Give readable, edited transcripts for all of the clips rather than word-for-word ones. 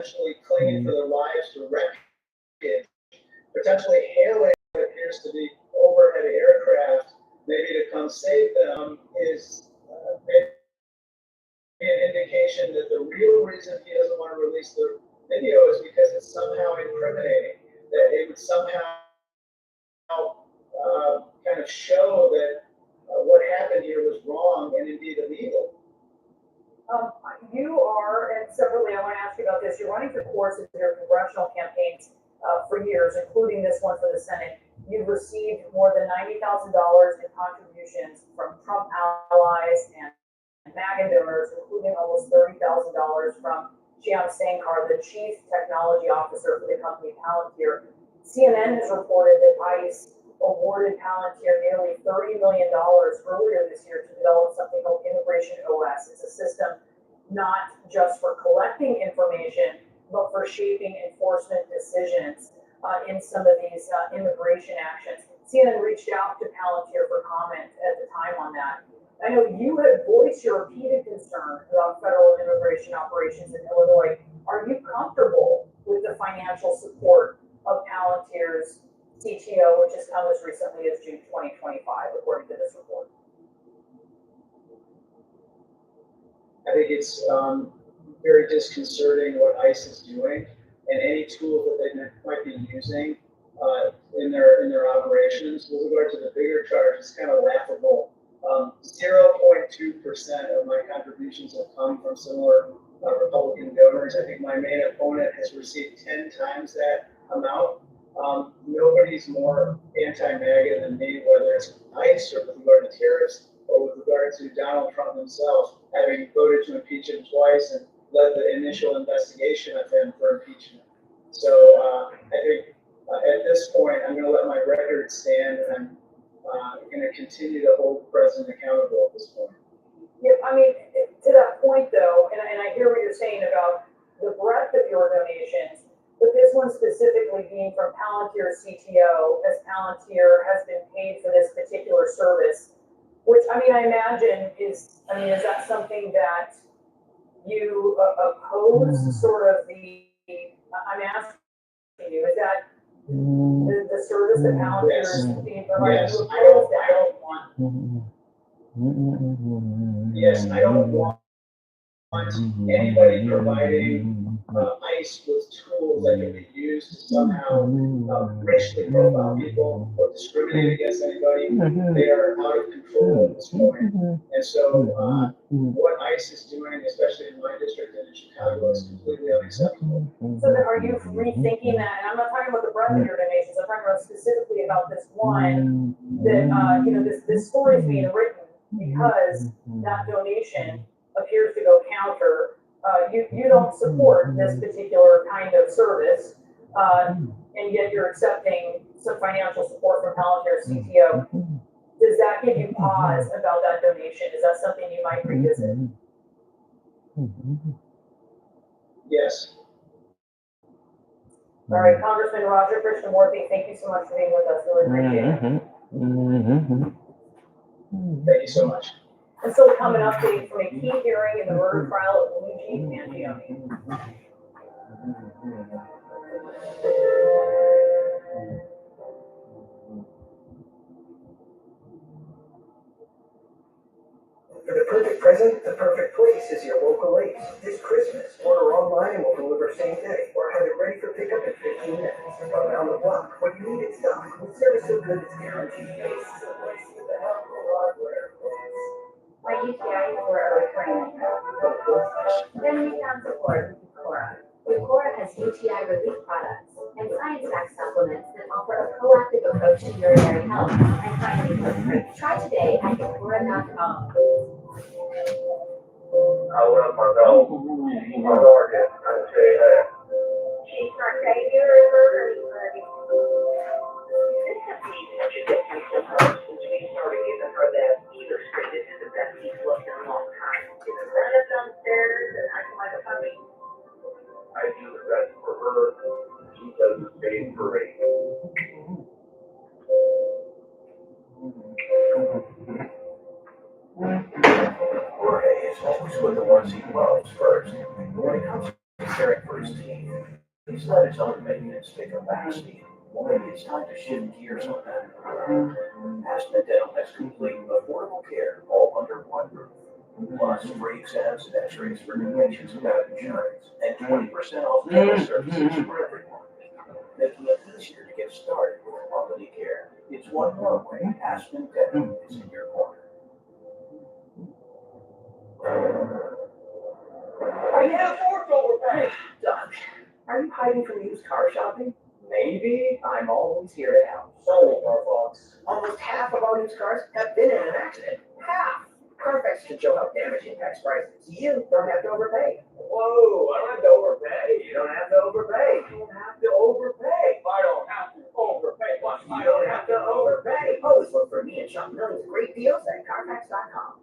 potentially clinging for their lives to wreckage, potentially hailing what appears to be overhead aircraft, maybe to come save them, is maybe an indication that the real reason he doesn't want to release the video is because it's somehow incriminating, that it would somehow kind of show that what happened here was wrong and indeed illegal. You are, and separately, I want to ask you about this. You're running for course in your congressional campaigns for years, including this one for the Senate. You've received more than $90,000 in contributions from Trump allies and MAGA donors, including almost $30,000 from Shyam Sankar, the chief technology officer for the company Palantir. CNN has reported that ICE awarded Palantir nearly $30 million earlier this year to develop something called Immigration OS. It's a system not just for collecting information, but for shaping enforcement decisions in some of these immigration actions. CNN reached out to Palantir for comment at the time on that. I know you had voiced your repeated concern about federal immigration operations in Illinois. Are you comfortable with the financial support of Palantir's CTO, which has come as recently as June 2025, according to this report? I think it's very disconcerting what ICE is doing, and any tool that they might be using in their operations. With regard to the bigger charge, it's kind of laughable. 0.2% of my contributions have come from similar Republican donors. I think my main opponent has received 10 times that amount. Nobody's more anti-MAGA than me, whether it's ICE or with regard to tariffs or with regard to Donald Trump himself, having voted to impeach him twice and led the initial investigation of him for impeachment. So I think at this point, I'm going to let my record stand, and I'm going to continue to hold the president accountable at this point. Yeah, I mean, to that point though, and I hear what you're saying about the breadth of your donations, but this one specifically being from Palantir's CTO, as Palantir has been paid for this particular service, which I mean, I imagine is that something that you oppose? Sort of I'm asking you, is that the service that Palantir is being provided? Yes, I don't want anybody providing ICE with tools that can be used to somehow racially profile people or discriminate against anybody. They are out of control at this point. And so what ICE is doing, especially in my district and in Chicago, is completely unacceptable. So then are you rethinking that? And I'm not talking about the breadth of your donations. I'm talking about specifically about this one that, this story is being written because that donation appears to go counter. You don't support this particular kind of service, and yet you're accepting some financial support from Palantir's CTO. Does that give you pause about that donation? Is that something you might revisit? Yes. All right, Congressman Roger Krishnamurthy, thank you so much for being with us. Really appreciate it. Thank you so much. And so we'll come an update from a key hearing in the murder trial of Luigi Mangione. For the perfect present, the perfect place is your local Ace. This Christmas, order online and we'll deliver same day, or have it ready for pickup in 15 minutes. Around the block, what you need in stock, with service so good it's guaranteed. Ace is the place with the helpful hardware. My UTIs were a recurring nightmare. Then we found support with Cora. Cora has UTI relief products and science-backed supplements that offer a proactive approach to urinary health and finally, try today at Cora.com. I love Marvel. Marvel again. I say that. She's not crazy or This has made such a difference in her since we started giving her that either straight. This is the best he's looked in a long time. She's running up downstairs and acting like a puppy. I do the best for her. She does the same for me. Jorge is always with the ones he loves first. When it comes to caring for his team, Please let its own maintenance take a backseat. Or maybe it's time to shift gears on that. Aspen Dental has complete affordable care all under one roof. Plus free exams and x-rays for new patients without insurance, and 20% off dental services for everyone. Making it easier to get started with quality care. It's one more way Aspen Dental is in your corner. I can't afford to overpay. Doug, are you hiding from used car shopping? Maybe. I'm always here to help. Sorry, our folks. Almost half of our used cars have been in an accident. Half. Carfax can show how damage impacts prices. You don't have to overpay. Whoa, I don't have to overpay. You don't have to overpay. You don't have to overpay. I don't have to overpay. What? You don't have to overpay. Always look for me and shop millions of great deals at Carfax.com.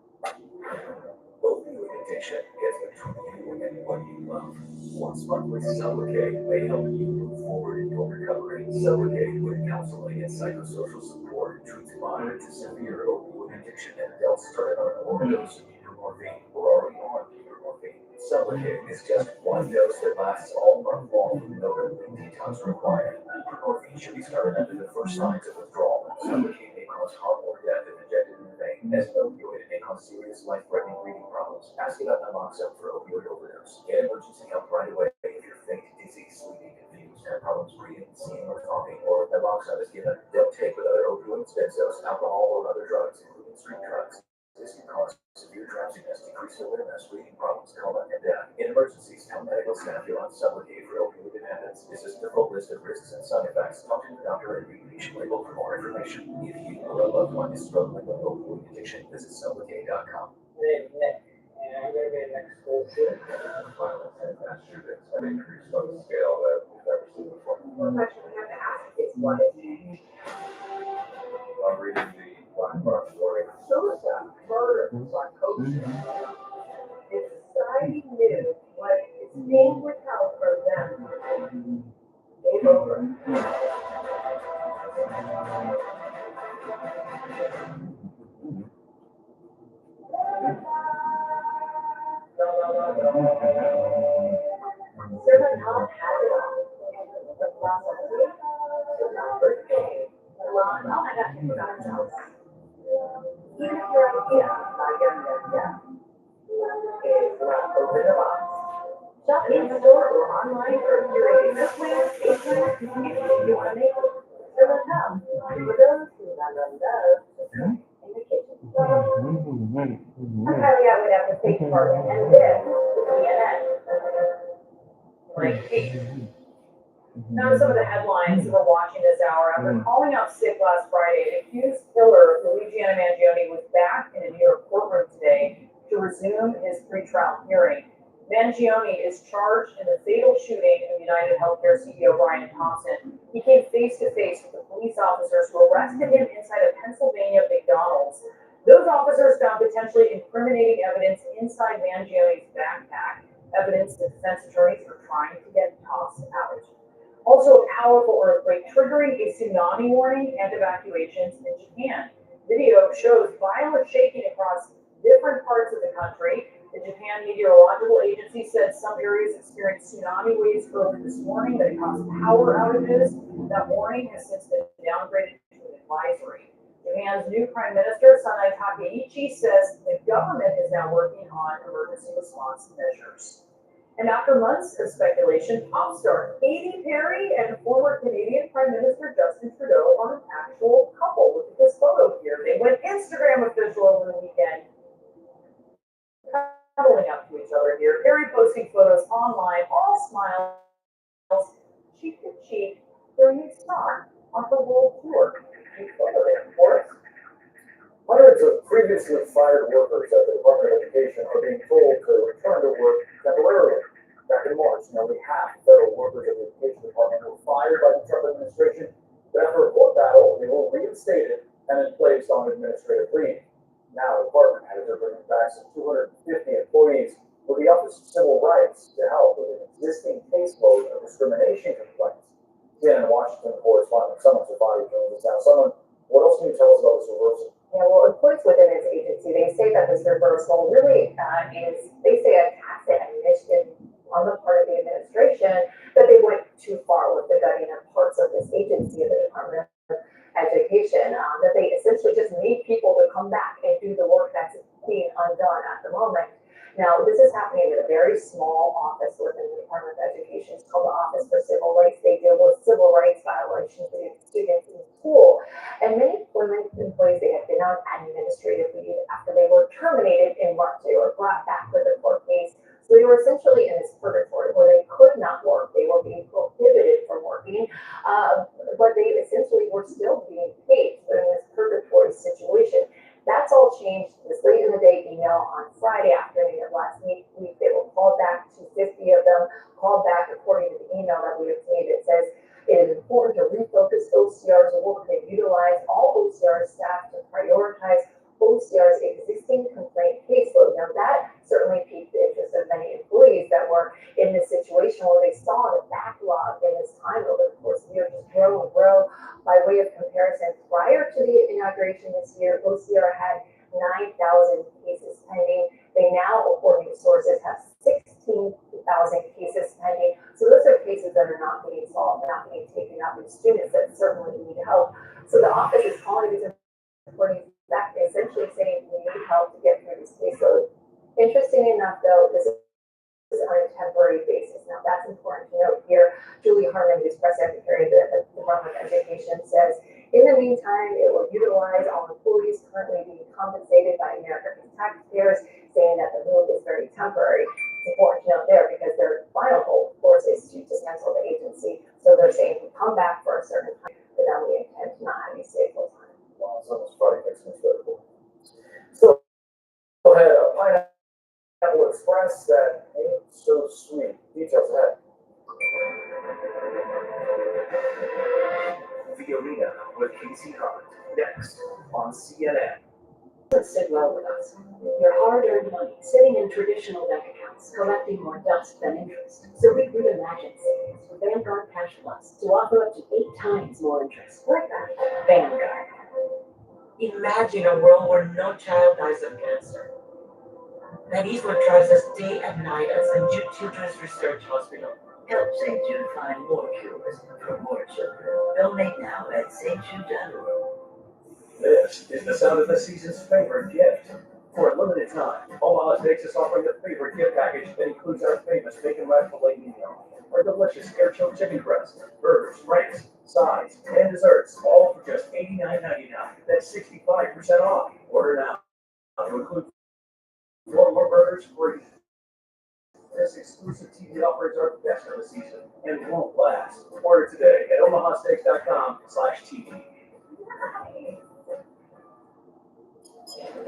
Opioid addiction gets between you and what you love. Once monthly Sublocade may help you move forward in your recovery. Sublocade with counseling and psychosocial support treats moderate to severe opioid addiction in adults started on an overdose of buprenorphine or already on buprenorphine. Sublocade is just one dose that lasts all month long with no complete detox required. Buprenorphine should be started under the first signs of withdrawal. Sublocade may cause harm or death if injected in the vein. As an opioid, it may cause serious life-threatening breathing problems. Ask about naloxone for opioid overdose. Get emergency help right away if you're faint, dizzy, sleepy, confused, have problems breathing, seeing, or talking, or if naloxone is given. Don't take with other opioids, benzos, alcohol, or other drugs, including street drugs. This can cause severe drowsiness, decreased awareness, breathing problems, coma, and death. In emergencies, tell medical staff you're on Sublocade for opioid dependence. This is the full list of risks and side effects. Talk to your doctor and read the patient label for more information. If you or a loved one is struggling with opioid addiction, visit Sublocade.com. Hey, Nick, I'm gonna be next school shooting. Violence and mass shootings have increased on a scale that we've never seen before. One question we have to ask is what is I'm reading the Black Box warning. suicide, murder, psychosis? If society knew what is being withheld from them, game over. Servant Tom had it all. The philosophy, the number game, the line, oh my gosh, you forgot himself. Even if your idea, not young death, is not open the box. Shop in store or online for curated cookware, baseware, anything you want to make. Servant Tom, for those who love in the kitchen. I'm Kylie Atwood at the State Department, and this is CNN. Now to some of the headlines that we're watching this hour. After calling out sick last Friday, an accused killer, Luigiano Mangione, was back in a New York courtroom today to resume his pretrial hearing. Mangione is charged in the fatal shooting of United Healthcare CEO Brian Thompson. He came face to face with the police officers who arrested him inside a Pennsylvania McDonald's. Those officers found potentially incriminating evidence inside Mangione's backpack, evidence that defense attorneys are trying to get tossed out. Also, a powerful earthquake triggering a tsunami warning and evacuations in Japan. Video shows violent shaking across different parts of the country. The Japan Meteorological Agency said some areas experienced tsunami waves early this morning that caused power outages. That warning has since been downgraded to an advisory. Japan's new Prime Minister, Sanai Takeichi, says the government is now working on emergency response measures. And after months of speculation, pop star Katy Perry and former Canadian Prime Minister Justin Trudeau are an actual couple. Look at this photo here. They went Instagram official over the weekend, cuddling up to each other here. Perry posting photos online, all smiles, cheek to cheek, during a star on her world tour. You photo it, of course. Hundreds of previously fired workers at the Department of Education are being told to return to work temporarily. Back in March, nearly half of federal workers at the Education Department were fired by the Trump administration, but after a court battle, they were reinstated and then placed on administrative leave. Now, the department has to bring back some 250 employees with the Office of Civil Rights to help with an existing caseload of discrimination complaints. CNN Washington correspondent Summer Safari joins us now. Summer, what else can you tell us about this reversal? Yeah, well, employees within its agency, they say that this reversal really is, they say, a tacit initiative on the part of the administration that they went too far with the gutting of parts of this agency of the Department of Education, that they essentially just need people to come back and do the work that's being undone at the moment. Now, this is happening in a very small office within the Department of Education. It's called the Office for Civil Rights. They deal with civil rights violations against students in school. And many employees, they had been on administrative leave after they were terminated in March. They were brought back with a court case. So they were essentially in this purgatory where they could not work. They were being prohibited from working, but they essentially were still being paid. So in this purgatory situation, that's all changed. This late in the day email on Friday afternoon of last week, they were called back to 50 of them, called back according to the email that we obtained. It says it is important to refocus OCR's work and utilize all OCR staff to prioritize OCR's existing complaint caseload. Now that certainly piqued the interest of many employees that were in this situation where they saw the backlog in this time over the course of the year just grow and grow. By way of comparison, prior to the inauguration this year, OCR had 9,000 cases pending. They now, according to sources, have 16,000 cases pending. So those are cases that are not being solved, not being taken up with students that certainly need help. So the office is calling these employees back, essentially saying we need help to get through this caseload. Interesting enough, though, this is on a temporary basis. Now, that's important to note here. Julie Harmon, who's press secretary of the Department of Education, says, in the meantime, it will utilize all employees currently being compensated by American taxpayers, saying that the move is very temporary. It's important to note there because their final goal, of course, is to dismantle the agency. So they're saying we come back for a certain time, but then we intend to not have you stay full time. Wow, it's almost Friday, makes me very cool. So, had a Pineapple Express that ain't so sweet. Details ahead. The Arena with Casey Hunt, next on CNN. Sit well with us. Your hard-earned money sitting in traditional bank accounts, collecting more dust than interest. So we reimagined savings with Vanguard Cash Plus to offer up to 8 times more interest. Like that. Vanguard. Imagine a world where no child dies of cancer. That is what drives us day and night at St. Jude Children's Research Hospital. Help St. Jude find more cures for more children. Donate now at stjude.org. This is the sound of the season's favorite gift. For a limited time, Omaha Steaks is offering a favorite gift package that includes our famous bacon wrapped filet mignon, our delicious air choked chicken breast, burgers, franks, sides, and desserts, all for just $89.99. That's 65% off. Order now. To include 4 more burgers free. This exclusive TV offers are the best of the season and won't last. Order today at omahasteaks.com/TV.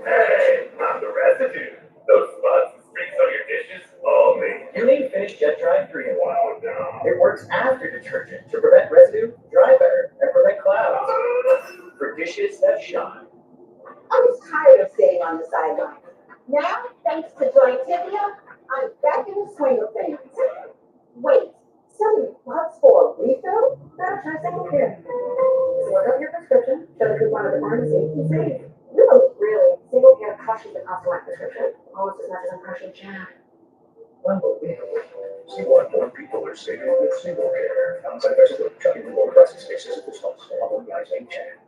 Hey, I'm the residue. Those spots and streaks on your dishes, all me. You need Finish Jet Dry 3-in-1. Wow, no. It works after detergent to prevent residue, dry better, and prevent clouds. For dishes that shine. I was tired of sitting on the sideline. Now, thanks to Jointivia, I'm back in the swing of things. Wait, $7 for a refill? Better try Single Care. So look up your prescription, show the coupon at the pharmacy, and save. No, really, Single Care crushes the cost of my prescription. Almost as much as I'm crushing Chad. Unbelievable. See why more people are saving with Single Care. Downside visible, chucking more pricing spaces at this hospital. Guys ain't chat.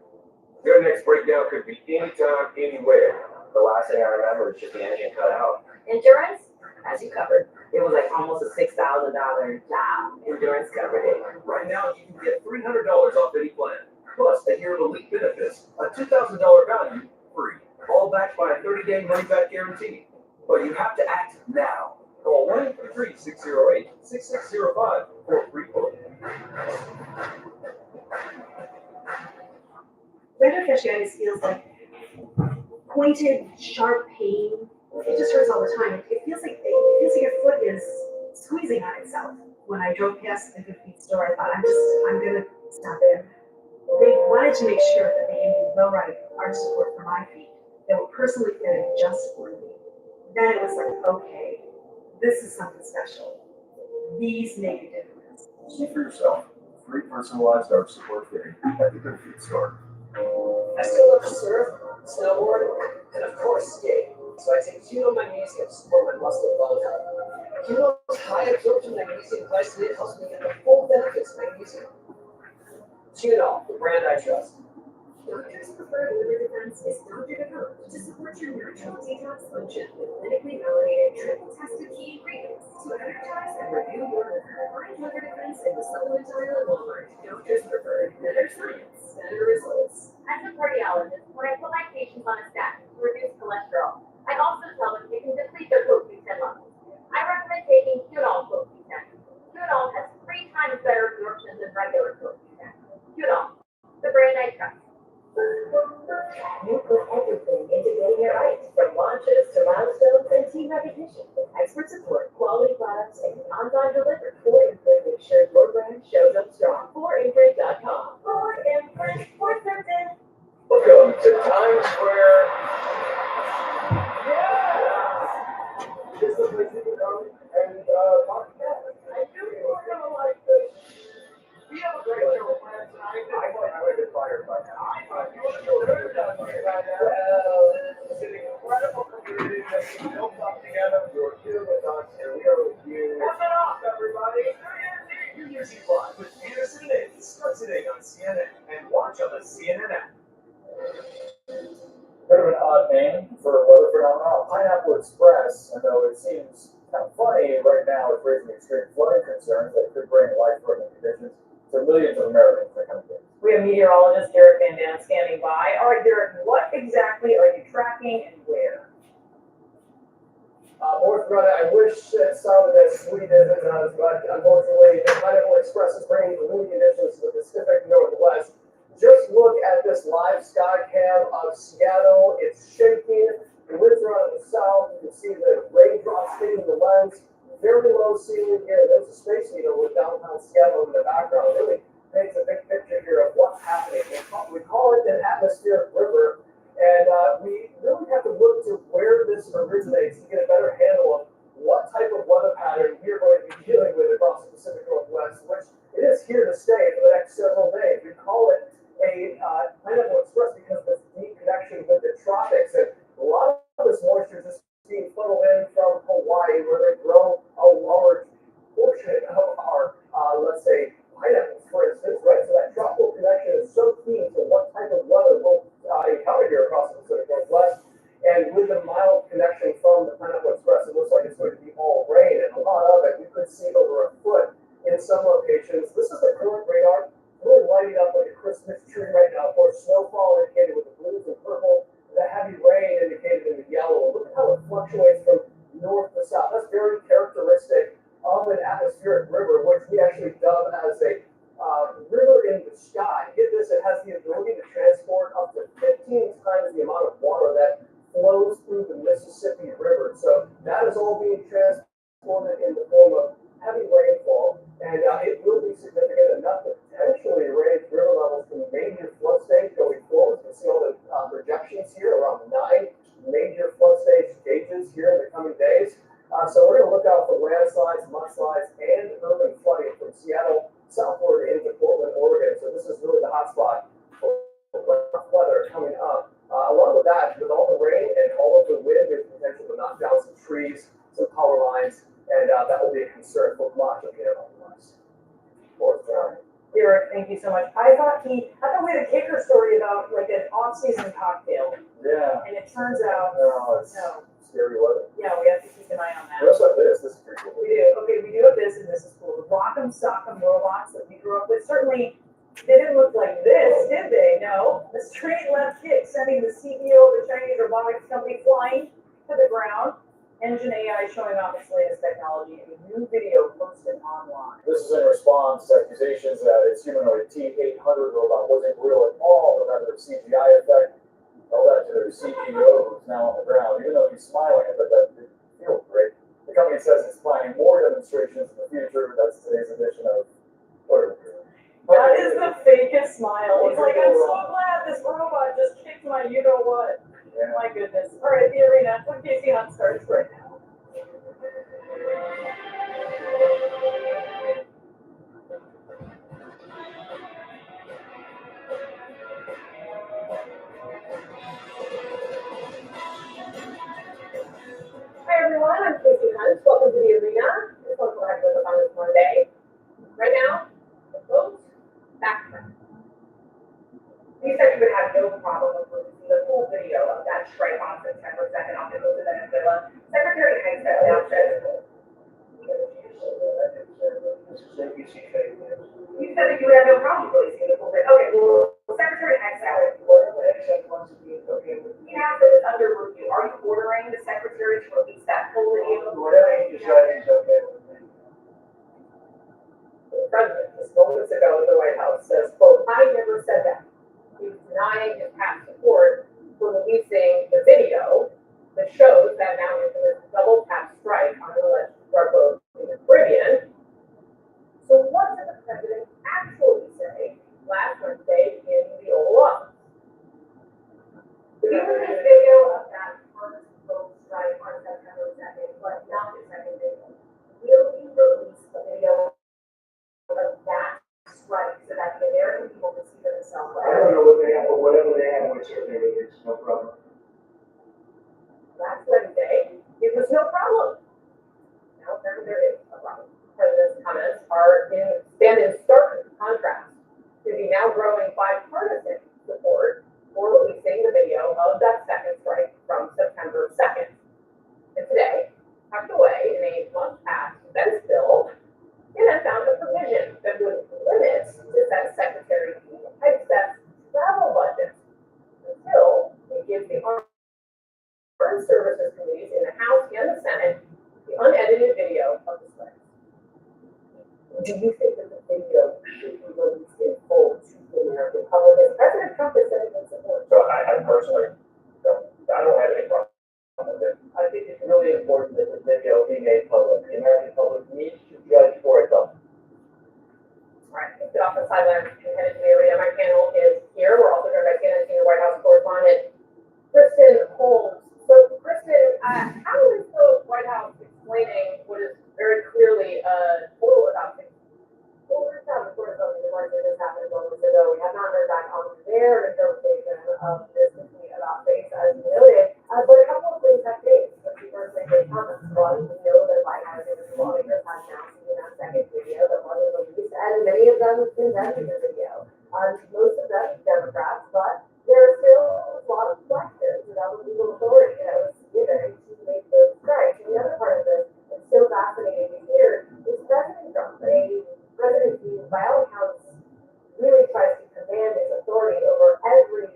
Your next breakdown could be anytime, anywhere. The last thing I remember was just the engine cut out. Insurance, as you covered, it was like almost a $6,000 job. Insurance covered it. Right now, you can get $300 off any plan. Plus, a year of elite benefits, a $2,000 value, free. All backed by a 30-day money-back guarantee. But you have to act now. Call 1-833-608-6605 for a free quote. Plantar fasciitis feels like pointed, sharp pain. It just hurts all the time. It feels like your foot is squeezing on itself. When I drove past the Good Feet store, I thought, I'm gonna stop in. They wanted to make sure that they gave me low-riding arch support for my feet that were personally fitted just for me. Then it was like, okay, this is something special. These make a difference. See for yourself. Free personalized arch support fitting at the Good Feet store. I still love to surf, snowboard, and of course skate. So I take 2 of my knees to support my muscle bones. Qdo's high absorption magnesium glycinate helps me get the full benefits of magnesium. Qdo, the brand I trust. Doctors Preferred Liver Defense is doctor developed to support your natural detox function with clinically validated triple-tested key ingredients to energize and review your liver. Find Liver Defense in the supplement aisle at Walmart. Doctors Preferred, better science, better results. As a cardiologist, when I put my patients on a statin to reduce cholesterol, I also tell them they can deplete their CoQ10 levels. I recommend taking Qdol CoQ10. Qdol has 3 times better absorption than regular CoQ10. Qdol, the brand I trust. You put everything into getting it right, from launches to milestones and team recognition. With expert support, quality products, and on-time delivery, 4imprint makes sure your brand shows up strong. 4imprint.com. 4imprint for certain. Welcome to Times Square. This is the place you can come and podcast. I knew you were gonna like this. We have a great show planned tonight. I thought you would have been fired by now. I thought you would have been good down here by now. Well, it's an incredible community that we built up together. You're here with us, and we are with you. Turn it off, everybody. New Year's Eve Live with Peterson and Amy starts today on CNN and watch on the CNN app. Bit of an odd name for a weather phenomenon, Pineapple Express, and though it seems kind of funny right now, it's raising extreme flooding concerns that could bring life-threatening conditions to millions of Americans in the coming days. We have meteorologist Derek Van Dam standing by. All right, Derek, what exactly are you tracking and where? North Carolina, I wish it sounded as sweet as it does, but unfortunately, the Pineapple Express is bringing gloomy conditions to the Pacific Northwest. Just look at this live sky cam of Seattle. It's shaking. The winds are out of the south. You can see the raindrops hitting the lens. Very low ceiling here. There's a Space Needle with downtown Seattle in the background. It really paints a big picture here of what's happening. We call it an atmospheric river, and we really have to look to where this originates to get a better handle of what type of weather pattern we're going to be dealing with across the Pacific Northwest, which it is here to stay for the next several days. We call it a Pineapple Express because of this deep connection with the tropics, and a lot of this moisture is just being funneled in from Hawaii, where they grow a large portion of our, let's say, pineapples, for instance, right? So that tropical connection is so key to what type of weather we'll encounter here across the Pacific Northwest. And with the mild connection from the Pineapple Express, it looks like it's going to be all rain, and a lot of it we could see over a foot in some locations. This is the current radar. Really lighting up like a Christmas tree right now. Of course, snowfall indicated with the blues and purple, the heavy rain indicated in the yellow. And look at how it fluctuates from north to south. That's very characteristic of an atmospheric river, which we actually dub as a river in the sky. Get this, it has the ability to transport up to 15 times the amount of water that flows through the Mississippi River. So that is all being transported in the form of heavy rainfall, and it will be significant enough to potentially raise river levels to major flood stage going forward. You can see all the projections here, around 9 major flood stage gauges here in the coming days. So we're going to look out for landslides, mudslides, and urban flooding from Seattle southward into Portland, Oregon. So this is really the hotspot for weather coming up. Along with that, with all the rain and all of the wind, there's potential to knock down some trees, some power lines, and that will be a concern for much of the Northwest. Derek, thank you so much. I thought we had a kicker story about like an off-season cocktail. Yeah. And it turns out it's scary weather. Yeah, we have to keep an eye on that. We also have this. This is pretty cool. We do. Okay, we do have this, and this is cool. The Rock'em Sock'em robots that we grew up with certainly didn't look like this, did they? No. The straight left kick sending the CEO of the Chinese robotics company flying to the ground. Engine AI showing off its latest technology in a new video posted online. This is in response to accusations that its humanoid T-800 robot wasn't real at all, but rather a CGI effect. All that to their CEO, who's now on the ground, even though he's smiling, but that didn't feel great. The company says it's planning more demonstrations in the future. That's today's edition of whatever. That is the fakest smile. He's like, I'm so glad this robot just kicked my you-know-what. Yeah. My goodness. All right, the arena. When Casey Hunt starts right now. Hi everyone, I'm Casey Hunt. Welcome to the arena. problem with releasing the full video of that strike on September 2nd on the Venezuela. Secretary Hanks has now said, you said that you would have no problem releasing the full video. Okay, well, Secretary Hanks said, he has it under review. Are you ordering the secretary to release that full video? Whatever you decide is okay with me. The president, just moments ago at the White House, says, quote, "I never said that." He's denying his past support for releasing the video that shows that now infamous double tap strike on the alleged drug boat in the Caribbean. So what did the president actually say last Wednesday in the Oval Office? We released video of that first boat strike on September 2nd, but not the second video. Will we release a video of that strike so that the American people can see for themselves? I don't know what they have, but whatever they have, we certainly release, no problem. Last Wednesday, it was no problem. Now apparently there is a problem. The president's comments stand in stark contrast to the now growing bipartisan support for releasing the video of that second strike from September 2nd. And today, tucked away in a month-past defense bill, it has found a provision that would limit Defense Secretary Hegseth's travel budget until it gives the Armed Services Committees in the House and the Senate the unedited video of the strike. Do you think that the video should be released in full to the American public? As President Trump has said in support. So I personally don't have any problem with it. I think it's really important that the video be made public. The American public needs to judge for itself. All right, let's get off the sidelines and head into the arena. My panel is here. We're also joined by CNN senior White House correspondent Kristen Holmes. So, Kristen, how is the White House explaining what is very clearly a total adoption? Well, we're not, of course, on the remarks that just happened moments ago. We have not heard back on their interpretation of this complete about face as noted. But a couple of things have changed since we first made those comments. One, we know that bipartisan lawmakers have now seen that second video that wasn't released, and many of them condemned the video. Most of them Democrats, but there are still a lot of questions about the legal authority that was given to make those strikes. And the other part of this that's so fascinating to hear is President Trump, a president who, by all accounts, really tries to command his authority over every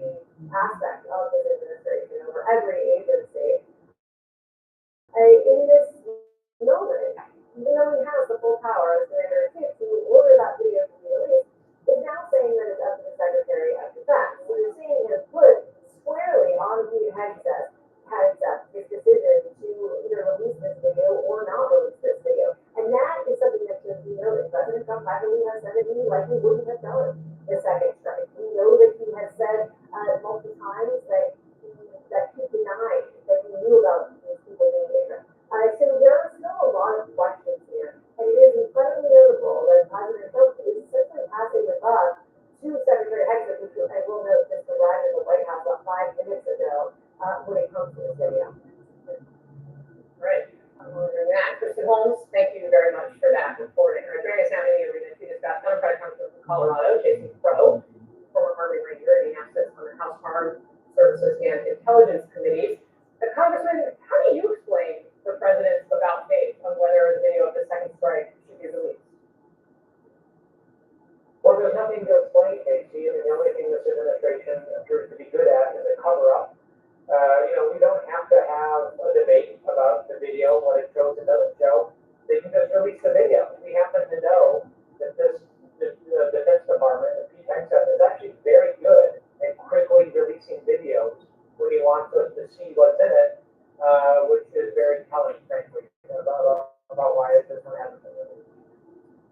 aspect of his administration, over every agency. In this moment, even though he has the full power as commander-in-chief to order that video to be released, is now saying that it's up to the Secretary of Defense. So you're seeing him put squarely on Pete Hegseth's his decision to either release this video or not release this video. And that is something that should be noted. President Trump actually has said that he likely wouldn't have done the second strike. We know that he has said multiple times that he denied that he knew about these people being injured. So there are still a lot of questions here. And it is incredibly notable that President Trump is simply passing the buck to Secretary Hegseth, who I will note just arrived at the White House about 5 minutes ago when it comes to this video. Right. That. Kristen Holmes, thank you very much for that reporting. Our joining us now in the arena to discuss Democratic Congressman from Colorado, Jason Crow, former Army Ranger, and he now sits on the House Armed Services and Intelligence Committees. Congressman, how do you explain the president's about face on whether the video of the second strike should be released? Well, there's nothing to explain, Casey, and the only thing this administration appears to be good at is a cover-up. We don't have to have a debate about the video, what it shows and doesn't show. They can just release the video. We happen to know that the Defense Department, the Pete Hegseth, is actually very good at quickly releasing videos when he wants us to see what's in it, which is very telling, frankly, about why this one hasn't been released.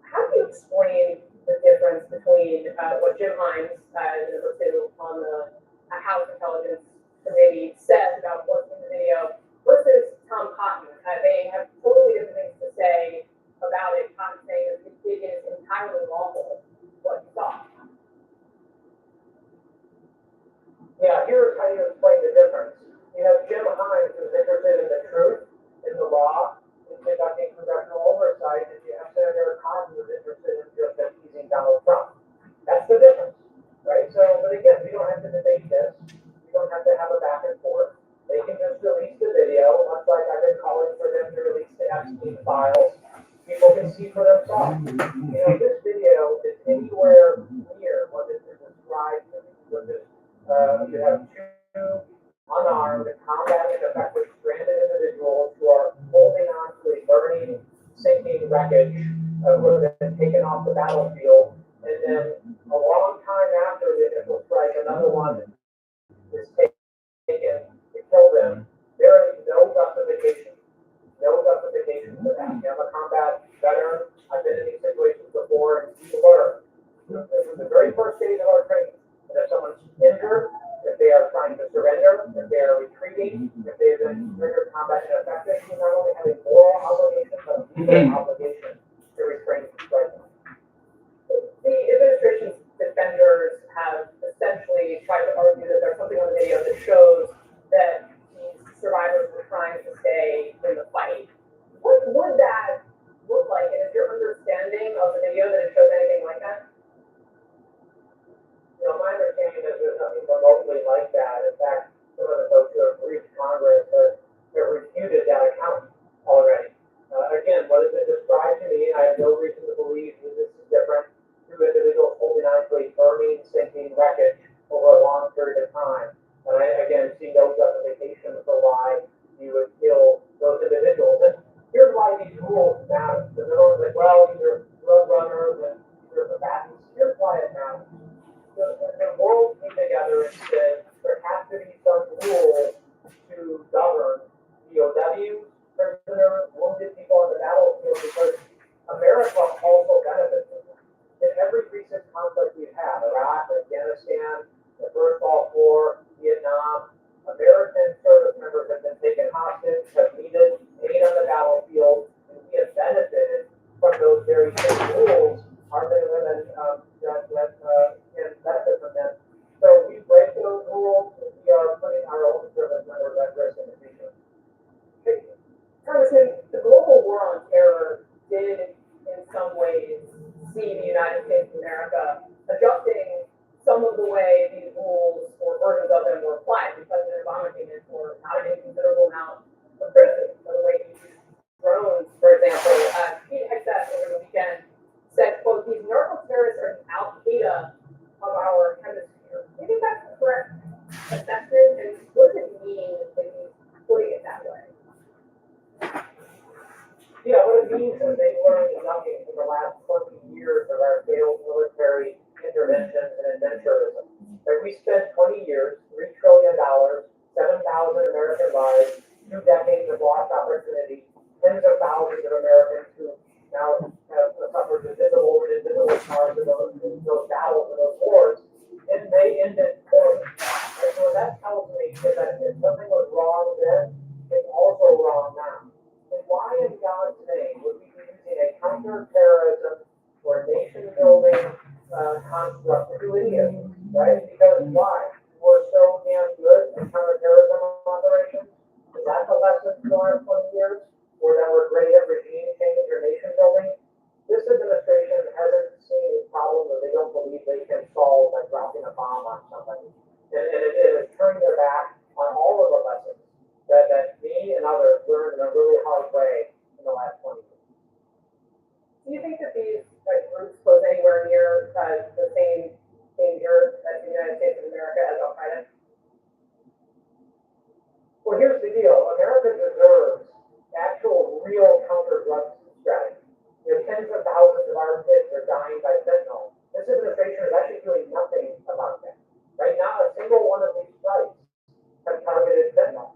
How do you explain the difference between what Jim Hines, number 2 on the House Intelligence Committee, said about what's in the video versus Tom Cotton? They have totally different things to say about it. Cotton saying that it is entirely lawful what he saw. Yeah, here's how you explain the difference. You have Jim Hines, who's interested in the truth, in the law, in conducting congressional oversight, and you have Senator Cotton, who's interested in just appeasing Donald Trump. That's the difference, right? So, but again, we don't have to debate this. see for themselves. This video is anywhere near what is described, which is, you have two unarmed, combat ineffective, stranded individuals who are holding on to a burning, sinking wreckage who have been taken off the battlefield. And then a long time after the initial strike, another one is taken to kill them. There is no justification for that. I'm a combat veteran. I've been in these situations before, and you learn. This is the very first stage of our training. And if someone's injured, if they are trying to surrender, if they are retreating, if they have been rendered combat ineffective, you not only have a moral obligation, but a legal obligation to refrain from striking. The administration's defenders have essentially tried to argue that there's something on the video that shows that these survivors were trying to stay in the fight. What would that look like? And is your understanding of the video that it shows anything like that? My understanding is there's nothing remotely like that. In fact, some of the folks who have briefed Congress have refuted that account already. Again, what has been described to me, I have no reason to believe that this is different. Two individuals holding on to a burning, sinking wreckage over a long period of time. And I, again, see no justification for why you would kill those individuals. And here's why these rules matter. Because everyone's like, well, these are drug runners and these are combatants. Here's why it matters. The world came together and said there has to be some rules to govern POWs, prisoners, wounded people on the battlefield, because America also benefits from them. In every recent conflict we've had, Iraq, Afghanistan, the first Gulf War, Vietnam, American service members have been taken hostage, have needed aid on the battlefield, and we have benefited from those very same rules. Our men and women can benefit from them. So we break those rules, and we are putting our own service members at risk in the future. Congressman, the global war on terror did, in some ways, see the United States of America adjusting some of the way these rules or versions of them were applied. President Obama came in for not an inconsiderable amount of criticism for the way he used drones, for example. Pete Hegseth over the weekend said, quote, these narco-terrorists are the Al-Qaeda of our hemisphere. Do you think that's the correct assessment? And what does it mean that he's putting it that way? Yeah, what it means is they've learned nothing from the last 20 years of our failed military interventions and adventurism. Like we spent 20 years, $3 trillion, 7,000 American lives, 2 decades of lost opportunity, tens of thousands of Americans who now have suffered visible and invisible scars of those battles and those wars, and they ended poorly. And so that tells me that if something was wrong then, it's also wrong now. And why in God's name would we be using a counterterrorism or nation-building construct to do any of this, right? Because why? We're so damn good at counterterrorism operations. Is that the lesson from the last 20 years? Or that we're great at regime change or nation building? This administration hasn't seen a problem that they don't believe they can solve by dropping a bomb on somebody. And it is turning their back on all of the lessons that me and others learned in a really hard way in the last 20 years. Do you think that these groups pose anywhere near the same danger as the United States of America as Al-Qaeda? Well, here's the deal. America deserves actual real counter-drug strategy. Tens of thousands of our kids are dying by fentanyl. This administration is actually doing nothing about that. Right now, a single one of these strikes has targeted fentanyl.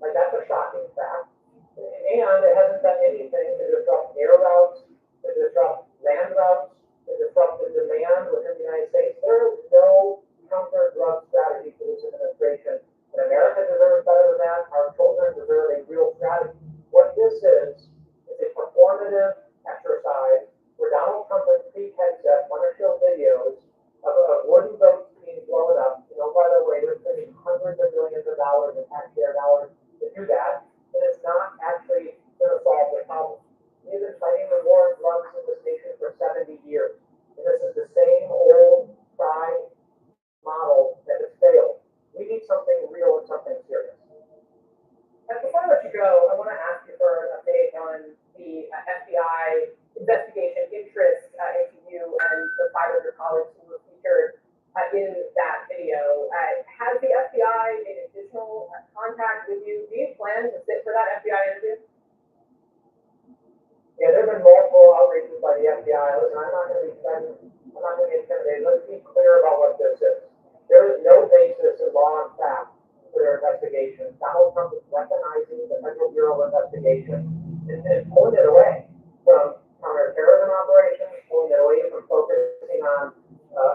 Like, that's a shocking fact. And it hasn't done anything to disrupt air routes, to disrupt land routes, to disrupt the demand within the United States. There is no counter-drug strategy for this administration. And America deserves better than that. Our children deserve a real strategy. What this is a performative exercise where Donald Trump and Pete Hegseth want to show videos of wooden boats being blown up. By the way, they're spending hundreds of millions of dollars in taxpayer dollars to do that. And it's not actually going to solve the problem. We've been fighting the war on drugs in this nation for 70 years. And this is the same old tried model that has failed. We need something real and something serious. And before I let you go, I want to ask you for an update on the FBI investigation in that video, has the FBI made additional contact with you? Do you plan to sit for that FBI interview? Yeah, there have been multiple outreaches by the FBI. Listen, I'm not going to be intimidated. Let's be clear about what this is. There is no basis in law and fact for their investigation. Donald Trump is weaponizing the Federal Bureau of Investigation and pulling it away from counterterrorism operations, pulling it away from focusing on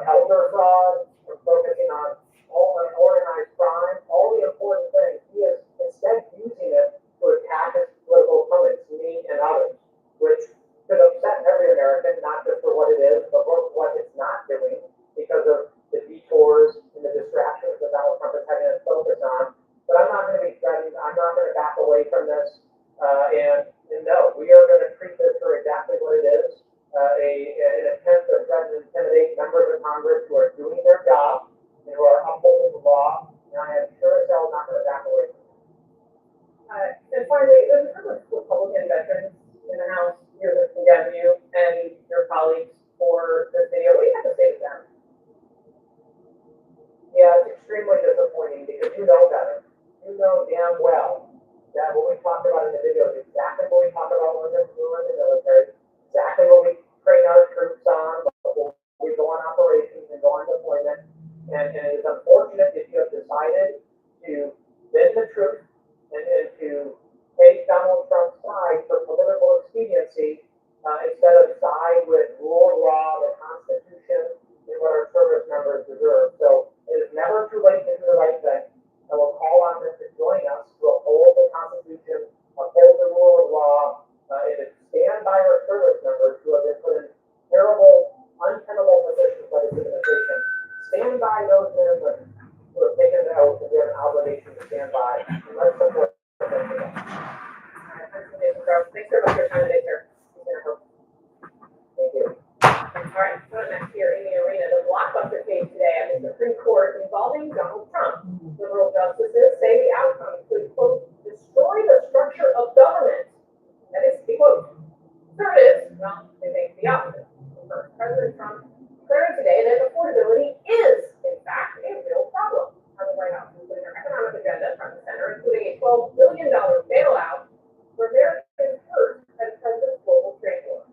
healthcare fraud, from focusing on all organized crime, all the important things. He is instead using it to attack his political opponents, me and others, which could upset every American, not just for what it is, but for what it's not doing because of the detours and the distractions that Donald Trump is having to focus on. But I'm not going to be threatened. I'm not going to back away from this. And no, we are going to treat this for exactly what it is, an attempt to threaten and intimidate members of Congress who are doing their job and who are upholding the law. And I am sure as hell not going to back away from it. And finally, there's a number of Republican veterans in the House here that condemn you and your colleagues for this video. What do you have to say to them? Yeah, it's extremely disappointing because you know better. You know damn well that what we talked about in the video is exactly what we talk about when we're in the military, exactly what we train our troops on before we go on operations and go on deployment. And it is unfortunate that you have decided to bend the truth and to take Donald Trump's side for political expediency instead of side with rule of law, the Constitution, and what our service members deserve. So it is never too late to do the right thing. And we'll call on them to join us to uphold the Constitution, uphold the rule of law, and to stand by our service members who have been put in terrible, untenable positions by this administration. Stand by those men and women who have taken the oath and we have an obligation to stand by. And let's support them. Thanks very much for your time today, sir. Thank you. All right, so next here in the arena, the blockbuster case today at the Supreme Court involving Donald Trump. Liberal justices say the outcome could, quote, destroy the structure of government. That is the quote. Conservatives, well, they think the opposite. First, President Trump declaring today that affordability is, in fact, a real problem. On the White House is putting their economic agenda front and center, including a $12 billion bailout for Americans hurt by the president's global trade war.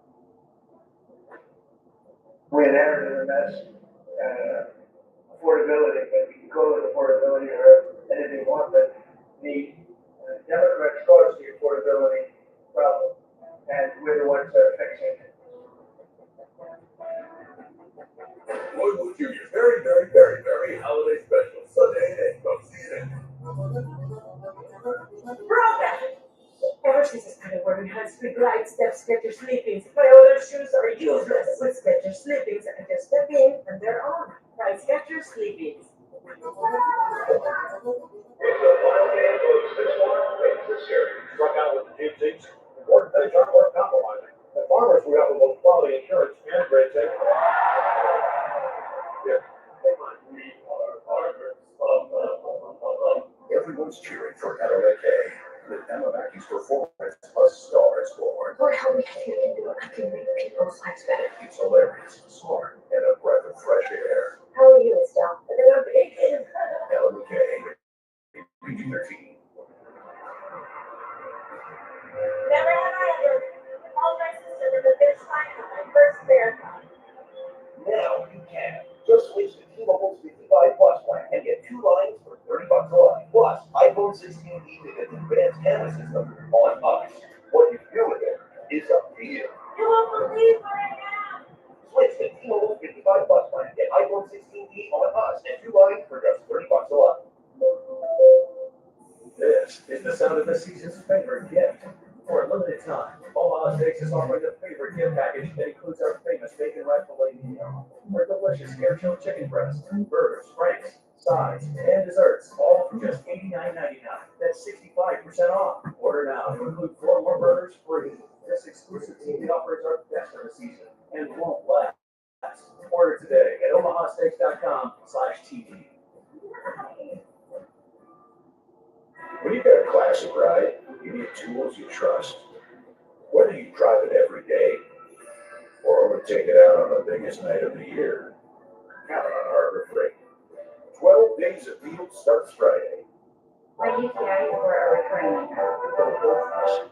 We inherited a mess, affordability, but you can call it affordability or anything you want, but the Democrats caused the affordability problem, and we're the ones that are fixing it. Roywood Jr.'s very, very, very, very holiday special. Sunday and come see it. Ever since I started wearing high-speed glide step Skechers sleepings, my other shoes are useless. With Skechers sleepings, I just step in and they're on. Try Skechers sleepings. It's the final day of close this one this year. Struck out with the GMCs. Important things aren't worth compromising. And farmers, we offer both quality insurance and great safety. Yeah. Come on, we are farmers. Everyone's cheering for LMK. With Emma Performance Plus Stars Born. Lord, help me if you can do it. I can make people's lives better. It's hilarious, smart, and a breath of fresh air. How are you, Estelle? LMK, PG-13. Never have I ever called my sister to the finish line on my first marathon. Now you can. Just switch to T-Mobile's 55 Plus plan and get 2 lines for $30 a line. Plus, iPhone 16e with its advanced camera system on us. What you do with it is up to you. You won't believe what I have. Switch to T-Mobile's 55 Plus plan. Get iPhone 16e on us and 2 lines for just $30 a line. This is the sound of the season's favorite gift. For a limited time, Omaha Steaks is offering the favorite gift package that includes our famous bacon wrapped filet mignon, our delicious air-chilled chicken breast, burgers, franks, sides, and desserts, all for just $89.99. That's 65% off. Order now to include 4 more burgers free. This exclusive TV offers are best of the season and won't last. Order today at omahasteaks.com/TV. When you got a classic ride, you need tools you trust. Whether you drive it every day or take it out on the biggest night of the year, count on Harbor Freight. 12 Days of Field starts Friday. My UTIs were a recurring nightmare.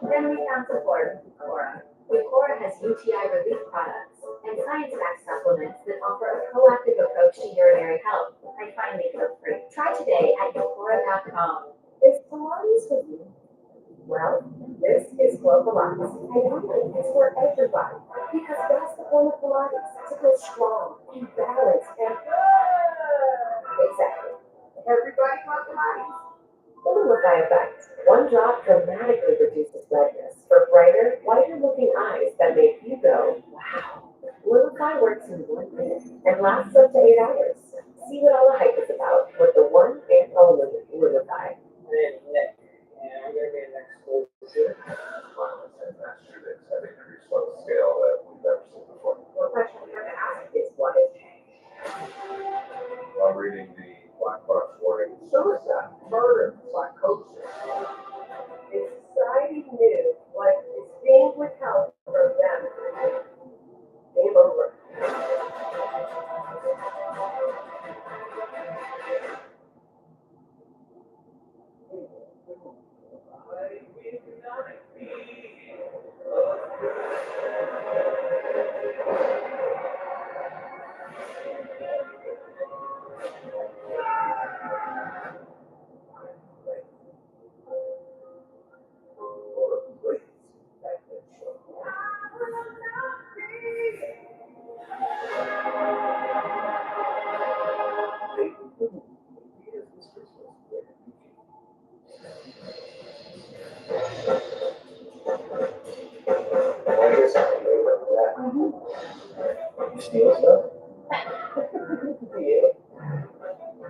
Then we found support with Cora. Cora has UTI relief products and science-backed supplements that offer a proactive approach to urinary health. I finally feel free. Try today at qqdwd.com. Is Pilates with you? Well, this is Club Pilates. And really, it's for everybody. Because that's the point of Pilates, to feel strong and balanced and exactly. Everybody wants Pilates. The Lumify effect. One drop dramatically reduces redness for brighter, whiter-looking eyes that make you go, wow. Lumify works in 1 minute and lasts up to 8 hours. See what all the hype is about with the one and only Lumify. My name's Nick, and I'm gonna be an next school shooter. Violence and mass shootings have increased on a scale that we've never seen before. The question I'm going to ask is, what has changed? While reading the black box warning, Suicide, murder, psychosis. If society knew what is being withheld from them, game over. you steal stuff? You.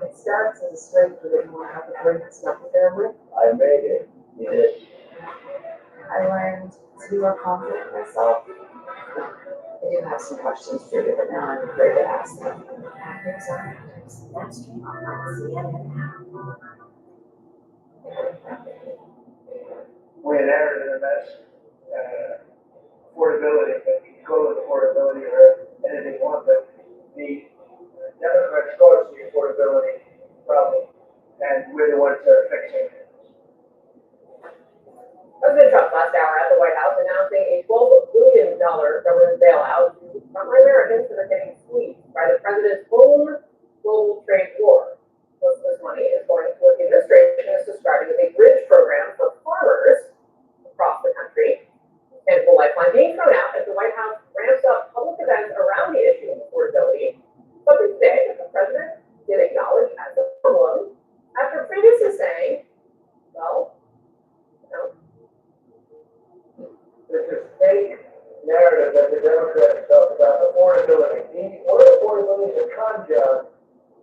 It starts as a strength that you want to have a drink and stuff with family. I made it. You did. I learned to be more confident in myself. I do have some questions for you, but now I'm afraid to ask them. Here's our next stream on CNN. We inherited a mess. Affordability, but you can call it affordability or anything you want, but the Democrats caused the affordability problem, and we're the ones that are fixing it. President Trump last hour at the White House announcing a $12 billion government bailout from Americans that are getting squeezed by the president's own global trade war. Most of this money is going to what the administration is describing as a bridge program for farmers across the country. And the lifeline being thrown out as the White House ramps up public events around the issue of affordability. Something today that the president did acknowledge as a problem after previously saying, well, you know, This is fake narrative that the Democrats talk about affordability. The word affordability is a con job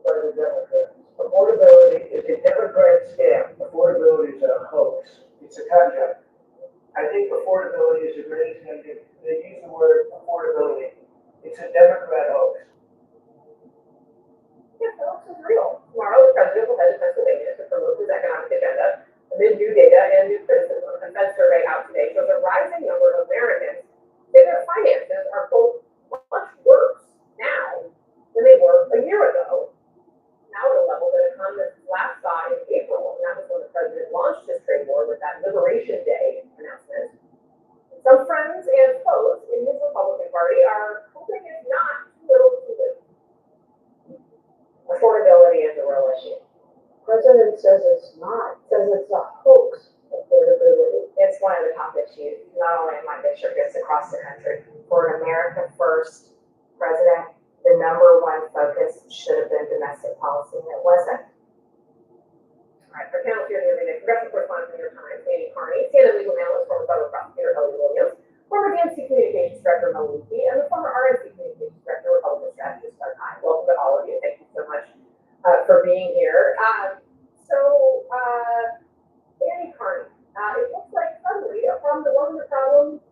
by the Democrats. Affordability is a Democrat scam. Affordability is a hoax. It's a con job. I think affordability is the greatest thing they use the word affordability. It's a Democrat hoax. yeah, the hoax is real. Tomorrow, the president will head to Pennsylvania to promote his economic agenda amid new data and new criticism. A Fed survey out today shows a rising number of Americans say their finances are, quote, much worse now than they were a year ago. Now at a level that economists last saw in April, and that was when the president launched his trade war with that Liberation Day announcement. Some friends and foes in his Republican Party are hoping it's not too little too late. Affordability is a real issue. President says it's not, says it's a hoax, affordability. It's one of the top issues, not only in my district, it's across the country. For an America First president, the number one focus should have been domestic policy, and it wasn't. All right, our panel here today, congressional correspondent from New York Times, Amy Carney, CNN legal analyst, former federal prosecutor Ellie Williams, former DNC communications director Mel Lucy, and the former RNC communications director, Republican strategist Doug Hine. Welcome to all of you. Thank you so much for being here. Amy Carney, it looks like suddenly a problem that wasn't a problem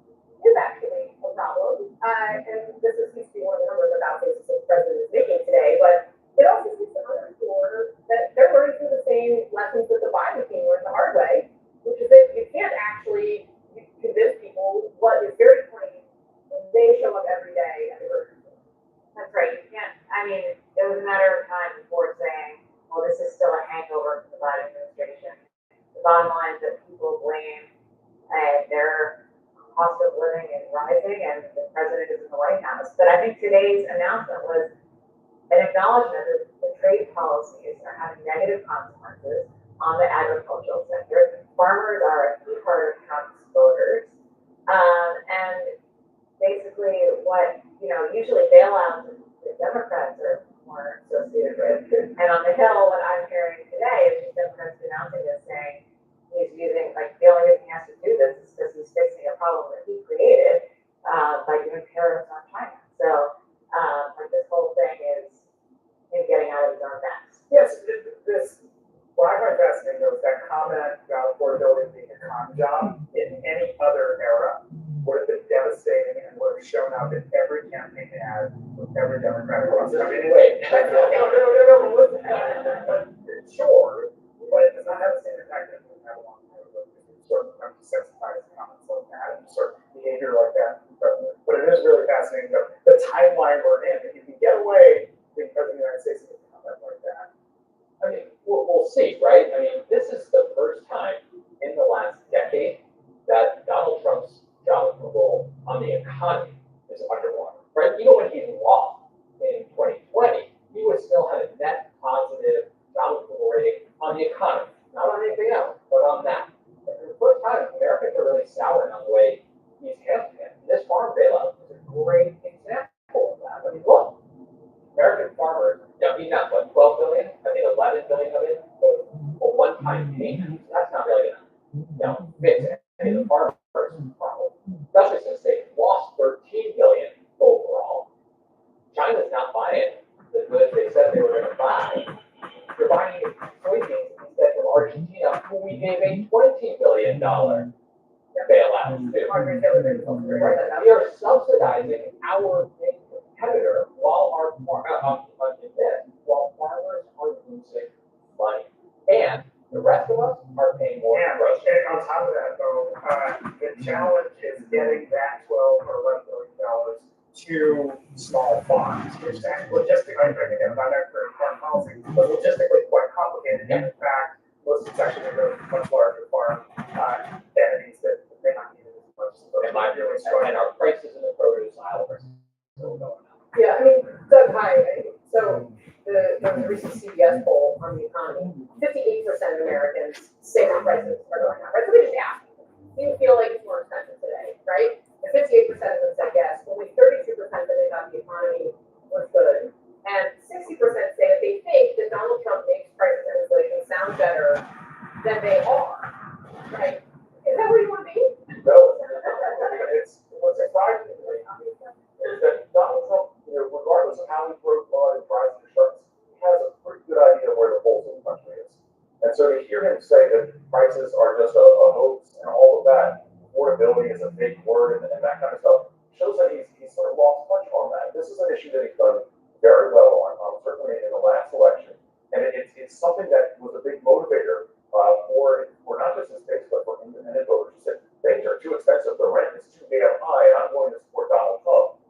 is actually a problem. And this seems to be one of the numbers of outcases the president is making today, but it also seems to underscore that they're learning through the same lessons that the Biden team learned the hard way, which is that you can't actually convince people what is very plain when they show up every day at the grocery store. That's right, you can't, I mean, it was a matter of time before saying, well, well, this is still a hangover from the Biden administration. The bottom line is that people blame their cost of living is rising and the president is in the White House. But I think today's announcement was an acknowledgement that the trade policies are having negative consequences on the agricultural sector. Farmers are a key part of Trump's voters. And basically what, usually bailouts the Democrats are more associated with. And on the Hill, what I'm hearing today is the Democrats announcing this, saying he's using, the only reason he has to do this is because he's fixing a problem that he created by doing tariffs on China. So, this whole thing is him getting out of his own mess. Yes, what I find fascinating though is that comment about affordability being a con job in any other era would have been devastating and would have shown up in every campaign ad with every Democrat across the country. Wait, no, listen. Sure, but it does not have the same impact that it would have a long time ago. Sort of desensitized comments like that and sort of behavior like that from the president. But it is really fascinating though, the timeline we're in. If you can get away being president of the United States with a comment like that. I mean, we'll see, right? I mean, this is the first time in the last decade that Donald Trump's job approval on the economy is underwater, right? Even when he lost in 2020, he was still had a net positive job approval rating on the economy, not on anything else, but on that. And for the first time, Americans are really souring on the way he's handling it. This farm bailout is a great example of that. I mean, look, American farmers, he's not what, 12 billion? I think 11 billion of it was a one-time payment. That's not really gonna, fix any of the farmers' problem. Especially since they lost 13 billion overall. China's not buying the goods they said they were going to buy. They're buying soybeans instead from Argentina, who we gave a $20 billion bailout to. We are subsidizing our big competitor while while farmers are losing money. And the rest of us are paying more. And on top of that, though, the challenge is getting that $12 or $11 billion to small farms, which is logistically, again, I'm not an expert in farm policy, but logistically quite complicated. And in fact, most of it's actually going to much larger farm entities that may not need it as much. And our prices in the produce aisle are still going up. Yeah, I mean, Doug, hi. So the recent CBS poll on the economy, 58% of Americans say their prices are going up, right? So they just ask, do you feel like it's more expensive today, right? And 58% of them said yes. Only 32% said they thought the economy was good. And 60% say that they think that Donald Trump makes prices and inflation sound better than they are, right? Is that where you want to be? No. It's what's surprising to me is that Donald Trump, regardless of how he broke law and tries to shut, he has a pretty good idea of where the pulse of the country is. And so to hear him say that prices are just a hoax and all of that, affordability is a big word and that kind of stuff, shows that he's sort of lost touch on that. This is an issue that he's done very well on, certainly in the last election. And it's something that was a big motivator for not just his base, but for independent voters. He said, things are too expensive, the rent is too damn high, and I'm going to support Donald Trump.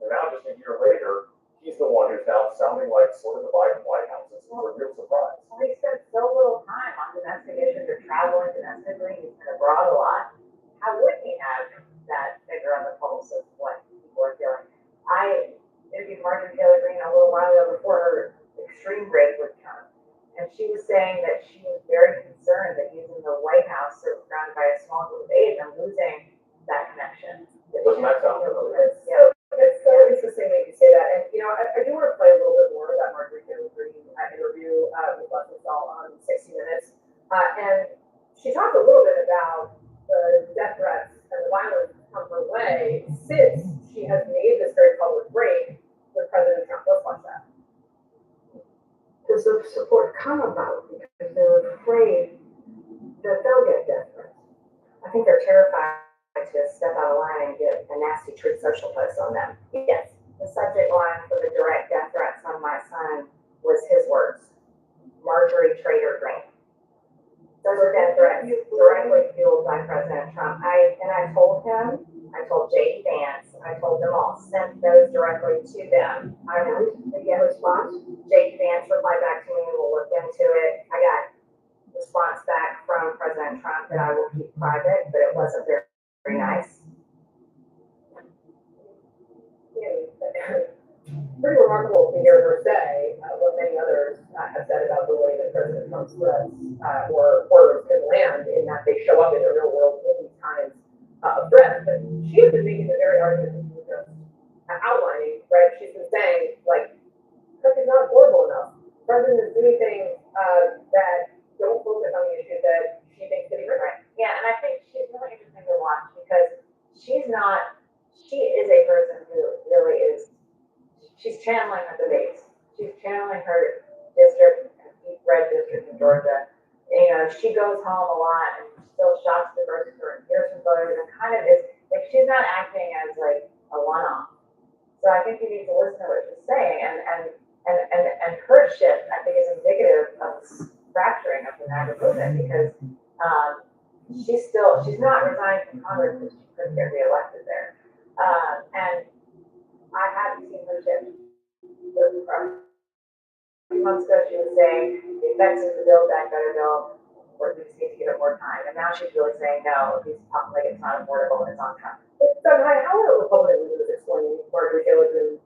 And now just a year later, he's the one who's now sounding like sort of the Biden White House. It's a real surprise. Well, he spent so little time on domestic issues or traveling domestically. He's been abroad a lot. How would he have that finger on the pulse of what people are feeling? I interviewed Marjorie Taylor Greene a little while ago before her extreme break with Trump. And she was saying that she was very concerned that he's in the White House surrounded by a small group of aides and losing that connection. Doesn't that sound familiar? Yeah. It's so interesting that you say that. And, I do want to play a little bit more of that Marjorie Taylor Greene interview with Leslie Stahl on 60 Minutes. And she talked a little bit about the death threats and the violence that come her way since she has made this very public break with President Trump. Let's watch that. Does the support come about because they're afraid that they'll get death threats? I think they're terrified to step out of line and get a nasty Truth Social post on them. Yes, the subject line for the direct death threats on my son was his words. Marjorie Trader Greene. Those are death threats directly fueled by President Trump. I told him, I told J.D. Vance, I told them all, sent those directly to them. I didn't get a response. Jake Vance replied back to me, we'll look into it. I got response back from President Trump that I will keep private, but it wasn't very, very nice. Pretty remarkable to hear her say what many others have said about the way that President Trump's threats or words can land, in that they show up in the real world in these times of threats. But she has been making the very argument that you were just outlining, right? She's been saying, like, Turkey's not affordable enough. The president is doing things that don't focus on the issues that she thinks to be right. Yeah, and I think she's really interesting to watch because she is a person who really is, she's channeling her debates. She's channeling her district, deep red district in Georgia. You know, she goes home a lot and still shops the grocery store and hears from voters and kind of is, like, she's not acting as like a one-off. So I think you need to listen to what she's saying, and her shift, I think, is indicative of fracturing of the MAGA movement because she's not resigned from Congress because she couldn't get reelected there. And I haven't seen her shift. A few months ago, she was saying the effects of the Build Back Better bill, or we just need to give it more time. And now she's really saying no, it's like it's not affordable and it's on Trump. So, how are Republican leaders explaining Marjorie Taylor Greene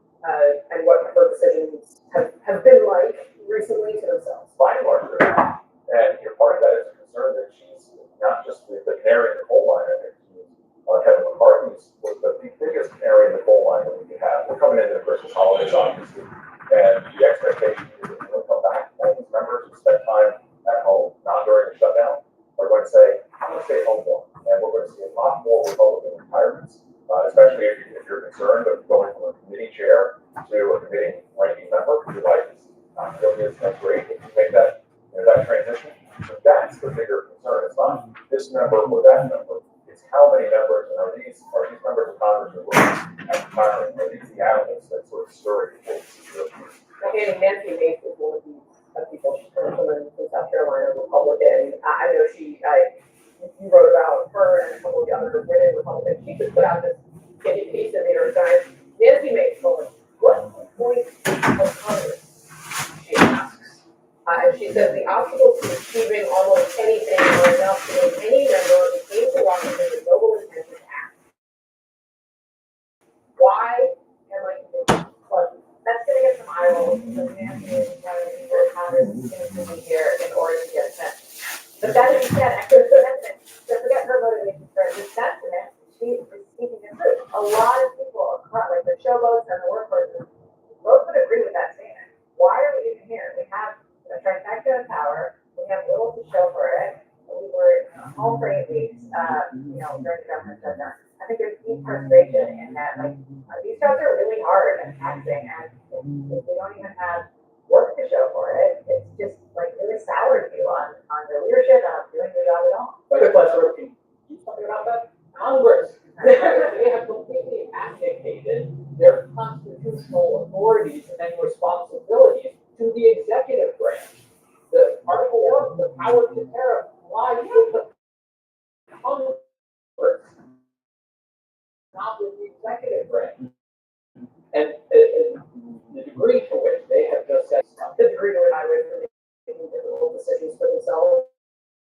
and what her decisions have been like recently to themselves? By and large, they're not. And part of that is a concern that she's not just the canary in the coal mine. I think Kevin McCarthy's was the biggest canary in the coal mine that we could have. We're coming into the Christmas holidays, obviously, and the expectation is that we'll come back. All these members who spend time at home, not during the shutdown, are going to say, I'm going to stay home more. And we're going to see a lot more Republican retirements, especially if you're concerned of going from a committee chair to a committee ranking member. Your life is not really as great if you make that transition. So that's the bigger concern. It's not this member or that member. It's how many members, and are these members of Congress who are retiring? Are these the animals that sort of stir it? Okay, Nancy Mace is one of these people. She's from South Carolina, Republican. I know you wrote about her and a couple of the other women Republicans. She just put out this piece in the New York Times. Nancy Mace told us, what's the point of Congress? She asks. And she says the obstacles to achieving almost anything are enough to make any member who came to Washington with noble intentions act. Why am I doing this? That's going to get some eye rolls because Nancy is running for Congress seems to be here in order to get a sentence. But that being said, I could forget her motivation for this sentiment. She is speaking the truth. A lot of people, like the showboats and the workforce, both would agree with that statement. Why are we even here? We have a trifecta of power. We have little to show for it. We were home for 8 weeks, during the government shutdown. I think there's deep frustration in that, like, these jobs are really hard and taxing, and if we don't even have work to show for it, it's just like really sours you on the leadership and on doing the job at all. Quick question, can you talk about that? Congress, they have completely abdicated their constitutional authorities and responsibilities to the executive branch. The Article 1, the power to tariff, lies with the Congress, not with the executive branch. And the degree to which they have just said, The degree to which I was making difficult decisions for themselves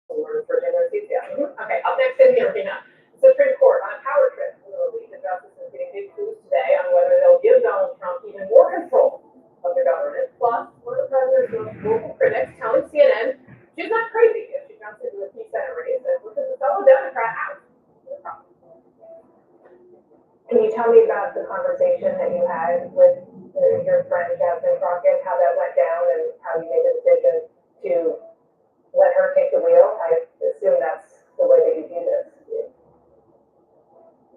in order for Virginia to Okay, up next in the arena. Supreme Court on a power trip. The lead of justice is getting big clues today on whether they'll give Donald Trump even more control of the government. Plus, one of the president's most vocal critics telling CNN she's not crazy if she jumps into a key Senate race, which is a fellow Democrat out. Can you tell me about the conversation that you had with your friend Jasmine Crockett, how that went down and how you made the decision to let her take the wheel? I assume that's the way that you do this.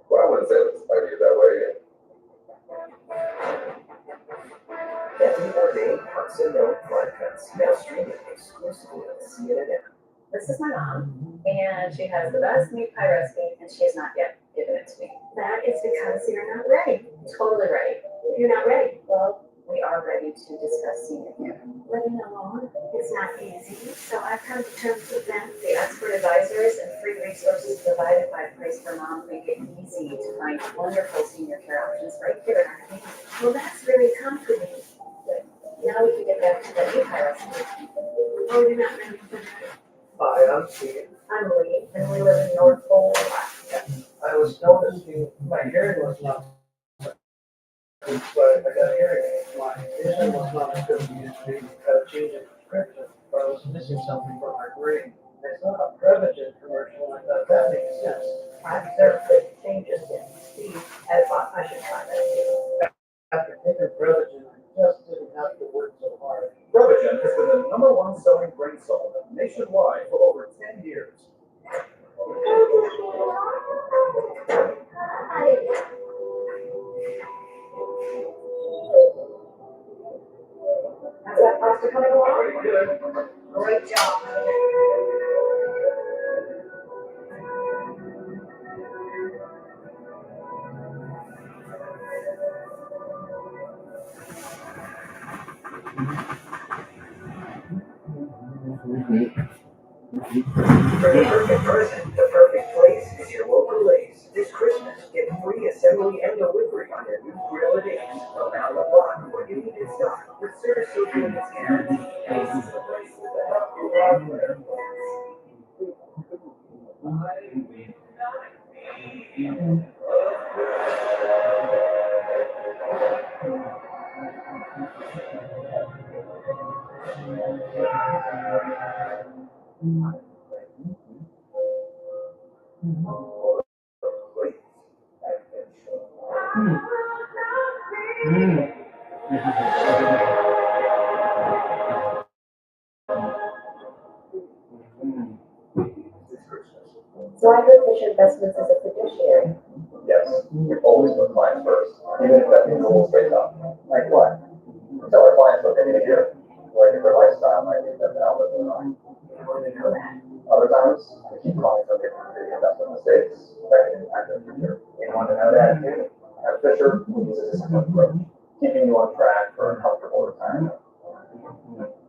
Well, I wouldn't say I did it that way. Deputy ordained Parks and Rec broadcasts now streaming exclusively on CNN. This is my mom, and she has the best meat pie recipe, and she has not yet given it to me. That is because you're not ready. Totally ready. You're not ready. Well, We are ready to discuss senior care. Living alone is not easy, so I've come to terms with them. The expert advisors and free resources provided by Place for Mom make it easy to find wonderful senior care options right here in our community. Well, that's really comforting. But now we can get back to the e-hire recipe. Oh, you're not ready for that? Hi, I'm Steve. I'm Lee, and we live in North Pole. I was noticing my hearing was not, but I got hearing aids. My vision was not as good as it used to be. Got a change in prescription, but I was missing something for my brain. I saw a Prevagen commercial and I thought that makes sense. I observed the changes in Steve, I thought I should try that too. After taking Prevagen, I just didn't have to work so hard. Prevagen has been the #1 selling brain supplement nationwide for over 10 years. How's that pasta coming along? Pretty good. Great job. For the perfect present, the perfect place is your local Ace. This Christmas, get free assembly and delivery on your new grill at Ace. Around the block, what you need in stock. With service so good it's guaranteed. Ace is the place to help you out there. So I heard Fisher Investments as a fiduciary. Yes, we always put clients first, even if that means a little straight up. Like what? Tell our clients what they need to hear. Like if their lifestyle might lead them down the line. Other times, we keep clients from getting into the investment mistakes, that can impact their future. You want to know that too? At Fisher, we use a disciplined approach, keeping you on track for a comfortable retirement.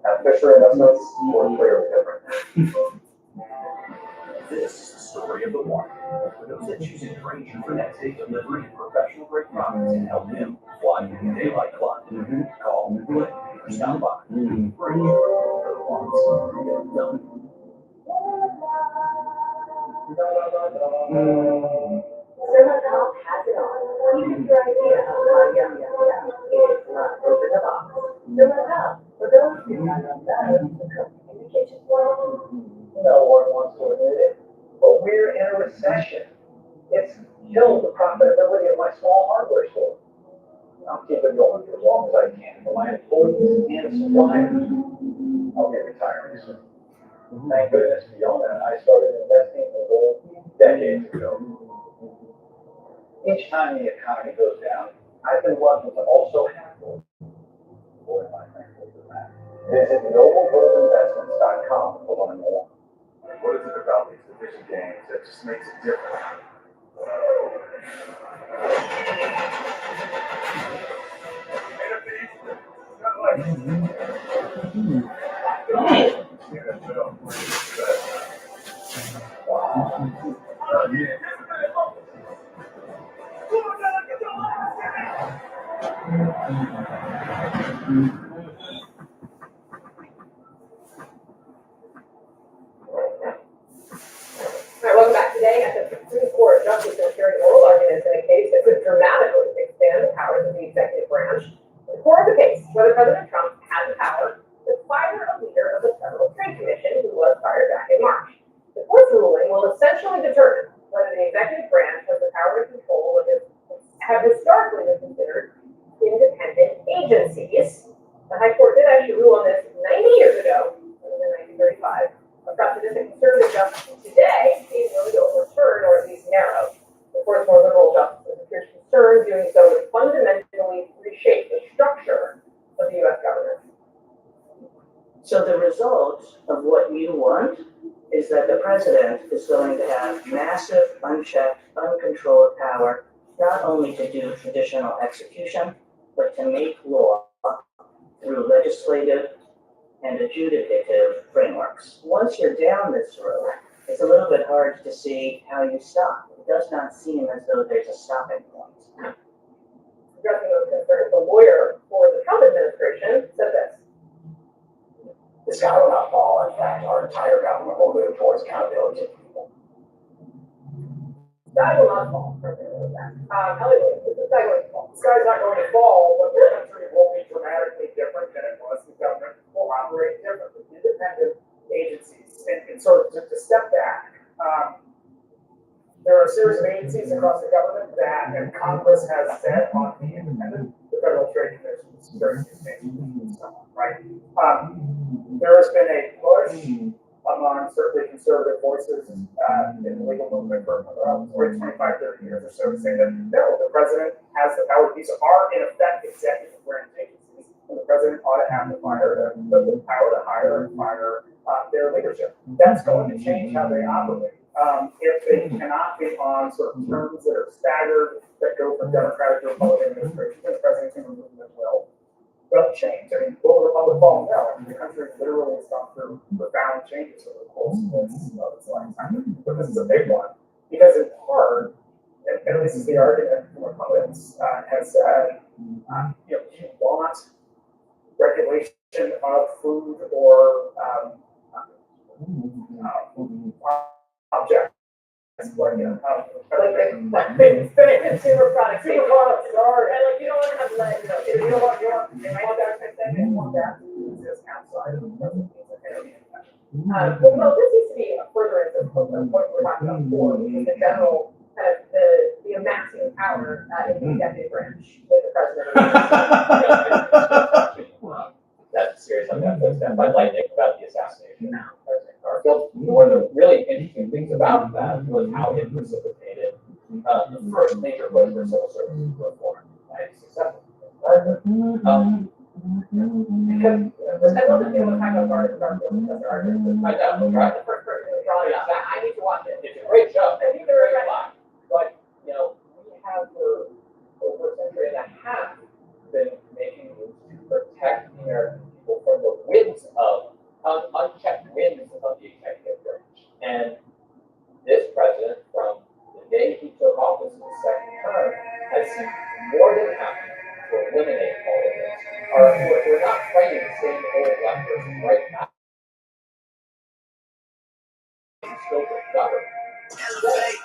At Fisher Investments, we're clearly different. This is the story of the one. For those that choose a Granger for next day delivery and professional grade products and help him fly through the daylight clock. Call, click, or stop by. Granger for the ones who get it done. Servant Health has it all. Even your idea of how yum is not open the box. Servant Health, for those who are not better to cook in the kitchen. No one wants to admit it, but we're in a recession. It's killed the profitability of my small hardware store. I'll keep it going for as long as I can for my employees and suppliers. I'll be retiring soon. Thank goodness beyond that, I started investing in gold decades ago. Each time the economy goes down, I've been lucky to also have gold. Boy, am I thankful for that. Visit noblegoldinvestments.com to learn more. What is it about these division games that just makes it different? All right, welcome back. Today at the Supreme Court, justices are hearing oral arguments in a case that could dramatically expand the powers of the executive branch. The core of the case, whether President Trump had the power to fire a leader of the Federal Trade Commission who was fired back in March. The court's ruling will essentially determine whether the executive branch has the power to control what have historically been considered independent agencies. The High Court did actually rule on this 90 years ago, in 1935. A precedent that conservative justices today seem willing to overturn or at least narrow. The court's more liberal justices appears concerned doing so would fundamentally reshape the structure of the U.S. government. So the result of what you want is that the president is going to have massive, unchecked, uncontrolled power, not only to do traditional execution, but to make law through legislative and adjudicative frameworks. Once you're down this road, it's a little bit hard to see how you stop. It does not seem as though there's a stopping point. Addressing those concerns, the lawyer for the Trump administration said this. The sky will not fall. In fact, our entire government will move towards accountability. The sky will not fall. Elliot, is the sky going to fall? The sky's not going to fall, but the country will be dramatically different than it was. The government will operate differently. Independent agencies, and sort of to step back, there are a series of agencies across the government that, and Congress has said on the independent, the Federal Trade Commission, the Securities Exchange, and so on, right? There has been a push among certainly conservative voices in the legal movement for 25, 30 years or so to say that no, the president has the power. These are in effect executive branch agencies, and the president ought to have the power to hire and fire their leadership. That's going to change how they operate. If they cannot be on sort of terms that are staggered, that go from Democratic to Republican administration, the president can remove them as well. They'll change. I mean, will the Republic fall? No. I mean, the country literally has gone through profound changes over the course of its lifetime. But this is a big one. Because in part, and this is the argument from Republicans, has said, do you want regulation of food or objects? Like, consumer products. And like, you don't want to have lead, you don't want that, you don't want that to exist outside of the president. Well, this needs to be a furtherance of what we were talking about before, which is the general kind of the amassing power in the executive branch with the president. That's serious. I'm going to stand by lightning about the assassination of President Garfield. One of the really interesting things about that was how it precipitated the first major push for civil services reform and successful. Because I love that people talk about Garfield because there are I know, right? the first person who draws it out. I need to watch it. It's a great show. I think they're Great line. But, we have for over a century and a half been making moves to protect the American people from the winds of, unchecked winds of the executive branch. And this president, from the day he took office in the second term, has seemed more than happy to eliminate all of this. We're not playing the same old leftism right now. Scope of government. Elevate.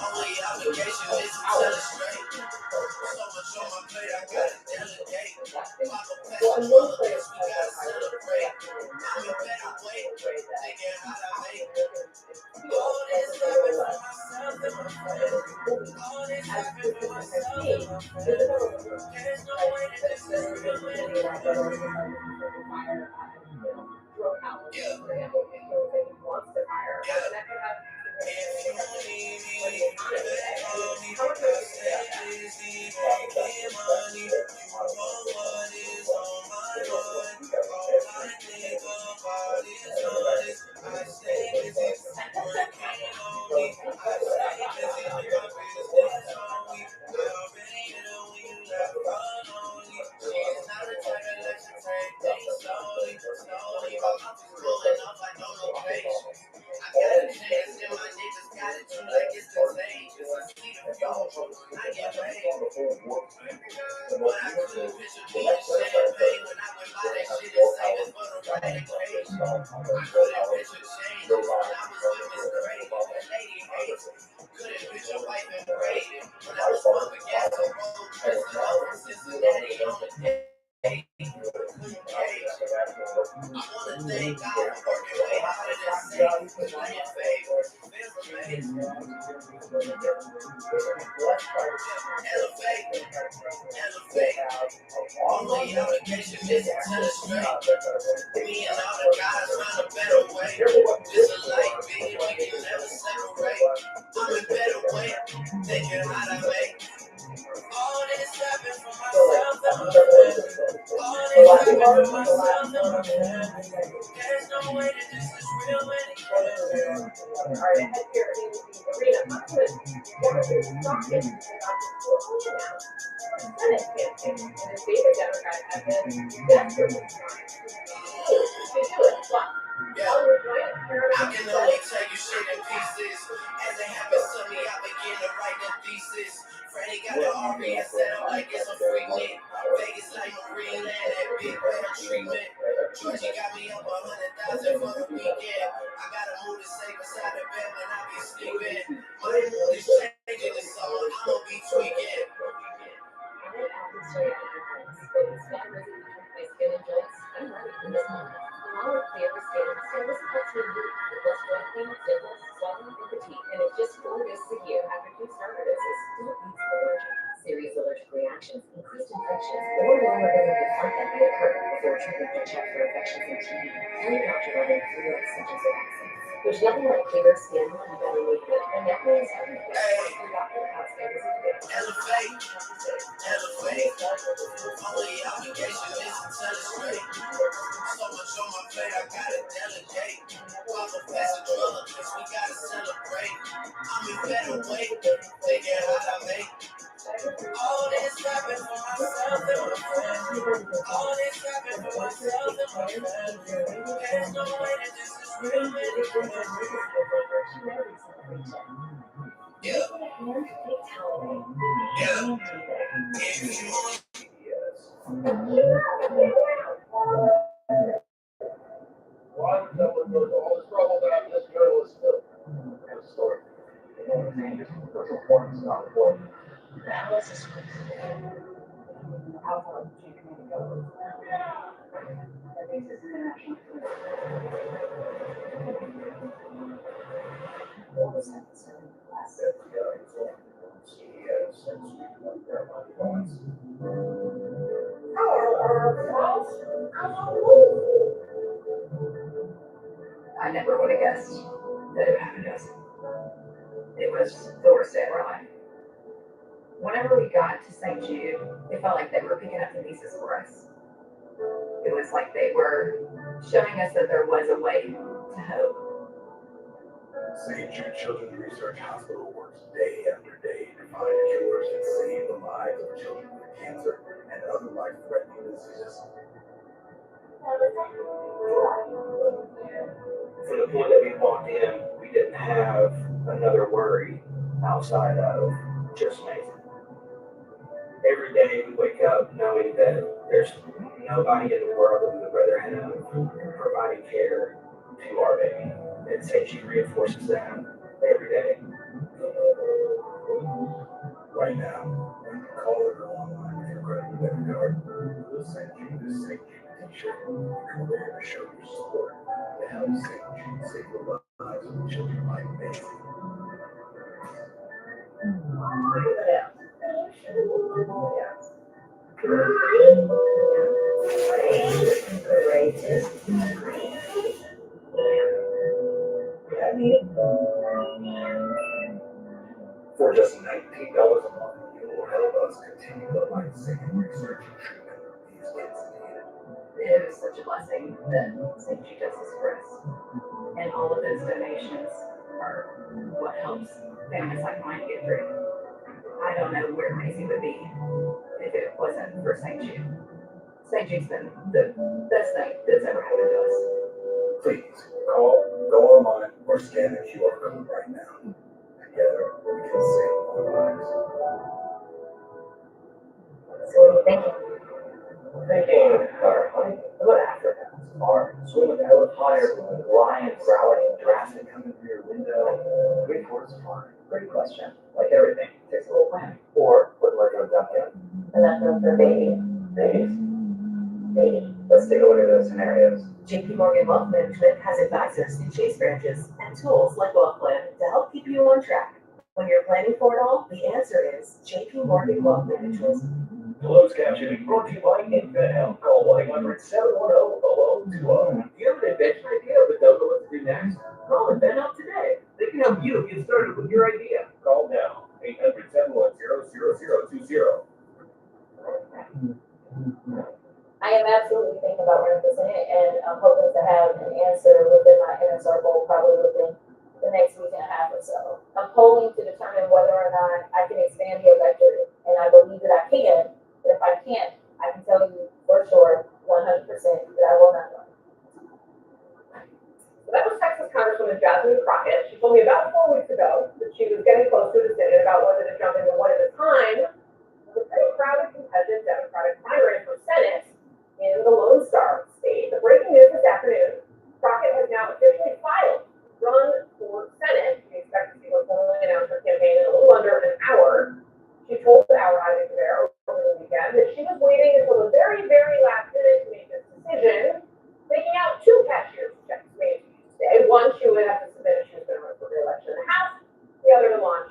Only obligation is to illustrate. So much on my plate, I gotta delegate. Papa pass the mother, we gotta celebrate. I'm a better way, thinking how to make all this happen for myself and my friends. All this happen for myself and my friends. There's no way that this is real anymore. If you need me, call me, I say this evening, get money. You know what is on my mind. All I think about is honest. I stay busy, working on me. I stay busy with my business on me. I already know when you left run on me. She is not the type that lets you take things slowly. My mouth is pulling off like no location. I got a chance and my niggas got it too like it's contagious. I see the future, I get paid. But I couldn't picture being champagne when I went by that shit and save it for the right occasion. I couldn't picture changes when I was with Miss Gray. The lady hates me. Couldn't picture wife and braided when I was pumping gas on road trips and over Cincinnati on the day. I wanna thank God for working way harder than Satan, playing favors, elevate. Only obligation is to tell it straight. Me and all the guys find a better way. This a light beat, we can never separate. I'm a better way, thinking how to make. All this happened for myself and my friends. All this happened for myself and my friends. There's no way that this is real anymore. Alright, head here in the arena. I'm going to talk to you about this portfolio now. Senate campaign in the state of Democrat have been desperately trying to do it. But how we're doing it, I can only tell you shit in pieces. As it happens to me, I begin to write the thesis. Freddie got the RV set up like it's a free nick. Vegas like Marine Land, that big better treatment. Georgie got me up 100,000 for the weekend. I gotta move to safe beside the bed when I be sleeping. My mood is changing the song, I'ma be tweaking. And it's just 4 days a year after two starterdosis, don't lead to allergic. Serious allergic reactions, increased infections, or longer than the flight that may occur before treatment can check for infections in TB. Tell your doctor about any flu-like symptoms of vaccines. There's nothing like clear skin and better movement, and that means having a your doctor about status of care. Elevate. Only obligation is to tell it straight. So much on my plate, I gotta delegate. Walk a fast drug, we gotta celebrate. I'm in better weight, thinking how I make. All this rapping for myself and my friends. All this rapping for myself and my family. There's no way that this is real anymore. Yeah. Yeah. If you want. Why the devil goes to all this trouble about this journalist still? And the story. That's important, not important. The hell is this? I never would have guessed that it happened to us. It was the worst day of our life. Whenever we got to St. Jude, it felt like they were picking up the pieces for us. It was like they were showing us that there was a way to hope. St. Jude Children's Research Hospital works day after day to find cures and save the lives of children with cancer and other life-threatening diseases. From the point that we walked in, we didn't have another worry outside of just Nathan. Every day we wake up knowing that there's nobody in the world that we would rather have providing care to our baby. And St. Jude reinforces that every day. Right now, you can call or go online with your credit debit card. We'll send you this St. Jude t-shirt and come there to show your support to help St. Jude save the lives of children like Macy. For just $19 a month, you will help us continue the life-saving research and treatment these kids need. It was such a blessing that St. Jude does this for us. And all of those donations are what helps families like mine get through. I don't know where Macy would be if it wasn't for St. Jude. St. Jude's been the best thing that's ever happened to us. Please call, go online, or scan the QR code right now. Together, we can save more lives. So what do you think? Thinking, what Africa? Or swim with elephant higher, lions growling, drastic coming through your window. Wait for it's fine. Great question. Like everything, takes a little planning. Or put like a duck in. And that's room for baby. Babies. Baby. Let's take a look at those scenarios. JP Morgan Wealth Management has advisors in Chase branches and tools like Wealth Plan to help keep you on track. When you're planning for it all, the answer is JP Morgan Wealth Management. Closed captioning brought to you by Infant Health. Call 1-800-710-0020. Do you have an invention idea but don't know what to do next? Call Invent Help today. They can help you get started with your idea. Call now. 800-710-0020. I am absolutely thinking about running for Senate, and I'm hoping to have an answer within my inner circle, probably within the next week and a half or so. I'm polling to determine whether or not I can expand the electorate and I believe that I can, but if I can't, I can tell you for sure, 100%, that I will not run. So that was Texas Congresswoman Jasmine Crockett. She told me about 4 weeks ago that she was getting close to a decision about whether to jump into what at the time was a pretty crowded, competitive Democratic primary for Senate in the Lone Star state. The breaking news this afternoon, Crockett has now officially filed to run for Senate. We expect to see her formally announce her campaign in a little under an hour. She told Our Hiding Bear over the weekend that she was waiting until the very, very last minute to make this decision, taking out 2 cashier's checks made Tuesday. One, she would have to submit if she was going to run for re-election in the House, the other to launch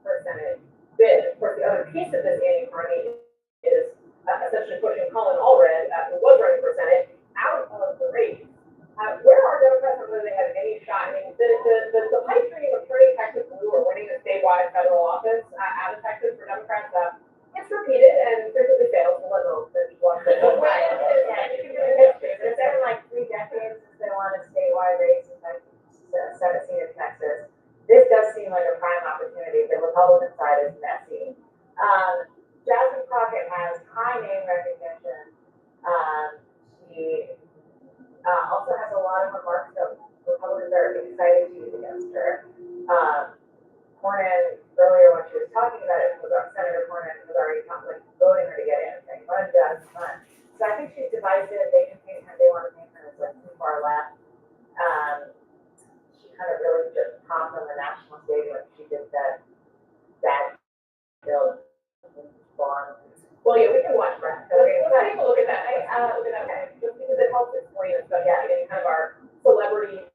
her Senate bid. Of course, the other piece of this anti-carney is essentially pushing Colin Allred, who was running for Senate, out of the race. Where are Democrats and whether they have any shot? I mean, the pipe dream of turning Texas blue or winning a statewide federal office out of Texas for Democrats gets repeated and frequently fails. We'll let those finish one. It's been like 3 decades since they won a statewide race in Texas, Senate seat in Texas. This does seem like a prime opportunity. The Republican side is messy. Jasmine Crockett has high name recognition. She also has a lot of remarks that Republicans are excited to use against her. Cornyn, earlier when she was talking about it, Senator Cornyn was already voting her to get in, saying, run, Jasmine, run. So I think she's divisive. They can paint her, they want to paint her as like too far left. She kind of really just popped on the national stage when she did that bill. Well, yeah, we can watch that. Let's take a look at that. Just because it helps explain, especially in kind of our celebrity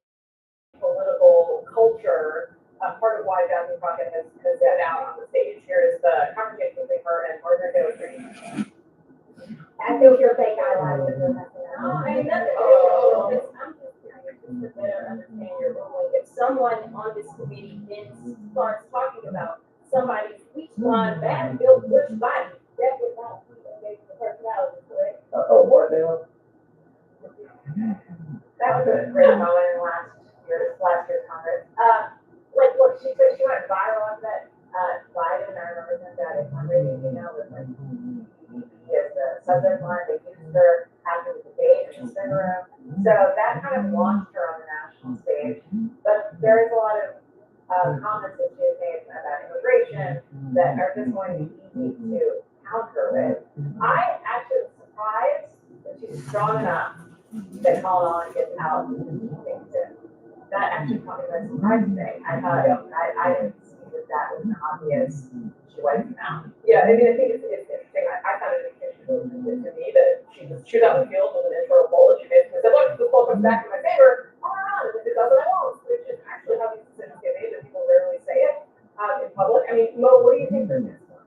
political culture, part of why Jasmine Crockett has got out on the stage. Here is the conversation between her and Margaret Taylor Greene. I think your fake eyelashes are messing up. No, I mean, nothing. I'm just curious to better understand your ruling. If someone on this committee then starts talking about somebody's weak line, bad built, bush body, that would not be against the personality, correct? What now? That was a great moment in last year's Congress. Like, look, she went viral on that. Biden, I remember sent that in one radio email with like, as the subject line, they used her after the debate in the spin room. So that kind of launched her on the national stage. But there is a lot of comments that she has made about immigration that are just going to be easy to counter with. I actually was surprised that she's strong enough that Colin Allred gets out and things in. That actually caught me by surprise today. I thought I didn't see that was an obvious. She wiped him out. Yeah, I mean, I think it's interesting. I found it interesting to me that she was shoot out the field with an internal poll, and she basically said, "Look, if this poll comes back in my favor, I'll run, and if it doesn't, I won't." Which is actually how these decisions get made, and people rarely say it in public. I mean, Mo, what do you think of this one?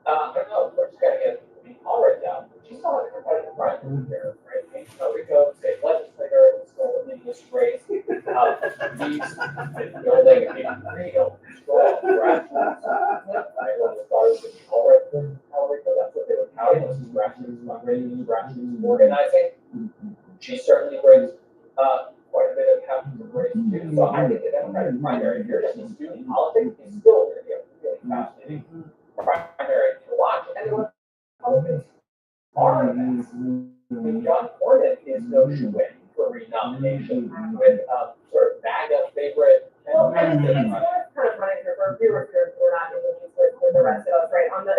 I don't know. We're just gonna get Allred down. She's still having a competitive primary here, right? I mean, Rico, state legislator, is still in this race. He's building a real strong grassroots. I always thought it was Allred for Rico. That's what they were touting. This is grassroots fundraising, grassroots organizing. She certainly brings quite a bit of half of the race too. So I think the Democratic primary, if you're just in student politics, is still going to be a really fascinating primary to watch. And the Republicans are in that. I mean, John Cornyn is no shoe-in for renomination with sort of MAGA favorite. Well, I mean, it's worth kind of running through for viewers who are not English with the rest of us, right? On the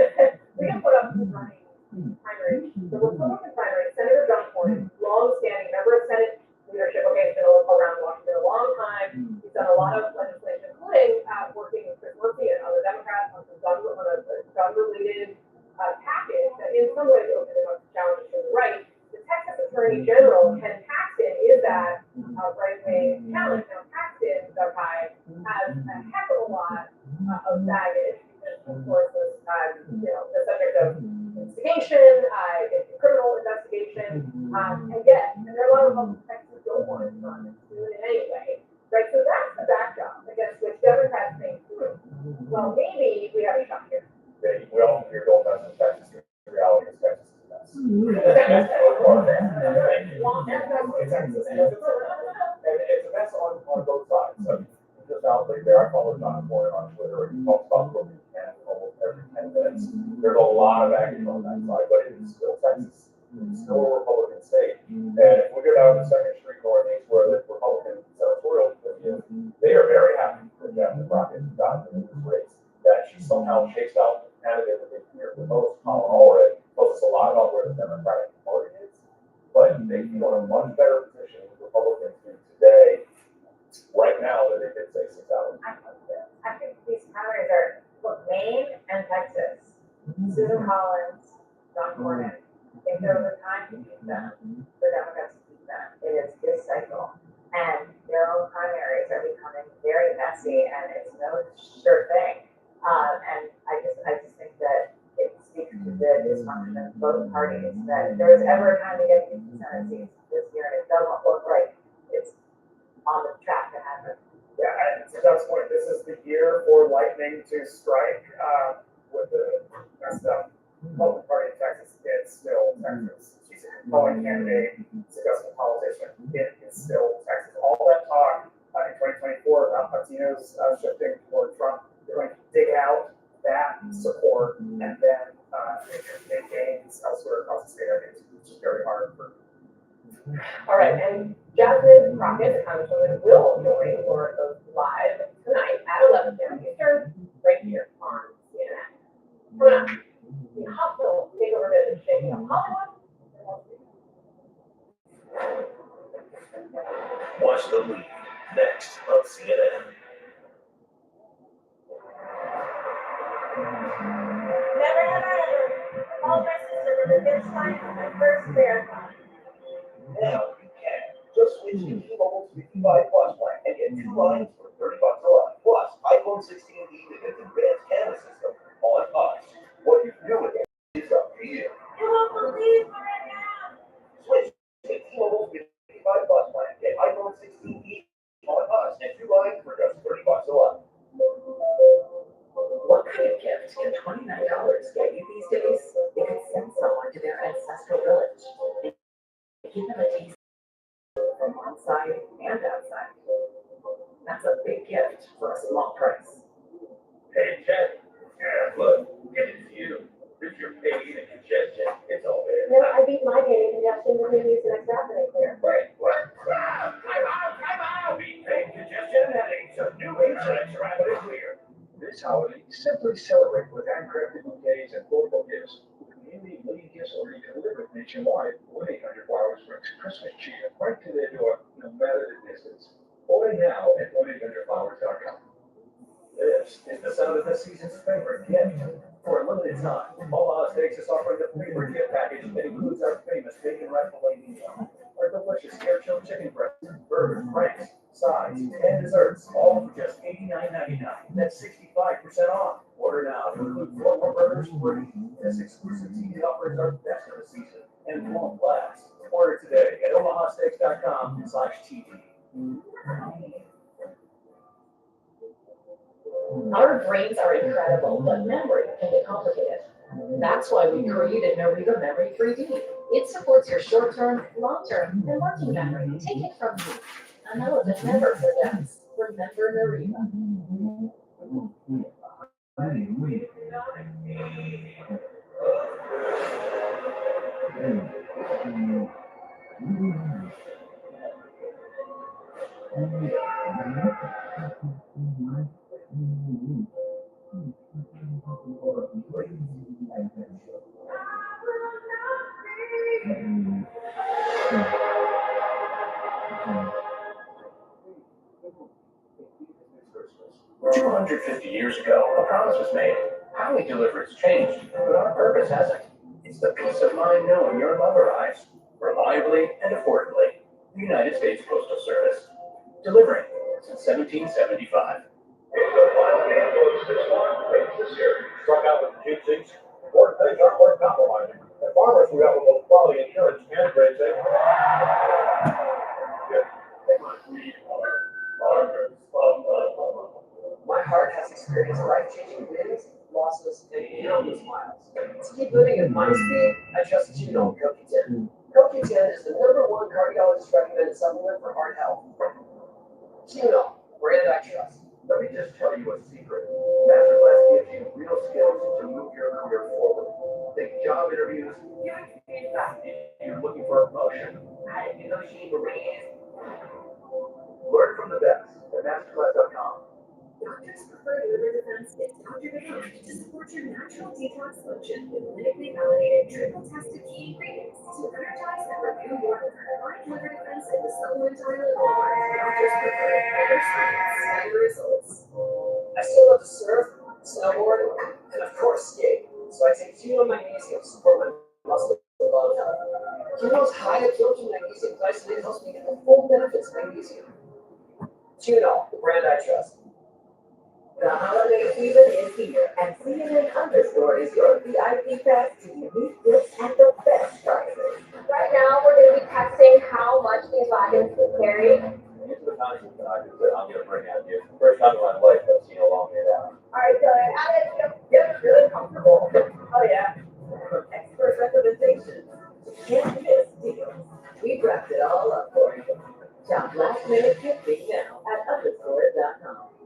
we can put up the running primary, the Republican primary, Senator John Cornyn, long-standing member of Senate leadership. Okay, he's been around Washington a long time. He's done a lot of legislation, including working with Chris Murphy and other Democrats on a gun-related package that in some ways opened up challenges to the right. The Texas Attorney General, Ken Paxton, is that right-wing challenge. Now, Paxton, the guy, has a heck of a lot of baggage because, of course, was the subject of investigation, criminal investigation, and yet, and there are a lot of Republicans in Texas who don't want to run and do it in any way, right? So that's the backdrop against which Democrats think, well, maybe we have a shot here. We all hear Bill Clinton in Texas. The reality is Texas is a mess. And it's a mess on both sides. So just out there, I follow John Boyd on Twitter, and he talks about what we can almost every 10 minutes. There's a Republican state. And if we go down to Second Street Northeast, where the Republican senatorial is, they are very happy that Jackie Crockett got in this race. That she somehow chased out the candidate that they fear the most, Colin Allred. Tells us a lot about where the Democratic Party is, but they feel in a much better position with Republicans do today, right now, than they did say 6 hours. I think these primaries are, look, Maine and Texas, Susan Collins, John Cornyn. I think there was a time to beat them, for Democrats to beat them. It is this cycle. And their own primaries are becoming very messy, and it's no sure thing. And I just think that it speaks to the dysfunction of both parties, that if there was ever a time to get these Senate seats this year, and it doesn't look like it's on the track to happen. Yeah, and to Doug's point, this is the year for lightning to strike with the messed up Republican Party in Texas. It's still Texas. She's a compelling candidate, successful politician. It is still Texas. All that talk in 2024 about Latinos shifting toward Trump, they're going to dig out that support and then make gains elsewhere across the state. I think it's just very hard for. All right, and Jasmine Crockett, the Congresswoman, will join for the live tonight at 11 p.m. Eastern, right here on CNN. Coming up, the hospital takeover bid is shaking up Hollywood. Watch the lead next on CNN. Never have I ever. All dresses to the finish line on my first marathon. Now you can. Just switch to T-Mobile's 55 Plus plan and get 2 lines for $30 a line. Plus, iPhone 16 with its advanced camera system on us. What you do with it is up to you. You won't believe what I got. Switch to T-Mobile's 55 Plus plan. Get iPhone 16 on us and 2 lines for just $30 a line. What kind of gift can $29 get you these days? It could send someone to their ancestral village and give them a taste from one side and outside. That's a big gift for a small price. Hey, Jack. Yeah, look, give it to you. If you're pain and congestion, it's all there. No, I beat my pain and congestion. We're going to use the next rapid clear. Right, what? Time out! Beat pain, congestion, and headaches. A new insurance rapid and clear. This holiday, simply celebrate with handcrafted bouquets and portable gifts. Leading gifts already delivered nationwide. 1-800-Flowers brings Christmas cheer right to their door, no matter the distance. Order now at 1-800-Flowers.com. This is the sound of the season's favorite gift. For a limited time, Omaha Steaks is offering the favorite gift package that includes our famous bacon wrapped filet mignon, our delicious air-chilled chicken breast, burgers, franks, sides, and desserts, all for just $89.99. That's 65% off. Order now to include 4 more burgers free. This exclusive TV offer is our best of the season and won't last. Order today at omahasteaks.com/TV. Our brains are incredible, but memory can get complicated. That's why we created Nariva Memory 3D. It supports your short-term, long-term, and working memory. Take it from me. An elephant never forgets. Remember Nariva. $250 years ago, a promise was made. How we deliver has changed, but our purpose hasn't. It's the peace of mind knowing your love arrives reliably and affordably. The United States Postal Service, delivering since 1775. It's the final game, folks. This one wins the series. Struck out with the jinxings. Important things aren't worth compromising. And farmers who have both quality insurance and great savings. My heart has experienced life-changing wins, losses, and countless smiles. To keep living at my speed, I trust Tune on CoQ10. CoQ10 is the #1 cardiologist recommended supplement for heart health. Tune on, brand I trust. Let me just tell you a secret. Masterclass gives you real skills to move your career forward. Think job interviews, get feedback if you're looking for a promotion, how to negotiate a raise. Learn from the best at masterclass.com. Doctors prefer liver defense with Dr. Defense to support your natural detox function with clinically validated, triple-tested key ingredients to energize and renew your liver. Find liver defense in the supplement aisle at Walmart. Doctors prefer better science, better results. I still love to surf, snowboard, and of course skate. So I take Kilo Magnesium to support my muscle and bone health. Kilo's high absorption magnesium glycinate helps me get the full benefits of magnesium. Tuno, the brand I trust. The holiday season is here, and CNN Underscore is your VIP pass to unique gifts at the best prices. Right now, we're going to be testing how much these wagons can carry. These are the kinds of things that I'm going to bring out here. First time in my life I've seen a long way down. Alright, so how did it get really comfortable? Oh yeah. Expert recommendations. Can't miss deals. We wrapped it all up for you. Shop last minute gifting now at underscore.com.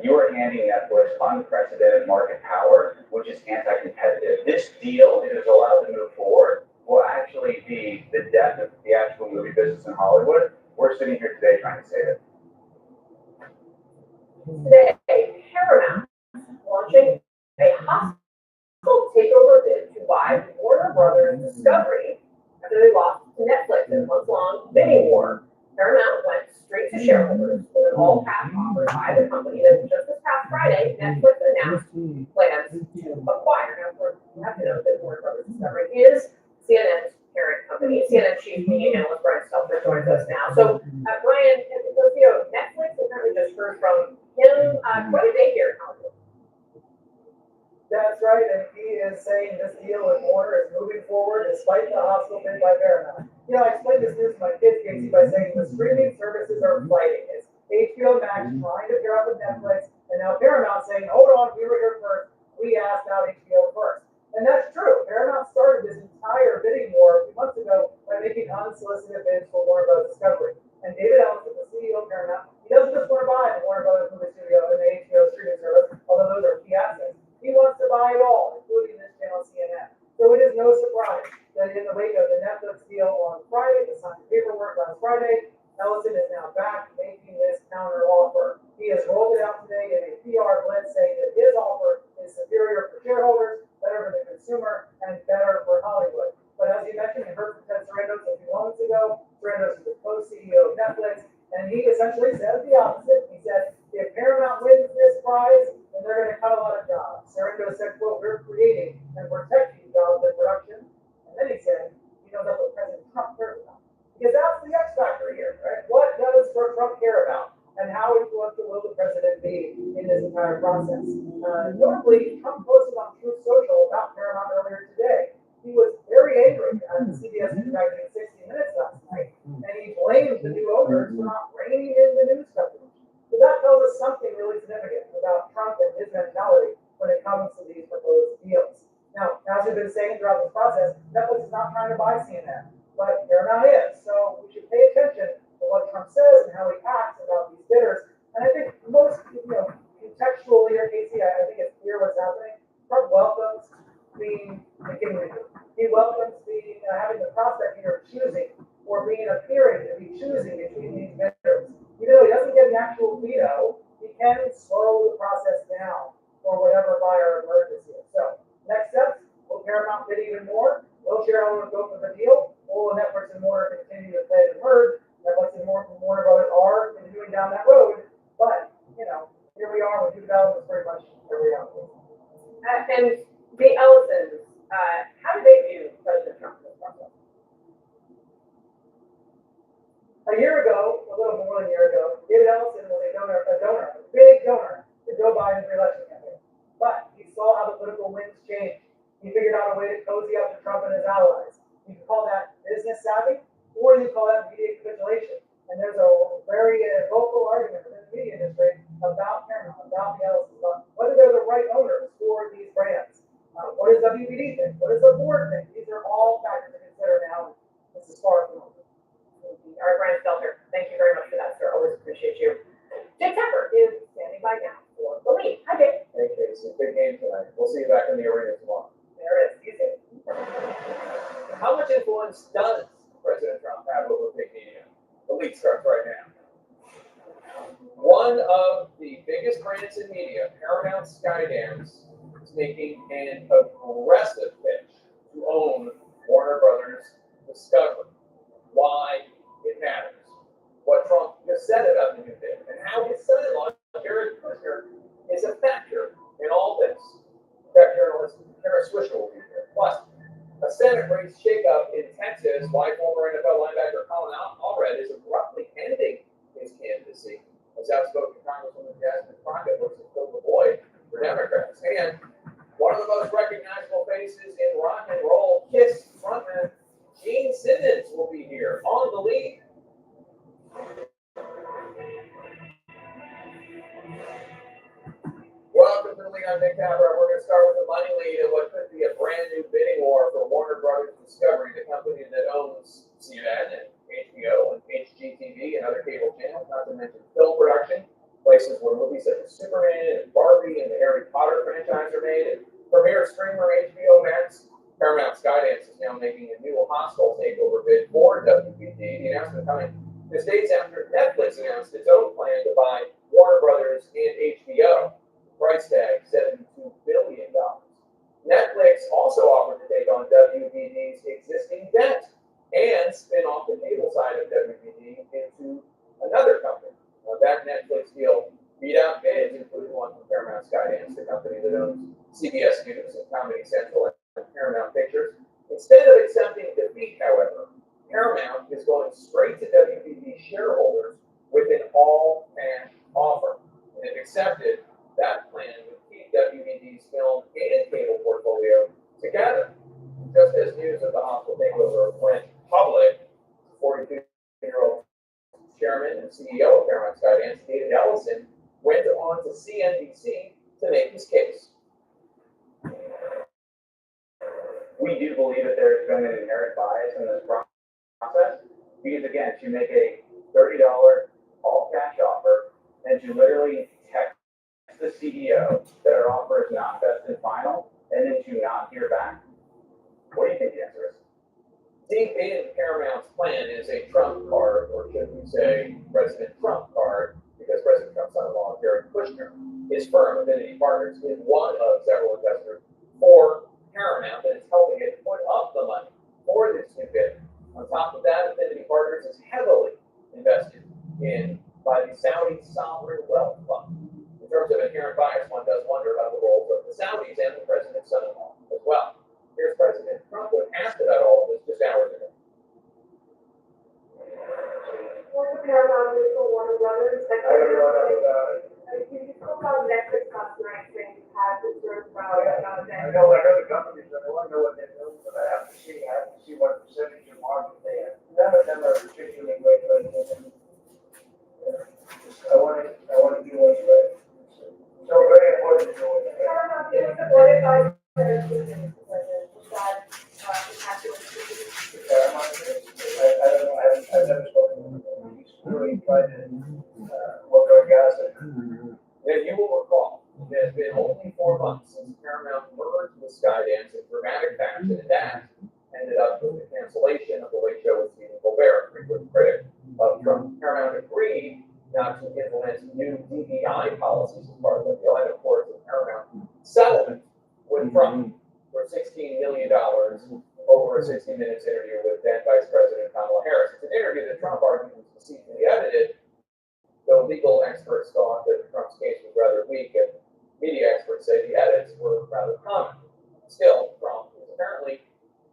You are handing Netflix unprecedented market power, which is anti-competitive. This deal, if it's allowed to move forward, will actually be the death of the actual movie business in Hollywood. We're sitting here today trying to save it. Today, Paramount launching a hostile takeover bid to buy Warner Brothers Discovery after they lost to Netflix in a month-long bidding war. Paramount went straight to shareholders with an all-cash offer by the company that just this past Friday, Netflix announced plans to acquire. Now, we have to know that Warner Brothers Discovery is CNN's parent company. CNN chief media analyst Brian Stelter joins us now. So, Brian, Netflix apparently just heard from him quite a day here in Hollywood. That's right, and he is saying this deal with Warner is moving forward despite the hostile bid by Paramount. I explained this news to my kids, Casey, by saying the streaming services are fighting. It's HBO Max trying to pair up with Netflix, and now Paramount saying, hold on, we were here first. We asked out HBO first. And that's true. Paramount started this entire bidding war a few months ago by making unsolicited bids for Warner Bros. Discovery. And David Ellison, the CEO of Paramount, he doesn't just want to buy the Warner Bros. Movie Studio and the HBO streaming service, although those are key assets. He wants to buy it all, including this channel CNN. So it is no surprise that in the wake of the Netflix deal on Friday, the signed paperwork last Friday, Ellison is now back making this counter offer. He has rolled it out today in a PR blitz saying that his offer is superior for shareholders, better for the consumer, and better for Hollywood. But as you mentioned, you heard from Ted Sarandos a few moments ago. Sarandos is the co-CEO of Netflix, and he essentially said the opposite. He said, if Paramount wins this prize, then they're going to cut a lot of jobs. Sarandos said, quote, we're creating and protecting jobs in production. And then he said, that's what President Trump cares about. Because that's the X factor here, right? What does Trump care about? And how influential will the president be in this entire process? Notably, Trump posted on Truth Social about Paramount earlier today. He was very angry at the CBS News magazine 60 Minutes last night, and he blamed the new owners for not reining in the news coverage. So that tells us something really significant about Trump and his mentality when it comes to these proposed deals. Now, as we've been saying throughout this process, Netflix is not trying to buy CNN, but Paramount is. So we should pay attention to what Trump says and how he acts about these bidders. And I think most, contextually here, Casey, I think it's clear what's happening. Trump welcomes being a kingmaker. He welcomes being having the prospect here of choosing or appearing to be choosing between these bidders. Even though he doesn't get an actual veto, he can slow the process down for whatever buyer emerges here. So next steps, will Paramount bid even more? Will shareholders go for the deal? Or will Netflix and Warner continue to play the merge? Netflix and Warner Brothers are continuing down that road, but here we are with new developments pretty much where we are. And the Ellisons, how do they view President Trump in this process? A year ago, a little more than a year ago, David Ellison was a big donor to Joe Biden's reelection campaign. But he saw how the political winds changed. He figured out a way to cozy up to Trump and his allies. You can call that business savvy, or you can call that media capitulation. And there's a very vocal argument within the media industry about Paramount, about the Ellisons, about whether they're the right owners for these brands. What does WBD think? What does the board think? These are all factors to consider now. This is far from over. All right, Brian Stelter, thank you very much for that, sir. Always appreciate you. Jake Tucker is standing by now for the lead. Hi, Jake. Hey, Casey, big game tonight. We'll see you back in the arena tomorrow. There it is. You too. How much influence does President Trump have over big media? The league starts right now. One of the biggest brands in media, Paramount Skydance, is making an aggressive pitch to own Warner Brothers Discovery. Why it matters. What Trump just said about the new bid, and how his son-in-law, Jared Kushner, is a factor in all this. Tech journalist Kara Swisher will be here. Plus, a Senate race shakeup in Texas, why former NFL linebacker Colin Allred is abruptly ending his candidacy. As outspoken Congresswoman Jasmine Crockett looks to fill the void for Democrats. And one of the most recognizable faces in rock and roll, Kiss frontman Gene Simmons will be here on the lead. Welcome to the lead. I'm Nick Capra. We're going to start with the money lead and what could be a brand new bidding war for Warner Brothers Discovery, the company that owns CNN and HBO and HGTV and other cable channels, not to mention film production, places where movies such as Superman and Barbie and the Harry Potter franchise are made, and premier streamer HBO Max. Paramount Skydance is now making a new hostile takeover bid for WBD. The announcement coming just days after Netflix announced its own plan to buy Warner Brothers and HBO. Price tag $72 billion. Netflix also offered to take on WBD's existing debt and spin off the cable side of WBD into another company. That Netflix deal beat out bids, including one from Paramount Skydance, the company that owns CBS News and Comedy Central and Paramount Pictures. Instead of accepting defeat, however, Paramount is going straight to WBD shareholders with an all-cash offer. And if accepted, that plan would keep WBD's film and cable portfolio together. Just as news of the hostile takeover went public, 42-year-old chairman and CEO of Paramount Skydance, David Ellison, went on to CNBC to make his case. We do believe that there's been an inherent bias in this process because, again, to make a $30 all-cash offer and to literally text the CEO that our offer is not best and final, and then to not hear back. What do you think the answer is? Deep in Paramount's plan is a Trump card, or should we say President Trump card, because President Trump's son-in-law, Jared Kushner, his firm, Affinity Partners, is one of several investors for Paramount that is helping it put up the money for this new bid. On top of that, Affinity Partners is heavily invested in by the Saudi Sovereign Wealth Fund. In terms of inherent bias, one does wonder about the roles of the Saudis and the president's son-in-law as well. Here's President Trump when asked about all of this just hours ago. What's the Paramount with for Warner Brothers? I don't know enough about it. Can you talk about Netflix copyright thing? Have concerns about I know the companies, and I want to know what they're doing, but I have to see what percentage of market they have. None of them are particularly great, but I want to do what's right. So very important to do what's right. Paramount is supported by the I don't know, I've never spoken to him. He's really tried to work our gas. And you will recall, it has been only 4 months since Paramount merged with Skydance in dramatic fashion, and that ended up with the cancellation of The Late Show with Stephen Colbert, a frequent critic of Trump. Paramount agreed not to implement new DEI policies as part of the deal, and of course, the Paramount settlement with Trump for $16 million over a 60 Minutes interview with then Vice President Kamala Harris. It's an interview that Trump argued was deceitfully edited, though legal experts thought that Trump's case was rather weak, and media experts say the edits were rather common. Still, Trump is apparently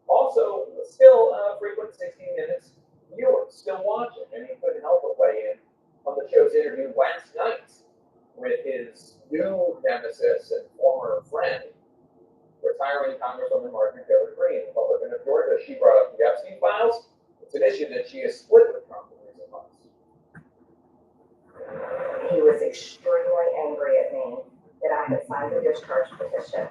also still a frequent 60 Minutes viewer, still watching, and he couldn't help but weigh in on the show's interview last night with his new nemesis and former friend, retiring Congresswoman Marjorie Taylor Greene, Republican of Georgia. She brought up the Epstein files. It's an issue that she has split with Trump in recent months. He was extremely angry at me that I had signed a discharge petition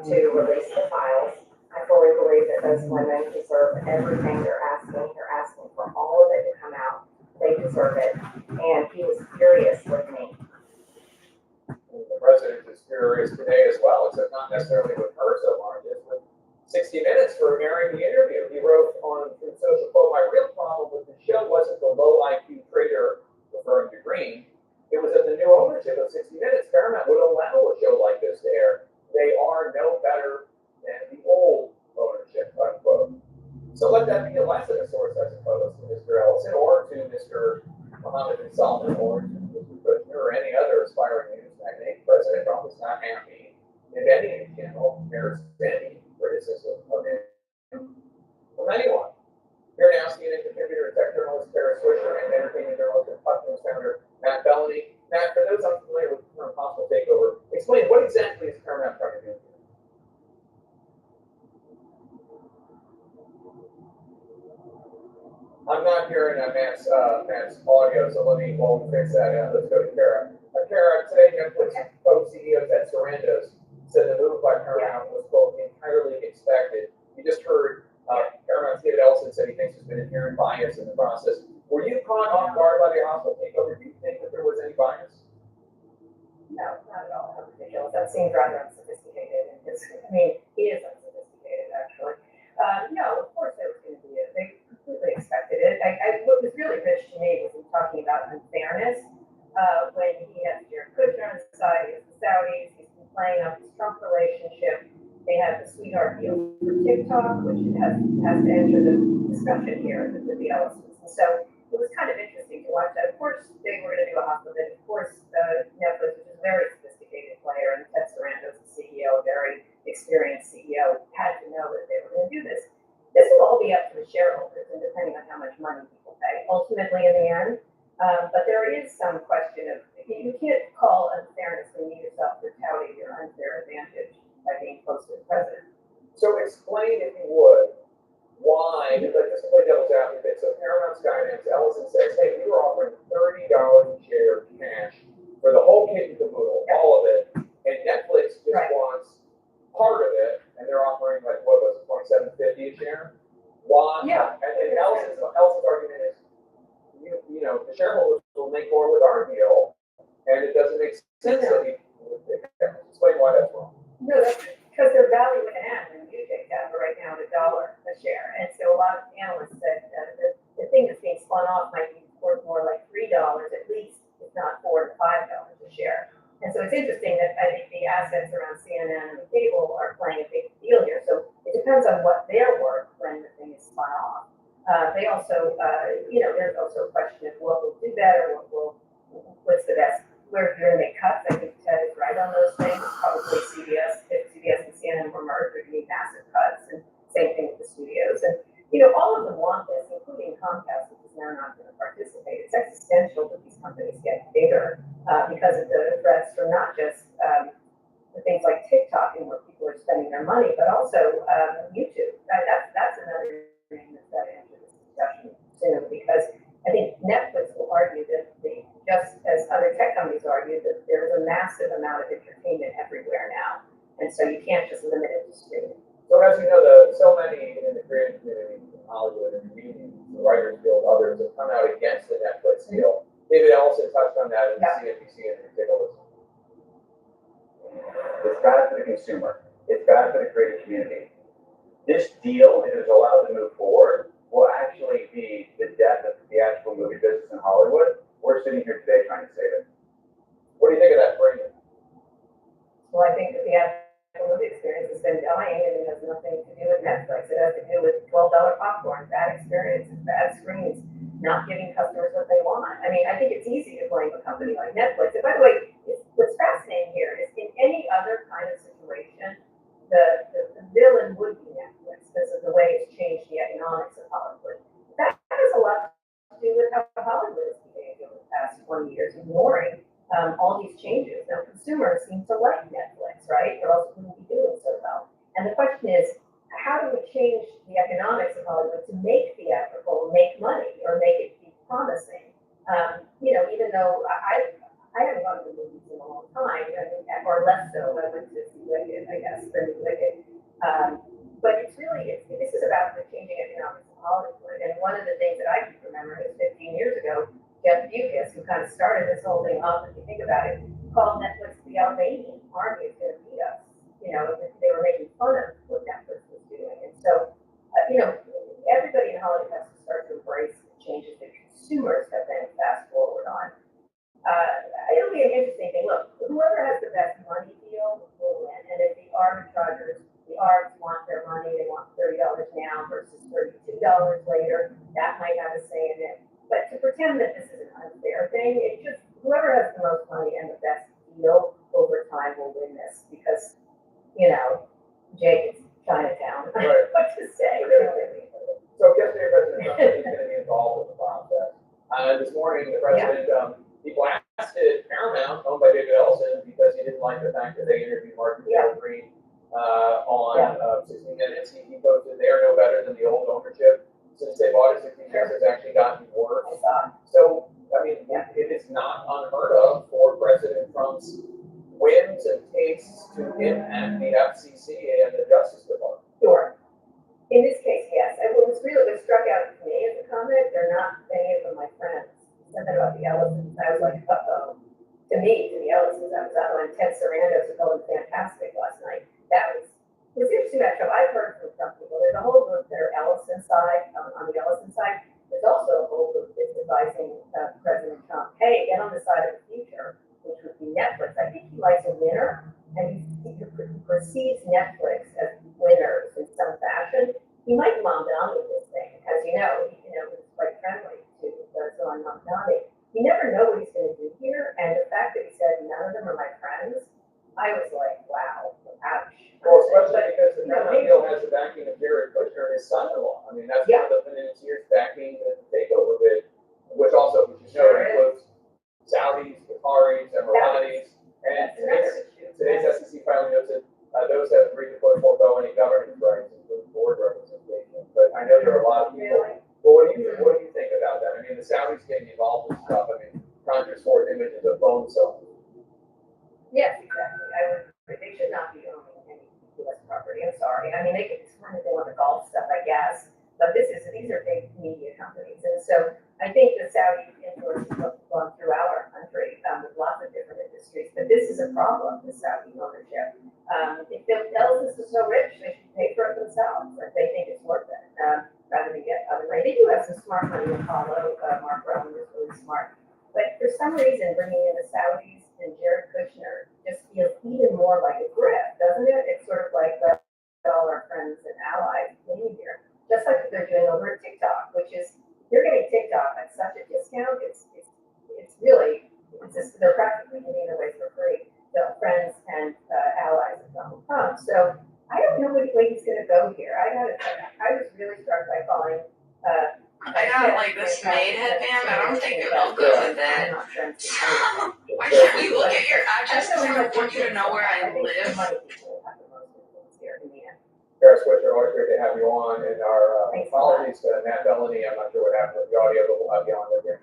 to release the files. I fully believe that those women deserve everything they're asking. They're asking for all of it to come out. They deserve it. And he was So let that be a lesson of sorts, I suppose, to Mr. Ellison or to Mr. Mohammed bin Salman or to Mr. Kushner or any other aspiring news magnate. President Trump is not happy if any channel merits any criticism of him from anyone. Here now, CNN contributor, tech journalist Tara Swisher, and entertainment journalist and platform senator Matt Bellamy. Matt, for those unfamiliar with the term hostile takeover, explain what exactly is Paramount trying to do here? I'm not hearing Matt's audio, so let me fix that. Let's go to Kara. Kara, today Netflix co-CEO Ted Sarandos said the move by Paramount was quote entirely expected. You just heard Paramount's David Ellison said he thinks there's been inherent bias in the process. Were you caught off guard by the hostile takeover? Do you think that there was any bias? No, not at all. Not ridiculous. That seems rather unsophisticated. He is unsophisticated, actually. No, of course there was going to be it. They completely expected it. What was really rich to me was him talking about unfairness. When he has Jared Kushner on his side, he has the Saudis, he's been playing up his Trump relationship. They had the sweetheart deal for TikTok, which has to enter the discussion here with the Ellisons. And so it was kind of interesting to watch that. Of course, they were going to do a hostile bid. Of course, Netflix, which is a very sophisticated player, and Ted Sarandos, the CEO, a very experienced CEO, had to know that they were going to do this. This will all be up to the shareholders and depending on how much money people pay, ultimately in the end. But there is some question of, you can't call unfairness when you yourself are touting your unfair advantage by being close to the president. So explain, if you would, why, just to play devil's advocate, so Paramount's guidance, Ellison says, hey, we were offering $30 a share cash for the whole kit and caboodle, all of it, and Netflix just wants part of it, and they're offering like, what was it, $27.50 a share? Why? Yeah. And Ellison's argument is, you know, the shareholders will make more with our deal, and it doesn't make sense that we explain why that's wrong. No, that's because their value in add when you take that right now at $1 a share. And so a lot of analysts said the thing that's being spun off might be worth more like $3 at least, if not $4 to $5 a share. And so it's interesting that I think the assets around CNN and the cable are playing a big deal here. So it depends on what they're worth when the thing is spun off. They also, there's also a question of what will do better, what's the best, where you're going to make cuts. I think Ted is right on those things. Probably CBS, if CBS and CNN were merged, there'd be massive cuts, and same thing with the studios. And, all of them want this, including Comcast, which is now not going to participate. It's existential that these companies get bigger because of the threats from not just the things like TikTok and where people are spending their money, but also YouTube. That's another thing that's got to enter this discussion soon, because I think Netflix will argue that just as other tech companies argue, that there's a massive amount of entertainment everywhere now. And so you can't just limit it to streaming. So as you know, so many in the creative community, in Hollywood and the union, the Writers Guild, others have come out against the Netflix deal. David Ellison touched on that in the CNBC and take a listen. It's bad for the consumer. It's bad for the creative community. This deal, if it's allowed to move forward, will actually be the death of the theatrical movie business in Hollywood. We're sitting here today trying to save it. What do you think of that framing? Well, I think that the actual movie experience has been dying, and it has nothing to do with Netflix. It has to do with $12 popcorn, bad experiences, bad screens, not giving customers what they want. I think it's easy to blame a company like Netflix. And by the way, what's fascinating here is in any other kind of situation, the villain would be Netflix because of the way it's changed the economics of Hollywood. That has a lot to do with how Hollywood has behaved over the past 20 years, ignoring all these changes. Now, consumers seem to like Netflix, right? Or else wouldn't be doing so well. And the question is, how do we change the economics of Hollywood to make theatrical make money or make it be promising? Even though I haven't gone to the movies in a long time, or less so. I went to see Wicked, I guess, the Wicked. But this is about the changing economics of Hollywood. And one of the things that I can remember is 15 years ago, Jeff Bewkes, who kind of started this whole thing off, if you think about it, called Netflix the Albanian army is going to beat us. They were making fun of what Netflix was doing. And so, everybody in Hollywood has to start to embrace the changes that consumers have been fast forward on. It'll be an interesting thing. Look, whoever has the best money deal will win. And if the arbitrageurs, the arbs want their money, they want $30 now versus $32 later, that might have a say in it. But to pretend that this is an unfair thing, it just, whoever has the most money and the best deal over time will win this, because, you know, Jake, it's Chinatown. Right. What to say? So yesterday, President Trump said he's going to be involved with the process. This morning, the president, he blasted Paramount, owned by David Ellison, because he didn't like the fact that they interviewed Martin Luther King on 60 Minutes. He posted they are no better than the old ownership. Since they bought it 60 Minutes, it's actually gotten worse. So, I mean, it is not unheard of for President Trump's whims and tastes to impact the FCC and the Justice Department. Sure. In this case, yes. And what struck out to me as a comment, they're not many of them my friends. Something about the Ellisons, I was like, uh-oh. To the Ellisons, I was out on Ted Sarandos, who called them fantastic last night. It was interesting matchup. I've heard from some people. There's a whole group that are Ellison side, on the Ellison side. There's also a whole group that's advising President Trump, hey, get on the side of the future, which would be Netflix. I think he likes a winner, and he perceives Netflix as winners in some fashion. He might Mamdani with this thing, as you know, he's quite friendly to Zoran Mamdani. You never know what he's going to do here, and the fact that he said none of them are my friends, I was like, wow, ouch. Well, especially because the Paramount deal has the backing of Jared Kushner, his son-in-law. I mean, that's one of the financiers backing the takeover bid, which also, includes Saudis, Qataris, Emiratis, and today's SEC filing notes that those have agreed to forego any governance rights, including board representation. But I know there are a lot of people. Well, what do you think about that? I mean, the Saudis getting involved with stuff. I mean, trying to export images of phone cells. Yes, exactly. They should not be owning any U.S. property. I'm sorry. I mean, they could kind of do on the golf stuff, I guess. But these are big media companies, and so I think the Saudi influence has gone throughout our country with lots of different industries. But this is a problem, the Saudi ownership. If the Ellisons are so rich, they should pay for it themselves if they think it's worth it, rather than get other money. They do have some smart money in Apollo. Mark Brown is really smart. But for some reason, bringing in the Saudis and Jared Kushner just feels even more like a grift, doesn't it? It's sort of like all our friends and allies being here. Just like they're doing over at TikTok, which is, they're getting TikTok at such a discount, they're practically giving it away for free to friends and allies of Donald Trump. So I don't know which way he's going to go here. I gotta tell you, I was really struck by calling. I got like this maid headband. I don't think it'll go with that. Why can't we look at your address? Because I want you to know where I live. Kara Swisher, always great to have you on. And our apologies to Matt Bellany. I'm not sure what happened with the audio, but we'll have you on with you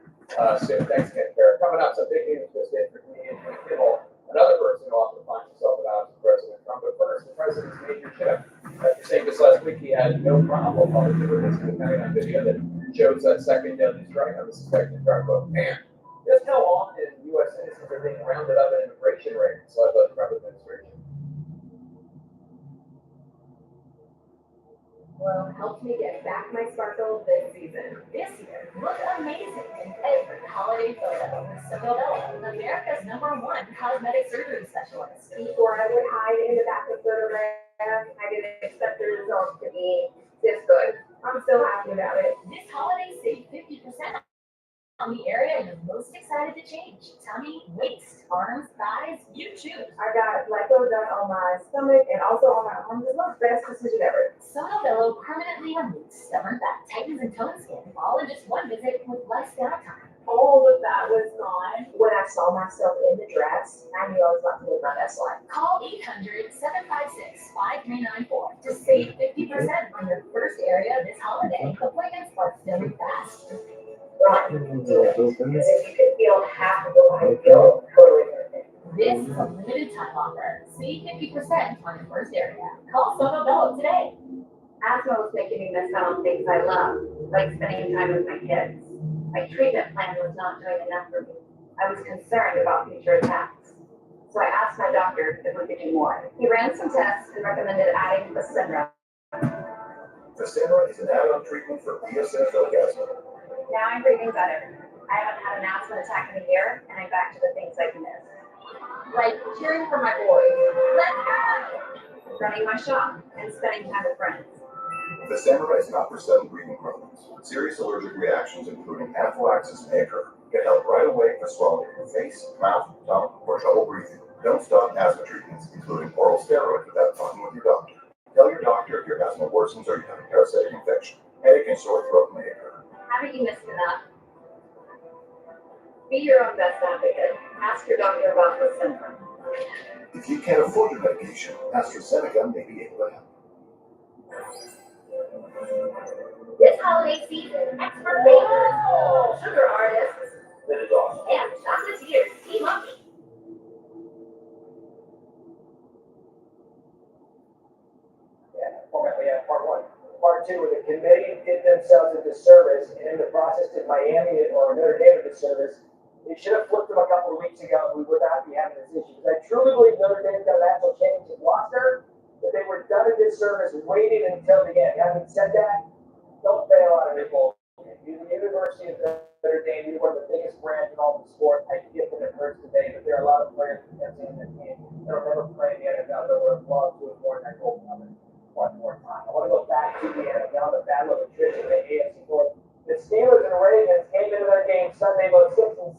soon. Thanks again, Kara. Coming up, some big news just in for comedian Jimmy Kimmel, another person who often finds himself about President Trump. But first, the president's major shift. After saying this last week, he had no problem publicly releasing the Pentagon video that shows that second deadly strike on the suspected drug boat. Man, just how often U.S. citizens are being rounded up in immigration raids led by the Trump administration? Well, helped me get back my sparkle this season. This year, look amazing in every holiday photo with Sonobella, America's #1 cosmetic surgery specialist. Before I would hide in the back of the lab, I didn't expect the results to be this good. I'm so happy about it. This holiday, save 50% on the area you're most excited to change. Tummy, waist, arms, thighs, you choose. I got lipo done on my stomach and also on my arms. It was the best decision ever. Sonobello permanently removes stubborn fat, tightens and tones skin, all in just one visit with less downtime. All of that was gone. When I saw myself in the dress, I knew I was about to live my best life. Call 800-756-5394 to save 50% on your first area this holiday. Appointments are filling fast. Right. Because if you could feel half of what I feel, totally worth it. This is a limited time offer. Save 50% on your first area. Call Sonobello today. Asthma was making me miss out on things I love, like spending time with my kids. My treatment plan was not doing enough for me. I was concerned about future attacks. So I asked my doctor if we could do more. He ran some tests and recommended adding Fasenra. Fasenra is an add-on treatment for eosinophilic asthma. Now I'm breathing better. I haven't had an asthma attack in a year, and I'm back to the things I can miss. Like cheering for my boys, let's go! Running my shop, and spending time with friends. The Samurai is not for sudden breathing problems. Serious allergic reactions, including anaphylaxis, may occur. Get help right away for swelling in your face, mouth, tongue, or trouble breathing. Don't stop asthma treatments, including oral steroids, without talking with your doctor. Tell your doctor if your asthma worsens or you have a parasitic infection. Headache and sore throat may occur. Haven't you missed enough? Be your own best advocate. Ask your doctor about this syndrome. If you can't afford your medication, AstraZeneca may be able to help. This holiday season, expert favorites, sugar artists, That is awesome. and chocolatiers team up. Format we have part one. Part two, where the committee did themselves a disservice, and in the process did Miami or Notre Dame a disservice. They should have flipped them a couple of weeks ago, and we would not be having this issue. Because I truly believe Notre Dame's got a national championship roster, that they were done a disservice waiting until the end. Having said that, don't bail out of your bowl. The University of Notre Dame, you're one of the biggest brands in all the sport. I get that it hurts today, but there are a lot of players in that team that will never play in the NFL that would have loved to have worn that gold helmet one more time. I want to go back to the NFL, the battle of attrition in the AFC North. The Steelers and Ravens came into their game Sunday about 6-6,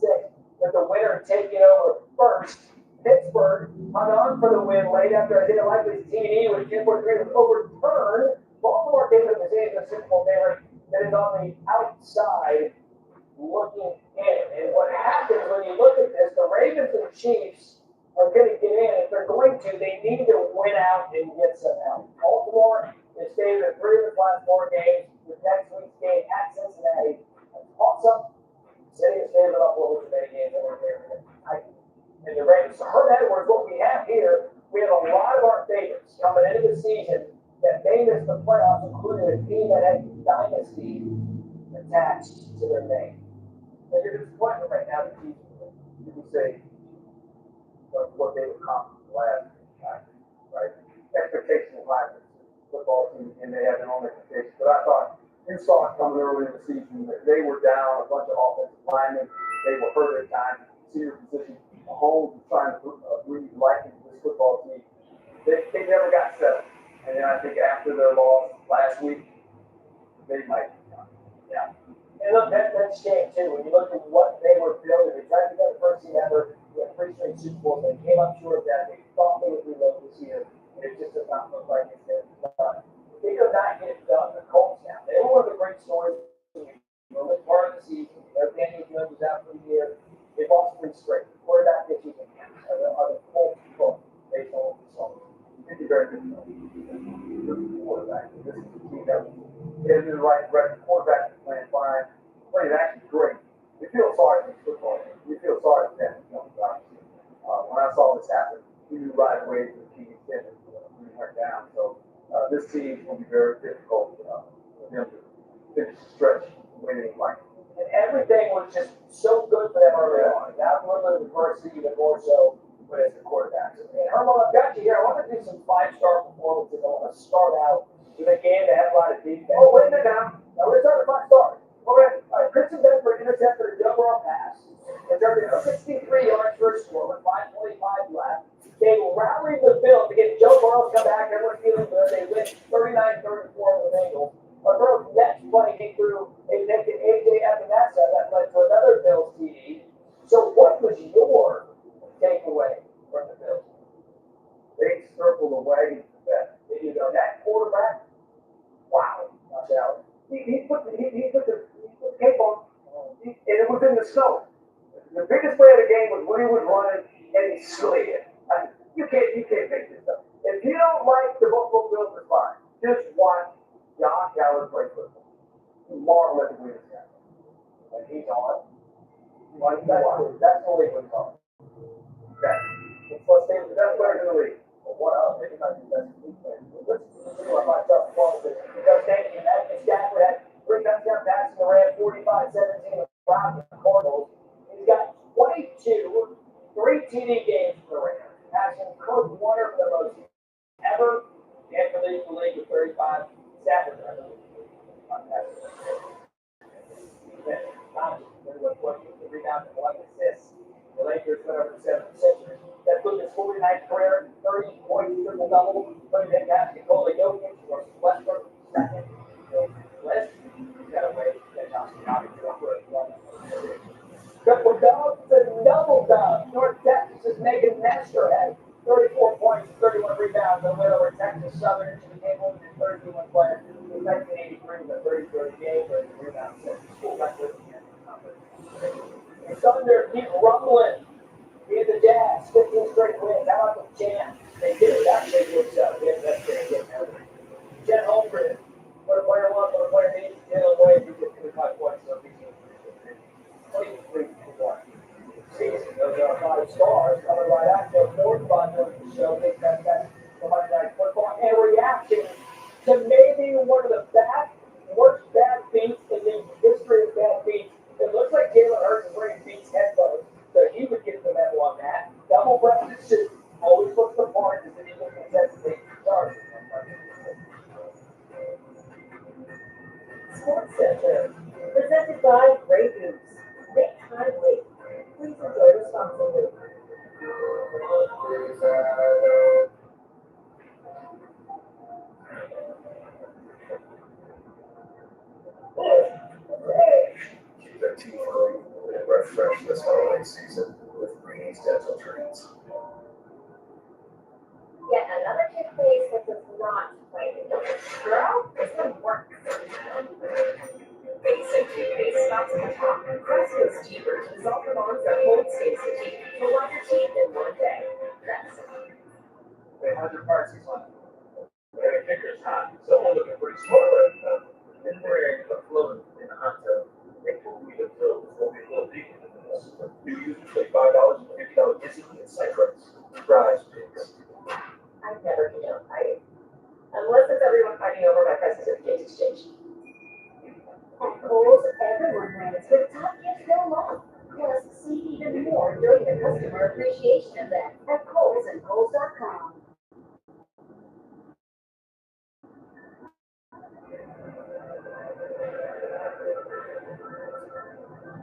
with the winner taking over first. Pittsburgh hung on for the win late after Isaiah Likely's TD with 2.3 was overturned. Baltimore came to the Super Bowl favorite that is on the outside looking in. And what happens when you look at this, the Ravens and Chiefs are going to get in. If they're going to, they need to win out and get some help. Baltimore is staying in 3 of the last 4 games, with next week's game at Cincinnati. That's awesome. City is favored up over the many games that we're here. And the Ravens. So Herm Edwards, what we have here, we have a lot of our favorites coming into the season that may miss the playoffs, including a team that has dynasty attached to their name. So you're disappointed right now, the Chiefs. You can say what they accomplished last time, right? Expectations of high for the football team, and they have their own expectations. But I thought you saw it coming early in the season that they were down a bunch of offensive linemen. They were hurt at times. Senior position. Mahomes was trying to breathe life into this football team. They never got settled. And then I think after their loss last week, they might be done. Yeah. And look, that's shame too. When you look at what they were building, they tried to get the first team ever. They had 3 straight Super Bowls. They came up short of that. They thought they would reload this year, and it just does not look like it's going to be done. They could not get it done. The Colts now. They were one of the great stories. Early part of the season, their Daniel Jones was out for the year. They lost 3 straight. Quarterback issues are the Colts book based on what we saw. It's a very good quarterback. This is the team that is the right quarterback playing fine. Playing actually great. You feel sorry for football. You feel sorry for them. When I saw this happen, we knew right away that the team extended. We went down. So this team will be very difficult for them to finish the stretch winning like. And everything was just so good for them early on. Not a little bit of adversity, but more so but as the quarterback. And Herman, I've got you here. I want to do some 5-star performances. I want to start out with a game that had a lot of defense. Oh, wait a minute now. Now we're starting 5 stars. Okay. All right. Christian Bedford intercepted a double off pass. It turned into 63 yards for a score with 5:25 left. They rallied the field to get Joe Burrow to come back. Everyone's feeling good. They win 39-34 with the Bengals. But Burrow's next play came through a naked AJ Epinesa that led to another Bills TD. So what was your takeaway from the Bills? They circled the wagon to that. You know, that quarterback, wow. He put the cape on, and it was in the snow. The biggest play of the game was when he was running and he slid. You can't make this stuff. If you don't like the Buffalo Bills are fine, just watch Josh Allen play football. Marvel at the Williams guy. And he's on. That's the league we're talking. Okay. Let's say the best player in the league. Well, what else? Maybe not the best league player. Let's see what my tough performances. Because thank you, Matthew Stafford had 3 touchdown passes in the Rams, 45-17 around the Cardinals. He's got 22 3 TD games for the Rams. Passing Kurt Warner for the most ever. And the league with 35. Stafford, I believe. The rebound and 11 assists. The Lakers went over the 7th century. That put his 49th career, 30 points, triple double. Putting him down to Nikola Jokic or Westbrook second. bring the 30-30 game, but we're not school back with you. The Thunder keep rumbling. Beat the Jazz, 15 straight wins. How about the Jam? They did it. Actually, looks that's pretty good. Jet Holmgren, what a player wants, what a player needs. Jalen Wade, who gets 25 points, so he's 23 to 1. Season, those are 5 stars coming right after the fourth final of the show. Big that the Monday Night Football and reaction to maybe one of the worst bad beats in the history of bad beats. It looks like Jalen Hurts is wearing Beats headphones, so he would get the medal on that. Double breasted suit always looks the part as an Eagles necessity. Sorry. Sports Center, presented by Grey Goose. Make time wait. Please enjoy responsibly. Keep their teeth clean and refresh this holiday season with Greenie's dental treats. Yet another toothpaste that does not play the girl, this one works. Basic toothpaste stops at the top. Crest goes deeper to dissolve the bonds that hold stains to teeth. To wash your teeth in one day. Crest. They had their prices on it. Very kickers, huh? Someone looking pretty smart right now. Been wearing a float in a hot tub. They told me to fill before we go deep into this. New users pay $5 and $50 instantly in site rates. Prize picks. I've never condoned fighting. Unless it's everyone fighting over my prices at the Gates Exchange. At Kohl's, everyone wins with top gifts no long. Plus, see even more during the customer appreciation event at Kohl's and Kohl's.com.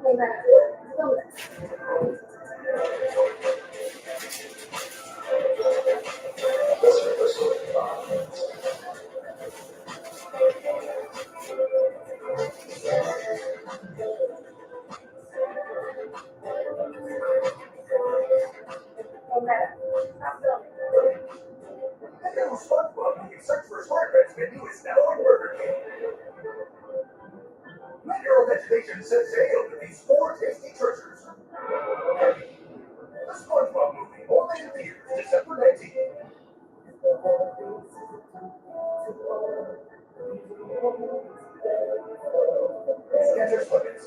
Hey, Matt, The new SpongeBob movie Search for Smartbread's menu is now on Burger King. Let your imagination set sail with these 4 tasty treasures. The SpongeBob movie, only in theaters December 19th. Skechers Slippers.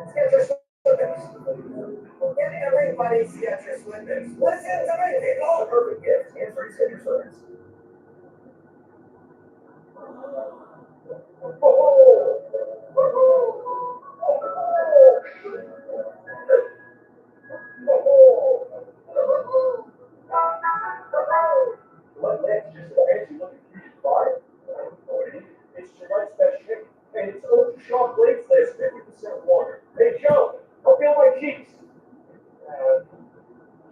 Skechers Slippers. Get everybody Skechers Slippers. Listen to me, people. Perfect gift and free Skechers Slippers. My leg's just a fancy looking fusion bar. It's Gillette's best shape, and it's ultra sharp blades last 50% water. Hey Joe, I'll feel my cheeks.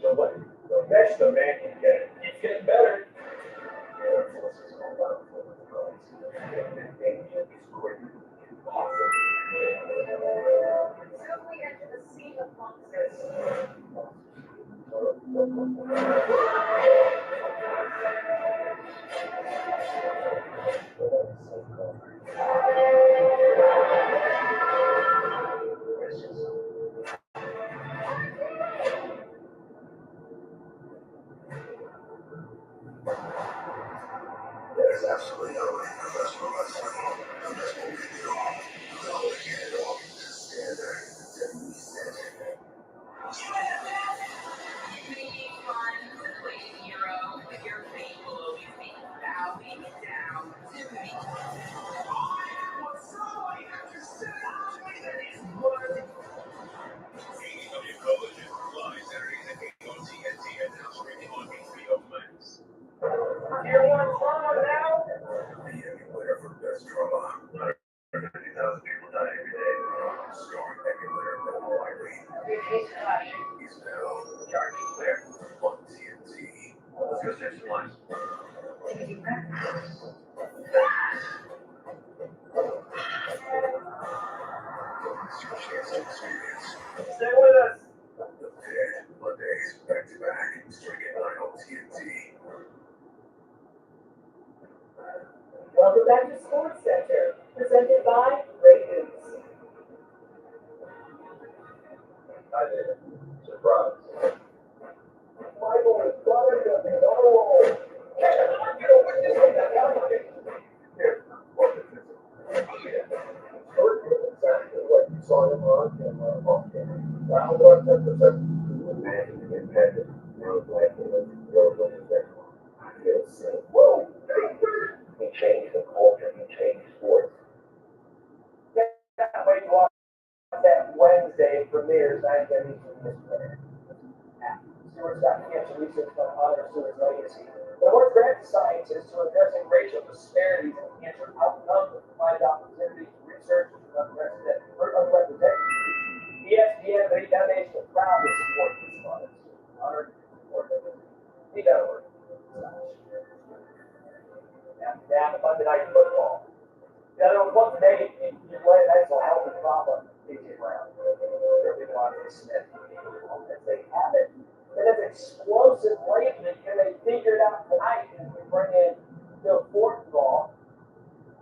Gillette, the best a man can get. Keeps getting better. Simply enter the seat of monsters. There's absolutely no way professional wrestling. The best will be the all. The only can all just stand there and we said. Being fun, playing hero, your fate will always be bowing down to me. AEW Collision, live Saturdays at 8 on TNT and now streaming on HBO Max. Everyone's wrong now. The Emmy winner for Best Drama. 150,000 people die every day. Starring Emmy winner Bill Wiley. He's now charging there on TNT. Let's go save some lives. It's your chance to experience. Stay with us. The Pit, Mondays, back to back, starting at 9 on TNT. Welcome back to Sports Center, presented I did. Surprise. Michael is butter to be on a roll. You know what this is? Here, look at this. First, exactly what you saw him on camera, off camera. Wow, what 10%? Imagine the impact of road life in the road when you're there. I feel sick. Woo! He changed the culture, he changed sports. Yeah, wait, watch that Wednesday premieres. I get these from this player. Stewart's got cancer research to honor Stewart's legacy. The award's granted to scientists who are addressing racial disparities in cancer outcomes and provide opportunities to research and unrepresented groups. ESPN and the Foundation are proud to support this cause. Honored to support it. You gotta work. Down to Monday Night Football. The other one, once a day, you play mental health and trauma. PJ Brown. Certainly Devontae Smith. As they have it. And it's explosive lately, and they figured out tonight as we bring in the fourth ball.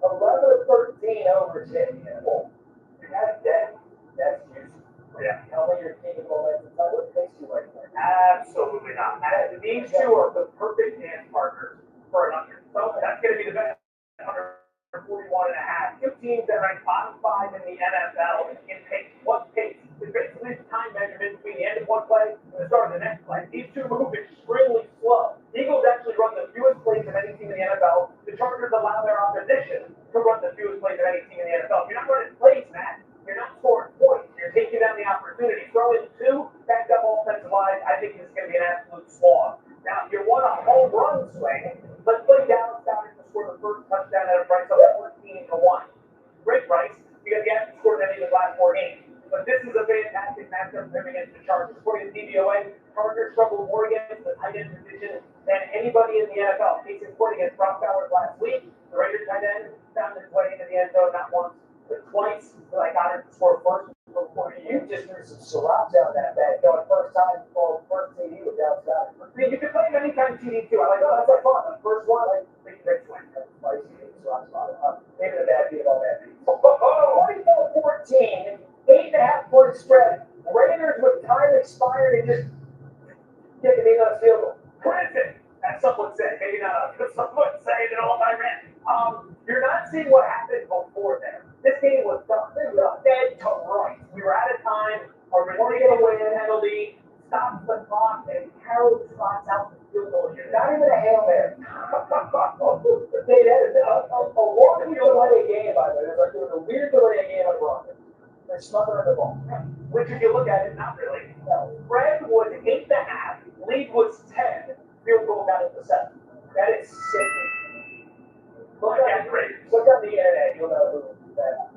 11-13 over 10. That's dead. That's useful. Yeah. Tell me your team momentum. What takes you like that? Absolutely not. These two are the perfect dance partners for an under. So that's going to be the best. 41.5. Two teams that rank bottom 5 in the NFL in pace. What's pace? It's basically the time measurement between the end of one play and the start of the next play. These two move extremely slow. Eagles actually run the fewest plays of any team in the NFL. The Chargers allow their opposition to run the fewest plays of any team in the NFL. You're not running plays, Matt. You're not scoring points. You're taking down the opportunity. Throwing two backed up offensive lines, I think this is going to be an absolute slog. Now, if you want a home run swing, let's play Dallas Cowboys to score the first touchdown at a price of 14-1. Great price, because he hasn't scored any of his last 4 games. But this is a fantastic matchup for him against the Chargers. According to DVOA, Chargers struggled more against the tight end position than anybody in the NFL. Case in point against Brock Bowers last week, the Raiders tight end found his way into the end zone not once, but twice. But I got it to score first. You just threw some sriracha on that bag, going first time for first TD with Dallas Cowboys. I mean, you can play him anytime TD too. I like, oh, that's like fun. The first one, like, big swing. Maybe the bad beat all bad beats. 44-14, 8.5-point spread. Raiders with time expired and just kicking in on a field goal. Granted, as someone said, maybe not us, but someone say that all I ran. You're not seeing what happened before there. This game was dead to rights. We were out of time. A ridiculous win penalty stops the clock, and Harold slots out the field goal. Not even a Hail Mary. They had a long delay game, by the way. They're doing a weird delay game on Broncos. They're smothering the ball. Which, if you look at it, not really. No. Spread was 8.5. Lead was 10. Field goal got it to 7. That is sick. Look on the internet, you'll know who that is.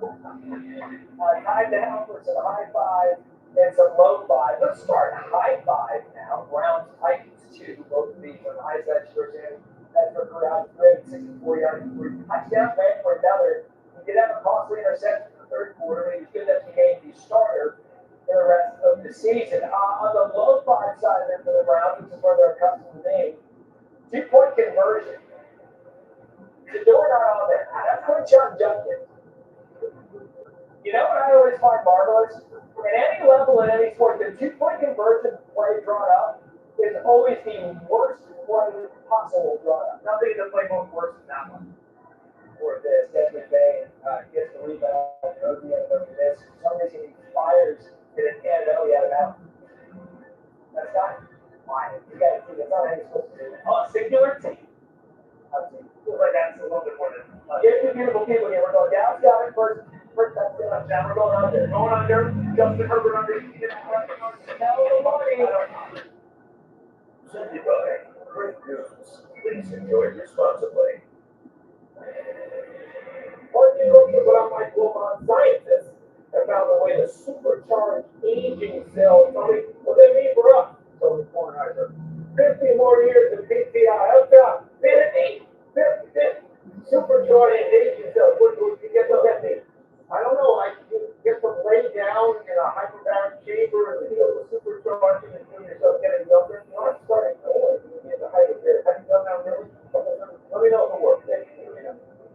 Time down for some high five and some low five. Let's start high five now. Browns Titans 2. Both of these on the high side. As for Corral, 64-yard touchdown pass for another. He did have a costly interception in the third quarter. He was good enough to became the starter for the rest of the season. On the low five side of it for the Browns, which is where they're accustomed to being, 2-point conversion. The door not on there. That's what John Junkin. You know what I always find marvelous? At any level in any sport, the 2-point conversion play drawn up is always the worst play possible drawn up. Nothing in the playbook worse than that one. Or this, Desmond Bain gets the rebound, throws the end of this. For some reason, he fires to the end. Oh, yeah, out. That's not fine. You got to think it's not how you're supposed to do it. Oh, singular team. Feels like that's a little bit more than. Here's the beautiful people here. We're going down, got it first touchdown. Now we're going under. Going under. Justin Herbert under. Great news. Please enjoy responsibly. Or you look at what I might call on scientists and found a way to supercharge aging cells. Tell me what they mean for us. So 50 more years of PTI. How's that? 50. Supercharged aging cells. What do you get those at me? I don't know. I get them laid down in a hyperbaric chamber and feel the supercharging and feel yourself getting younger. You know, I'm starting to know it. You get the hyperbaric. Have you done that really? Let me know if it works.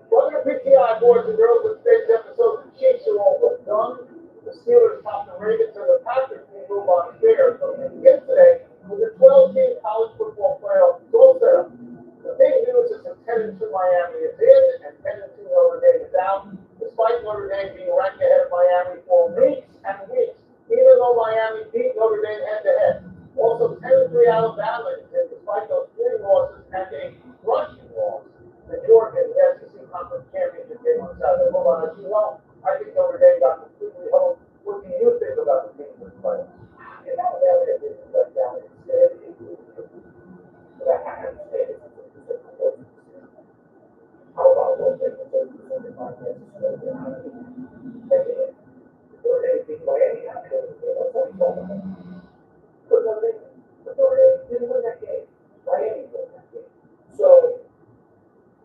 Welcome to PTI, boys and girls. With today's episode, the Chiefs are all but done. The Steelers top the Ravens and the Packers will move Dame being ranked ahead of Miami for weeks and weeks, even though Miami beat Notre Dame head-to-head. Also, 10-3 Alabama, and despite those 3 losses and a rushing loss, the Georgia in the SEC Conference Championship game on Saturday. Hold on, as you know, I think Notre Dame got completely home. What do you think about the team this playoffs? You know, Alabama didn't let down instead. How about those things that they do in the podcast? Or anything by any but Notre Dame didn't win that game. Miami won that game. So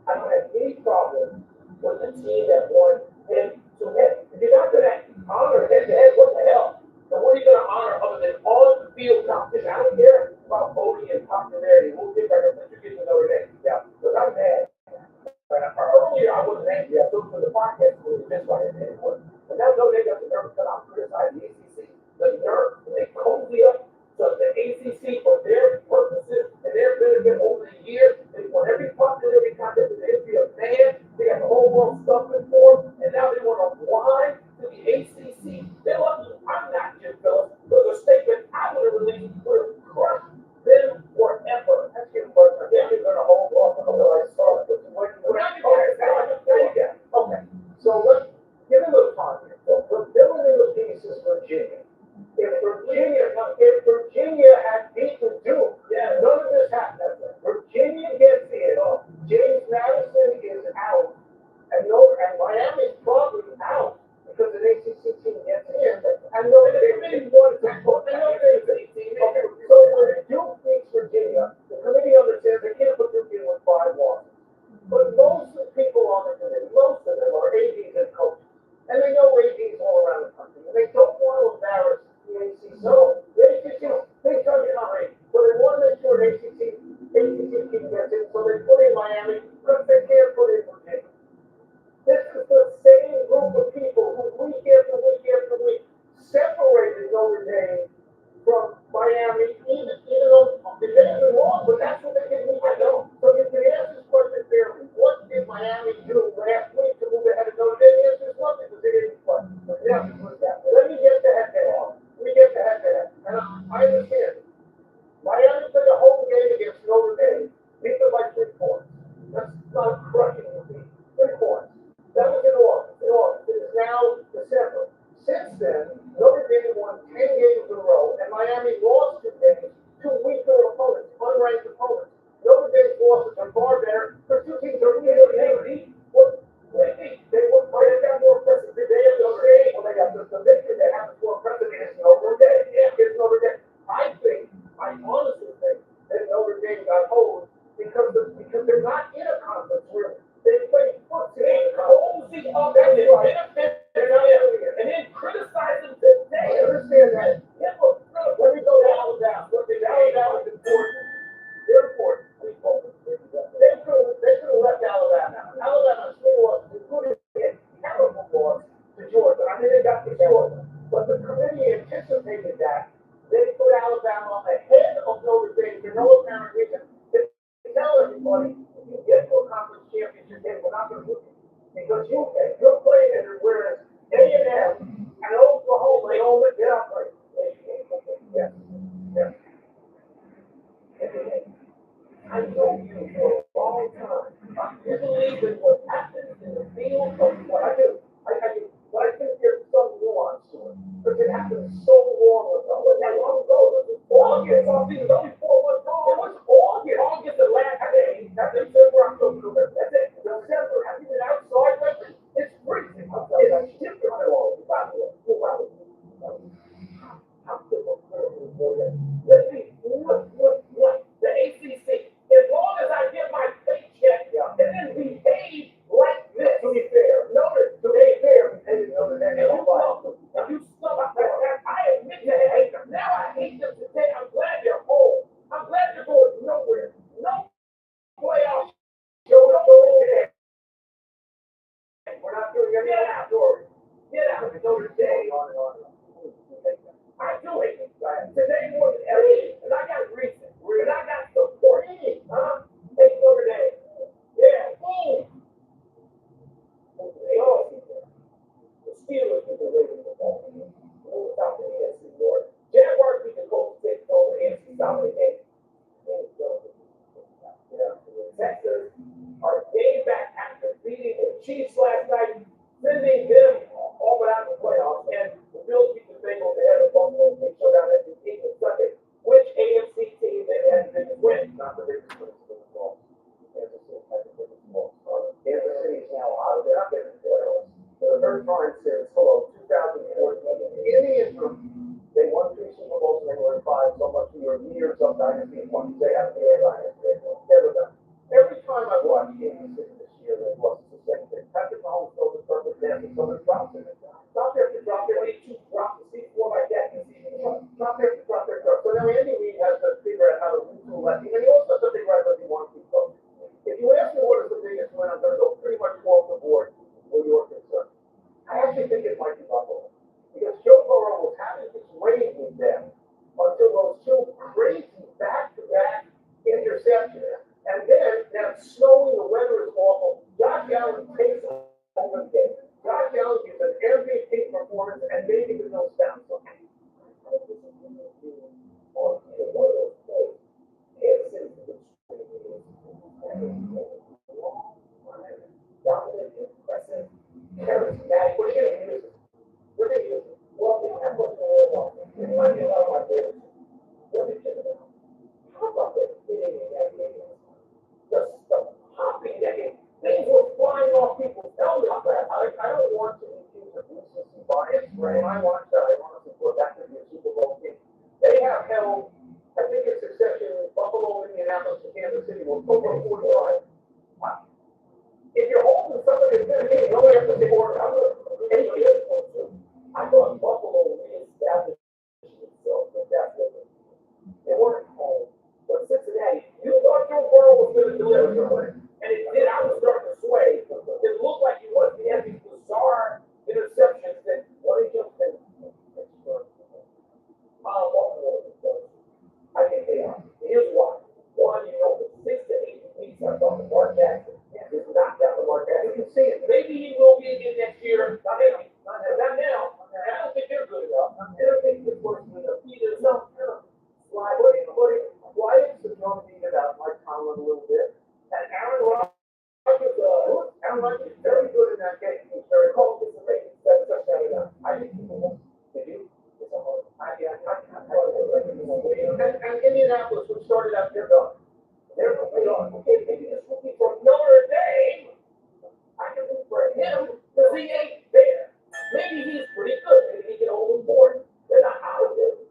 I don't have any problem with the team that won head to head. If you're not gonna honor head to head, what the hell? Then what are you gonna honor other than on the field competition? I don't care about voting and popularity. We'll get back to get to Notre Dame. Yeah, because I'm mad. Earlier I wasn't angry. I took to the podcast was just like it was. But now Notre Dame got the nerve to come out and criticize the ACC. The nerve, they cozy up to the ACC for their purposes and their benefit over the years. They won every popularity contest in the history of man. They got the whole world stuffing for them, and now they want to whine to the ACC. They're lucky I'm not Jim Phillips. Because a statement I would have released would have crushed them forever. That's your question. Yeah, you're going to hold off until I start. Okay, so let's give a little time here. So we're filling in the pieces, Virginia. If Virginia had beaten Duke, none of this happened. Virginia gets in. James Madison is out, and Miami's probably out because the ACC team gets in. And Notre Dame won. So when Duke beats Virginia, the committee understands they can't put Duke in with 5 losses. But most of the people on the committee, most of them are ADs and coaches. And they know ADs all around the country. And they don't want to embarrass the ACC. So the ACC, they tell you how many. So they want to make sure the ACC team gets in. So they put in Miami because they can't put in Virginia. This is the same group of people who week after week after week separated Notre Dame from Miami, even though they didn't do wrong, but that's what they did. I know. So you can ask this question fairly. What did Miami do last week to move ahead of Notre Dame? The answer is nothing because they didn't play. Yeah, let me get the head-to-head. And I understand. Miami played a home game against Notre Dame, beat them by 3 points. That's not crushing the team. 3 points. That was in August. It is now December. Since then, Notre Dame won 10 games in a row, and Miami lost 2 games to weaker opponents, unranked opponents. Notre Dame's losses are far better because 2 teams are really they were playing that more impressive. They have Notre Dame, well, they got the victory. They have the more impressive against Notre Dame. Yeah, against Notre Dame. I honestly think that Notre Dame got hold because they're not in a conference where they play football. They cozy up and they benefit. And then criticize them today. I understand that. Yeah, look, let me go to Alabama. Look, Alabama is important. They're important. They could have left Alabama. Alabama's 3 losses, including a terrible loss to Georgia. I mean, they got to Georgia. But the committee anticipated that. They put Alabama ahead of Notre Dame for no apparent reason. They tell everybody, if you get to a conference championship game, we're not going to lose it. Because you're playing it, whereas A&M and Oklahoma, they all get out right. Yes. I know you for a long time. You believe in what happens in the field of what I do. But I think there's some nuance to it. Because it happened so long ago. That long ago, it was August. It was only 4 months ago. It was August. August, the last day. That's September, October. That's it. December. Have you been outside lately? It's freezing. It's different. Let's see. What? The ACC. As long as I get my paycheck and then behave like this. To be fair. To be fair. I admit that I hate them. Now I hate them today. I'm glad they're home. I'm glad they're going nowhere. No playoffs. We're not doing any outdoors. Get out of Notre Dame. I do hate them. Today more than ever. And I got reason. And I got support. Huh? Take Notre Dame. Yeah. Boom. Steelers beat the Ravens in ball. Moving south to the AFC North. Jaguars beat the Colts, take over the AFC South of the game. Texans are game back after beating the Chiefs last night, sending them all without the playoffs. And the Bills beat the Bengals ahead of Buffalo. They showed down at the Eagles Sunday. Which AFC team then had the biggest win? Not the biggest win. Kansas City had the biggest win. Kansas City is now out of their playoffs. For the first time since 2014. In the interim, they won 3 Super Bowls and they won 5. So much for your years of dynasty points. They have the dynasty. Never done. Every time I watch Kansas City this year, they've lost the same thing. Patrick Mahomes throws a perfect dance and someone drops it. Drop there to drop there. When you drop the C4 like that, you see drop there to drop there. So now Andy Reid has to figure out how to retool that team. And he also has to figure out if he wants to keep going. If you ask me what is the biggest win, I'm going to go pretty much off the board where you're concerned. I actually think it might be Buffalo. Because Joe Burrow was having this reign with them until those 2 crazy back-to-back interceptions. And then, now it's snowing, the weather is awful. Josh Allen takes over the game. Josh Allen gives an MVP performance and maybe the Bills down something. Dominant, impressive, charismatic. We're going to use it. We're going to use it. Well, that's what's going on. It might be a lot of my favorites. What did you know? How about this? Just the hopping decade. Things were flying off people's helmets. I don't want to accuse of recency bias, right? I want to support that to be a Super Bowl team. They have held, I think in succession, Buffalo, Indianapolis, and Kansas City will over 45. Wow. If you're holding somebody that's going to you only have to take order. I thought Buffalo reestablished itself with that business. They weren't home. But Cincinnati, you thought Joe Burrow was going to deliver your win. And it did. I was starting to sway. It looked like he was. He had these bizarre interceptions that one of them said, I think they are. Here's why. One, for 6 to 8 weeks, I thought Lamar Jackson is knocked out Lamar Jackson. You can see it. Maybe he will be again next year. Not now. I don't think they're good enough. I don't think this works enough. Either no. Quiet the drum beat about Mike Tomlin a little bit. And Aaron Rodgers is very good in that game. He's very close to the rating. I think people will. Did you? It's a hard. And Indianapolis, who started out their done. They're going on. Okay, maybe this will be for Notre Dame. I can root for him because he ain't there. Maybe he's pretty good. Maybe he can hold the board. They're not out of it.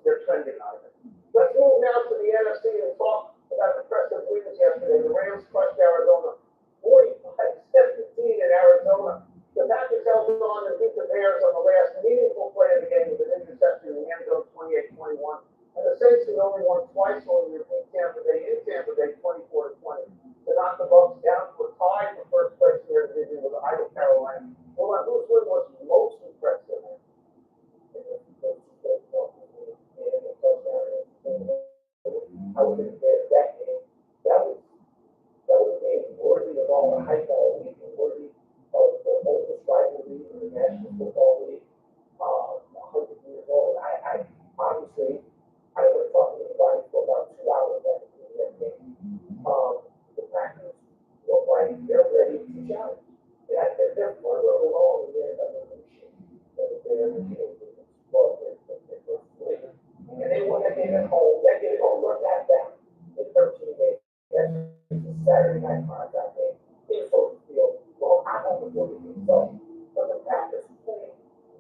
They're trending out of it. Let's move now to the NFC and talk about impressive wins yesterday. The Rams crushed Arizona 45-17 in Arizona. The Packers held on and beat the Bears on the last meaningful play of the game with an interception in the end zone 28-21. And the Saints had only won twice when we beat Tampa Bay in Tampa Bay 24-20 to knock the Bucs down to a tie for first place in their division with Idle Carolina. Well, whose win was most impressive? I would have said that game. That was a game worthy of all the hype all week and worthy of the oldest rivalry in the National Football League. 100 years old. I obviously I was talking to anybody for about 2 hours after that game. The Packers look like they're ready to challenge. They're further along in their evolution than they're in the and they won that game at home. That game at home, run that back in 13 days. That's a Saturday night contract game in Soldier Field. Well, I'm on the 40 so, but the Packers played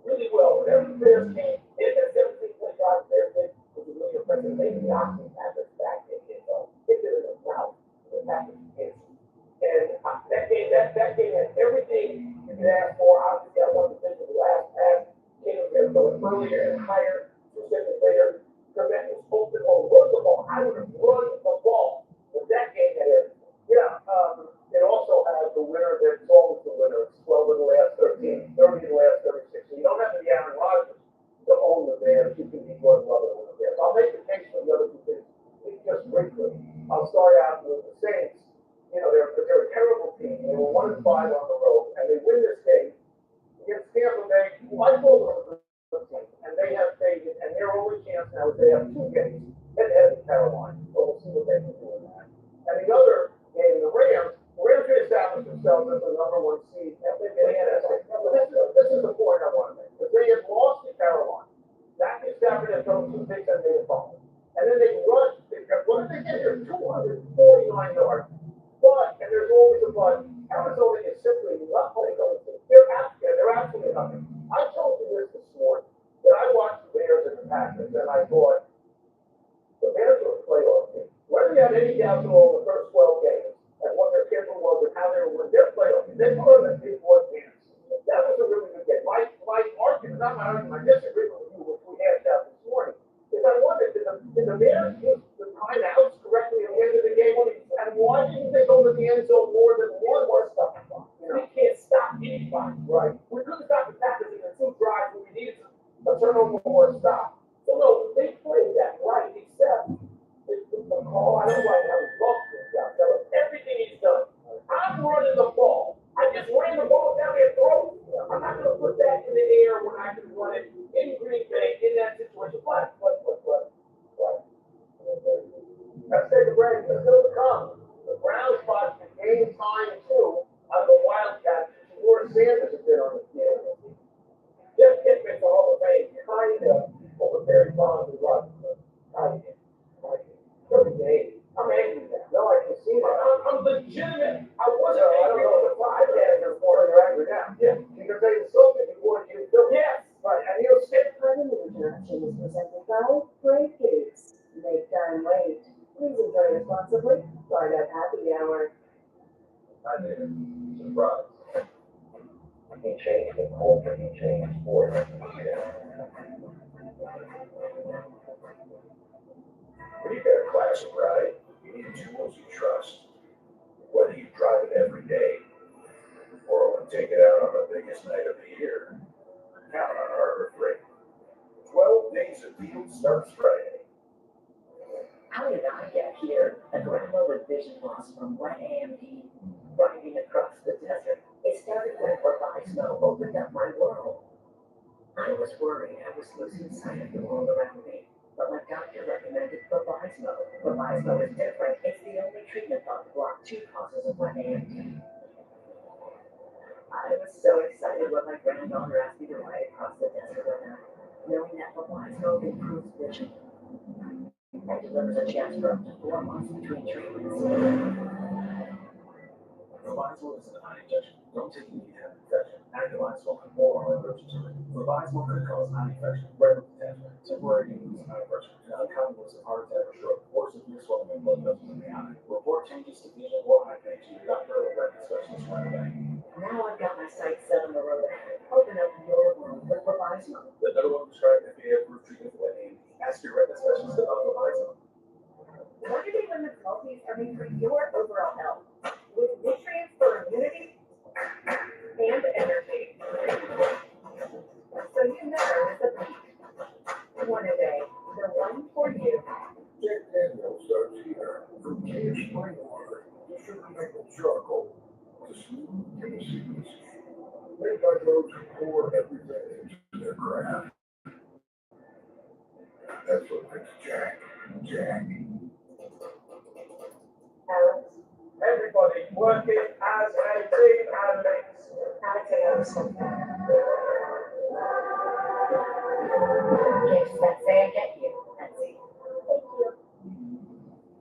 really well. Whenever the Bears came, they had 17-point drive. Bears did, which was really impressive. They knocked the Packers back in the zone. They did it now. The Packers did. And that game had everything you could ask for. Obviously, I wanted to think of the last pass. Came there going earlier and higher. 2 seconds later, Trebek was open or run the ball. I would have run the ball. But that game had everything. Yeah, it also has the winner that's always the winner. It's 12 in the last 13, 30 in the last 36. So you don't have to be Aaron Rodgers to own the Bears. You can be Gordon Love and own the Bears. I'll make the case for the other 2 things. Just briefly, I'll start out with the Saints. They're a terrible team. They were 1-5 on the road, and they win this game against Mariners, they have two games, head-to-head with Carolina, so we'll see what they can do in that. And the other game, the Rams reestablished themselves as the number one seed. This is the point I want to make. If they had lost to Carolina, Matthew Stafford had thrown 2 picks and made a fumble. And then they rushed, what did they get here? 249 yards. But, and there's always a but, Arizona is simply not going to, they're absolutely nothing. I told you this morning, that I watched the Bears and the Packers, and I thought, the Bears were a playoff team. Whether you had any doubts at all in the first 12 games, and what their schedule was and how they were winning their playoff team, they put on that big one chance. That was a really good game. My argument, not my argument, my disagreement with you, which we hashed out this morning, is I wondered, did the Bears use the timeouts correctly at the end of the game? And why didn't they go to the end zone more than one more stuff? We can't stop anybody, right? We couldn't stop the Packers in the 2 drives when we needed a turnover or a stop. So no, they played that right, except the call. I don't like how he lost this guy. Everything he's done. I'm running the ball. I just ran the ball down their throat. I'm not going to put that in the air when I can run it in Green Bay in that situation. What? Let's take a break. Let's go to the Cubs. The Browns fought the game time too on the Wildcats. George Sanders has been on the field. Jeff Pittman's the Hall of Fame, kind of over Barry Bonds and Rodgers. I'm angry now. No, I can see that. I'm legitimate. I wasn't angry. I don't know the podcast is more you're angry now. Yeah. Because they insulted you more than you do. Yes. Right. And you'll sit. Carbon introduction is presented by Brave Foods. Make time wait. Please enjoy responsibly. Start at happy hour. I did. Surprise. He changed the culture. He changed sports. When you get a classic ride, you need tools you trust. Whether you drive it every day or want to take it out on the biggest night of the year, count on Harbor Freight. 12 days of deals starts Friday. How did I get here? A grandma with vision loss from wet AMD, riding across the desert. It started when Provismo opened up my world. I was worried I was losing sight of the world around me, but my doctor recommended Provismo. Provismo is different. It's the only treatment thought to block 2 causes of wet AMD. I was so excited when my granddaughter asked me to ride across the desert with her, knowing that Provismo improves vision and delivers a chance for up to 4 months between treatments. Provismo is an eye injection. Don't take it if you have an infection. Activizable and more on allergic to it. Provismo could cause eye infection, retinal detachment, temporary increase in eye pressure, and uncommon risk of heart attack or stroke, or severe swelling and blood vessels in the eye. Report changes to vision or eye pain to your doctor or retina specialist right away. Now I've got my sights set on the road ahead. Open up your world with Provismo. The number 1 prescribed FDA-approved treatment for wet AMD. Ask your retina specialist about Provismo. Wonder Day Women's Healthies are made for your overall health, with nutrients for immunity and energy. So you never miss a beat. One a day, the one for you. Jack Daniels starts here. From caged spring water to sugar maple charcoal to smooth Tennessee whiskey. Made by those who pour everything into their craft. That's what makes Jack, Jack. Alex, Everybody working as a team and mates. Alex, gifts that say I get you. Let's see. Thank you.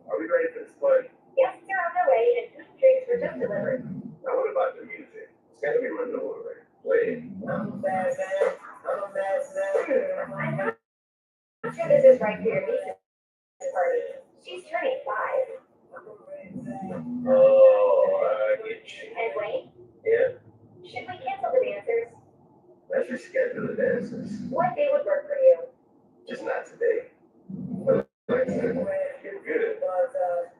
Are we ready for this play? Yes, you're on the way, and food drinks were just delivered. Now what about the music? It's gotta be running over. Play it. I'm a bad man. I'm not sure this is right for your niece's party. She's turning 5. Oh, I get you. And Wayne, Yeah, should we cancel the dancers? let's reschedule the dances. What day would work for you? Just not today. Like I said, you're good.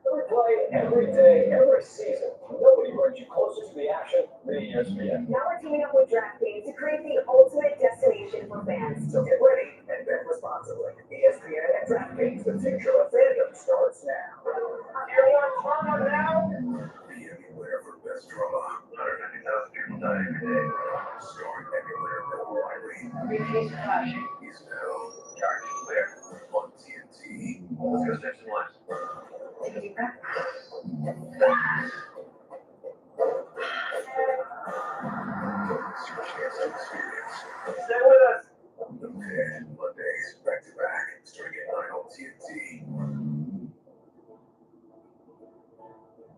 We play every day, every season. Nobody brings you closer to the action than ESPN. Now we're teaming up with DraftKings to create the ultimate destination for fans. So get ready and bet responsibly. ESPN and DraftKings, the future of fandom starts now. You want drama now? Be anywhere for best drama. 150,000 people die every day. Starring emulator Bill Riley. Briefcase for flashing. He's now charged clear. On TV. Stay with us. And Mondays, back to back, starting at 9 on TNT.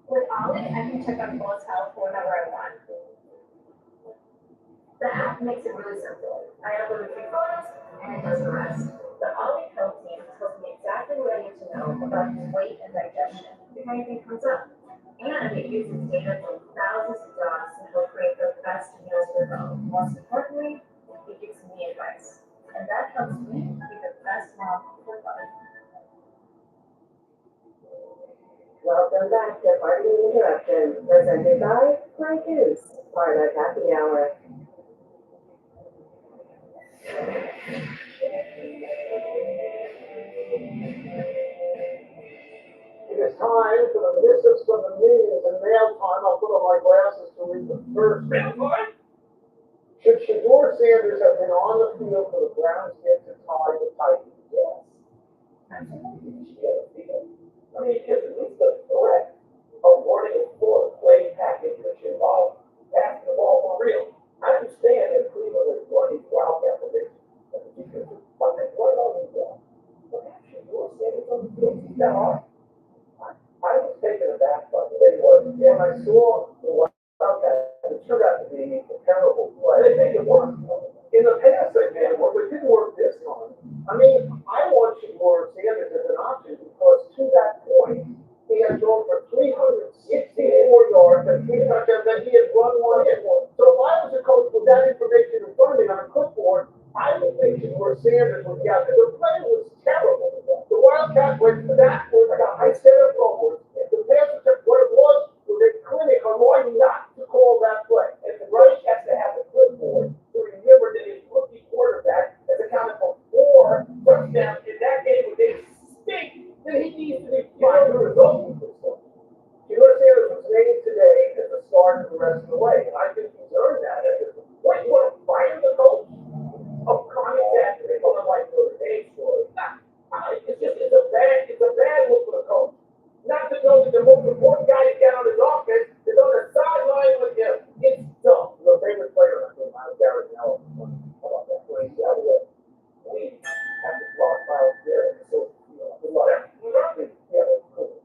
With Ollie, I can check on Paul's health whenever I want. The app makes it really simple. I upload a few photos, and it does the rest. The Ollie Health team tells me exactly what I need to know about his weight and digestion if anything comes up. And it uses data from thousands of dogs to help create the best meals for them. Most importantly, it gives me advice. And that helps me be the best mom for life. Welcome back to Party Interruption, presented by Frank Goose, part of Happy Hour. It is time for the missives from the millions and mail time. I'll put on my glasses to read the first. Should Shador Sanders have been on the field for the Browns get to tie the Titans? Yes. Absolutely. She had a field. I mean, it's at least a threat of running a four-play package which involves passing the ball for real. I understand that Cleveland is running wildcat prediction. But what about these guys? But Shador Sanders on the field, he's that hard. I was taken aback by it when I saw the Wildcats. It turned out to be a terrible play. They think it worked. In the past, they did work, but it didn't work this time. I mean, I want Shador Sanders as an option because to that point, he had thrown for 364 yards and 3 touchdowns, and he had run one in. So if I was a coach with that information in front of me on a clipboard, I would think Shador Sanders would be out there. The play was terrible. The Wildcats went backwards, instead of forward. The pass was what it was a clinic on why not to call that play. And the Rush has to have a clipboard to remember that his rookie quarterback has accounted for 4 touchdowns in that game when they stink. Then he needs to be fine the result. Shador Sanders was named today as the starter the rest of the way, and I think he's earned that. What, you want to fire the coach? Oh, Connie Jackson, they don't like Notre Dame story. It's a bad look for the coach. Not to know that the most important guy he's got on his offense is on the sideline with him. It's dumb. Your favorite player on the team, Garrett Nelson. How about that? When he's out of the league, have to block miles there. So, good luck. Yeah, cool.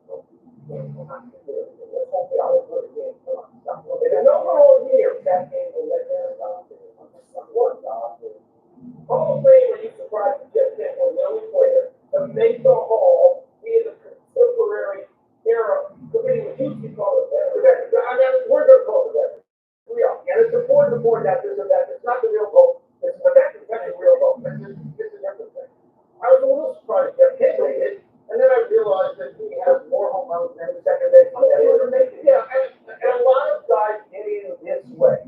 Let's hope they all play the game. And overall here, that game will let them one dog. Hall of Fame, when you surprised the Jets that was the only player to make the Hall be the contemporary era committee, which used to be called the veteran. I mean, we're going to call it the veteran. We are. And it's important to point out this and that. It's not the real vote. But that's the real vote. It's a different thing. I was a little surprised Jeff King made it, and then I realized that he has more home runs than the second base. Yeah, and a lot of guys get in this way.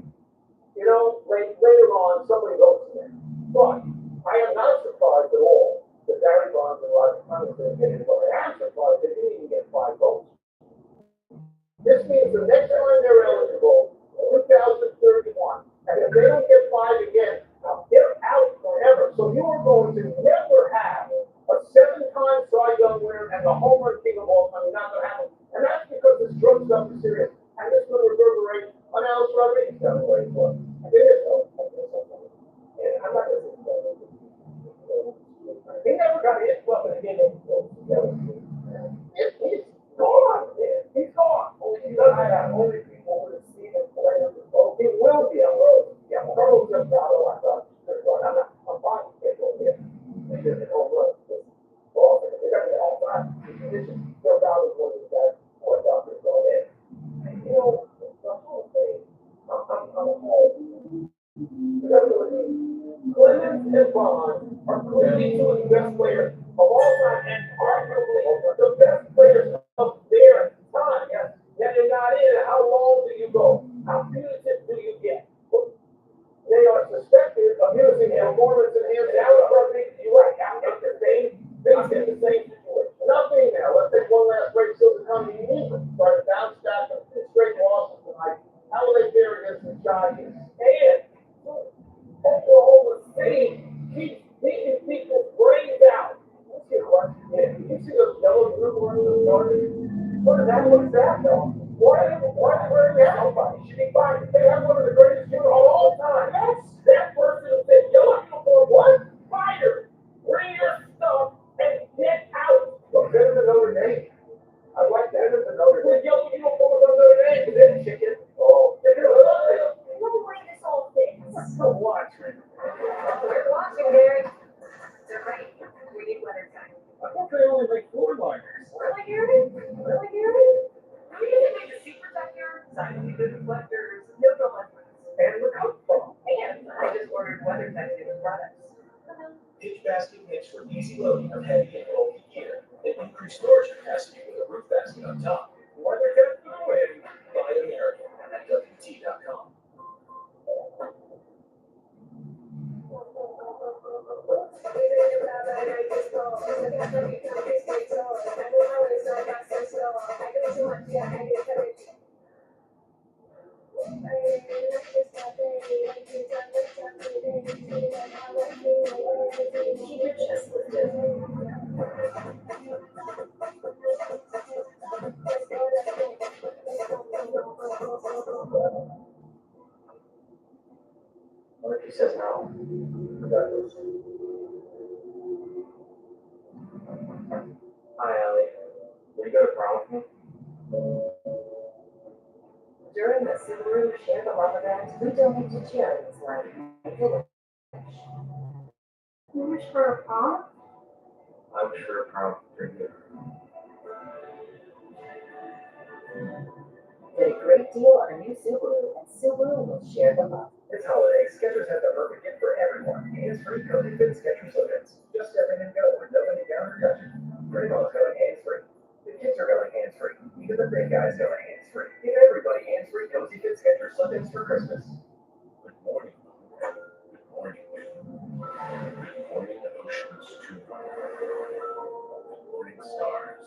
You know, later on, somebody votes for them. But I am not surprised at all that Barry Bonds and Roger Clemens didn't get it. But I am surprised they didn't even get 5 votes. This means the next time they're eligible, 2031, and if they don't get 5 again, they're out forever. So you are going to never have a 7-time Cy Young winner and the home run king of all time. You're not going to have them. And that's because this drug stuff is serious. And this will reverberate on Alex Rodriguez down the way. It is though. And I'm not going to say he never got hit well in the game. He's gone, man. He's gone. He doesn't have only people would have seen him play on the boat. He will be a road. Yeah, Carlos just got a lot of I'm fine. Can't go there. They did it all right. Well, they got it all time. Still down with one of that. What doctors going in? You know, the whole thing. I'm home. Clemens and Bond are clearly 2 of the best players of all time, and arguably the best players of their time. Yes. Yet they're not in. How long do you go? How punitive do you get? They are suspected of using performance enhancing. Alex Rodriguez, you're right. It's the same. It's the same situation. Nothing now. Let's take one last break. Still to come. You need to try to bounce back from 2 straight losses tonight. How will they fare against the Giants? And Oklahoma City keeps beating people's brains out. Let's get a question. Did you see those yellow uniforms in the starters? What's that though? Why are they wearing that? Nobody should be fine. They have one of the greatest units of all time. That person watch, man. We're watching, Gary. They're right. We need weather time. I thought they only make floor liners. Really, Gary? Really, Gary? We need to make a seat protector, scientific reflectors, no film lenses. And look how fun. And I just ordered weather sensitive products. Hitch basket makes for easy loading of heavy and bulky gear, and increased storage capacity with a roof basket on top. Weather got through it. Buy American at qqdwd.com. Keep your chest lifted. What if he says no? Regardless. Hi, Allie. Will you go to prom with me? During the Subaru Share the Love event, we donate to charities like Village. You wish for a prom? I wish for a prom for you. Get a great deal on a new Subaru, and Subaru will share the love. This holiday, Skechers has the perfect gift for everyone. Hands-free cozy fit Skechers slip-ins. Just step in and go with nobody down or touching. Grandma's going hands-free. The kids are going hands-free. Even the big guys going hands-free. Give everybody hands-free cozy fit Skechers slip-ins for Christmas. Good morning. Good morning. Good morning, oceans too. Good morning, stars.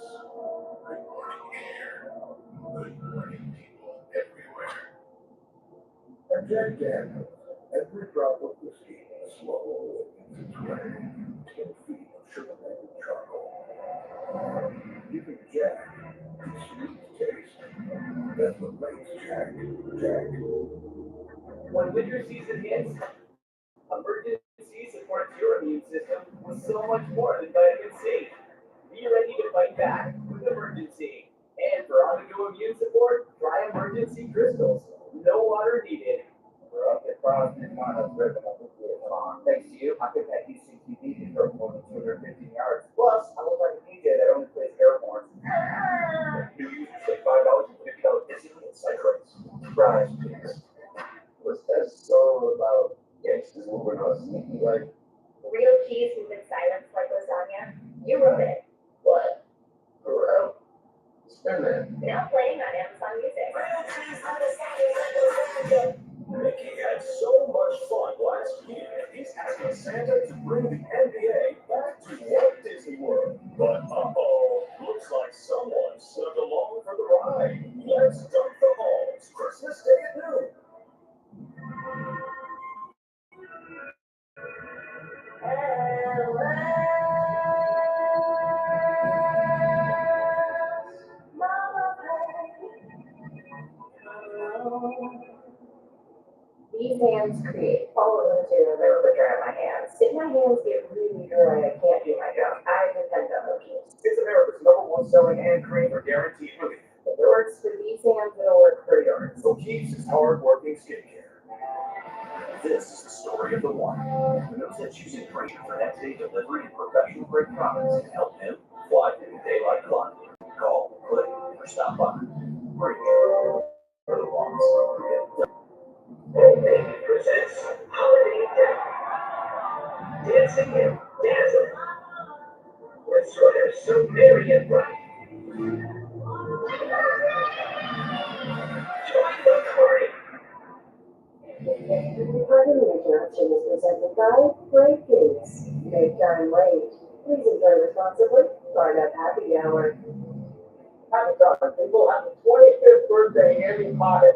Good morning, air. Good morning, people everywhere. And Jack Daniels, every drop of whiskey, slow into 10 feet of sugar-coated charcoal. Giving Jack a sweet taste that makes Jack. When winter season hits, emergency supports your immune system with so much more than vitamin C. Be ready to fight back with Emergency. And for on-the-go immune support, try Emergency Crystals. No water needed. Thanks to you, I could bet UCTV for more than 215 yards. Plus, I look like a DJ that only plays air horns. New users save $5.50 instantly at site rates. Surprise, please. What's that song about gangsters moving on sneaky like? Real cheese moving silence like lasagna. You wrote it. What? For real? Spin that. Now playing on Amazon Music. Mickey had so much fun last year, he's asking Santa to bring the NBA back to Walt Disney World. But looks like someone snuck along for the ride. Let's dump the halls. Christmas Day at noon. These hands create all of the material that will dry my hands. If my hands get really dry, I can't do my job. I depend on O'Keefe's. It's America's #1 selling hand cream for guaranteed relief. If it works for these hands, it'll work for yours. O'Keefe's is hard-working skincare. This is the story of the one who knows that choosing Grainger for next-day delivery and professional-grade products can help him fly through the day like fun. Call, click, or stop by. Grainger for the ones who get it done. Baby presents Holiday Deck. Dancing and dazzling. With sweaters so merry and bright. Join the party. Party interruption is presented by Great Gates. Make time late. Please enjoy responsibly. Start at happy hour. Happy time, people. Happy 25th birthday, Andy Potter.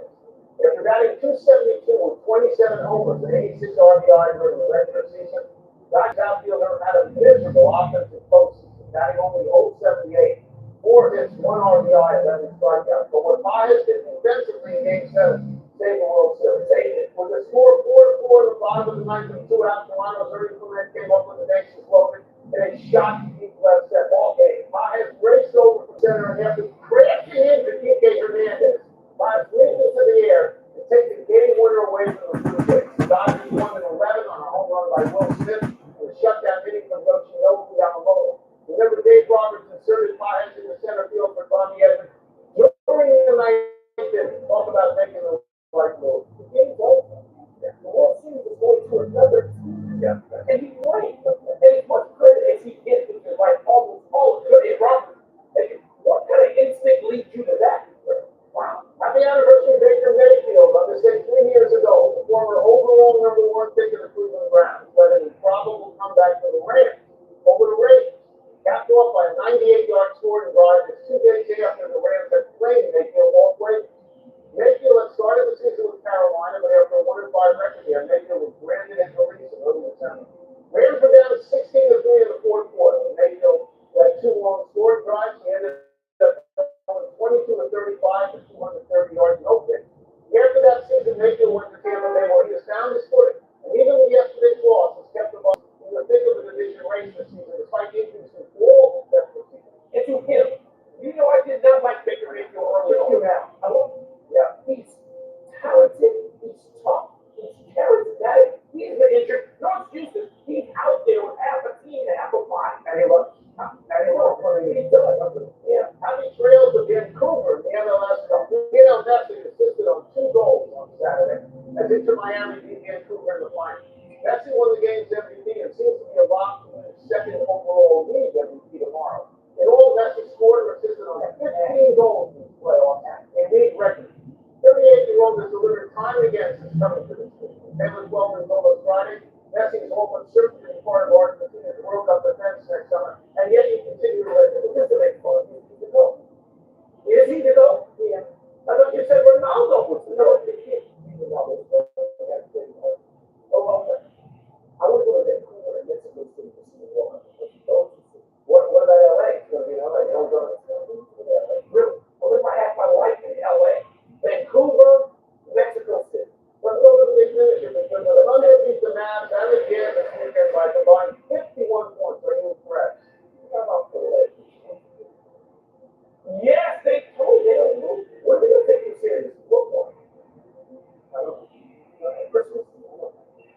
After batting .272 with 27 homers and 86 RBI during the regular season, Dodge outfielder had a miserable offensive postseason, batting only .078, 4 hits, 1 RBI, 11 strikeouts. But when Baez hit defensively in Game 7, saved the World Series. With the score 4-4 in the bottom of the ninth and 2 out, Toronto's Ernie Clement came up with the bases loaded and a shot to keep left set ball game. Baez raced over from center and after crashing into Kike Hernandez. Baez leaped into the air to take the game winner away from the Blue Jays. The Dodgers won in by Will Smith in the shutdown meeting from Yoshinobu Yamamoto. Remember Dave Roberts inserted Myers in the center field for Bobby Evans during the night. Talk about making the right move. The game's over. The World Series is going to another team. Yeah. And he's right. And as much credit as he gets, which is like all good at Roberts. What kind of instinct leads you to that? Wow. Happy anniversary, Baker Mayfield. On this day 3 years ago, the former overall #1 pick of the Cleveland Browns led an improbable comeback for the Rams over the Ravens. Capped off by a 98-yard scoring drive just 2 days after the Rams had played Mayfield off waivers. Mayfield had started the season with Carolina, but after a 1-5 record there, Mayfield was granted his release in early December. Rams were down 16-3 in the fourth quarter. Mayfield led 2 long scoring drives. He ended up 22-35 for 230 yards and no picks. After that season, Mayfield went to Tampa Bay where he has found his footing. And even with yesterday's loss, has kept the Bucs in the thick of the division race this season, despite injuries in all the rest of the season. And to him, you know, I did not like Baker Mayfield early on. I love him. Yeah. He's talented, he's tough, he's charismatic, he's been injured, no excuses. He's out there with half a team and half a line. And he loves he does. Yeah. Having trails of Vancouver in the MLS Cup, Lionel Messi assisted on 2 goals on Saturday as Inter Miami beat Vancouver in the final. Messi won the game's MVP and seems to be a lock for the second overall league MVP tomorrow. In all, Messi scored or assisted on 15 goals in the playoffs, a league record. 38-year-old has delivered time and again since coming to this league. Taylor's well results on Friday. Messi is open certainly to be part of Argentina's World Cup defense next summer, and yet he continues to participate for it. He's to go. Is he to go? Yeah. I thought you said Ronaldo was to go. Oh, okay. I would go to Vancouver and Mexico City to see the world. What about LA? It's going to be in LA. They don't go to LA. Really? Well, if I had my life in LA, Vancouver, Mexico City. Let's go to the big leadership because the Thunder beat the Mavs and the Jazz this weekend by combined 51 points for New Press. How about the Lakers? Yes, they told you. When are they going to take you serious? What point? I don't know. Christmas?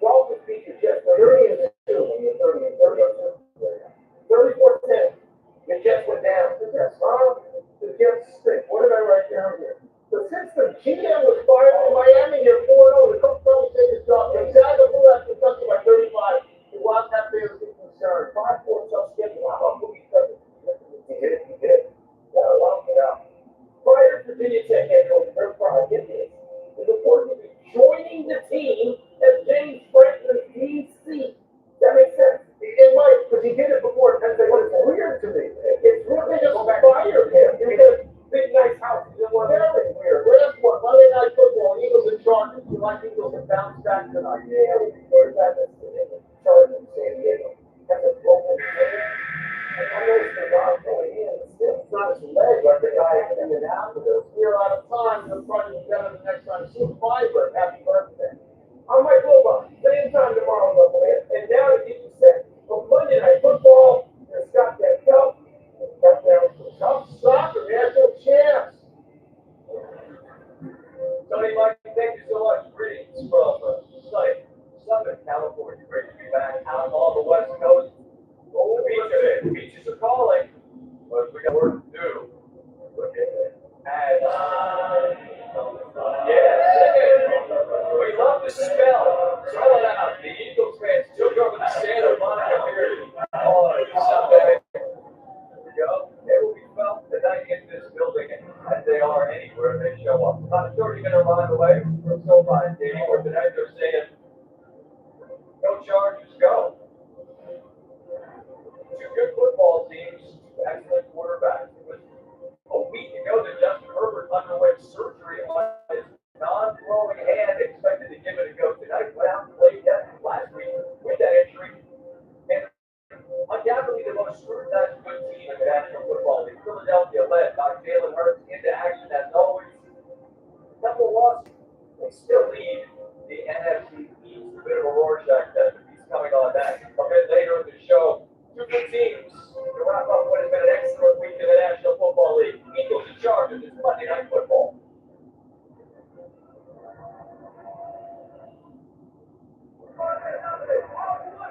12 to beat your Jets. 30 and 2 when you're 30 and 32. 34-10. Your Jets went down. The Jets stink. What did I write down here? But since the GM was fired in Miami, you're 4-0. The coach probably take his job. Gonzaga blew out Kentucky by 35. He lost that fans get concerned. 5-4 tough schedule. How about Boogie Cousins? He did. Yeah, I love it out. Prior to Virginia Tech head coach Kirk Fry, get this, is reported to be joining the team as James Franklin's DC. That makes sense. It might, because he did it before. But it's weird to me. It's really just fired him. Big nice house. Very weird. Last one, Monday Night Football, Eagles and Chargers. You like Eagles to bounce back tonight? Yeah, where's that? Chargers in San Diego. That's a broken leg. I know it's the guy going in. It's not his leg like the guy in Indianapolis. We're out of time. We'll probably be better the next time. Sue Fiber, happy birthday. I'm Mike Wilbur. Same time tomorrow, Buffalo. And now to get you set for Monday Night Football, there's Scott Van Pelt. Tough soccer, national champs. Tony, Mike, thank you so much. Greetings from sunny Southern California. Great to be back out on the West Coast. Oh, the beaches are calling, but we got work to do. And we love the smell. Smell it out. The Eagles fans took over the Santa Monica Pier on Sunday. Go. They will be felt tonight in this building as they are anywhere they show up. I'm sure you're going to run away from SoFi Stadium where tonight they're saying, "Go Chargers, go." Two good football teams, excellent quarterbacks. It was a week ago that Justin Herbert underwent surgery on his non-throwing hand, expected to give it a go tonight. Went out and played that last week with that injury. And undoubtedly the most scrutinized good team in the National Football League. Philadelphia led by Jalen Hurts into action as always. A couple of losses, they still lead the NFC East. A bit of a Rorschach test. He's coming on that a bit later in the show. Two good teams to wrap up what has been an excellent week in the National Football League. Eagles and Chargers. It's Monday Night Football. Monday Night Football.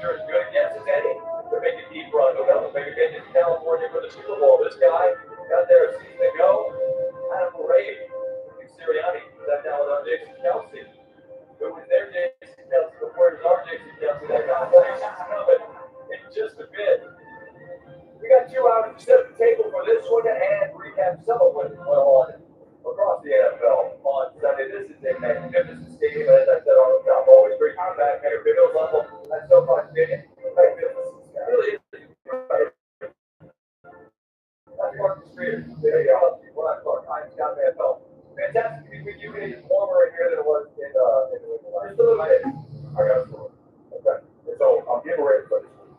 you're as good a guess as any to make a deep run. Who knows? Maybe get to California for the Super Bowl. This guy got there a season ago, had a parade. Nick Sirianni sat down with our Jason Kelsey. Who was their Jason Kelsey before it was our Jason Kelsey? That conversation's coming in just a bit. We got 2 hours to set the table for this one and recap some of what went on across the NFL on Sunday. This is a magnificent stadium, as I said on the top. Always great to be back at a video level at SoFi Stadium. Magnificent. It really is. That's Marcus Spears. There you go. When I talk, I'm Scott Mantel. Fantastic to be with you. It is warmer in here than it was in New England. Just a little bit. I got a story. Okay. So I'm getting ready for this week.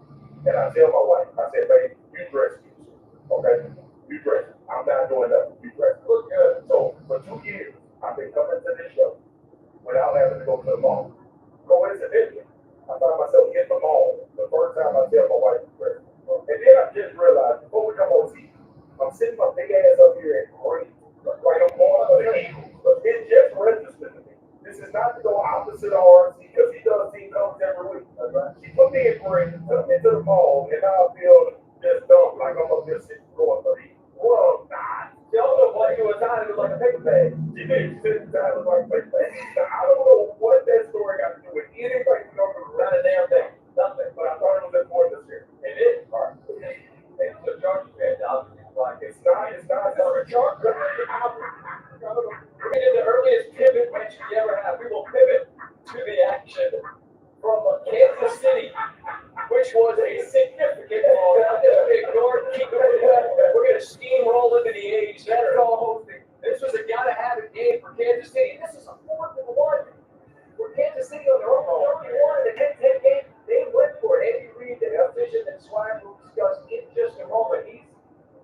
And I tell my wife, I said, baby, you dress cute. Okay? You dress. I'm not doing that. You dress. Look good. So for 2 years, I've been coming to this show without having to go to the mall. Coincidentally, I found myself in the mall the first time I tell my wife to dress. And then I just realized, before we come on TV, I'm sitting my big ass up here in green, right on one of the Eagles. It just registered to me. This is not to go opposite of RC because he does team comes every week. She put me in green, took me to the mall, and now I feel just dumb, like I'm up there sitting going for the Whoa, nah. She also played you a time it was like a paper bag. She did. She said it was like a paper bag. Now, I don't know what that story got to do with anything. Not a damn thing. Nothing. But I thought it was important this year. It is. All right. It's a Chargers fan, obviously. Like, it's not a Chargers. We're going to the earliest pivot match we ever have. We will pivot to the action from Kansas City, which was a significant ball. Now, this will be ignored. Keep it with that. We're going to steamroll into the 80s. Better call hosting. This was a gotta-have-it game for Kansas City. This is a 4th and 1. For Kansas City on their own 31 and a 10-10 game, they went for it. Andy Reid, the vision that Swag will discuss in just a moment.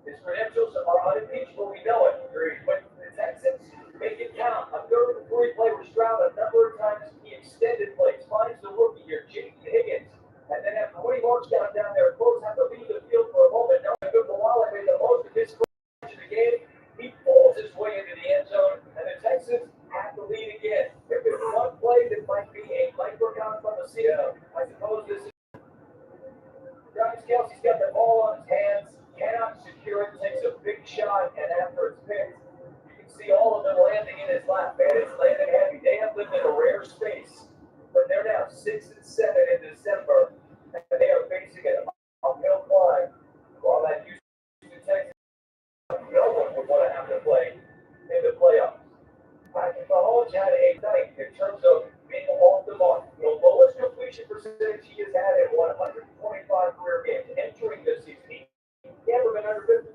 His credentials are unimpeachable. We know it. But the Texans make it count. A third and 3 play with Stroud. A number of times he extended plays. Finds the rookie here, J.D. Higgins. And then after Woody Marks down there, Close had to leave the field for a moment. Now good for Wally made the most of his in the game. He pulls his way into the end zone, and the Texans have to lead again. If there's one play that might be a microcosm from the season, I suppose this is. Travis Kelce's got the ball on his hands, cannot secure it, takes a big shot, and after it's picked, you can see all of them landing in his lap, man. It's landing heavy. They have lived in a rare space, but they're now 6-7 in December, and they are facing an uphill climb. While that Houston Texans, no one would want to have to play in the playoffs. Patrick Mahomes had a night in terms of being off the mark. The lowest completion percentage he has had in 125 career games entering this season. He never been under 50%.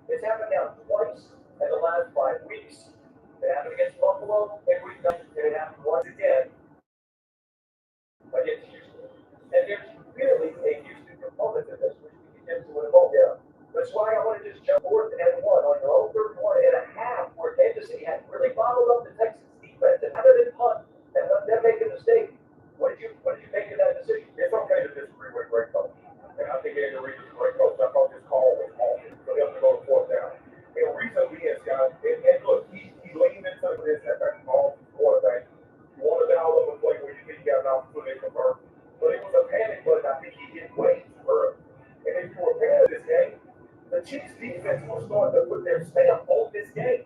It's happened now twice in the last 5 weeks. It happened against Buffalo in week 9, and it happened once again against Houston. And there's really a Houston component to this, which we can get to in a moment. Yeah. That's why I want to just jump 4th and 1 on your own 31 and a half, where Kansas City had really bottled up the Texans defense and rather than punt and let them make a mistake. What did you make of that decision? It's okay to disagree with Greg Coach. And I think Andy Reid is a great coach. I thought this call was awful for him to go to 4th down. And recently, yes, guys, and look, he leaned into this at that small quarterback. You want to dial up a play where you think you got an opportunity to convert. But it was a panic button. I think he hit way too early. And if you were paying this game, the Chiefs defense was starting to put their stamp on this game.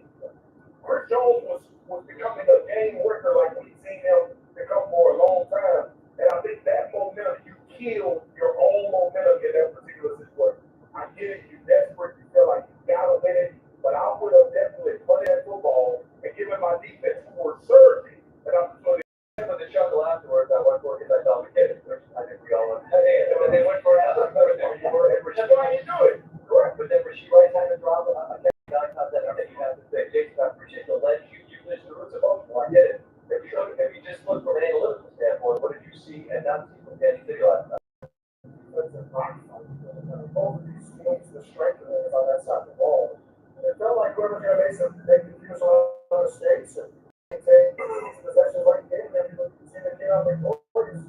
Chris Jones was becoming a game worker like we've seen him become for a long time. And I think that momentum, you kill your own momentum in that particular situation. I get it, you're desperate, you feel like you gotta win it, but I would have definitely played that football and given my defense more surgery. And I'm sure the chuckle afterwards, I went for it because I thought we did it, which I think we all understand. And they went for it. That's why you do it. Correct. But then Rasheed Rice had to drop a concept that you have to say, Jason, I appreciate the lens you list the roots of emotion. I get it. If you just look from an analytical standpoint, what did you see and not see from Kansas City last night? Both of these teams, the strength of it on that side of the ball. And it felt like whoever's going to make some, they confuse a lot of mistakes and take possessions like they did, and you see the game out victorious.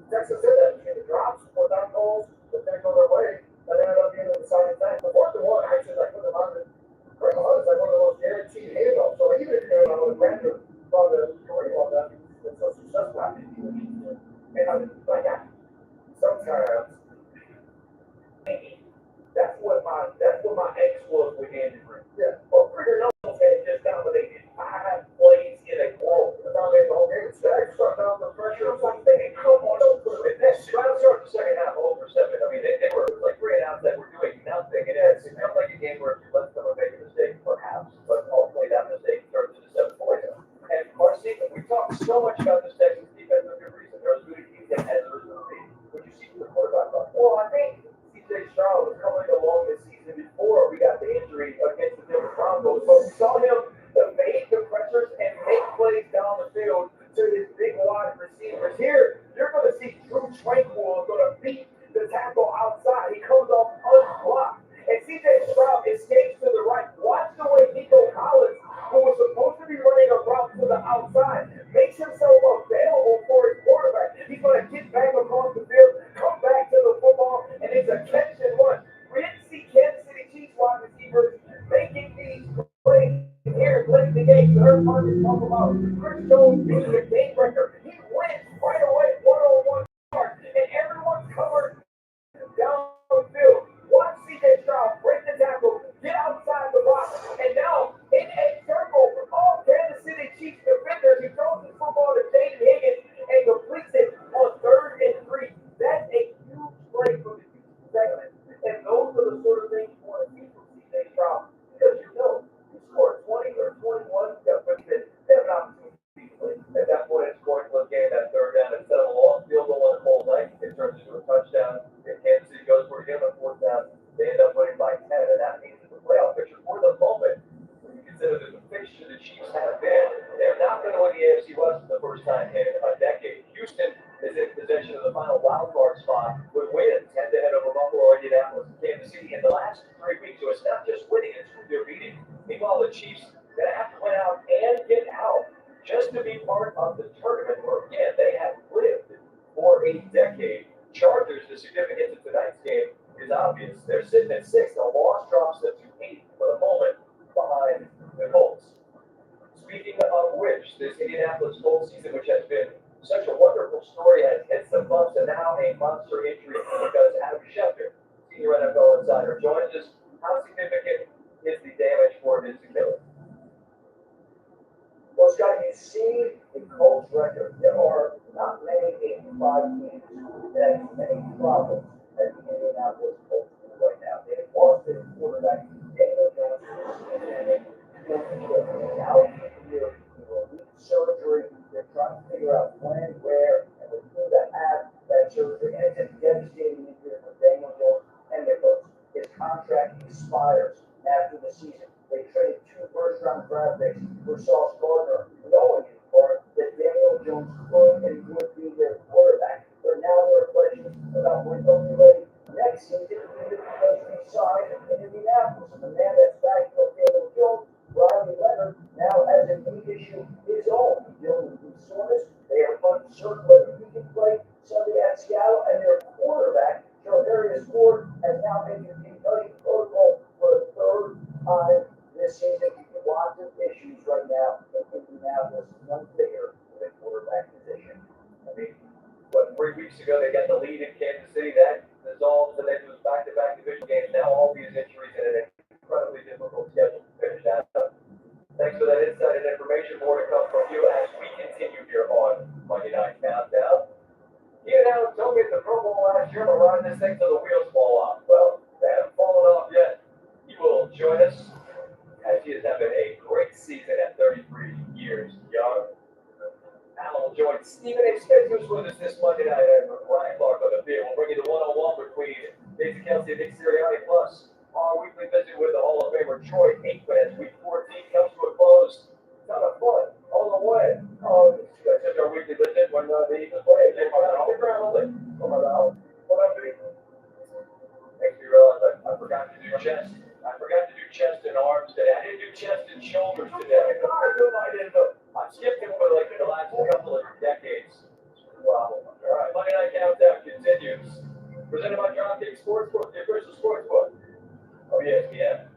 Texas did that between the drops, 4 down goals, that didn't go their way, that ended up being the deciding thing. The 4th and 1, actually, I put them on the Greg Mahomes, like one of the most guaranteed handoffs. So even if you're going to Brandon on the career on that, it's so successful. I think he would be. And I like that. Some you see from the quarterback? Well, I think CJ Stroud was coming along this season before we got the injury against the Denver Broncos, but we saw him evade the pressures and make plays down the field to his big wide receivers. Here, you're going to see Drew Tranquil going to beat the tackle outside. He comes off unblocked. And CJ Stroud escapes to the right. Watch the way Nico Collins, who was supposed to be running a route to the outside, makes himself available for his quarterback. He's going to get back across the field, come back to the football, and it's a catch and run. We didn't see Kansas City Chiefs wide receivers making these plays here late in the game. You heard Marcus talk about Chris Jones being a game breaker. He wins right away, one-on-one yard, and everyone's covered down the field. Watch CJ Stroud break the tackle, get outside the box, and now in a circle from all Kansas City Chiefs defenders, he throws the football to Jaden Higgins and completes it on 3rd and 3. That's a huge play for the segment. And those are the sort of things you want to see from CJ Stroud. Because you know, you score 20 or 21, they have an opportunity to play. At that point, it's going to game that 3rd down instead of a long field goal on a whole night. It turns into a touchdown. If Kansas City goes for it again on 4th down, they end up winning by 10, and that means the playoff picture for the moment. When you consider that the fixture the Chiefs have been, they're not going to win the AFC West for the first time in a decade. Houston is in possession of the final wild card spot with wins head-to-head over Buffalo, Indianapolis, and Kansas City in the last 3 weeks. So it's not just winning, it's who they're beating. Meanwhile, the Chiefs going to have to win out and get out just to be part of the tournament where, again, they have lived for a decade. Chargers, the significance of tonight's game is obvious. They're sitting at 6. The loss drops them to 8 for the moment behind the Colts. Speaking of which, this Indianapolis Colts season, which has been such a wonderful story, has hit some bumps, and now a monster injury because Adam Schefter, senior NFL insider, joins us. How significant is the damage for his Achilles? Well, Scott, you see the Colts record. There are not many 85 teams that have many problems as the Indianapolis Colts do right now. They've lost their quarterback, Daniel Jones, and now you're surgery. They're trying to figure out when, where, and with who that have that surgery. And it's a devastating injury for Daniel Jones and their coach. His contract expires after the season. They traded 2 first-round draft picks for Sauce Gardner, knowing in part that Daniel Jones could and would be their quarterback. But now there are questions about when he'll be ready next season because he signed in Indianapolis. And the man that's backing up Daniel Jones, Riley Leonard, now has a knee issue his own. Dealing with soreness. They are uncertain whether he can play Sunday at Seattle, and their quarterback, Darius Ford, has now been in concussion protocol for the 3rd time this season. Lots of issues right now in Indianapolis, none bigger than the quarterback position. I mean, 3 weeks ago they got the lead in Kansas City. That dissolved, and then it was back-to-back division games. Now all these injuries and an incredibly difficult schedule to finish that up. Thanks for that insight and information. More to come from you as we continue here on Monday Night Countdown. You know, told me at the Pro Bowl last year, I'm riding this thing till the wheels fall off. Well, they haven't fallen off yet. He will join us as he has having a great season at 33 years young. Alan will join Stephen A. Smith, who's with us this Monday night, and Ryan Clark on the field. We'll bring you the one-on-one between Daisy Kelsey and Nick Sirianni, plus our weekly visit with the Hall of Famer Troy Aikman as Week 14 comes to a close. It's not a fun all the way. That's just our weekly visit when the Eagles play. Stick around, hold it. What up, dude? Makes me realize I forgot to do chest. I forgot to do chest and arms today. I didn't do chest and shoulders today. I've skipped it for like the last couple of decades. Wow. All right, Monday Night Countdown continues. Presented by DraftKings Sportsbook, the official sportsbook of ESPN.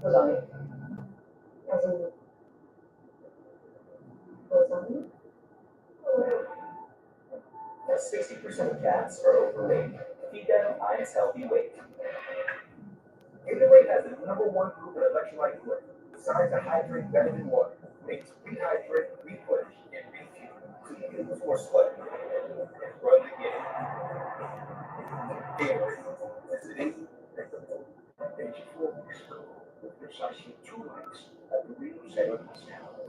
Lasagna. Lasagna? As 60% of cats are overweight. Feed them Ice Healthy Weight. Gatorade has the #1 proven electrolyte drink, designed to hydrate better than water. Makes rehydrate, replenish, and refuel, so you can lose more sweat and run the game. Gatorade. Is it easy? Page 4 with precisely 2 likes at the Rio Center.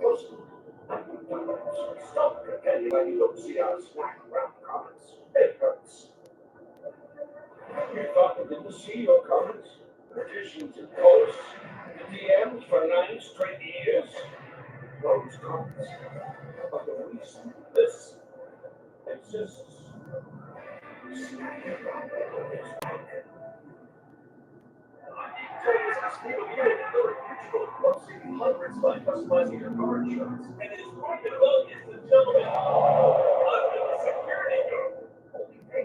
closer. Stop pretending like you don't see our snack around the comments. It hurts. You thought we didn't see your comments? Petitions and posts, the DMs for 9 straight years. Those comments are the reason this exists. Today's stable unit ability control will save hundreds by customizing your car insurance. And his point of vote is the gentleman under the security guard. Okay.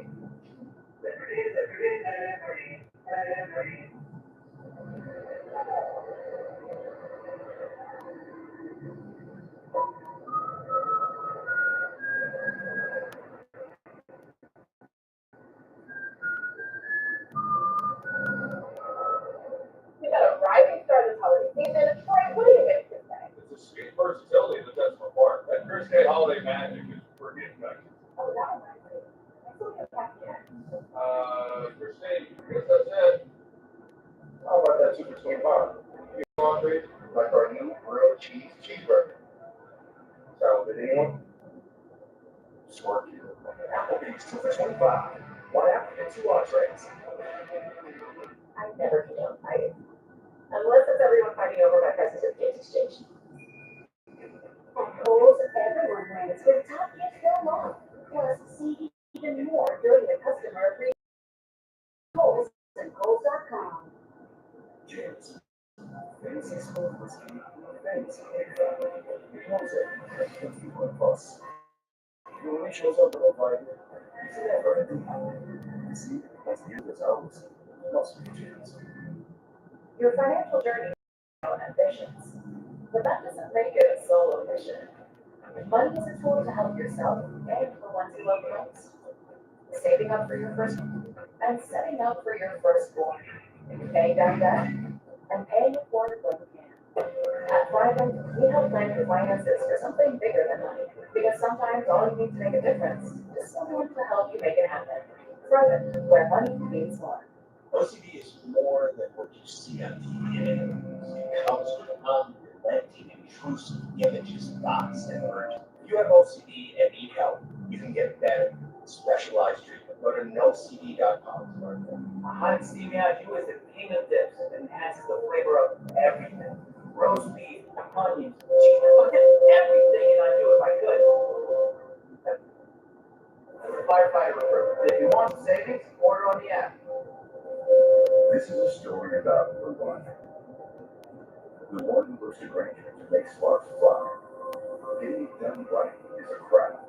We got a rising star this holiday season. Troy, what do you make this day? It's a sweet versatility that sets them apart. That first day holiday magic is pretty infectious. Oh, that reminds me. Let's look at that again. First day, I guess that's it. How about that Super Sweet Bar? You laundry, like our new grilled cheese cheeseburger. Sound good, anyone? Smart you. Applebee's 2 for $25. 1 apple and 2 entrees. I never feel fighting. Unless it's everyone fighting over my President's Gift Exchange. At Kohl's, everyone wins with top gift film off. Plus, see even more during the customer free Kohl's and Kohl's.com. James. Fancy school whiskey. Fancy egg. He wants it. 21 plus. He only shows up in a fight. He's never empty. You see, that's the end of his hours. Must be James. Your financial journey and ambitions, but that doesn't make it a solo mission. Money is a tool to help yourself and the ones you love most. Saving up for your first and setting up for your firstborn, paying down debt, and paying it forward when you can. At Thrivent, we help plan your finances for something bigger than money, because sometimes all you need to make a difference is someone to help you make it happen. Thrivent, where money means more. OCD is more than what you see on TV and interviews. It comes with unrelenting, intrusive images, thoughts, and urges. If you have OCD and need help, you can get better, specialized treatment. Go to nocd.com. A hot and steamy au jus is the king of dips and enhances the flavor of everything. Roast beef, onions, cheese, I'll get everything in au jus if I could. As a firefighter recruit, if you want savings, order on the app. This is a story about the one. The one who goes to Granger to make sparks fly. Getting it done right is a craft.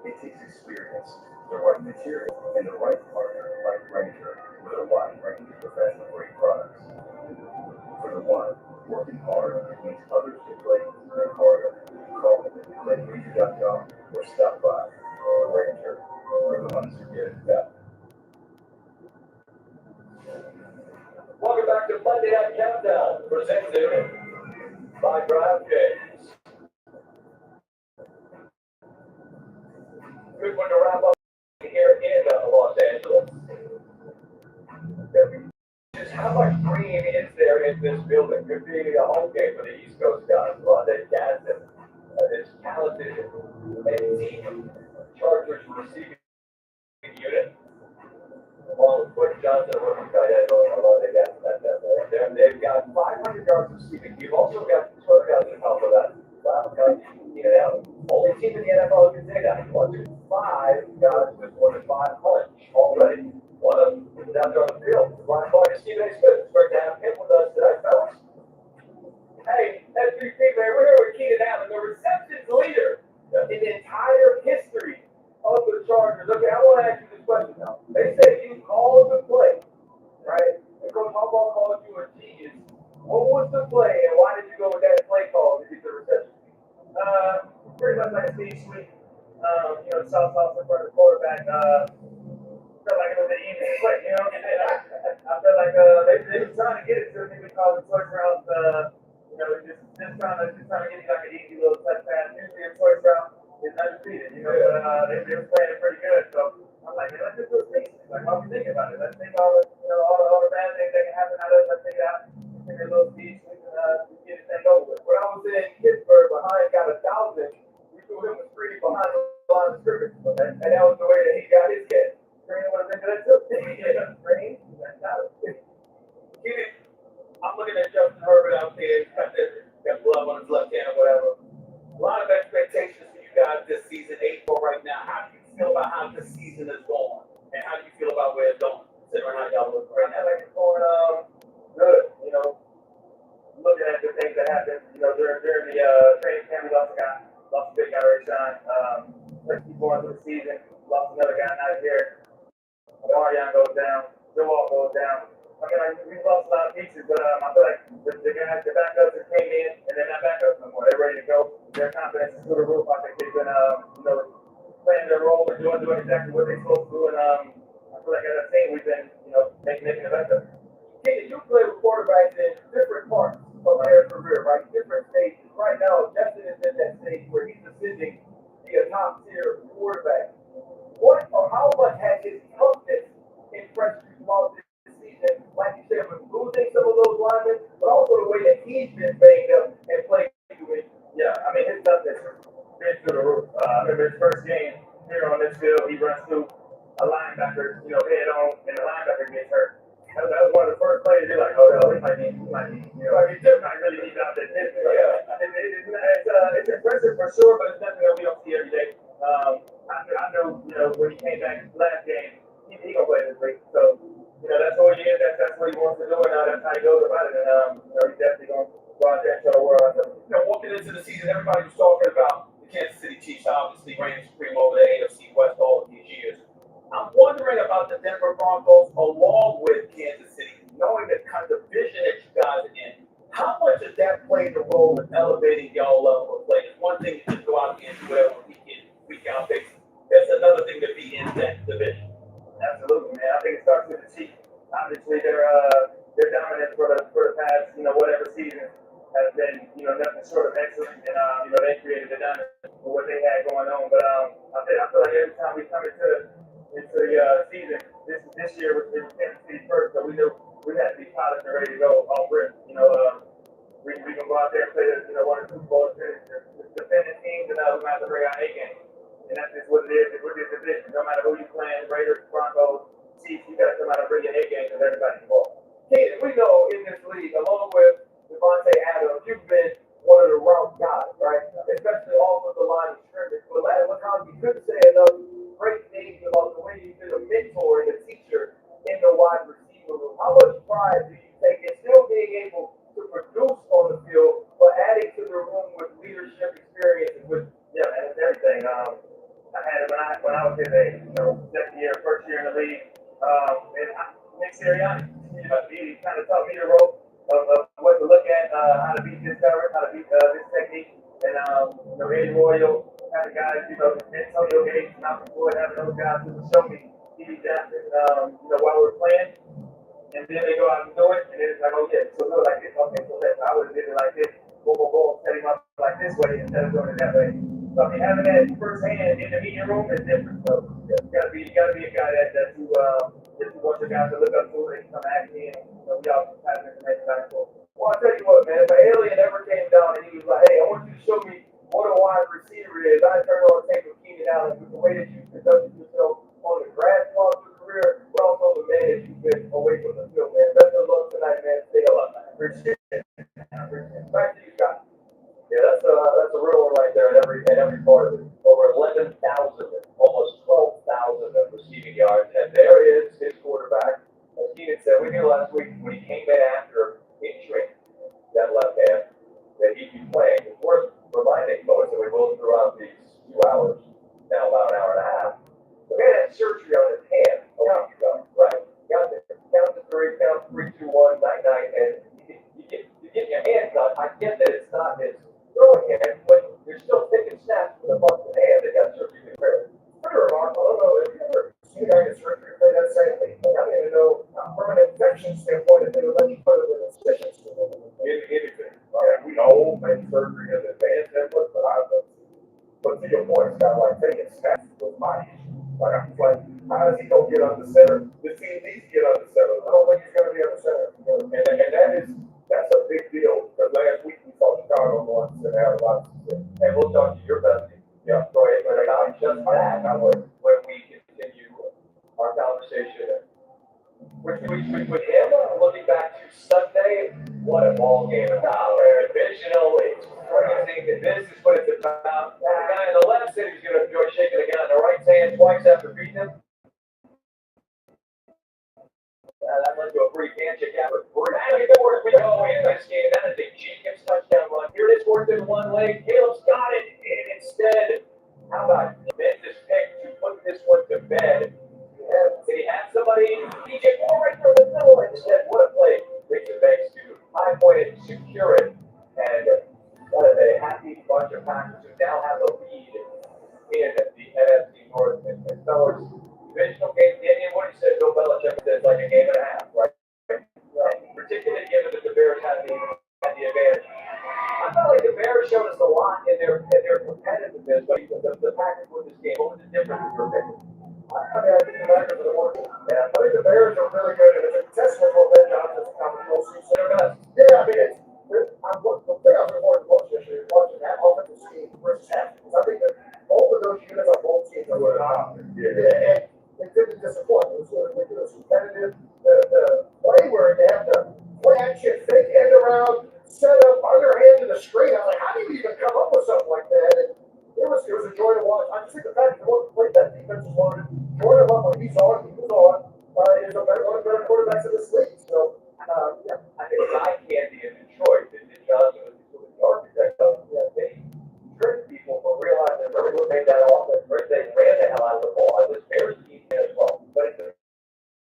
It takes experience, the right material, and the right partner like Granger with a wide range of professional grade products. For the one, working hard means others get laid and harder. Call them at Granger.com or stop by. Granger, for the ones who get it done. Welcome back to Monday Night Countdown, presented by DraftKings. Good one to wrap up here in Los Angeles. Just how much green is there in this building? Could be a home game for the East Coast guys. London Gadsden, this talented and deep Chargers receiving unit. Along with Quentin Johnson, a rookie tight end, London Gadsden. They've got 500 yards receiving. You've also got 12 guys to help with that. Wow, guys, you know, only team in the NFL who can say that. 1, 2, 5 guys with more than 5 punch already. One of them is out there on the field. Brian Clark and Stephen A. Smith. It's great to have him with us tonight, fellas. Hey, SVP, man, we're here with Keenan Allen, the receptions leader in the entire history of the Chargers. Okay, I want to ask you this question now. They say you called the play, right? And Coach Harbaugh called you a genius. What was the play, and why did you go with that play call to get the reception? Pretty much like a speed sweep. Soft toss in front of the quarterback. Felt like it was an easy play, you know. And I felt like they were trying to get it to me because the choice route, just trying to get it like an easy little touch pass. Usually a choice route is undefeated, you know. But they were playing it pretty good, so I'm like, man, let's just do a speed sweep. Like, why we think about it? Let's think all the bad things that can happen out of it. Let's take it out, take a little speed sweep, and get this thing over with. When I was in Pittsburgh behind, got 1,000, we threw him a screen behind the line of scrimmage. And that was the way that he got his catch. Green would have been good too. Yeah, Green, that's not it. I'm looking at Justin Herbert out there, he's got blood on his left hand or whatever. A lot of expectations for you guys this season, 8-4 right now. How do you feel about how this season is going? And how do you feel about where it's going? Considering how y'all look right now. I think it's going good, you know. Looking at the things that happened, you know, during the training camp, we lost a big guy, Rashawn. Let's keep going through the season. Lost another guy out here. Marion goes down. Joe Wall goes down. I mean, like, we lost a lot of pieces, but I feel like the guys, the backups that came in, and they're not backups no more. They're ready to go. Their confidence is through the roof. I think they've been, you know, playing their role and doing exactly what they're supposed to do. And I feel like as a team, we've been, you know, making the best of it. Kenny, you play with quarterbacks in different parts of their career, right? Different stages. Right now, Justin is in that stage where he's ascending to be a top-tier quarterback. What or how much has his toughness impressed you throughout this season? Like you said, with losing some of those linemen, but also the way that he's been banged up and played through it. Yeah, I mean, his toughness been through the roof. I remember his first game here on this field, he runs through a linebacker, you know, head on, and the linebacker gets hurt. That was one of the first plays. They're like, oh, he might be, you know, I mean, Jim might really need out there. Yeah, it's impressive for sure, but it's nothing that we don't see every day. I know, you know, when he came back last game, he gonna play this week. So, you know, that's who he is. That's what he wants to do, and that's how he goes about it. And you know, he's definitely gonna go out there and show the world. You know, walking into the season, everybody was talking about the Kansas City Chiefs, obviously reigning supreme over the AFC West all of these years. I'm wondering about the Denver Broncos along with Kansas City, knowing the kind of division that you guys are in. How much does that play the role in elevating y'all level of play? It's one thing to just go out there and do whatever week out basis. That's another thing to be in that division. Absolutely, man. I think it starts with the Chiefs. Obviously, they're dominant for the past, you know, whatever season has been, you know, nothing short of excellent. And you know, they created the diamond for what they had going on. But I feel like every time we come into the season, this year was Kansas City first, so we knew we had to be polished and ready to go off rip. You know, we can go out there and play one or two balls, the defending teams, and we might have to bring our A game. And that's just what it is with this division. No matter who you playing, Raiders, Broncos, Chiefs, you got to come out and bring your A game because everybody's involved. Kaden, we know in this league, along with Devontae Adams, you've been one of the route guys, right? Especially off of the line of scrimmage. But last time you couldn't say enough great things about the way you've been a mentor and a teacher in the wide receiver room. How much pride do you take in still being able to produce on the field, but adding to the room with leadership experience and with and everything? I had it when I was his age, you know, second year, first year in the league. And Nick Sirianni, he kind of taught me the rope of what to look at, how to beat this coverage, how to beat this technique. And you know, Eddie Royal, kind of guys, you know, Antonio Gates, Malcolm Floyd, having those guys who would show me T.D. Johnson, you know, while we're playing. And then they go out and do it, and then it's like, oh yeah, so do it like this. Okay, so I would have did it like this. Boom, boom, boom, set him up like this way instead of doing it that way. So I mean, having that first hand in the meeting room is different. So you gotta be a guy that you want your guys to look up to and come at me, and you know, we all have information back and forth. Well, I'll tell you what, man, if an alien ever came down and he was like, hey, I want you to show me what a wide receiver is, I turn on tape of Keenan Allen with the way that you conducted yourself on the grass throughout your career, but also the man that you've been away from the field, man. Best of luck tonight, man. Stay alive, man. Appreciate it. Back to you, Scott. Yeah, that's a real one right there at every part of it. Over 11,000, almost 12,000 of receiving yards, and there is his quarterback. As Keenan said, we knew last week when he came in after injuring that left hand that he'd be playing. It's worth reminding folks that we will throughout these few hours, now about an hour and a half. The man had surgery on his hand. Right? Count to three, count 3, 2, 1, 9, 9, and you get your hand cut. I get that it's not his throwing hand, but you're still taking snaps with a busted hand. They got surgery to repair. Pretty remarkable. I don't know if you ever seen a guy get surgery to play that same thing. I don't even know from an infection standpoint if they would let you put it in a position. Anything. We know maybe surgery is advanced input, but I don't. But to your point, Scott, like taking snaps was my issue. Like I'm like, how does he go get on the center? The team needs to get on the center. I don't think he's gonna be on the center. And That's a big deal, because last week we saw Chicago once and had a lot of success. And we'll talk to your bestie. Yeah, go ahead, but not just that, I would, when we continue our conversation with him, looking back to Sunday, what a ball game. Divisional, it's crazy, this is what it's about. The guy on the left said he's gonna enjoy shaking the guy on the right hand twice after beating him. That led to a brief handshake after three. And before we go in this game, that is a genius touchdown run. Here it is, fourth and one leg. Caleb's got it, and instead, how about tremendous pick to put this one to bed? Did he have somebody? DJ Moore right there in the middle. Instead, what a play. Richard Banks to high point it, secure it, and that is a happy bunch of Packers who now have the lead in the NFC North. And fellas, divisional game, Danny, what he said, Bill Belichick said it's like a game and a half, right? Particularly given that the Bears had the advantage. I felt like the Bears showed us a lot in their competitiveness, but the Packers won this game. What was the difference in your opinion? I mean, I think the Packers are the worst. Yeah, I think the Bears are really good, and it's a testament to what Ben Johnson's accomplished most season. Yeah, I mean, the thing I was important to watch this year is watching that offensive scheme versus half. I think that both of those units on both teams are good. And it didn't disappoint. It was competitive. The play where they have the play action, fake end around, set up, underhand to the straight. I was like, how do you even come up with something like that? And it was a joy to watch. I just think the fact that that defense is loaded. Jordan Love, when he's on, he was on. Is one of the better quarterbacks in this league. So, yeah. I think eye candy in Detroit, and Johnson was the architect of they tricked people from realizing that really made that offense. They ran the hell out of the ball. And this Bears team as well. But it's the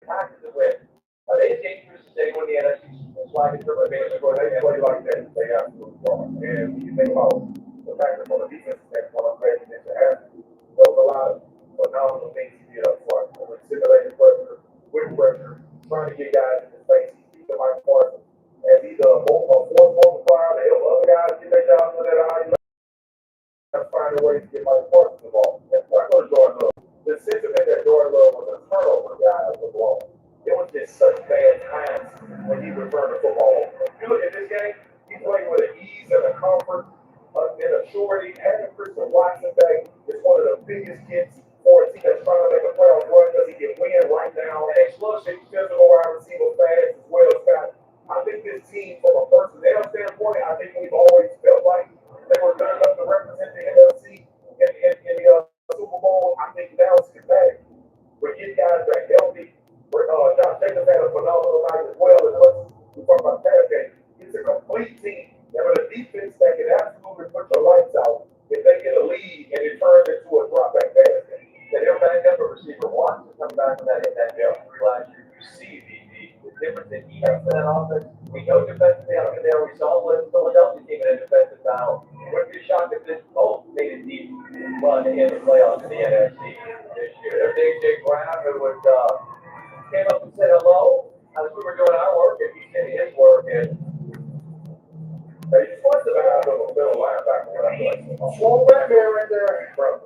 Packers that win. Are they as dangerous as anyone in the NFC? That's why I can certainly make it go ahead and play like that. They absolutely are. And when you think about the Packers on the defense standpoint, I'm ready to have there was a lot of phenomenal things he did up front. Like simulated pressure, with pressure, trying to get guys in the face. He's the Mike Parsons. As he's a force multiplier to help other guys get their jobs with that eye. Find a way to get Mike Parsons involved. That's why I go to Jordan Love. The sentiment that Jordan Love was a turnover guy as a ball. It was just such bad times when he returned the football. If you look at this game, he played with an ease and a comfort and a surety. Having Christian Watson back is one of the biggest hits for a team that's trying to make a playoff run because he can win right now. And explosive, physical wide receiver fast as well, Scott. I think this team, from a personnel standpoint, I think we've always felt like they were good enough to represent the NFC in the Super Bowl. I think now it's competitive. We get guys back healthy. Josh Jacobs had a phenomenal night as well. As much as we talk about pass game, it's a complete team. And with a defense that can absolutely put the lights out if they get a lead and it turns into a drop back pass game. And they'll back up a receiver once to come back from that in that deal. Last year, you see the difference that he has in that offense. We know defensively, I don't think we saw what Philadelphia team in a defensive battle. Wouldn't be shocked if this both made a deep run in the playoffs in the NFC this year. There's AJ Brown, who was came up and said hello as we were doing our work, and he did his work. And he just the back of a middle linebacker. Slow back there right there, bro.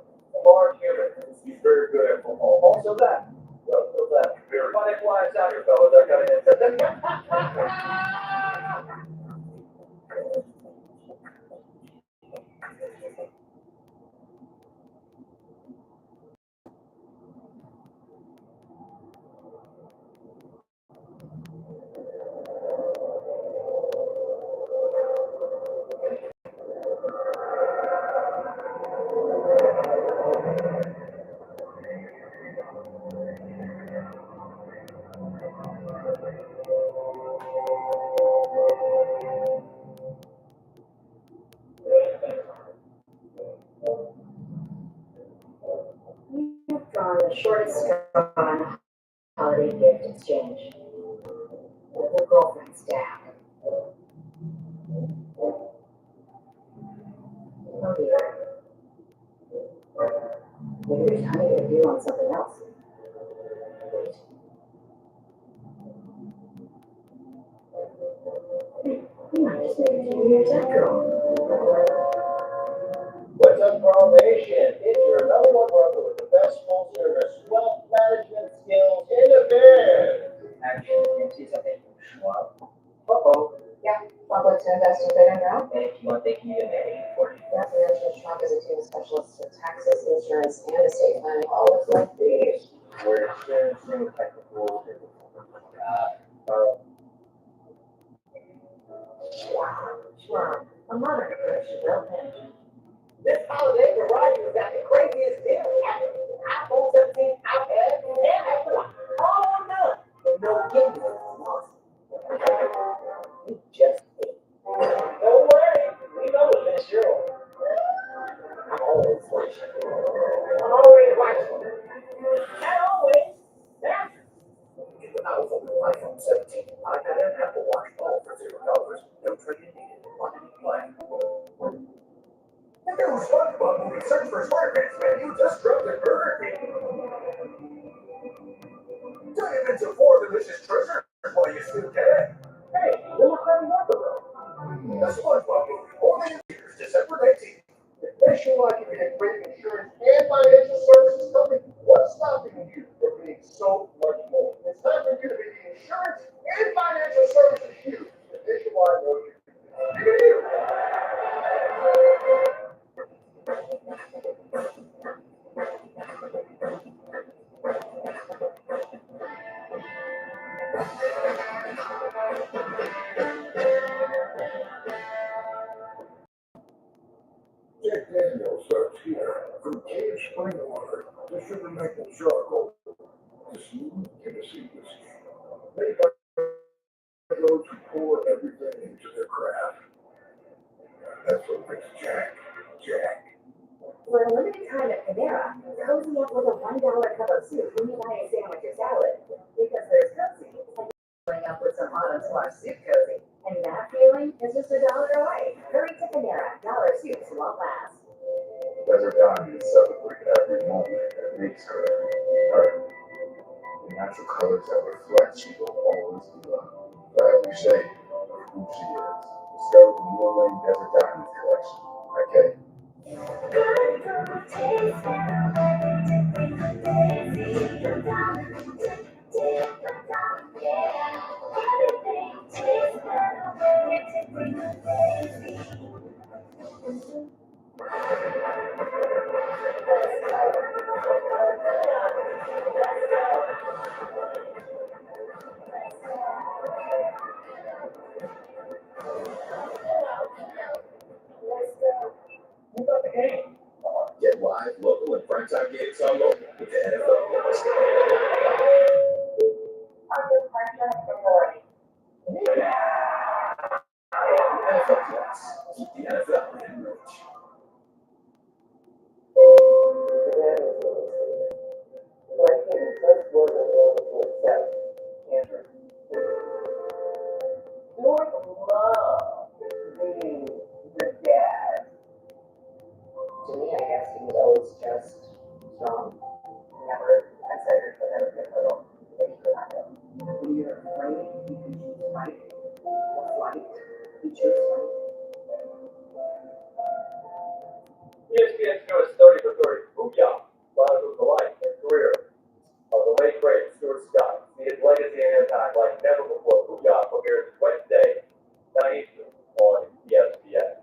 Large human. He's very good at football. Also that. Also that. Everybody flies out here, fellas. I got it. You've drawn the shortest straw on holiday gift exchange. Your girlfriend's dad. Oh dear. Maybe there's time to review on something else. You might just make a few years after all. What's up, Carl Nation? It's your number one brother with the best full service wealth management skills in the biz. Actually, you can see something. Uh-oh. Yeah. to invest in fit on your own. And if you want, they can even manage it for you. Not to mention Schwab is a team of specialists with taxes, insurance, and estate planning, all with one. We're experiencing technical Schwab, a modern approach to wealth management. This holiday, Verizon has got the craziest deal ever. iPhone 17, iPad, and Apple Watch. All on none. But no game lost. You just ate. Don't worry, we know what this year. I'm always watching. I'm always watching. And always, yeah. Get the powerful new iPhone 17, iPad, and Apple Watch all for $0. No trade-in needed on any plan. The new SpongeBob movie Search for Smart Pants menu just dropped at Burger King. Dive into 4 delicious treasures while you still can. Hey, little Crummy Whopper though. The SpongeBob movie, only in theaters, December 19th. If Nationwide can get great insurance and financial services company, what's stopping you from being so much more? It's time for you to be the insurance and financial services you. The Nationwide knows you. Give it here. Jack Daniels starts here. From caged spring water to sugar maple charcoal to smooth Tennessee whiskey. Made by those who pour everything into their craft. That's what makes Jack, Jack. For a limited time at Panera, cozy up with a $1 cup of soup when you buy a sandwich or salad. Because there's cozy. Bring up with some autumn squash soup cozy. And that feeling is just $1 away. Hurry to Panera. Dollar soups won't last. Desert Diamonds celebrate every moment that makes her her. The natural colors that reflect she will always be loved. For every shade of who she is. Discover the new Lane Desert Diamonds collection. Okay. Who got the game? Get live, local, and primetime games on local with the NFL. NFL Plus. Keep the NFL in reach. North love being the dad. To me, I guess he was always just strong. Never considered for never been little. But he could not do. When you're afraid, you can choose fight or flight. You choose fight. ESPN shows 30 for 30. Booyah! Chronicles the life and career of the late great Stuart Scott. See his legacy and impact like never before. Booyah premieres Wednesday, 9 Eastern on ESPN.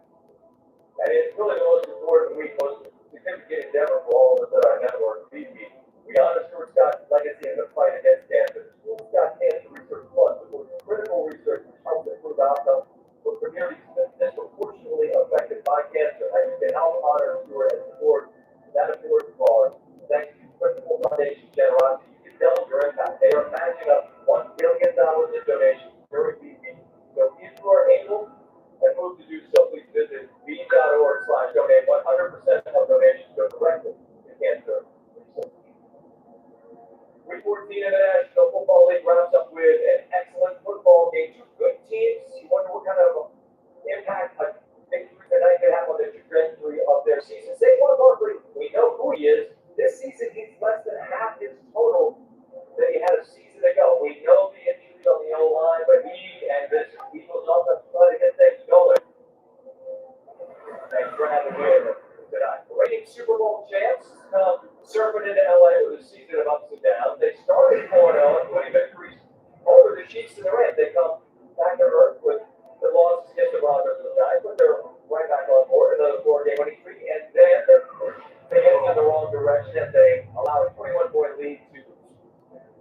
And it's really the most important week, most significant endeavor for all of us at our network, BB. We honor Stuart Scott's legacy in the fight against cancer. The Stuart Scott Cancer Research Fund supports critical research which helps improve outcomes for communities disproportionately affected by cancer. And you can help honor Stuart and support that important cause. Thanks to Principal Foundation generosity, you can double your impact. They are matching up $1 billion in donations during BB. So if you are able and move to do so, please visit b.org/donate. 100% of donations go directly to cancer research. Week 14 International Football League wraps up with an excellent football game. Two good teams. You wonder what kind of impact a victory tonight could have on the trajectory of their season. Saquon unfortunate they allow a 21-point lead to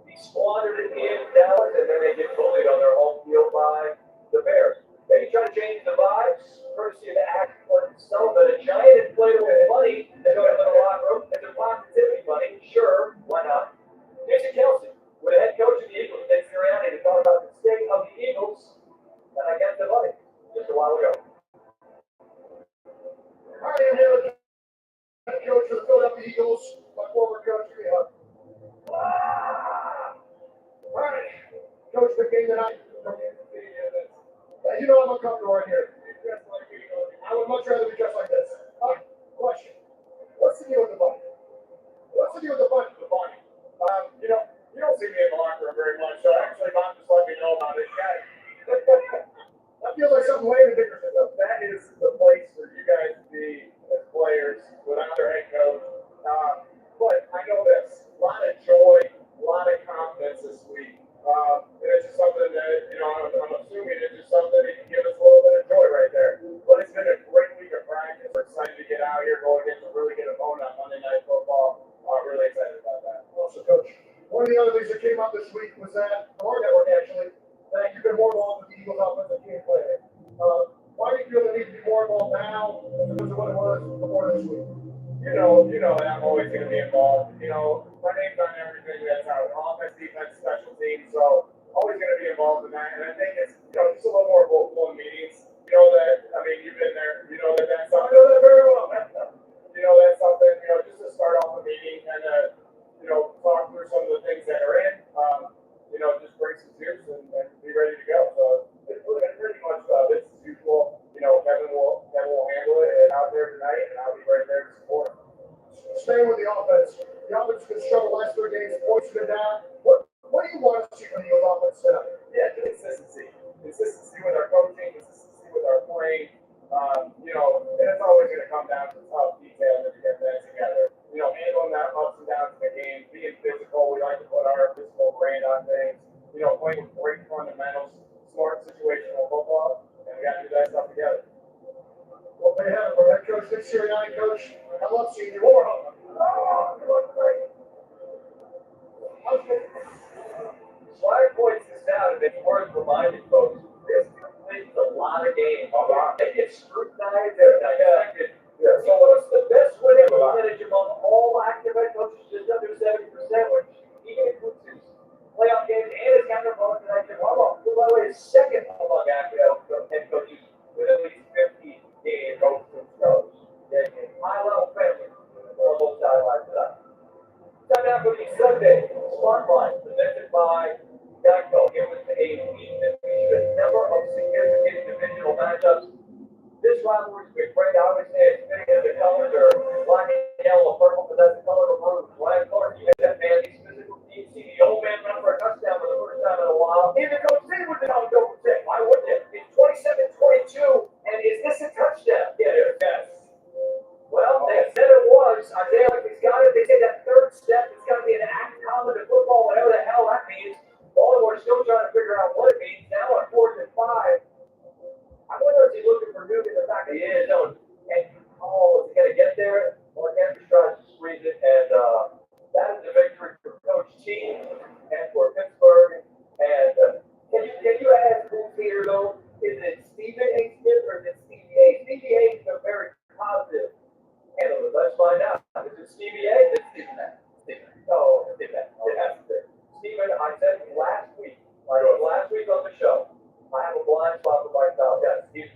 be squandered in Dallas, and then they get bullied on their home field by the Bears. Maybe try to change the vibes, courtesy of the act for itself, but a giant inflatable bunny that goes in the locker room. It's a positivity bunny, sure, why not? Jason Kelsey, with the head coach of the Eagles, takes me around and to talk about the state of the Eagles, and I guess the bunny just a while ago. Hi, I'm here with the coach of the Philadelphia Eagles, my former coach. Give me a hug. All right, coach, the game tonight. You know I'm uncomfortable right here. I would much rather be dressed like this. Question. What's the deal with the bunny? What's the deal with the bunny? The bunny. You don't see me in the locker room very much, so actually, Mom just let me know about it. That feels like something Landon Dickerson does. That is the place for you guys to be as players without their head coach. But I know this. A lot of joy, a lot of confidence this week. And it's just something that, I'm assuming it's just something that can give us a little bit of joy right there. But it's been a great week of practice. We're excited to get out here, go against a really good opponent on Monday Night Football. Really excited about that. Also, Coach, one of the other things that came up this week was that, from our network actually, that you've been more involved with the Eagles offensive game plan. Why do you feel the need to be more involved now as opposed to what it was before this week? You know that I'm always going to be involved. My name's on everything that's out. Offense, defense, special teams. So always going to be involved in that. And I think it's just a little more vocal in meetings. You've been there. That's something. I know that very well. That's something. Just to start off a meeting and talk through some of the things that are in. Just bring some tips and be ready to go. So it's pretty much business as usual. Kevin will handle it and out there tonight, and I'll be right there to support him. Staying with the offense has been struggle last 3 games. Points have been down. What do you want to see from the offense tonight? Yeah, consistency. Consistency with our coaching, consistency with our playing. And it's always going to come down to tough details to get that together. Handling that ups and downs in the game, being physical. We like to put our physical brand on things. Playing with great fundamentals, smart situational football, and we got to do that stuff together. Well, they have it for head coach Nick Sirianni, coach. I love seeing you. One more hug. Oh, you look great. Okay. Slide points this out, and it's worth reminding folks. This completes a lot of games. They get scrutinized and dissected. Yeah. So what's the best winning percentage among all active head coaches? Just under 70%, which even includes his playoff games and his counterpart tonight, Jim Harbaugh, who, by the way, is second among active head coaches with at least 50 games over throws. High-level family on both sidelines tonight. Time now for the Sunday Smart Line, presented by Geico. It was a week that featured a number of significant divisional matchups. This rivalry has been great. Obviously, it's fitting as the colors are black and yellow, purple, but that's the color of rouge. Ryan Clark, you get that man. He's physical. You see the old man run for a touchdown for the first time in a while. Even Coach C would know, don't say. Why wouldn't it? It's 27-22, and is this a touchdown? Yeah, yes. Well, they said it was. Isaiah Likely's got it. They said that third step, it's got to be an act common to football, whatever the hell that means. Baltimore's still trying to figure out what it means. Now on 4th and 5. I wonder if he's looking for Nuke in the back of the end zone. And is he going to get there? Or Andrews tries to squeeze it. And that is a victory for Coach T and for Pittsburgh. And can you ask who's here, though? Is it Stephen A. Smith or is it Stevie A? Stevie A is a very positive handler. Let's find out. Is it Stevie A? It's Stephen A. Oh, Stephen A. It has to be. Stephen, I said last week on the show, I have a blind spot for Mike Powell. Yes, he's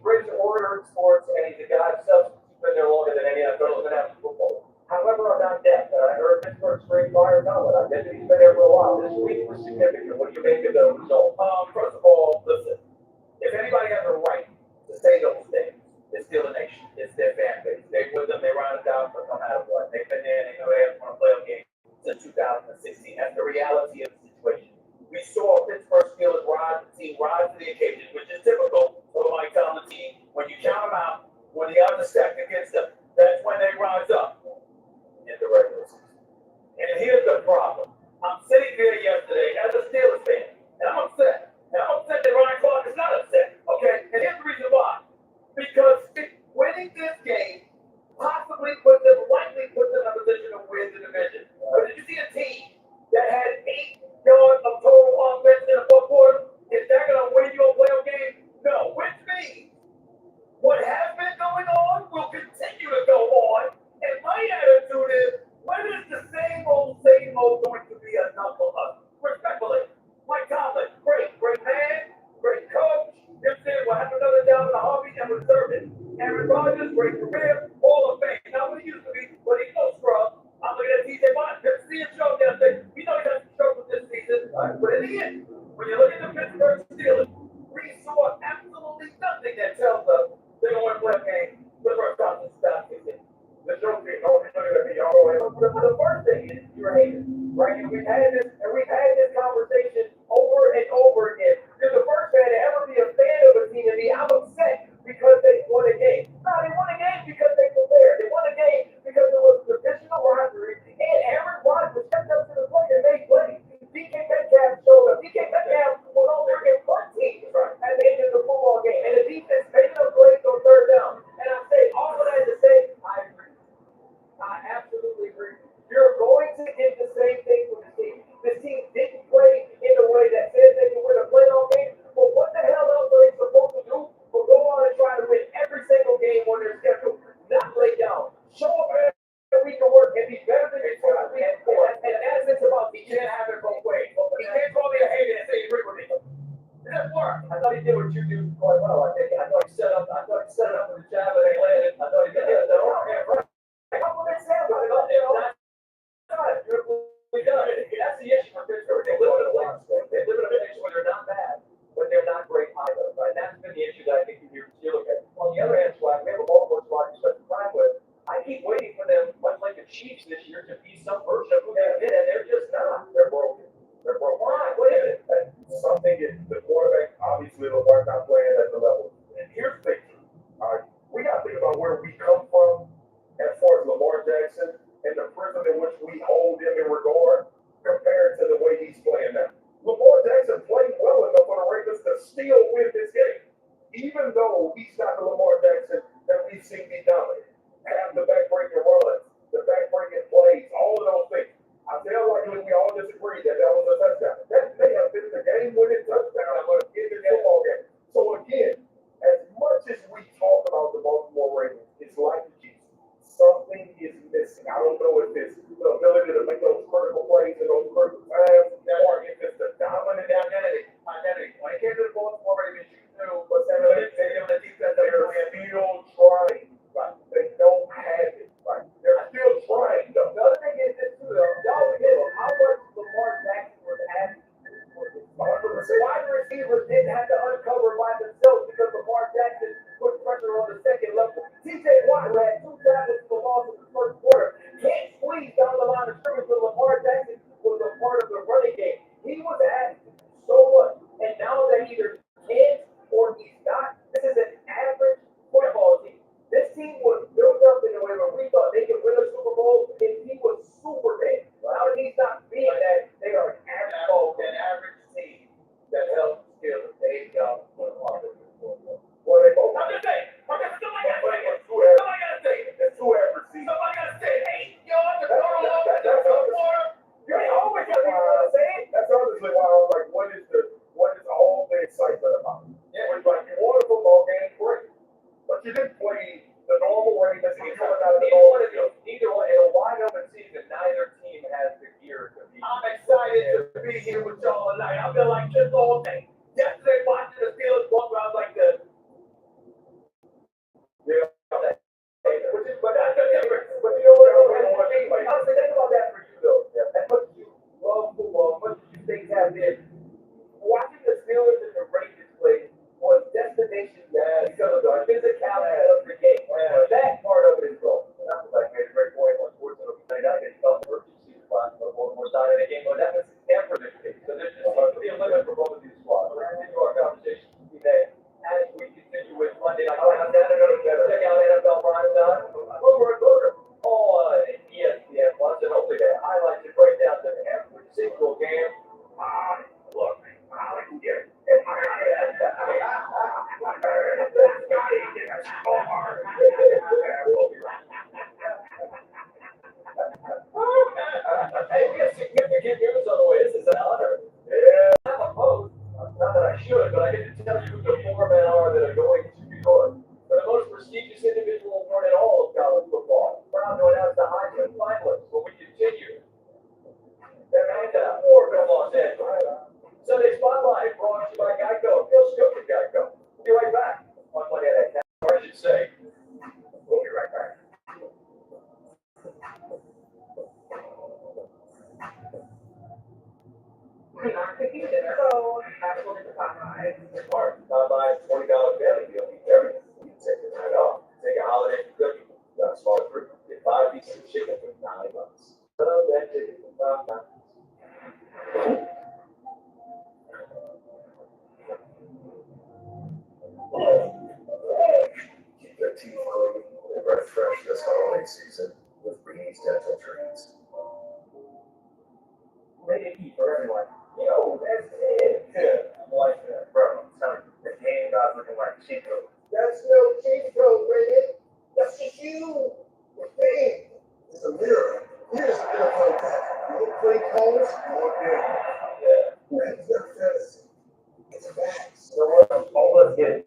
great to order in sports, and he's a guy who's been there longer than any NFL has been after football. However, I'm not deaf, and I heard Pittsburgh spring fire talent. I guess he's been there for a while. This week was significant. What do you make of the result? First of all, listen, if anybody has a right to say those things, it's still the nation. It's their fan base. They're with them. They ride it down for no matter what. They've been there. They know they haven't won a playoff game since 2016. That's the reality of the situation. We saw Pittsburgh Steelers rise to the occasion, which is typical of a Mike Tomlin team. When you count them out, when the odds are stacked against them, that's when they rise up in the regular season. And here's the problem. I'm sitting there yesterday as a Steelers fan, and I'm upset. And I'm upset that Ryan Clark is not upset. Okay? And here's the reason why. Because winning this game possibly puts them wins the division. But did you see a team that had 8 yards of total offense in the fourth quarter? Is that going to win you a playoff game? No, which means what has been going on will continue to go on. And my attitude is, when is the same old going to be enough for us? Respectfully, Mike Tomlin, great man, great coach. Jim said we'll have another down in the hobby and reserve it. Aaron Rodgers, great career, Hall of Fame. Not what he used to be, but he's no scrub. I'm looking at TJ Watt. Didn't see him show yesterday. We know he has some struggles this season. But in the end, when you look at the Pittsburgh Steelers, we saw absolutely nothing that tells us they're going to win a game for the first time since 2016. The joke is always going to be all the way. The first thing is you're hating, right? And we've had this conversation over and over again. You're the first fan to ever be a fan of a team and be I'm upset because they won a game. No, they won a game because they prepared. They won a game because it was traditional rivalry. And Aaron Rodgers stepped up to the plate and made plays. DK Metcalf showed up. DK Metcalf was on there in 14 at the end of the football game. And the defense made enough plays on third down. And I say all of that to say, I agree. I absolutely agree. You're going to get the same thing from the team. This team didn't play in a way that says they can win a playoff game. But what the hell else are they supposed to do? But go on and try to win every single game on their schedule. Not lay down. Show up every week of work and be better than before. And that's it's about. He can't have it both ways. He can't call me a hater and say he agree with me. It doesn't work. I thought he did what you do quite well. I thought he set up with the jab and they landed. I thought he did that. That's the issue for Pittsburgh. They live in a place where they're not bad, but they're not great either. Right? That's been the issue that I think you're looking at. On the other hand, Swag, we have a Baltimore squad you spent some time with. I keep waiting for them, much like the Chiefs this year, to be some version of who they did, and they're just not. They're broken. Why? What is it? Something is the quarterback, obviously, Lamar's not playing at the level. And here's the thing. We got to think about where we come from as far as Lamar Jackson and the prism in which we hold him in regard compared to the way he's playing now. Lamar Jackson played well enough for the Ravens to still win this game, even though he's not the Lamar Jackson that we've seen be dominant. Have the back-breaking runs, the back-breaking plays, all of those things. I feel like we all disagree that was a touchdown. That may have been the game-winning touchdown in the football game. So again, as much as we talk about the Baltimore Ravens, it's like the Chiefs. Something is missing. I don't know if it's the ability to make those critical plays and those critical times, or if it's the dominant identity. When it came to the Baltimore Ravens, you knew what's happening. The defense, they're still trying. Right? They don't have it. Right? They're still trying. The other thing is this too, though. Y'all forget how much Lamar Jackson was asking for this. Wide receivers didn't have to uncover by themselves because Lamar Jackson put pressure on the second level. TJ Watt had 2 tackles for loss in the first quarter. Can't squeeze down the line of scrimmage, but Lamar Jackson was a part of the running but I get to tell you who the 4 men are that are going to New York. They're the most prestigious individual award in all of college football. Proud to announce the Heisman finalists when we continue. And more from Los Angeles. Sunday Spotlight brought to you by Geico. Feel stupid, Geico. We'll be right back on Monday at that time, I should say. We'll be right back. Hang on, cooking dinner. So, actual dinner Popeyes. Smart. Popeyes $20 family deal. Eat everything. You can take the night off. Take a holiday cookie. Got a small group. Get 5 pieces of chicken for $9. Love that chicken for $5. Keep their teeth clean and breath fresh this holiday season with Reed's Dental Treats. Rated E for everyone. Yo, that's it. Yeah, I like that. Bro, I'm telling you, the game guy's looking like cheat code. That's no cheat code, Rated. That's just you. The thing. It's a mirror. Here's a mirror like that. You look pretty colors, you look good. Yeah. It's not fantasy. It's facts. So what? Oh, let's get it.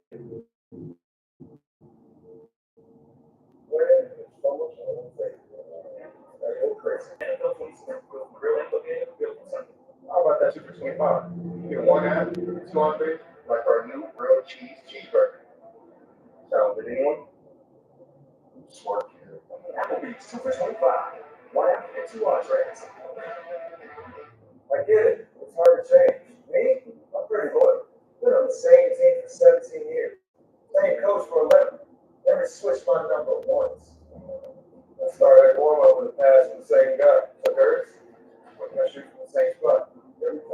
How about that Super 25? You get 1 app, 2 entrees, like our new grilled cheese cheeseburger. Sound good, anyone? Smart kid. Applebee's Super 25. 1 app and 2 entrees. I get it. It's hard to change. Me? I'm pretty loyal. Been on the same team for 17 years. Same coach for 11. Never switched my number once. I started warm up with a pass from the same guy. Took hers. But I shoot from the same spot. Every time.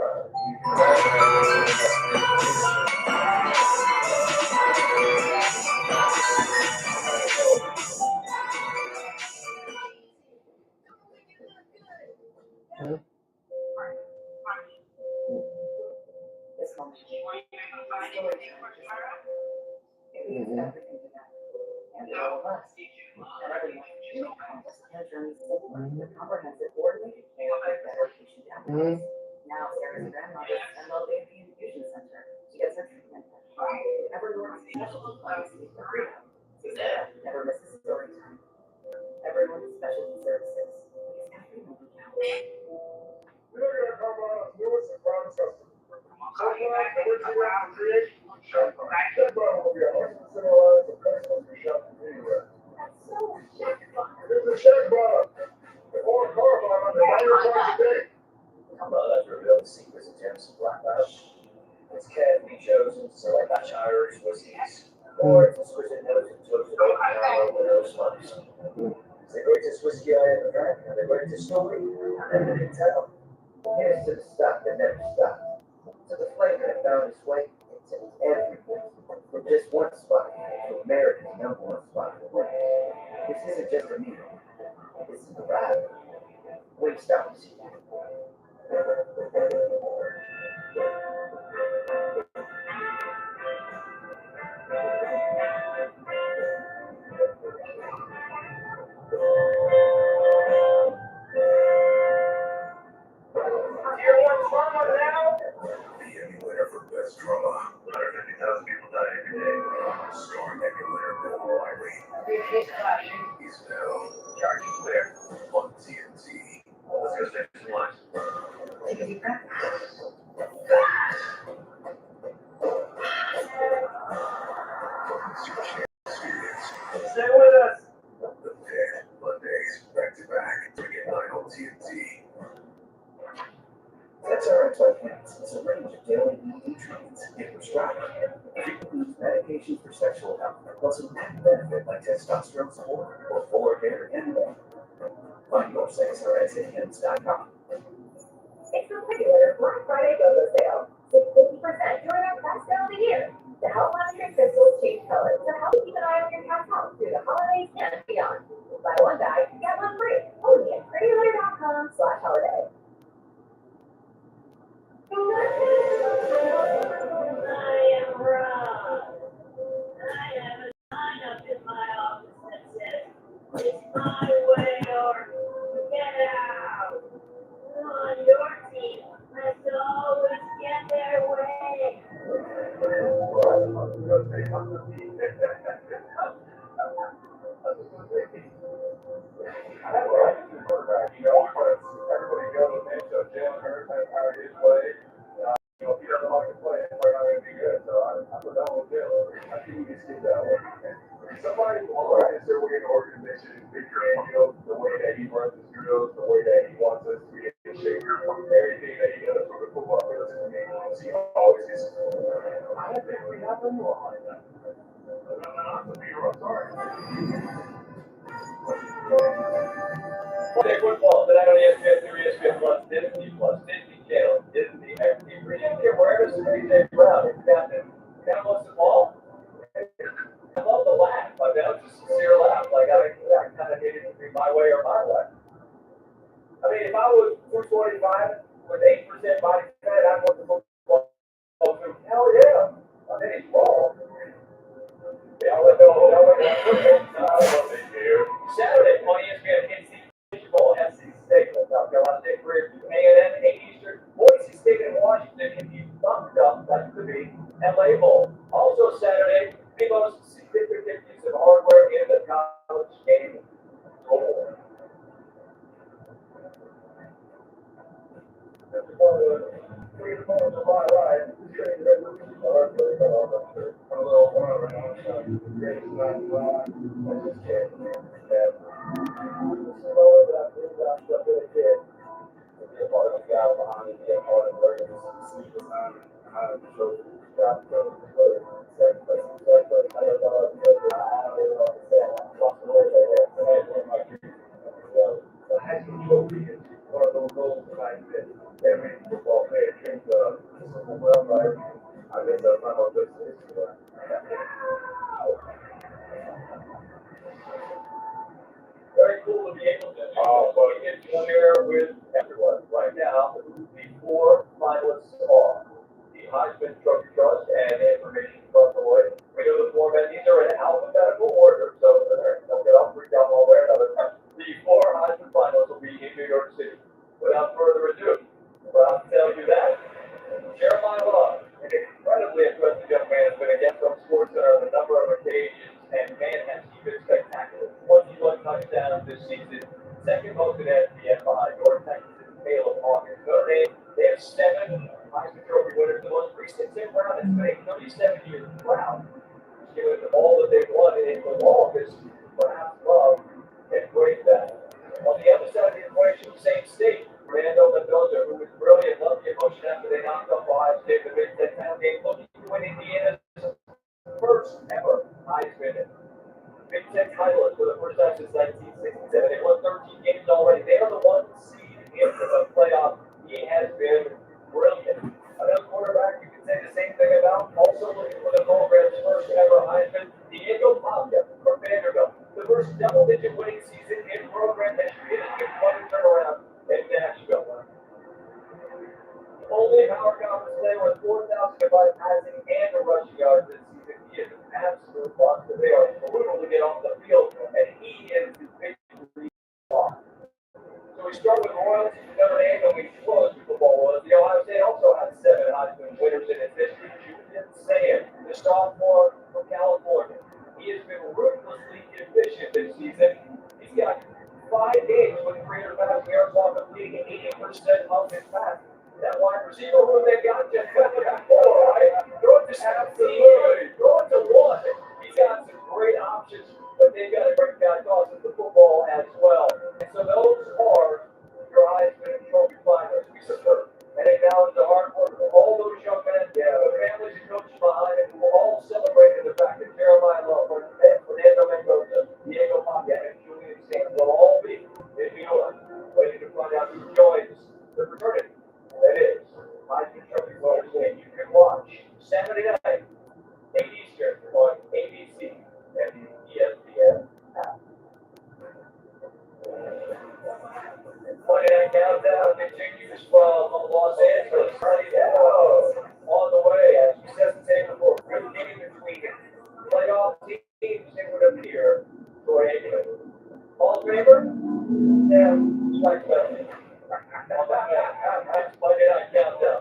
This one. It means everything to them. And to all of us. And everyone. Their journey is simpler, with comprehensive coordinated care for better patient outcomes. Now Sarah's grandmother is enrolled in the infusion center. She gets her treatment at everyone's specialty pharmacy for freedom. So Sarah never misses story time. Everyone's specialty services. Because every movie counts. We're gonna come on newest and proudest customer. So far, we're around creation. Shop will be 100% aligned with customers who shop anywhere. That's so shit fun. There's a check bar. Or a car bar. They're $100 a day. Come on, let's reveal the secrets of Jameson Black Ash. It's carefully chosen select batch Irish whiskeys. Or it's exquisite notes and toasted oak and with those smokes. It's the greatest whiskey I ever drank, and the greatest story I never did tell. Here's to the stuff that never stopped. To the flavor that found its way into everything. From just one spot to America's #1 spot in the world. This isn't just a meal. This is a ride. Wingstop is here. Tier 1 trauma now? The Emmy winner for Best Drama. 150,000 people die every day. Starring Emmy winner Bill Wiley. He's now charging clear on TNT. Let's go stay some lines. Take a deep breath. It's your chance to experience Stay with us. The Pit, Mondays, back to back, 3 at 9 on TNT. That's our anti-cancer. It's a range of daily nutrients if prescribed. It includes medications for sexual health, plus an added benefit like testosterone support or forward hair and more. Find your sex at hims.com. It's the regular Black Friday BOGO sale. Save 50% during our best sale of the year. To help monitor your crystals change color, to help keep an eye on your cat's health through the holidays and beyond. Buy one bag, get one free. Only at prettylitter.com/holiday. I am wrong. I have a sign up in my office that says, it's my way or get out. On your team, let's always get their way. necessarily in the organization is Big Angel, the way that he runs his drills, the way that he wants us to get in shape, everything that he does for the football field. He always gets. I don't think we have anyone like that. I'm sorry. Play football tonight on ESPN2, ESPN+, Disney Channel, Disney XD. Appreciate the awareness of AJ Brown. He's captain. Kind of wants the ball. I love the laugh. Like, that was a sincere laugh. Like, I kind of needed to be my way or my way. I mean, if I was 245 with 8% body fat, I'd want the football too. Hell yeah. I mean, it's wrong. Y'all let go. Saturday, on ESPN, NC Bowl, NC State, South Carolina State, A&M, 8 Eastern, Boise State and Washington can be bumped up. That could be LA Bowl. Also Saturday, the most significant piece of hardware in the college game. Goal. Very cool to be able to share with everyone right now the 4 finalists are the Heisman Trophy Trust and information from the way. We know the format, these are in alphabetical order, so don't get off, read down all there. The 4 Heisman finalists will be in New York City. Without further ado, I'll tell you that Jeremiah Love, an incredibly impressive young man, has been a guest on SportsCenter on a number of occasions, and man, has he been spectacular. 21 touchdowns this season, second most in FBS behind North Texas and Caleb Hawkins. Notre Dame, they have 7 Heisman Trophy winners. The most recent Tim Brown has been a 37-year drought, given all that they've won in the longest, perhaps love and great that. On the other side of the equation, same state, Fernando Mendoza, who was brilliant, loved the emotion after they knocked off Ohio State in the Big Ten title game, looking to win Indiana's first ever Heisman Big Ten titleist for the first time since 1967. They won 13 games already. They are the 1 seed into the playoff. He has been brilliant. Another quarterback you can say the same thing about. Also looking for the program's first ever Heisman, Diego Pavia from Vanderbilt. The first double-digit winning season in program history. It has been quite a turnaround in Nashville. Only power conference player with 4,000 combined passing and rushing yards this season. He is an absolute monster. They are brutal to get off the field, and he is the big block. So we start with royalty to Notre Dame, and we close with football royalty. Ohio State also has 7 Heisman winners in its history. Julian Sayin, the sophomore from California. He has been ruthlessly efficient this season. He's got 5 games with 300 passing yards off the league, 80% of his passes. That wide receiver who they got just cut it before, right? Throw it to 17, throw it to 1. He's got some great options, but they've got a great guy tossing the football as well. And so those are your Heisman Trophy finalists. We support and acknowledge the hard work of all those young men, the families and coaches behind it, who are all celebrating the fact that Jeremiah Love, Fernando Mendoza, Diego Pavia, and Julian Sayin will all be in New York, waiting to find out who joins the fraternity. That is Heisman Trophy Voters Day. You can watch Saturday night, 8 Eastern, on ABC and the ESPN app. Monday Night Countdown continues from Los Angeles. On the way, as we set the table for a good game between playoff teams, it would appear for a Hall of Famer. Yeah, like that. Monday Night Countdown.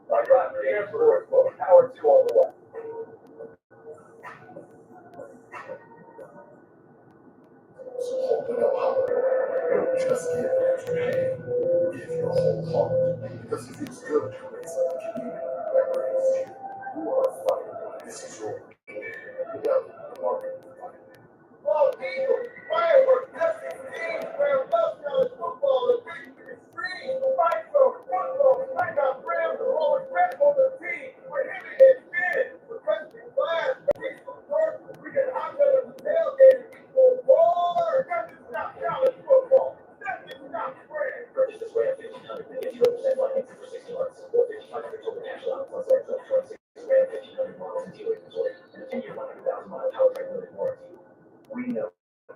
Right, here's for Howard 2 on the way. Just give it give your whole heart. Because if it's good, it's a community that brings you. You are a fighter. This is your without the market.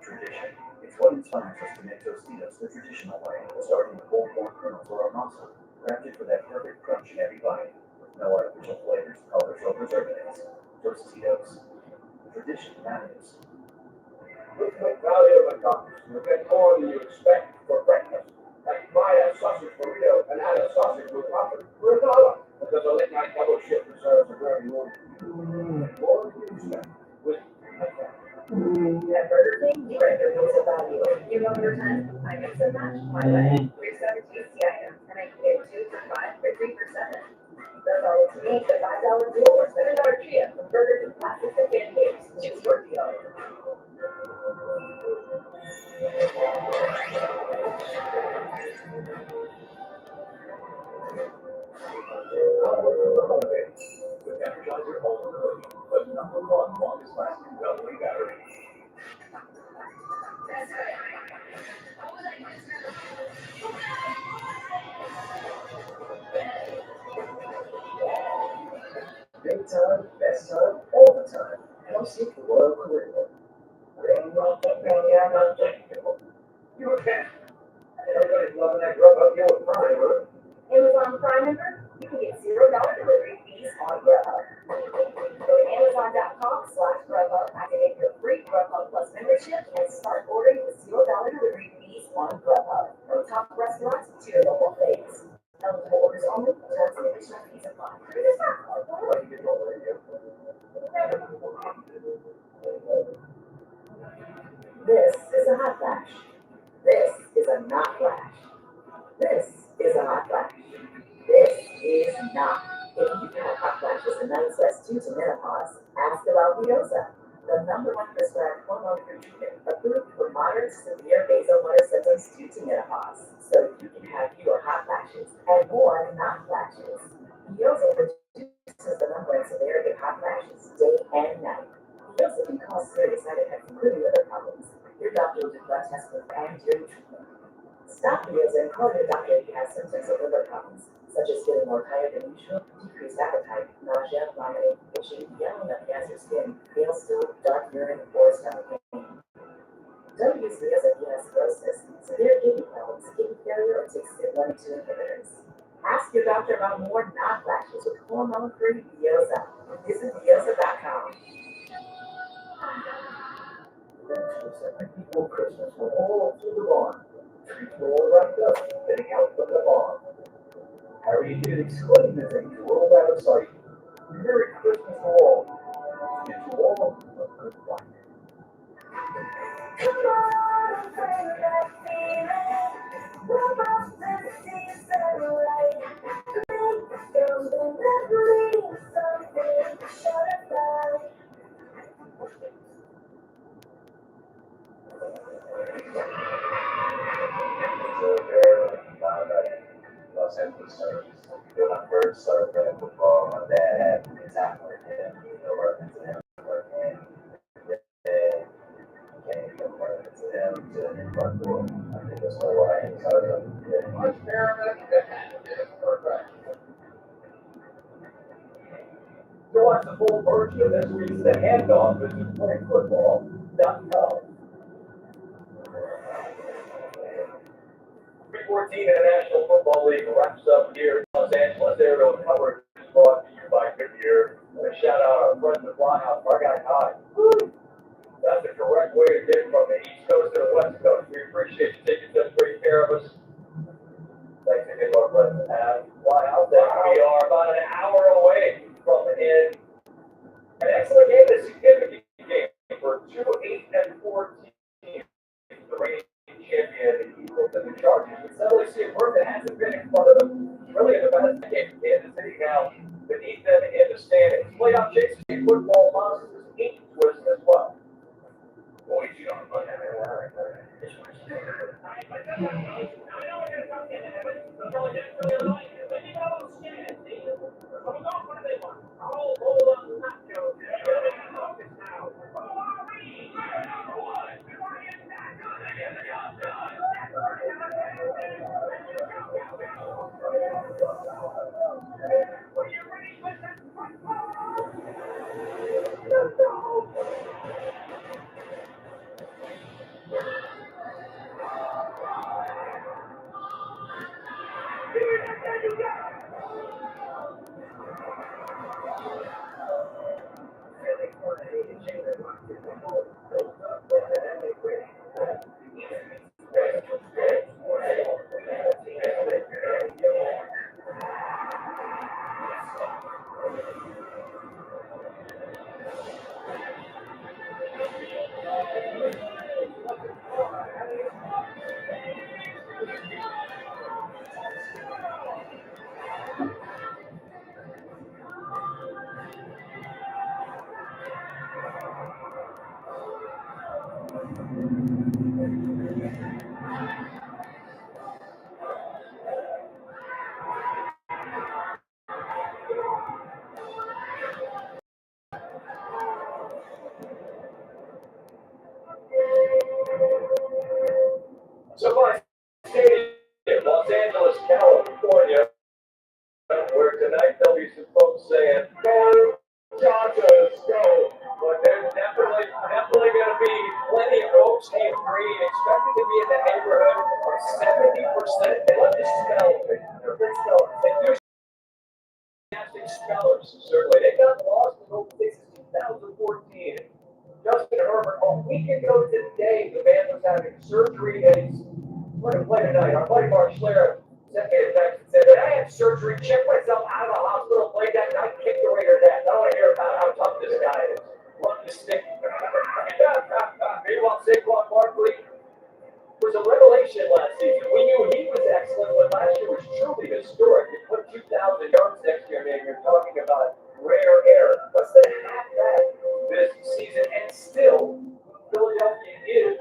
Tradition. It's what inspires us to make Tostitos the traditional way, starting with whole corn kernels or a muscle, crafted for that perfect crunch in every bite, with no artificial flavors, colors, or preservatives. Tostitos. Tradition matters. Look at the value of McDonald's. You get more than you expect for breakfast. Like buy a sausage burrito and add a sausage with coffee for $1. Because a late night double shift reserves a very low. More than you expect. With At Burger King, you ready to lose a value. You know your 10, I mix and match, my way. 317 CIM, and I can get 2 for 5 for 3 for 7. That's all it's me, the $5 deal or $7 chia from Burger King Classics and Pancakes. Choose your deal. with Energizer Ultra, the #1 longest lasting AA battery. Daytime, best time, all the time. Come seek the Royal Caribbean. You okay? Everybody's loving that Grubhub deal with Prime, huh? Amazon Prime member, you can get $0 delivery fees on Grubhub. Go to Amazon.com/Grubhub, activate your free Grubhub Plus membership, and start ordering with $0 delivery fees on Grubhub. From top restaurants to your local faves. Eligible orders only, terms and additional fees apply. This is a hot flash. This is a not flash. This is a hot flash. This is not. If you have hot flashes and night sweats due to menopause, ask about Viosa, the #1 prescribed hormone-free treatment approved for moderate to severe vasomotor symptoms due to menopause. So you can have fewer hot flashes and more not flashes. Viosa reduces the number and severity of hot flashes day and night. Viosa can cause serious side effects, including liver problems. Your doctor will do blood testing and your treatment. Stop Viosa and call your doctor if you have symptoms of liver problems, such as feeling more tired than usual, decreased appetite, nausea, vomiting, itching, yelling up against your skin, pale stool, dark urine, or stomach pain. Don't use Viosa if you have cirrhosis, severe kidney problems, kidney failure, or take SID1 and 2 inhibitors. Ask your doctor about more not flashes with hormone-free Viosa. Visit Viosa.com. Before Christmas, we're all through the barn. Trees were all wrapped up, getting out from the barn. Harry did exclaim as they drove out of sight. Merry Christmas to all, and to all a good life. Come on, bring that feeling. We're about to see sunlight. Make something that brings something butterfly. Los Angeles service. When I first started playing football, my dad had me tackle him. Working to him, working. Then came from working to him to the front door. I think that's why I started. To watch the full version of this week's The Handoff, visit playfootball.com. 314 International Football League wraps up here in Los Angeles. Aerial coverage is brought to you by Goodyear. And shout out our friends at Flyhouse, Marguerite High. That's the correct way to get from the East Coast to the West Coast. We appreciate you taking such great care of us. Thanks again to our friends at Flyhouse. We are about an hour away from an excellent game, a significant game for 2-8-14. The reigning champion, the Eagles and the Chargers. But suddenly see a word that hasn't been in front of them really in the past decade for Kansas City now beneath them in the standings. Playoff chases in football monsters 8 twists as well. Boy, you don't run that. Team 3 expected to be in the neighborhood of 70%. They love to spell. They're good spellers. They do fantastic spellers, certainly. They got lost in Old Texas 2014. Justin Herbert, a week ago today, the man was having surgery and he's going to play tonight. Our buddy Mark Schler sent me a text and said, I had surgery, checked myself out of the hospital, played that night, kicked the Raiders ass. I don't want to hear about how tough this guy is. Love to stick. Meanwhile, Saquon Barkley was a revelation last season. We knew he was excellent, but last year was truly historic. He put 2,000 yards next year, man. You're talking about rare air. Less than half that this season, and still, Philadelphia is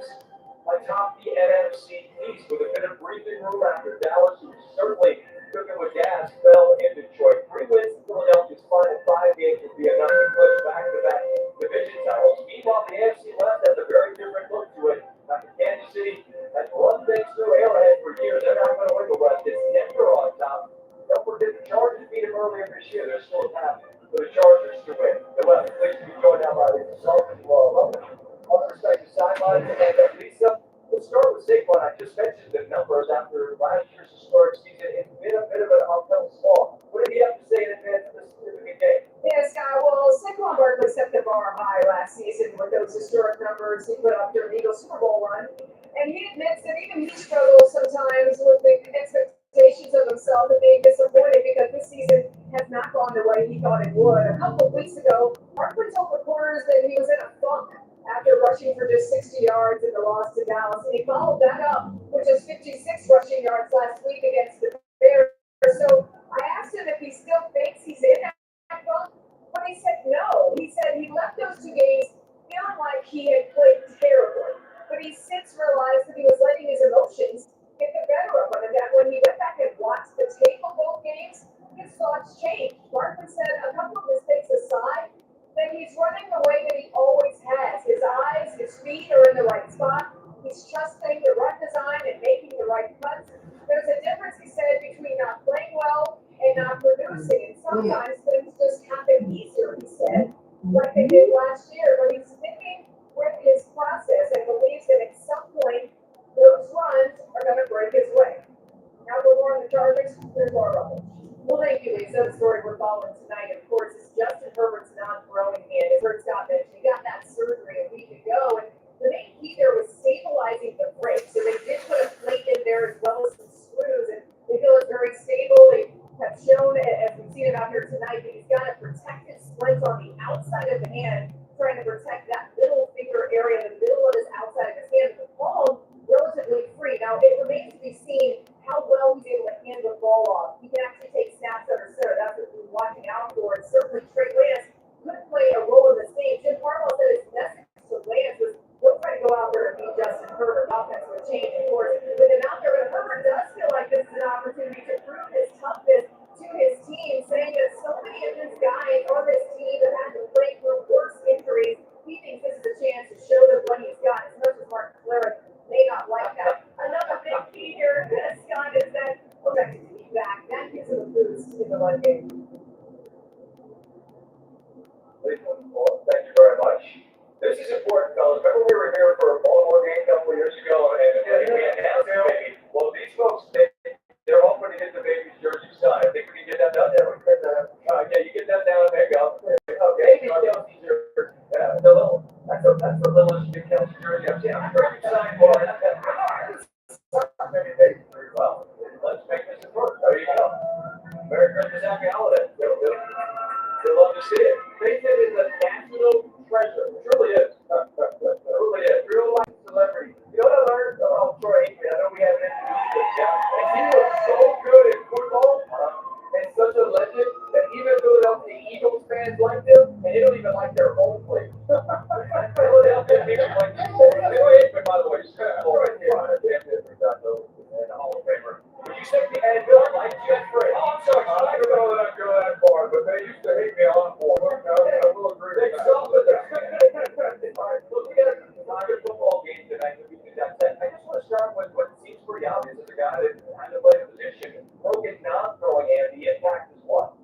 atop the NFC East with a bit of breathing room after Dallas, who certainly cooking with gas, fell in Detroit. 3 wins in Philadelphia's final 5 games would be enough to push back-to-back division titles. Meanwhile, the AFC West has a very different look to it. After Kansas City has run things through Arrowhead for years, they're not going to win the West. It's Denver on top. Don't forget the Chargers beat them earlier this year. They're still a path for the Chargers to win. The West, please be joined now by the Sultans. Well, on the respective sidelines, and Lisa, let's start with Saquon. I just mentioned the numbers after last year's historic season. It's been a bit of an uphill slog. What did he have to say in advance of this significant game? Yeah, Scott, well, Saquon Barkley set the bar high last season with those historic numbers he put up during the Eagles Super Bowl run. And he admits that even he struggles sometimes with the expectations of himself and being disappointed because this season has not gone the way he thought it would. A couple of weeks ago, Barkley told reporters that he was in a funk after rushing for just 60 yards in the loss to Dallas. And he followed that up with just 56 rushing yards last week against the Bears. So I asked him if he still thinks he's in that funk, but he said no. He said he left those 2 games feeling like he had played terribly. But he since realized that he was letting his emotions get the better of him, and that when he went back and watched the tape of both games, his thoughts changed. Barkley said, a couple of mistakes aside, that he's running the way that he always has. His eyes, his feet are in the right spot. He's trusting the run design and making the right cuts. There's a difference, he said, between not playing well and not producing. And sometimes things just happen easier, he said, like they did last year. But he's sticking with his process and believes that at some point those runs are going to break his way. Now for more on the Chargers, here's Laura Russell. Well, thank you, Lisa. The story we're following tonight, of course, is Justin Herbert's non-throwing hand. As Herb Scott mentioned, he got that surgery a week ago, and the main key there was stabilizing the brakes. So they did put a plate in there as well as some screws, and they feel it's very stable. They have shown, as we've seen it out here tonight, that he's got a protective splint on the outside of the hand, trying to protect that middle finger area, the middle of his outside of his hand, the palm relatively free. Now, it remains to be seen how well he's able to hand the ball off. He can actually take snaps under center. That's what we're watching out for. And certainly Trey Lance could play a role in this game. Jim Harbaugh said his message to Lance was, don't try to go out there and beat Justin Herbert. The offense would change, of course. With him out there, but Herbert does feel like this is an opportunity to prove his toughness to his team, saying that so many of his guys on this team have had to play through worse injuries. He thinks this is a chance to show them what he's got, as much as Mark Flair may not like that. Another big key here, Scott, is that okay, back. That gives him a boost in the run game. Thank you very much. This is important, fellas. Remember we were here for a Baltimore game a couple of years ago, and we announced the baby. Well, these folks, they're hoping to get the baby's jersey signed. I think we can get that done there. Yeah, you get that down. There you go. Okay, Kelsey's jersey. Yeah, that's the littlest Kelsey jersey I've seen. I'm very excited for it. Well, let's make this work. There you go. Merry Christmas, happy holidays. You'll love to see it. Nathan is a national treasure. It truly is. It truly is. Real life celebrity. You know what I learned? Oh, Troy, I know we haven't introduced this yet. And he was so good at football and such a legend that even Philadelphia Eagles fans liked him, and they don't even like their own players. Philadelphia people like Troy Aikman, by the way, and the Hall of Famer. Would you say the NFL like Jeff Frey? Oh, I'm sorry. I don't know that I go that far, but they used to hate me on board. I will agree. They stop with that. All right, look, we got a football game tonight that we can dissect. I just want to start with what seems pretty obvious as a guy that had to play the position. Broken non-throwing hand, the impact is what?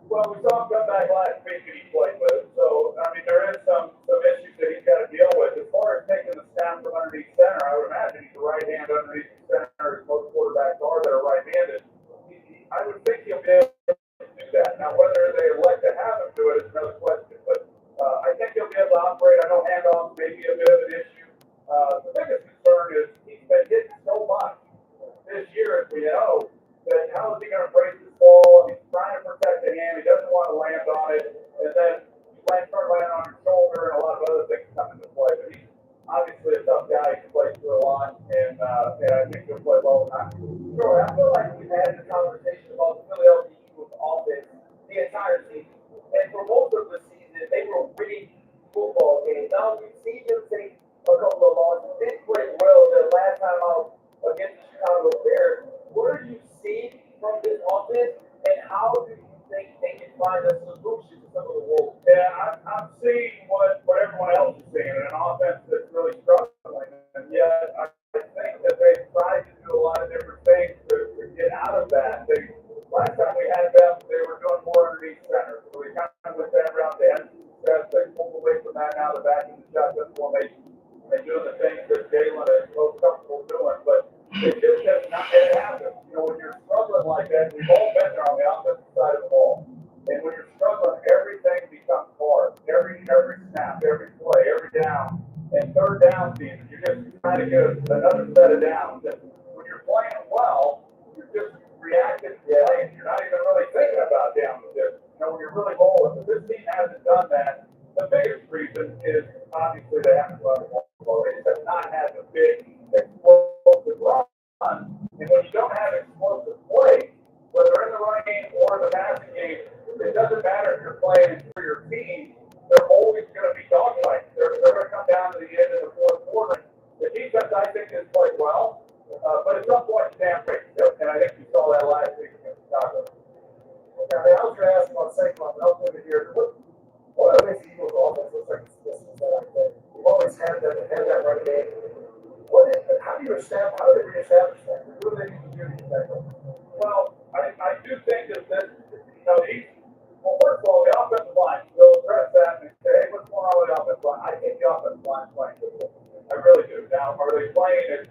Well, we saw him come back last week and he played with it. So, I mean, there is some issues that he's got to deal with. As far as taking the underneath center, I would imagine he's a right hand underneath the center, as most quarterbacks are that are right-handed. I would think he'll be able to do that. Now, whether they elect to have him do it is another question, but I think he'll be able to operate. I know handoffs may be a bit of an issue. The biggest concern is he's been hitting so much this year, as we know, that how is he going to brace his ball? He's trying to protect the hand. He doesn't want to land on it, and then start landing on your shoulder, and a lot of other things come into play. But he's obviously a tough guy. He plays through a lot, and I think he'll play well tonight. Sure, I feel like we've had the conversation about the Philadelphia Eagles offense the entire season. And for most of the season, they were winning football games. Now we've seen them take a couple of losses. They played well the last time out against the Chicago Bears. What are you seeing from this offense, and how do you think they can find a solution to some of the woes? Yeah, I'm seeing what everyone else is seeing, an offense that's really struggling. And yet, I think that they've tried to do a lot of different things to get out of that. Last time we had them, they were doing more underneath center. So we kind of went that around the end. They pulled away from that now. They're back in the shotgun formation. They're doing the things that Jalen is most comfortable doing. But it just has not happened. You know, when you're struggling like that, we've all been there on the offensive side of the ball. And when you're struggling, everything becomes hard. Every snap, every play, every down. And third down season, you're just trying to get another set of downs. And when you're playing well, you're just reacting to plays. You're not even really thinking about down position. You know, when you're really rolling. But this team hasn't done that. The biggest reason is obviously they haven't run the ball. They just have not had the big explosive run. And when you don't have explosive plays, whether in the running game or the passing game, it doesn't matter if you're playing for your team. They're always going to be dogfights. They're going to come down to the end of the fourth quarter. The defense, I think, has played well, but at some point, damn breaks. And I think you saw that last week against Chicago. Okay, I was going to ask about Saquon, but I'll put it here. What makes the Eagles' offense look like it's distance that I think? We've always had that running game. How do they reestablish that? What do they need to do to get that going? Well, I do think that this, you know, well, first of all, the offensive line will address that and say, hey, what's going on with the offensive line? I think the offensive line is playing good football. I really do. Now, are they playing as,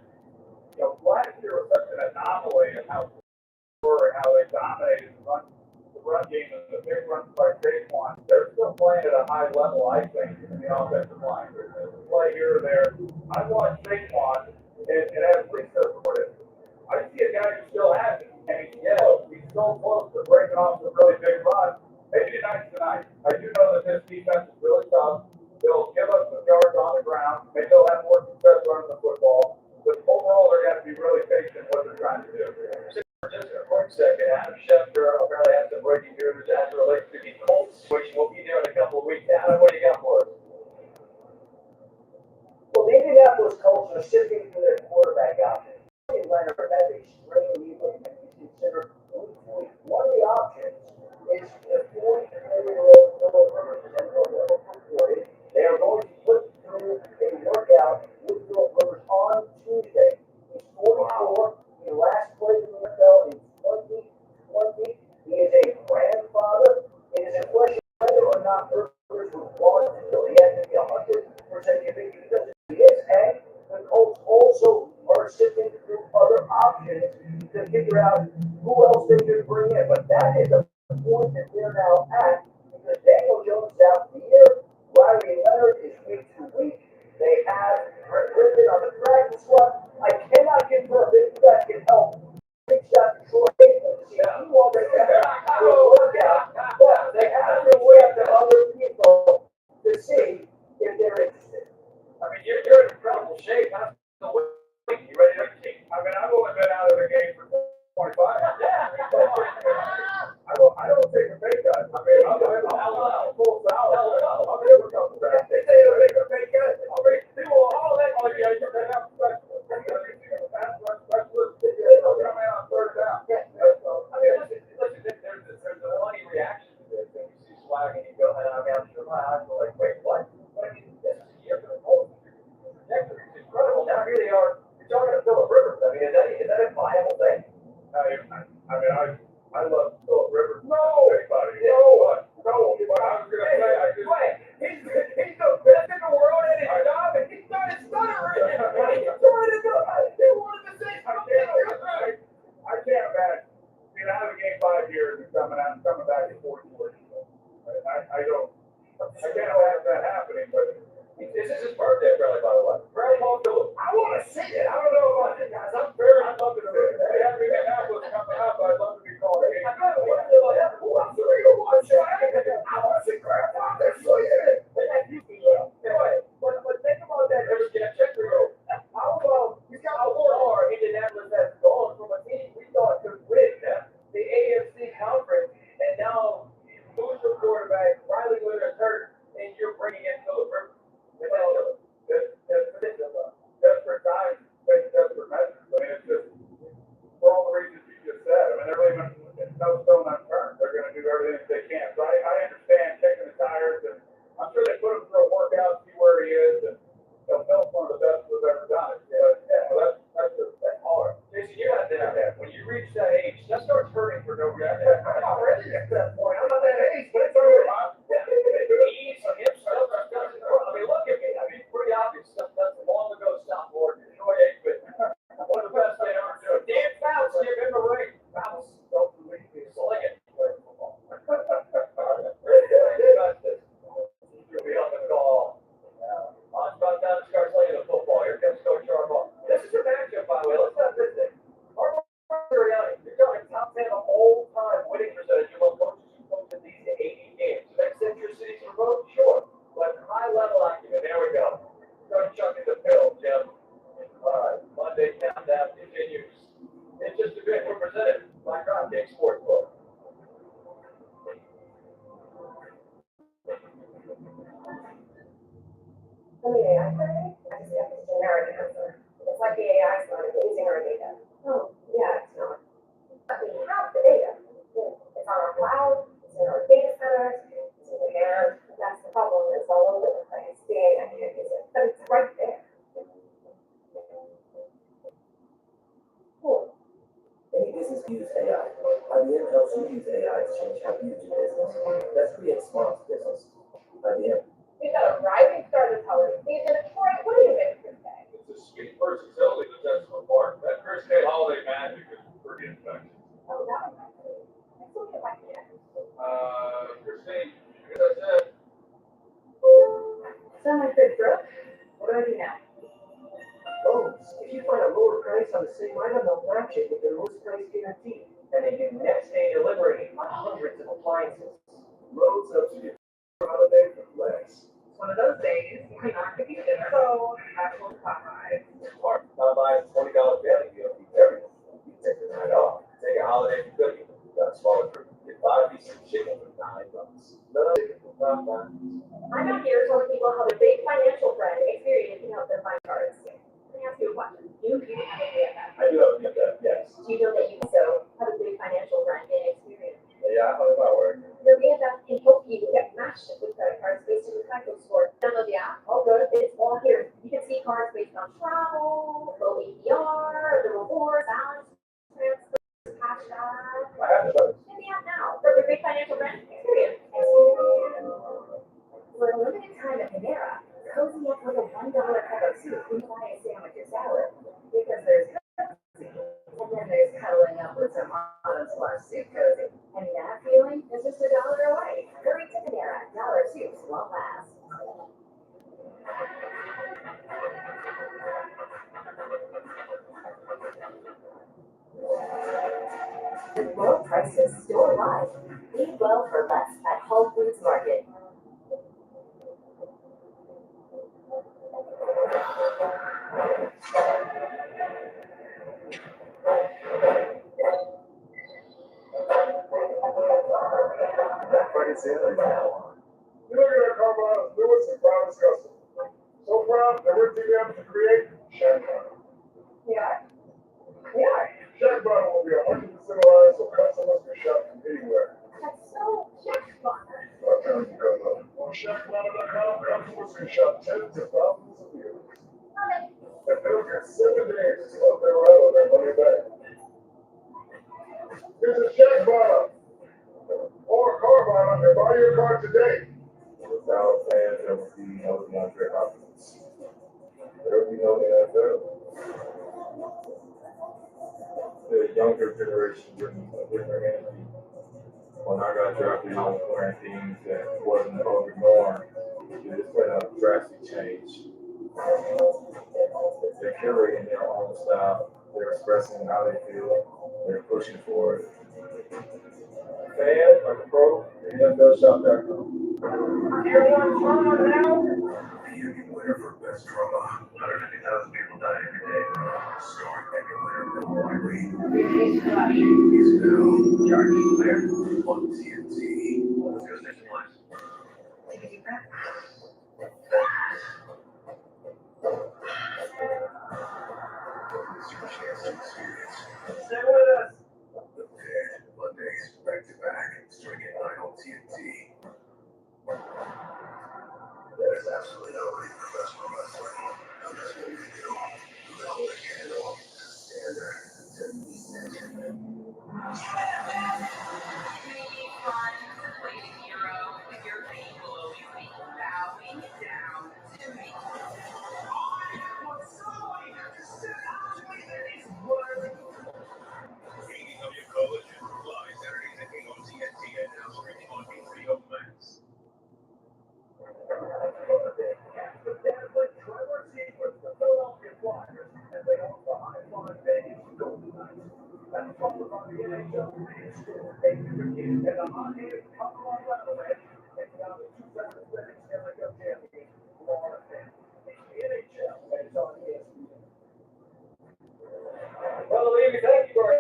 you know, last year was such an anomaly in how they dominated the run game and the big runs by Saquon. They're still playing at a high level, I think, in the offensive line. There's a play here or there. I watched Saquon, and as Lisa reported, I see a guy who still has it, and he's so close to breaking off a really big run. Maybe tonight's tonight. I do know that this defense is really tough. They'll give us some yards on the ground. Maybe they'll have more success running the football. But overall, they're going to be really patient in what they're trying to do. Just a quick second, Adam Schefter apparently has some breaking news as it relates to the Colts switch. We'll be there in a couple of weeks. Adam, what do you got for us? Well, the Indianapolis Colts are shifting to their quarterback option. Leonard has a strained knee and he's considered week to week. One of the options is the 44-year-old Philip Rivers, and reported they are going to put through a workout with Philip Rivers on Tuesday. He's 44. He last played in the NFL in 2020. He is a grandfather. It is a question whether or not Rivers would want to do it. He has to be 100% convinced because he is, and the Colts also are sifting through other options to figure out who else they could bring in. But that is the point that they're now at, because Daniel Jones is out for the year. Riley Leonard is week to week. They have Brett Griffin on the practice squad. I cannot confirm that you guys can help. Big shot to Troy Aikman to see if he wants to work out. But they have to wait to other people to see if they're interested. I mean, you're in incredible shape. You ready to take? I mean, I've only been out of the game for 25. I don't take a pay cut. I mean, I'm full salary. I'll never come back. They say you take a pay cut. I mean, people all that money, you have specialists. They'll come in on third down. I mean, listen, there's a funny reaction to this, and you see swag and you go, and I mean, I'm sure my eyes are like, wait, what? But I mean, this is a year for the Colts. The trajectory is incredible. Now here they are. You're talking to Philip Rivers. I mean, is that a viable thing? I love Philip Rivers. No, anybody. no. But I was going to say, he's the best in the world at his job, and he's not a stutterer. reached that age, stuff starts hurting for no reason. I'm not ready at that point. I'm not that age, but it's all right. Knees, hips, stuff doesn't hurt. I mean, look at me. I mean, it's pretty obvious stuff doesn't long ago stop more than enjoy it, but one of the best they ever do. Dan Fouts, give him a ring. Fouts, don't believe me. Sling it. You'll be on the call. On about down, start playing the football. Here comes Coach Harbaugh. This is a matchup, by the way. Let's not miss it. Harbaugh, you're talking top 10 of all time winning percentage among coaches who coached at least 80 games. Next century cities for both, sure. But high level acumen, there we go. Start chucking the pill, Jim. All right, Monday countdown continues. In just a bit, we're presented by Dropkick Sportsbook. From the AI survey, I just got this generic answer. It's like the AI is not using our data. Oh, yeah, it's not. But we have the data. It's on our cloud, it's in our data centers, it's in the air. That's the problem. It's all over the place. The AI can't use it, but it's right there. Cool. Any business use AI. IBM helps you use AI to change how you do business. That's Create Smart Business. IBM. We've got a rising start this holiday season. Troy, what are you making for today? It's a sweet versus Hilly, but that's for Mark. That Chris Day holiday magic is pretty infectious. Oh, that was my food. Let's look at my kid. Christine, as I said, So my good Brooke, what do I do now? Oh, if you find a lower price on the same item, they'll match it with their lowest price guarantee. And they do next day delivery on hundreds of appliances. Loads up to you. Holiday for less. One of those days, we're not going to be dinner. So, actual Popeyes. Mark, Popeye's $20 value deal beats everything. You take the night off. Take a holiday for cooking. You got a smaller group. Get 5 pieces of chicken for $9. None of it for $5. I'm out here telling people how their big financial friend experience can help them find cards. Let me ask you a question. Do you have a BFF? I do have a BFF, yes. Do you know that you also have a big financial friend in experience? Yeah, how does that work? Your BFF can help you get matched with credit cards based on your credit score. Download the app. All good. It's all here. You can see cards based on travel, low APR, the rewards, balance, transfer, cash back. I have the budget. In the app now. For your big financial friend experience. For a limited time at Panera, cozy up with a $1 cup of soup and buy a sandwich or salad. Because there's cozy, and then there's cuddling up with some autumn/soup cozy. And that feeling is just $1 away. Hurry to Panera. Dollar soups won't last. With low prices store-wide, eat well for less at Whole Foods Market. You're looking at Carbona's newest and proudest customer. So proud that we're teaming up to create Shack Butter. Yeah. Yeah. Shack Butter will be 100% aligned so customers can shop from anywhere. That's so Shack Butter. Our terms and conditions. On ShackButter.com, customers can shop tens of thousands of meals. Okay. And they'll get 7 days of their ride on their money back. Visit Shack Butter or Carvana and buy your car today. Without fans, there will be no DeAndre Hopkins. There will be no NFL. The younger generation brings a different energy. When I got drafted, I was wearing things that wasn't the public norm. It's been a drastic change. They're curating their own style. They're expressing how they feel. They're pushing for it. Fan, like a pro, NFLshop.com. Everyone's on now. The Union winner for best drama. 150,000 people die every day. Starring Epic winner Bill Wiley. Is now Charlie Blair on TNT. Let's go station lines. Take a deep breath. It's your chance to experience. Stay with us. The Dead Mondays back to back, starting at 9 on TNT. There is absolutely no way for professional wrestling. That's what we do. Without the handle, standard, to the NHL is still a good game. And I'm on here, come on, Avalanche, taking on the 2-7 Stanley Cup champions, Florida Panthers. It's the NHL, and it's on ESPN. Well, ladies, thank you very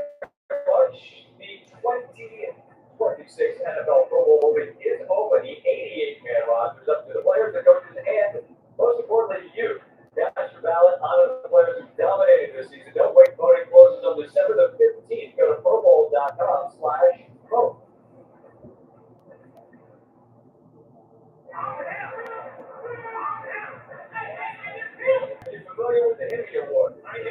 much. The 2026 NFL Pro Bowl voting is open. The 88-man roster is up to the players, the coaches, and most importantly, you. Cast your ballot on the players who dominated this season. Don't wait. Voting closes on December the 15th. Go to probowl.com/vote. Are you familiar with the Hemi Award? I am.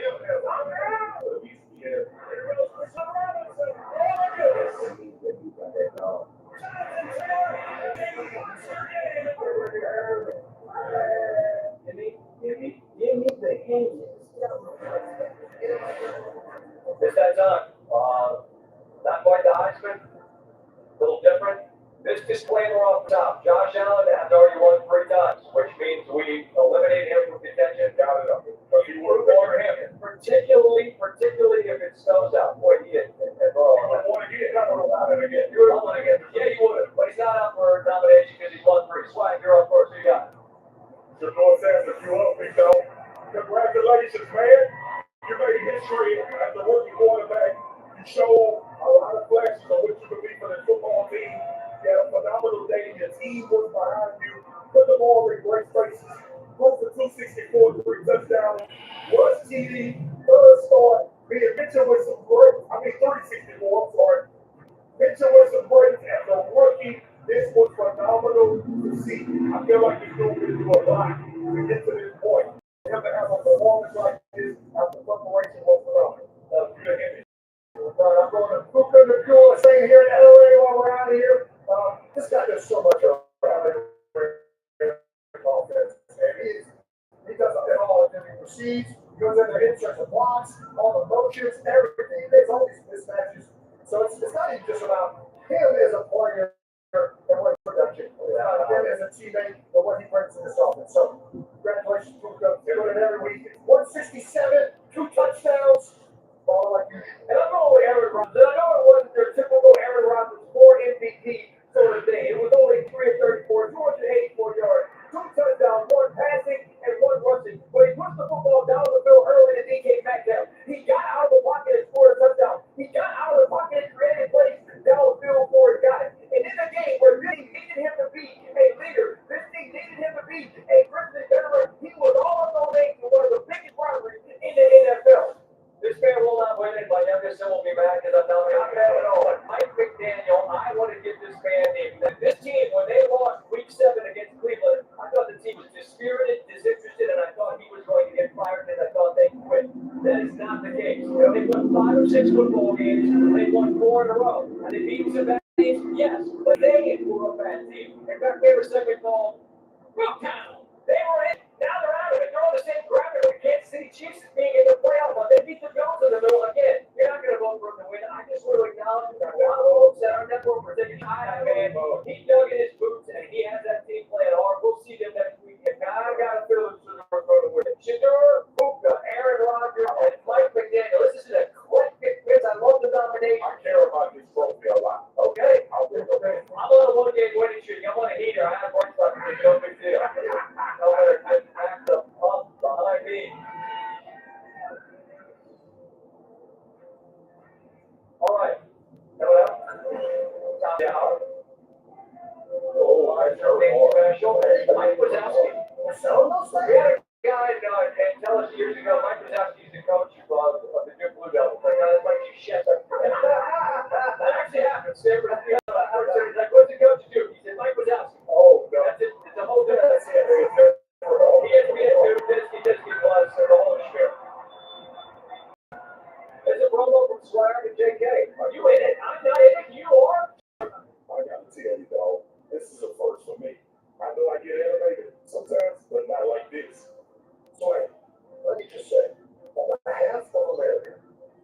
Give me the hinges. It's that time. Not quite the Heisman. A little different. This disclaimer off the top. Josh Allen has already won 3 times, which means we eliminate him from contention. Got it up. You were for him, particularly if it snows out. Boy, he did. I want to get out of it again. You would have won again. Yeah, you would have. But he's not up for nomination because he's won 3. Swag, you're up first. Who you got? Your boy says if you up, big dog. Congratulations, man. You made history as a rookie quarterback. You showed a lot of flashes on what you could be for the football team. You had a phenomenal day. Your team was behind you. Put them all in great places. Plus the 264, 3 touchdowns. Was TD, third start. Being Mitchell with some great, 364, I'm sorry. Mitchell with some great as a rookie. This was phenomenal to see. I feel like he's going to do a lot to get to this point. Him to have a performance like this after preparation was phenomenal. Good image. I'm going to Puka the Cool, staying here in LA while we're out here. This guy does so much around offense. And he does it all. And he receives, goes in there, hits the blocks, all the motions, everything. There's all these mismatches. So it's not even just about him as a player and what production. It's about him as a teammate and what he brings to this offense. So congratulations, Puka. Doing it every week. 167, 2 touchdowns. All like you. And I'm going with Aaron Rodgers. And I know it wasn't your typical Aaron Rodgers 4 MVP sort of thing. It was only 3 of 34, 284 yards, 2 touchdowns, 1 passing and 1 rushing. But he pushed the football down the field early to DK Metcalf. He got out of the pocket and scored a touchdown. He got out of the pocket and created plays down the field before he got it. And in a game where this team needed him to be a leader, this team needed him to be a Christian veteran, he was all on those eight for one of the biggest rivalries in the NFL. This man will not win it. My youngest son will be mad because I'm nominated. Not mad at all. But Mike McDaniel, I want to give this man this team, when they lost week 7 against Cleveland, I thought the team was dispirited, disinterested, and I thought he was going to get fired and I thought they quit. That is not the case. They won 5 or 6 football games. They won 4 in a row. And they beat some bad teams, yes, but they were a bad team. In fact, they were second called Rocktown. They were in. Now they're out of it. They're on the same gravity with Kansas City Chiefs being in the playoffs. They beat the Jones in the middle again. You're not going to vote for him to win. I just want to acknowledge that a lot of folks at our network are taking high man. He dug in his boots and he has that team playing hard. We'll see them next week. And I got a feeling Shador going to win. Shador, Puka, Aaron Rodgers, and Mike McDaniel. This is an eclectic mix. I love the nomination. I care about this trophy a lot. Okay. I'm on a 1-game winning streak. I'm on a heater. I have one spot. It's no big deal. No matter how packed up behind me. All right. Anyone else? Tom Howard. Oh, I special. Mike Wazowski. We had a guy in Dallas years ago. Mike Wazowski is the coach of the Duke Blue Devils. Like you shit. That actually happened. Stanford. He's like, what's the coach do? He said, Mike Wazowski. Oh, no. That's it. It's a whole different. ESPN Disney was the whole spirit. There's a promo from Swag and JK. Are you in it? I'm not in it. You are. I gotta tell you, dog, this is a first for me. I know I get animated sometimes, but not like this. So, let me just say, on behalf of America,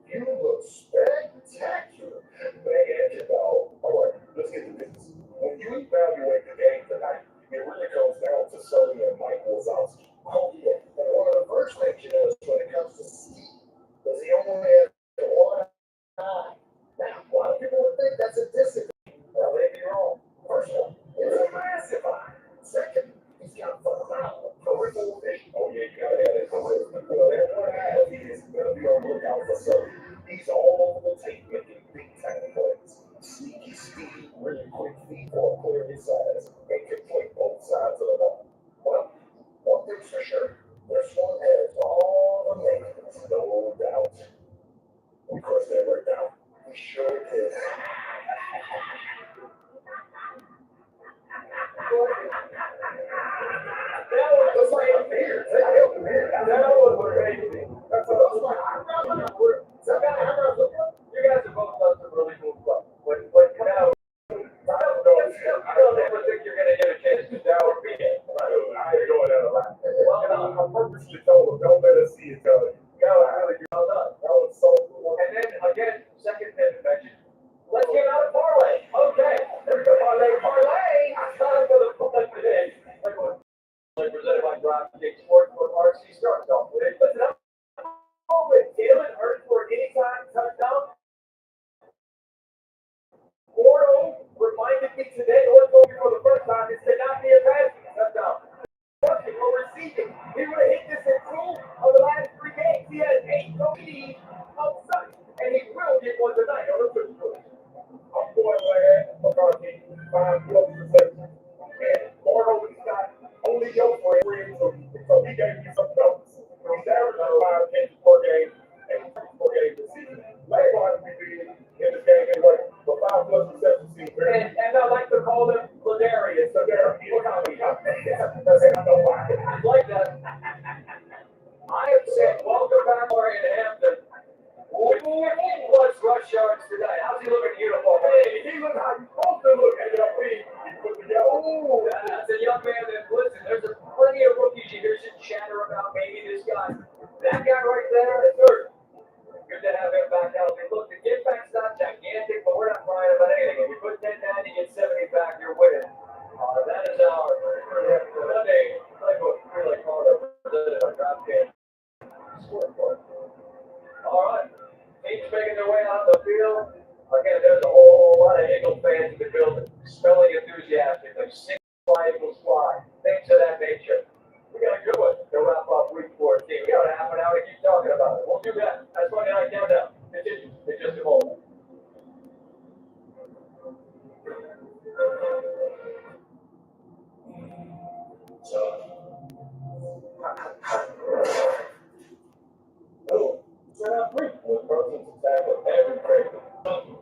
you look spectacular. Man, dog. All right, let's get to business. When you evaluate the game tonight, it really comes down to Sully and Mike Wazowski. Oh, yeah. And one of the first things you notice when it comes to Steve is he only has one eye. Now, alpha zone. He's all over the tape making big time plays. Sneaky speed, really quick feet for a player his size, and can play both sides of the ball. Well, one thing's for sure, this one has all the makings, no doubt. We crossed that right now. We sure did. That was like a beer. That was crazy. That's what I was like. You guys are both done some really cool stuff. But now, I don't ever think you're going to get a chance to shower me. I enjoy that a lot. Well, I purposely told them, don't let us see each other. Really well done. That was so cool. And then, again, second mention. Let's get out of parlay. Okay. Parlay. I got for the play today. Presented by DraftKings Sportsbook. RC starts off with it. Listen up. With Jalen Hurts for an anytime touchdown. Gordo reminded me today, or told me for the first time, this did not be a passing touchdown. Rushing or receiving. He would have hit this in 2 of the last 3 games. He has 8 TDs outside, and he will get one tonight on the Twitch. I'm going ahead. McCarthy, 5 plus receptions. And Gordo is not only your friend, so he gave you some notes. He's averaging 5 catches per game and 4 games this season. Likewise, we did in this game anyway, but 5 plus receptions season. And I like to call him Ladarius. I like that. I have said, welcome back, Corey and Hampton. 14 plus rush yards today. How's he looking in uniform? Hey, he looks how he's supposed to look at the feet. Oh, that's a young man that, listen, there's plenty of rookies you hear some chatter about maybe this guy. That guy right there is third. Good to have him back out. Look, the get back's not gigantic, but we're not crying about anything. If you put 10 down, you get 70 back, you're winning. That is our Monday playbook. We're like presented by DraftKings Sportsbook. All right. Teams making their way out on the field. Again, there's a whole lot of Eagle fans in the building. Spelling enthusiastic. Like 6 fly Eagles fly. Things of that nature. We got a good one to wrap up week 14. We got a half an hour to keep talking about it. We'll do that. That's Monday Night Countdown. Continue in just a moment. Set up brief with proteins attack with every trade.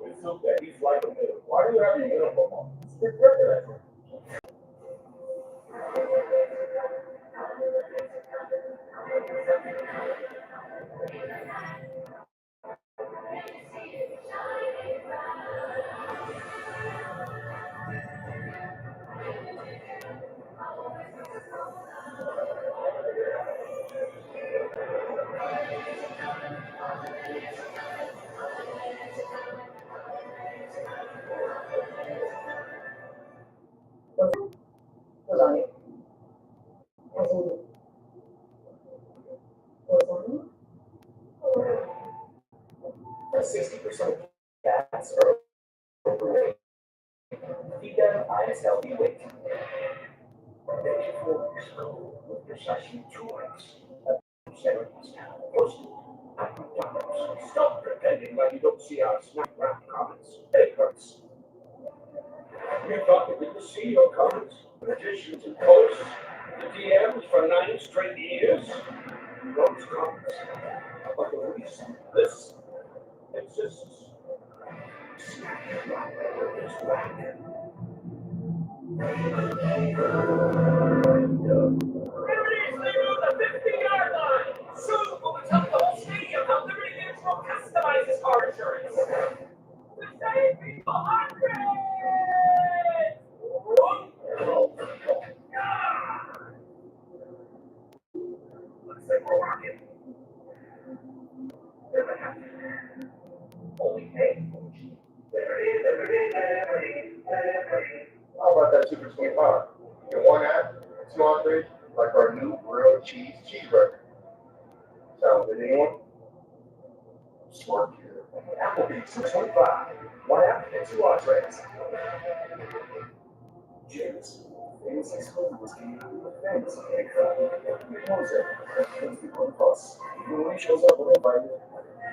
It's soup that he's like a middle. Why do you have your uniform on? It's regular. Lasagna. Lasagna? 60% of cats are overweight. Feed them highest healthy weight. Maybe 4 weeks ago, with precisely 2 weeks, a 7 now posted. Stop pretending like you don't see our snap wrap comments. It hurts. You thought we didn't see your comments? In addition to posts, the DMs for 9 straight years? Those comments are the reason this exists. Snap wrap is back. There it is, leaving on the 50-yard line. Soon we'll tell the whole stadium how Liberty Mutual customizes car insurance. To save people hundreds! Looks like we're rocking. Only pay. How about that Super Sweet Pie? You get 1 app, 2 entrees, like our new grilled cheese cheeseburger. Sound good to anyone? Smart here. Applebee's 225. 1 app and 2 entrees. James. Famous exclusive whiskey with famous egg. He knows it. Things people in fuss. Even when he shows up, we'll invite you.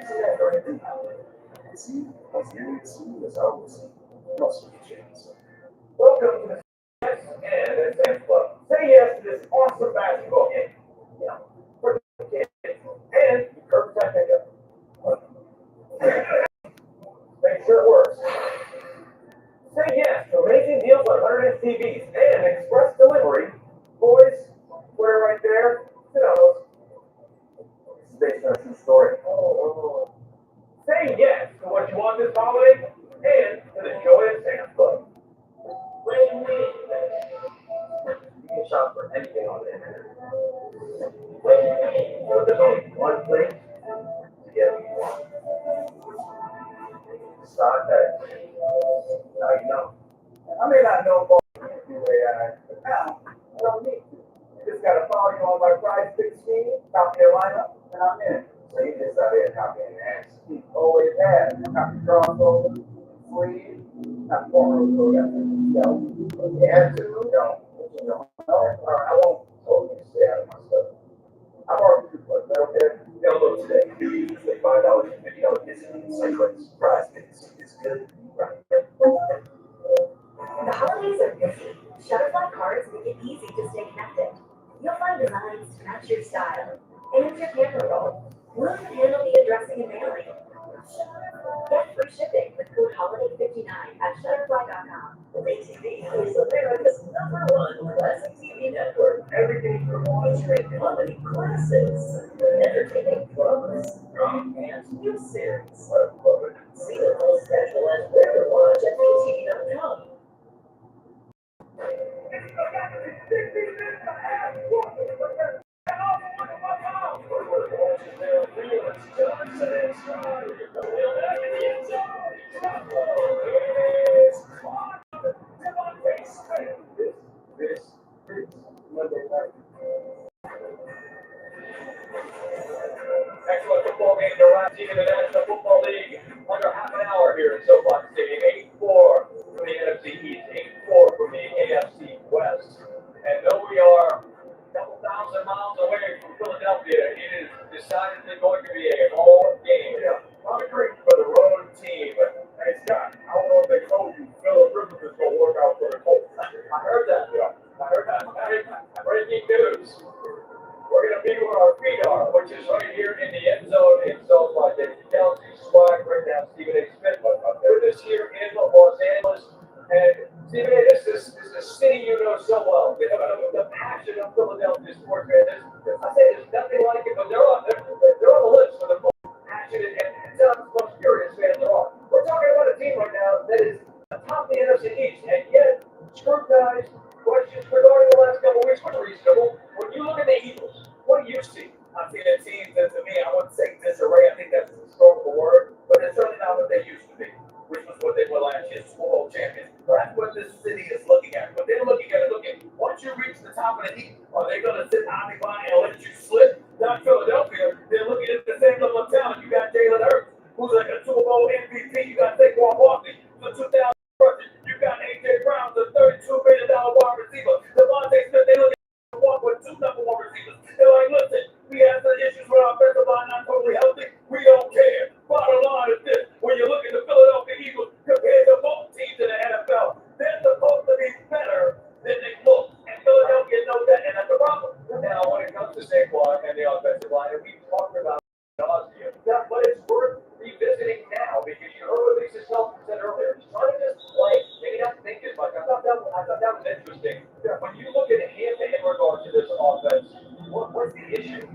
See that or anything? See, as you see, as I will see. Must be changed. Welcome to the Yes and Advance Club. Say yes to this awesome basketball game. Yeah, for the kids and curbside pickup. Make sure it works. Say yes to amazing deals on 100 TVs and express delivery. Boys, put it right there. Sit on those. This is based on a true story. Say yes to what you want this holiday and to the Joy of Santa Club. You can shop for anything on the internet. But there's only one place to get what you want. Stock that. Now you know. I may not know about AI, but now I don't need to. You just gotta follow you on my prize pick scheme, copy your lineup, and I'm in. So you just out here copying ass. Always have. Copy crossover, sleeve, not cornrows, so that's no. The attitude, no. No, alright, I won't totally stay out of my stuff. I've already do but okay. Download today. Use the $5 and $50 discount. Site price. Prize picks is good. Right. The holidays are busy. Shutterfly cards make it easy to stay connected. You'll find designs to match your style and your camera roll. We'll even handle the addressing and mailing. Get free shipping with code HOLIDAY59 at Shutterfly.com. ATV is America's #1 classic TV network. Everything from featuring comedy classics, entertaining dramas, and new series. See the full schedule and where to watch at ATV.com. This is Monday night. Excellent football game to wrap in the National Football League. Under half an hour here in SoFi Stadium. 8-4 from the NFC East, 8-4 from the AFC West. And though we are a couple thousand miles away from Philadelphia, it is decidedly going to be a home game. Yeah, not a great for the road team. Hey Scott, I don't know if they told you Philip Rivers is going to work out for the Colts. I heard that. Yeah, I heard that. Breaking news. We're going to be where our feet are, which is right here in the end zone in SoFi. Kelsey Swag, right now, Stephen A. Smith with us here in Los Angeles. And Stephen A., this is a city you know so well. The passion of Philadelphia sports fans. I say there's nothing like it, but they're on the list for the most passionate and most curious fans there are. We're talking about a team right now that is atop the NFC East, and yet scrutinized questions regarding the last couple of weeks were reasonable. When you look at the Eagles, what do you see? I see a team that, to me, I wouldn't say disarray. I think that's a strong word, but it's certainly not what they used to be, which was what they were last year's Super Bowl champions. That's what this city is looking at. But they're looking at it, once you reach the top of the heap, are they going to sit behind and let you slip? Not Philadelphia. They're looking at the same level of talent. You got Jalen Hurts, who's like a Super Bowl MVP. You got Saquon Barkley, the 2000 person. You got A.J. Brown, the $32 million wide receiver. Devontae Smith, they look at walk with 2 number 1 receivers. They're like, listen, we have some issues with our offensive line not totally healthy. We don't care. Bottom line is this: when you look at the Philadelphia Eagles compared to both teams in the NFL, they're supposed to be better than they look. And Philadelphia knows that, and that's the problem. Now, when it comes to Saquon and the offensive line, and we've talked about nausea, but it's worth revisiting now because you heard what Lisa Shelton said earlier. He's trying to just play, maybe not think as much. I thought that was interesting. When you look at him in regard to this offense, what's the issue?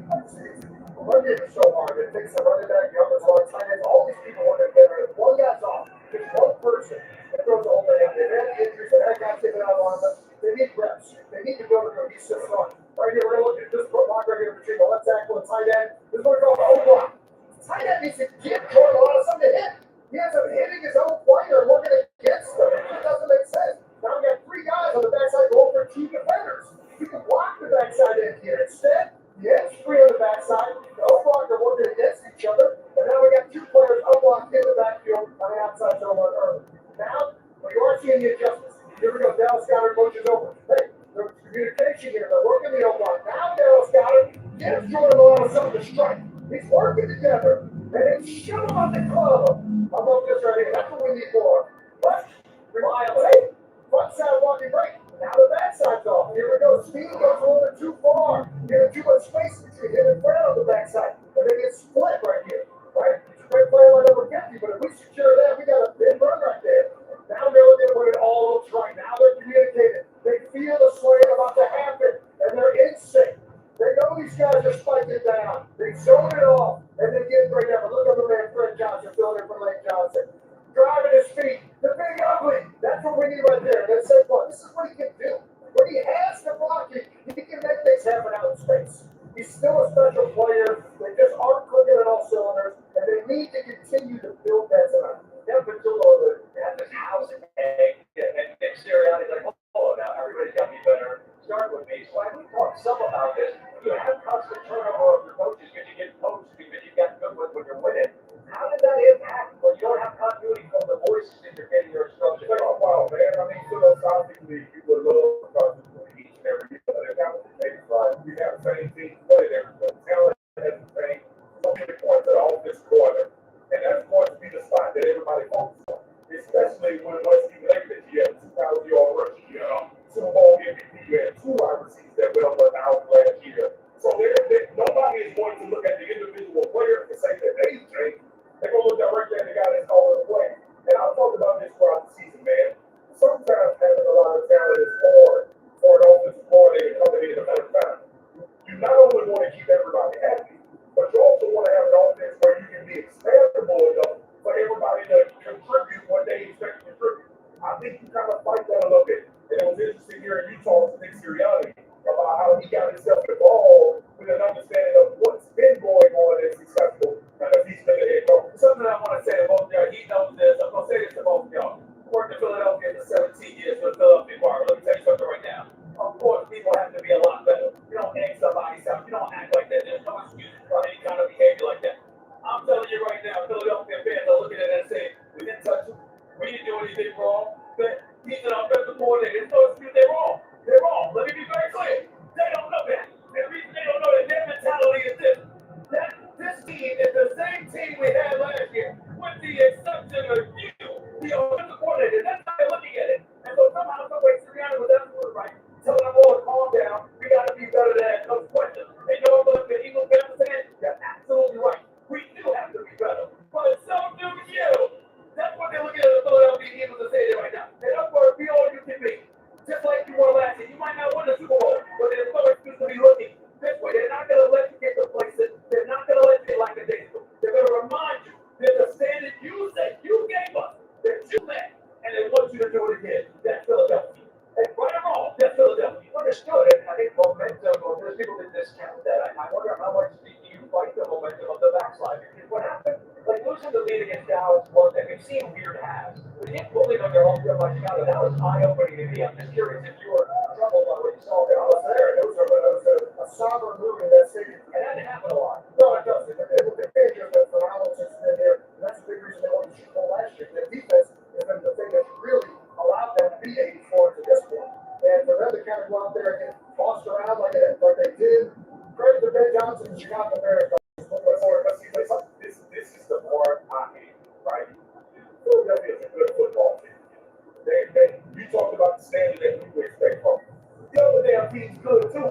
Running is so hard. It takes a running back, the other side, tight ends, all these people want to get rid of. One guy's off. There's one person that throws the whole thing out. They've had injuries, and that guy's taking out on them. They need reps. They need to go to a decent run. Right here, we're looking at this block right here between the left tackle and tight end. This is what we call the O-block. Tight end needs to give Jordan a lot of something to hit. He ends up hitting his own player and working against them. It doesn't make sense. Now we got 3 guys on the backside going for 2 defenders. You can block the backside end here. Instead, the edge 3 on the backside. The O-block are working against each other. And now we got 2 players unblocked in the backfield on the outside zone on early. Now, we are seeing the adjustments. Here we go. Dallas Goddard coaches over. Hey, there's communication here. They're working the O-block. Now Dallas Goddard gives Jordan a lot of something to strike. He's working together. and then shoot them at the club. How about this right here? That's what we need more. Left, reliable, front side walking break. Now the backside's off. Here we go. Speed goes a little bit too far. Giving too much space between him and Fred on the backside. And they get split right here. Right? It's a great play by number 50, but if we secure that, we got a big run right there. Now they're looking at when it all looks right. Now they're communicating. They feel the sway about to happen, and they're in sync. They know these guys are spiking down. They zone it off, and they get right there. Look at the man, Fred Johnson, filling in for Lane Johnson. Driving his feet, the big ugly. That's what we need right there. That's it. This is what he can do. When he has the blocking, he can make things happen out in space. He's still a special player. They just aren't clicking on all cylinders, and they need to continue to build that tonight. Yeah, but Tula had this house egg, and Nick Sirianni's like, oh, now everybody's got to be better. Start with me. So I we talked some about this. You have constant turnover of your coaches because you get coached because you got good ones when you're winning. How did that impact when you don't have continuity from the voices that you're getting your instructions? Oh, wow, man. I mean, philosophically, you would love continuity each and every year. But that was the case, right? We have the same team play there. The talent has the same so many points at the offense quarter. And that's going to be the spot that everybody focuses on. Especially when once you make it, you have 2,000 yard rush, you know. Super Bowl MVP, you had 2 wide receivers that went up out last year. So nobody is going to look at the individual player and say that they changed. They're going to look directly at the guy that's calling the play. And I'll talk about this throughout the season, man. Sometimes having a lot of talent is hard for an offensive coordinator coming in the first time. You not only want to keep everybody happy, but you also want to have an offense where you can be expandable enough for everybody to contribute what they expect to contribute. I think you kind of fight that a little bit. And it was interesting hearing you talk to Nick Sirianni about how he got himself involved with an understanding of what's been going on and successful as he's been the head coach. Something I want to say to both y'all, he knows this. I'm going to say this to both y'all. Working in Philadelphia for 17 years for the Philadelphia Market. Let me tell you something right now. Of course, people have to be a lot better. You don't egg somebody's out. You don't act like that. There's no excuse for any kind of behavior like that. I'm telling you right now, Philadelphia fans are looking at it and saying, we didn't touch him. We didn't do anything wrong. But he's an offensive coordinator. There's no excuse. They're wrong. They're wrong. Let me be very clear. They don't know that. And the reason they don't know that, their mentality is this. That this team is the same team we had last year, with the exception of you, the offensive coordinator. That's how they're looking at it. And so somehow, some way, Sirianni was absolutely right. Telling them all to calm down. We got to be better than that. No question. And you know what the Eagles fans are saying? You're absolutely right. We do have to be better. But so do you. That's what they're looking at the Philadelphia Eagles and saying right now. And that's where be all you can be. Just like you were last year. You might not win the Super Bowl, but there's no excuse to be looking this way. They're not going to let you get complacent. They're not going to let you get like a day. They're going to remind you there's a standard you said you gave us that you met, and they want you to do it again. That's Philadelphia. And right or wrong, that's Philadelphia. Understood it. I think momentum, or there's people that discount that. I wonder how much do you fight the momentum of the backslide? Because what happened, like losing the lead against Dallas, one thing we've seen weird halves. But they didn't believe on their own field much counter. That was eye-opening to me. I'm just curious if you were troubled by what you saw there. I was there. It was a somber move in that stadium. And that didn't happen a lot. No, it doesn't. The fans have been phenomenal since they've been there. And that's a big reason they won the Super Bowl last year. Their defense has been the thing that's really allowed them to be 84 to this point. And for them to kind of go out there and get tossed around like they did, credit to Ben Johnson and Chicago Bears. This is the part I hate, right? Philadelphia is a good football team. You talked about the standard that people expect from them. The other damn team's good too.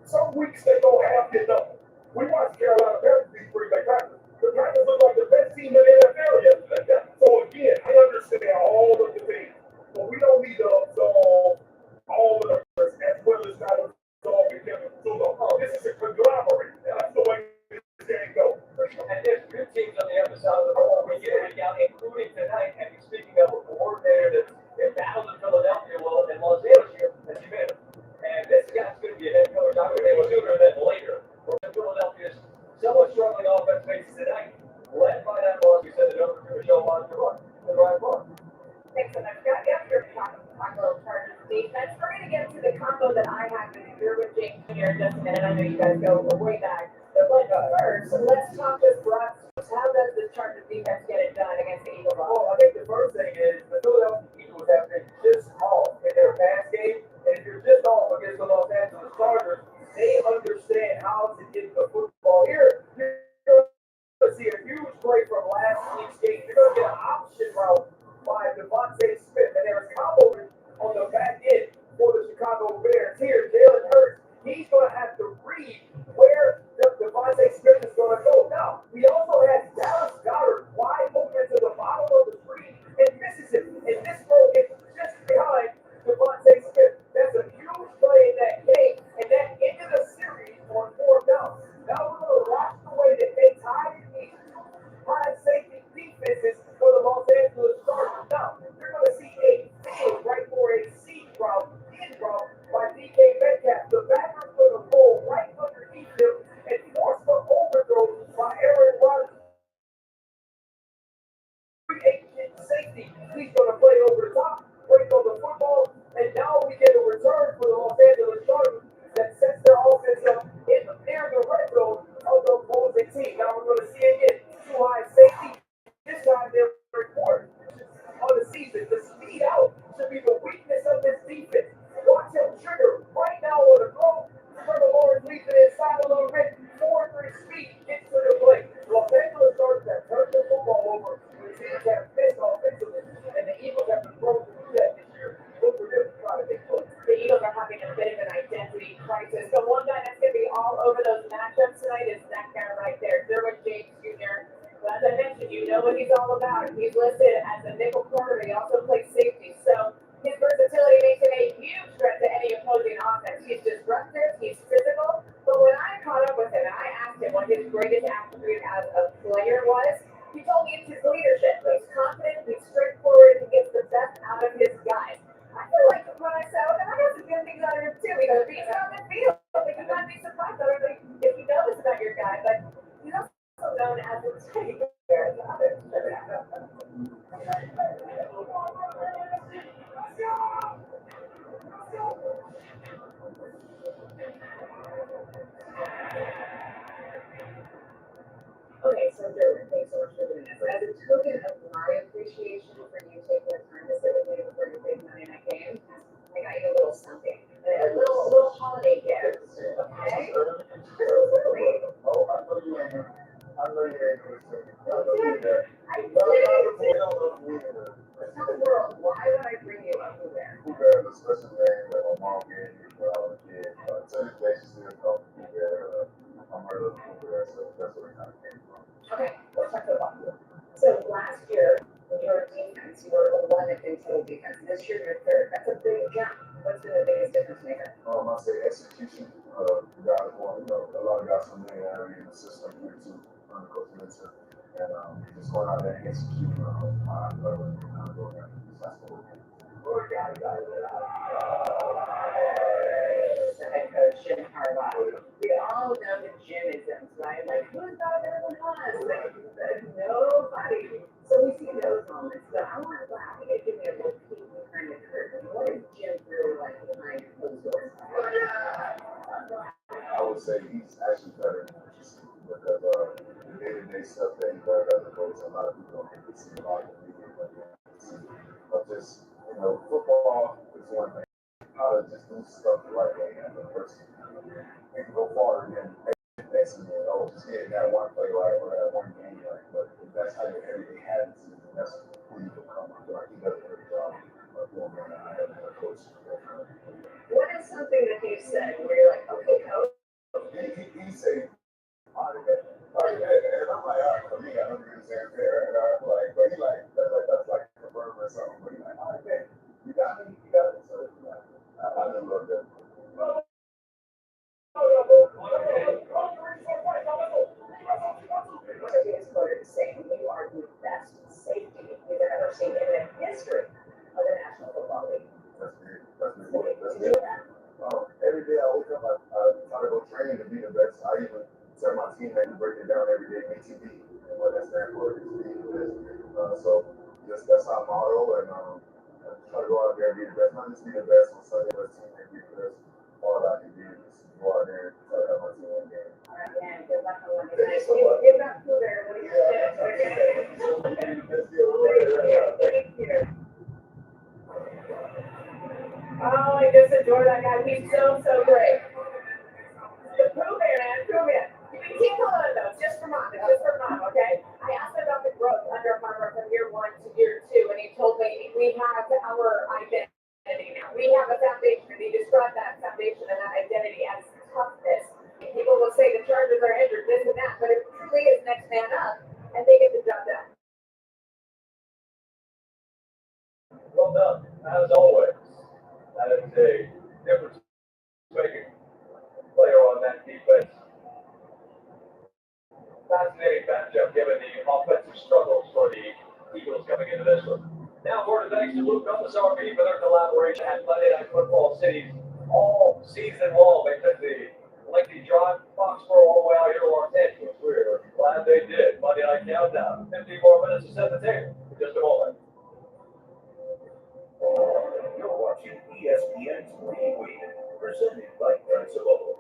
Some weeks they don't have good enough. We watched Carolina Panthers beat Green Bay Packers. The Packers look like the best team in the NFL yesterday. So again, I understand all of the things, but we don't need to absolve all of the numbers as well as not absolving Kevin Tula. This is a conglomerate. That's the way this game goes. And there's good teams on the other side of the ball we get right down, including tonight. And speaking of a coordinator that battled in Philadelphia, well, in Los Angeles here, as you mentioned. And this guy's going to be a head coach. I would say was sooner than later. We're in Philadelphia's somewhat struggling offense faces tonight, led by that boss. We said the number 2 Michelle Bonds to run the right one. Thanks so much, Scott. After Taco Chargers defense, we're going to get to the combo that I have here with Jake here in just a minute. I know you guys go way back. But first, let's talk this broad. How does the Chargers defense get it done against the Eagles? Well, I think the first thing is the Philadelphia Eagles have been just off in their pass game. And if you're just off against the Los Angeles Chargers, they understand how to get the football here. You're going to see a huge huge play from last week's game. You're going to get an option route by Devontae Smith, and there was combo on the back end for the Chicago Bears. Here, Jalen Hurts, he's going to have to read where Devontae Smith is going to go. Now, we also had Dallas Goedert wide open to the bottom of the screen and misses it. And this throw is just behind Devontae Smith. That's a huge play in that game, and that ended the series on 4th down. Now we're going to watch the way that they tied these high safety defenses for the Los Angeles Chargers. Now, you're going to see a field right for a seed route, in route by DK Metcalf. The backers going to roll right underneath him and force the overthrow by Aaron Rodgers. Safety, he's going to play over the top, break on the football, and now we get a return for the Los Angeles Chargers that sets their offense up near the red zone of the opposing team. Now we're going to see again, too high safety. This time they're recording on the season. The speed out should be the weakness of this defense. Watch him trigger right now on the throw. Trevor Lawrence leaves it inside a little bit. 4-3 speed gets to the play. Los Angeles Chargers have turned the football over. The teams have missed offensively, and the Eagles have been broken through that this year. Look for them to try to make plays. The Eagles are having a bit of an identity crisis. The one guy that's going to be all over those matchups tonight is that guy right there, Derwin James Jr. But as I mentioned, you know what he's all about. He's listed as a nickel corner, but he also plays safety. So his versatility makes him a huge threat to any opposing offense. He's disruptive, he's physical. But when I caught up with him and I asked him what his greatest attribute as a player was, he told me it's his leadership. He's confident, he's straightforward, and he gets the best out of his guys. I feel like when I said, well, then I got some good things out of him too. He's going to beat on the field. Like, you might be surprised that everybody, if you know this about your guy, but he's also known as a teddy bear. Okay, so Derwin, thanks so much for doing this. As a token of my appreciation for you taking the time to sit with me before your big Monday night game, I got you a little something, a little holiday gift. Okay? Oh, I know you ain't here. I know you ain't here. I did. Tell the world, why would I bring you a Pooh Bear? Pooh Bear is a special name that my mom gave me when I was a kid. To this day, she still calls me Pooh Bear. I'm her little Pooh Bear, so that's where it kind of came from. Okay, let's talk about it. So last year, with your defense, you were 11th in total defense. This year, you're 3rd. That's a big jump. What's been the biggest difference maker? I say execution. Guys want, a lot of guys familiarity in the system here too, Coach Mentor. And just going out there and executing my level and going out and that's what we're doing. Head coach Jim Harbaugh. We all know the Jimisms, right? Like, who's got everyone has? Nobody. So we see those moments, but I want to give me a little peek behind the curtain. What is Jim really like behind closed doors? I would say he's actually better than what you see because the day-to-day stuff that he does as a coach, a lot of people don't get to see a lot of the media, but just, football is one thing. How to just do stuff the right way as a person. And go farther than basically, just getting that one play right or that one game right. But if that's how your everyday habits is, that's who you become. I feel like he does a great job of doing that. I have a coach. What is something that he said where you're like, okay, coach? He said, all right, and I'm like, all right, for me, I don't understand there. And I'm like, but he like, that's like a verb or something. But he's like, all right, you got me. So, I just love that. Saying you are the best safety we've ever seen in the history of the National Football League. That's good. Every day I wake up, I try to go train to be the best. I even tell my teammates to break it down every day, BTB, and what that stands for is being the best. So that's our motto, and try to go out there and be the best. Not just be the best on Sunday, but teammate be the best. All I can do is go out there and try to have my team win game. All right, man. Good luck on Monday night. Give that to there. What do you think? Thank you. Oh, I just adore that guy. He's so great. The Pooh Bear, man. Pooh Bear. You can keep calling him though. Just for mom. Okay? I asked man up, and they get the job done. Well done, as always. That is a difference-making player on that defense. Fascinating matchup given the offensive struggles for the Eagles coming into this one. Now, more thanks to Luke RP for their collaboration at Monday Night Football Cities all season long. They took the lengthy drive from Foxborough all the way out here to Los Angeles. We're glad they did. Monday Night Countdown. 15 more minutes to set the table in just a moment. You're watching ESPN's Q-Week, presented by Principal.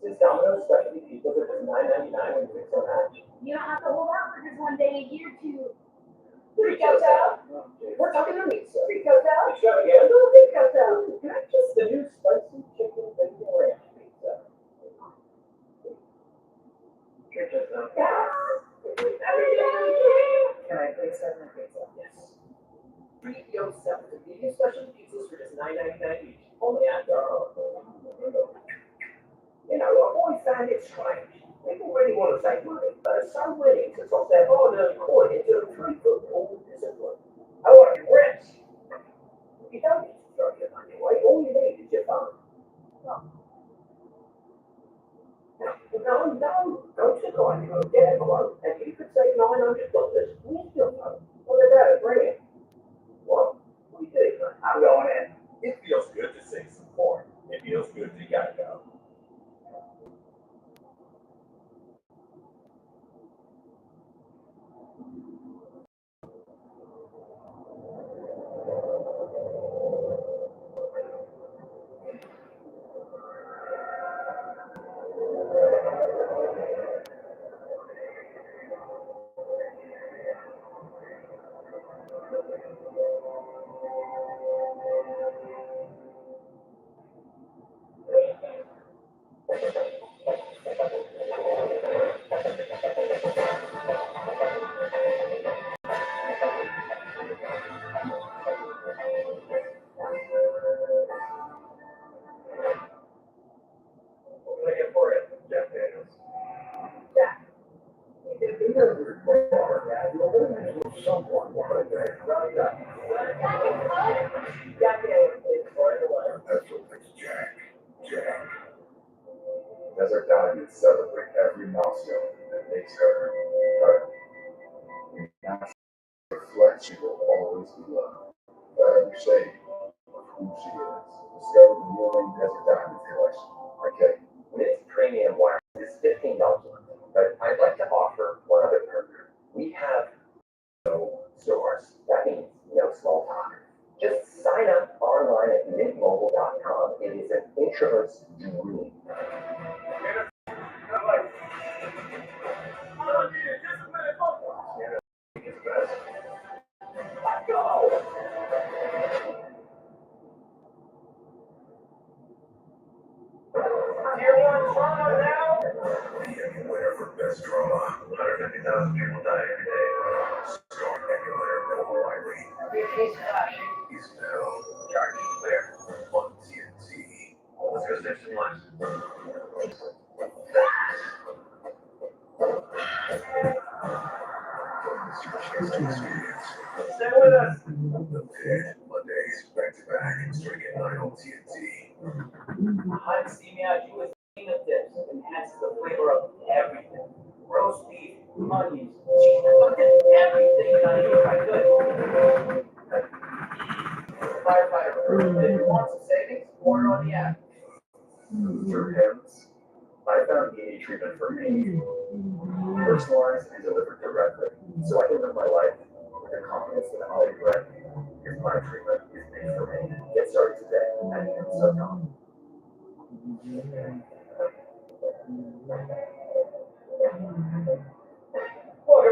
Since Domino's specialty pizzas are just $9.99 when you mix and match. You don't have to hold out for just one day a year to Ricotta, We're talking to pizza. ricotta, Extravaganza? ricotta. Can I just the new spicy chicken bacon ranch pizza? Can I please have my pizza? Yes. Treat yourself to medium specialty pizzas for just $9.99 each. Only at You know, I've always found it strange. People really want to save money, but are so willing to toss their hard-earned coin into a 3-foot pool discipline. I want your rest. You don't need to throw your money away. All you need is your phone. No, go to Geico, get a quote, and you could save $900 with your phone. What about it? Bring it. What? What are you doing, man? I'm going in. It feels good to save some more. It feels good to Geico. Desert Diamonds celebrate every milestone that makes her her. Now she reflects she will always be loved. For every shade of who she is. Discover the new Lane Desert Diamonds collection. Okay. This premium wire is $15 a month, but I'd like to offer one other perk. We have no stores. That means no small talk. Just sign up online at mintmobile.com. It is an introvert's dream. Winner for best drama. 150,000 people die every day. Starring emulator Bill Wiley. He's now Jackie Blair on TNT. Let's go save some lives. Stay with us. Mondays, back to back, starting at 9 on TNT. Hot steamy aji with king of dips enhances the flavor of everything. Roast beef, onions, cheese, fucking everything that I could. Firefighter, if you want some savings, order on the app. For parents, I found ED treatment for me. Personalized and delivered directly, so I can live my life with the confidence that I'll be ready. If my treatment is made for me, get started today at ED.com. Welcome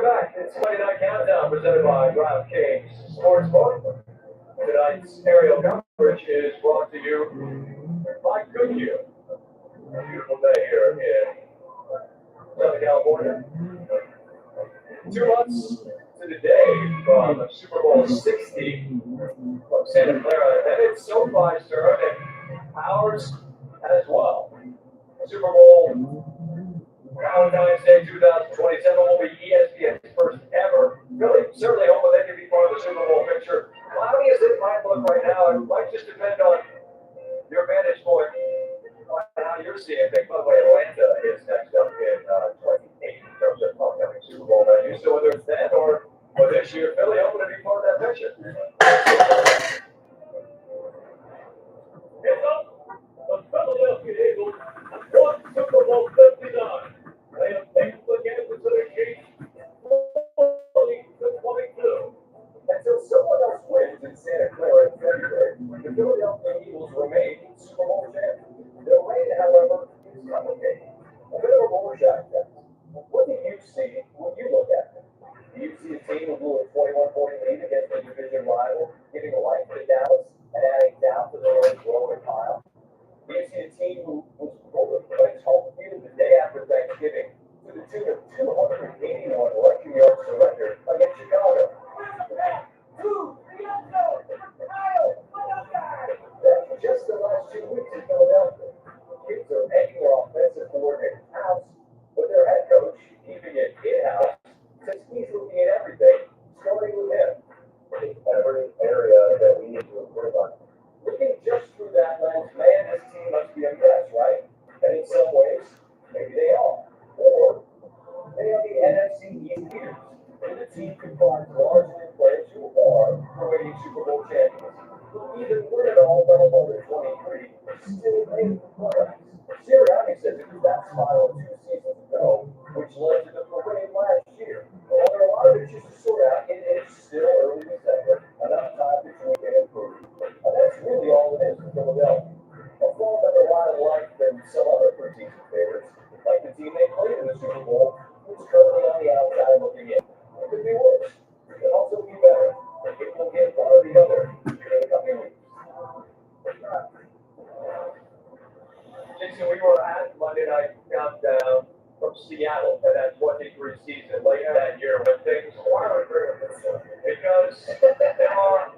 back. It's Monday Night Countdown presented by DraftKings Sportsbook. Tonight's aerial coverage is brought to you by Goodyear. A beautiful day here in Southern California. 2 months to the day from Super Bowl 60 from Santa Clara. And it's SoFi, sir, and ours as well. Super Bowl Valentine's Day 2027 will be ESPN's first ever. Really, certainly hoping they can be part of the Super Bowl picture. Cloudy as it might look right now, it might just depend on your vantage point on how you're seeing things. By the way, Atlanta is next up in 28 in terms of upcoming Super Bowl venues. So whether it's then or this year, Philly hoping to be part of that picture. It's up. The Philadelphia Eagles won Super Bowl 59. They have faithful against the Chiefs 40-22. Until someone else wins in Santa Clara in February, the Philadelphia Eagles remain Super Bowl champions. Their reign, however, is complicated. A bit of a Rorschach test. What do you see when you look at them? Do you see a team who blew a 21-40 lead against a division rival, giving life to Dallas and adding down to their own growing pile? Do you see a team who was Rolling home field the day after Thanksgiving to the tune of 281 rushing yards surrendered against Chicago? That's just the last 2 weeks in Philadelphia. Kids are making their offensive coordinator house, with their head coach keeping it in-house since he's looking at everything, starting with him. Every area that we need to improve on. Looking just through that lens, man, this team must be a mess, right? And in some ways, maybe they are. Or they are the NFC East leaders, and the team comprised largely of players who are reigning Super Bowl champions, who even win it all from over 23, still made the playoffs. Sirianni says it was that smile 2 seasons ago, which led to the parade last year. While there are a lot of issues to sort out, it is still early December, enough time between and improve. And that's really all it is for Philadelphia. A far better line of life than some other preseason favorites, like the team they played in the Super Bowl, who's currently on the outside looking in. It could be worse. It could also be better. It will get one or the other in the coming weeks. Jason, we were at Monday Night Countdown from Seattle for that 23 season late that year when things weren't because there are,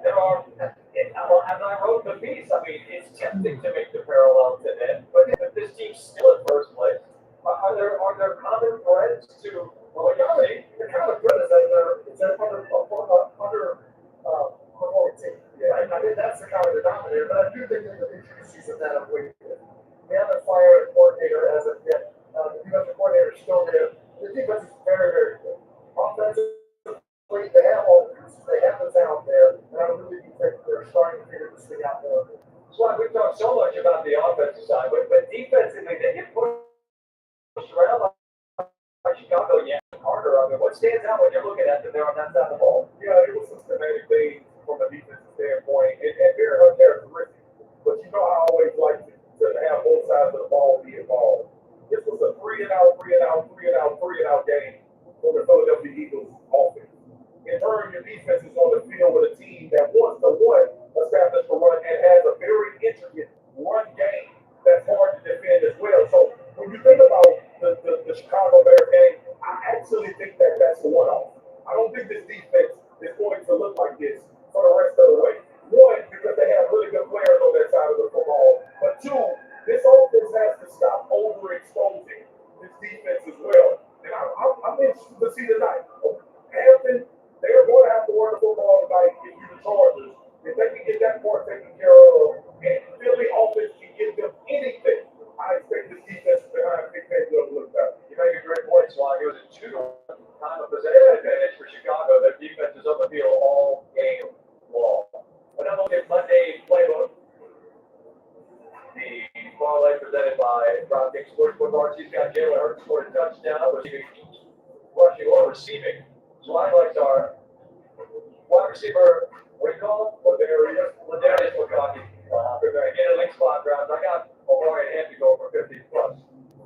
well, as I wrote the piece, I mean, it's tempting to make the parallel to them, but this team's still in first place. Are there common threads to what you see? The common thread is that it's an performing team. Yeah, I think that's the common denominator, but I do think that the intricacies of that are way good. We haven't fired a coordinator as of yet. The defensive coordinator is still there. The defense is very, very good. Offensively, they have all the pieces. They have the talent there, and I really do think they're starting to figure this thing out more. That's why we talk so much about the offensive side, but defensively, they get pushed around by Chicago. Yeah, Carter. I mean, what stands out when you're looking at them there on that side of the ball? Yeah, it was some schematic things from a defensive standpoint, and very uncharacteristic. But you know, I always like to have both sides of the ball be involved. This was a 3-and-out game for the Philadelphia Eagles offense. In turn, your defense is on the field with a team that wants to establish the run and has a very intricate run game that's hard to defend as well. So when you think about the Chicago Bears game, I actually think that that's a one-off. I don't think this defense is going to look like this for the rest of the way. One, because they have really good players on their side of the football. But two, this offense has to stop overexposing this defense as well. And I'm interested to see tonight. Hampton, they're going to have to run the football tonight if you're the Chargers. If they can get that part taken care of, and Philly offense can give them anything, I expect this defense behind Big Ben to look better. You make a great point, Swan. It was a 2-to-1 time of possession advantage for Chicago. Their defense is on the field all game long. Another look at Monday playbook. The parlay presented by DraftKings Sportsbook. Archie's got Jalen Hurts scored a touchdown, receiving rushing or receiving. So highlights are wide receiver, what do you call him? Ladarius McConkey. Again, in link spot rounds. I got Illinois and have to go for 50 plus.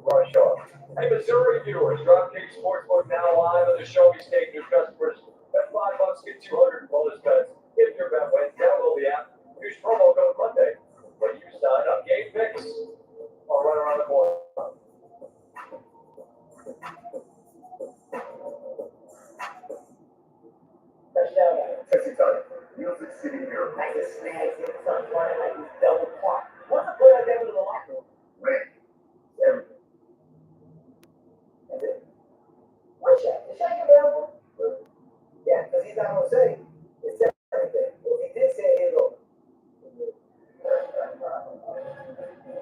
Rush off. Hey, Missouri viewers, DraftKings Sportsbook now live on the Show Me State. New customers, bet $5, get 200 bonus bets. If your bet wins, download the app. Use promo code Monday when you sign up. Game picks are right around the corner. Texas time. Music City Miracle. I just snagged it. Son, why did I use double clock? What's the play I gave into the locker room? Man, everything. That's it. Where's Shaq? Is Shaq available? Yeah, because he's not going to say it's everything. If he did say it, he'll go.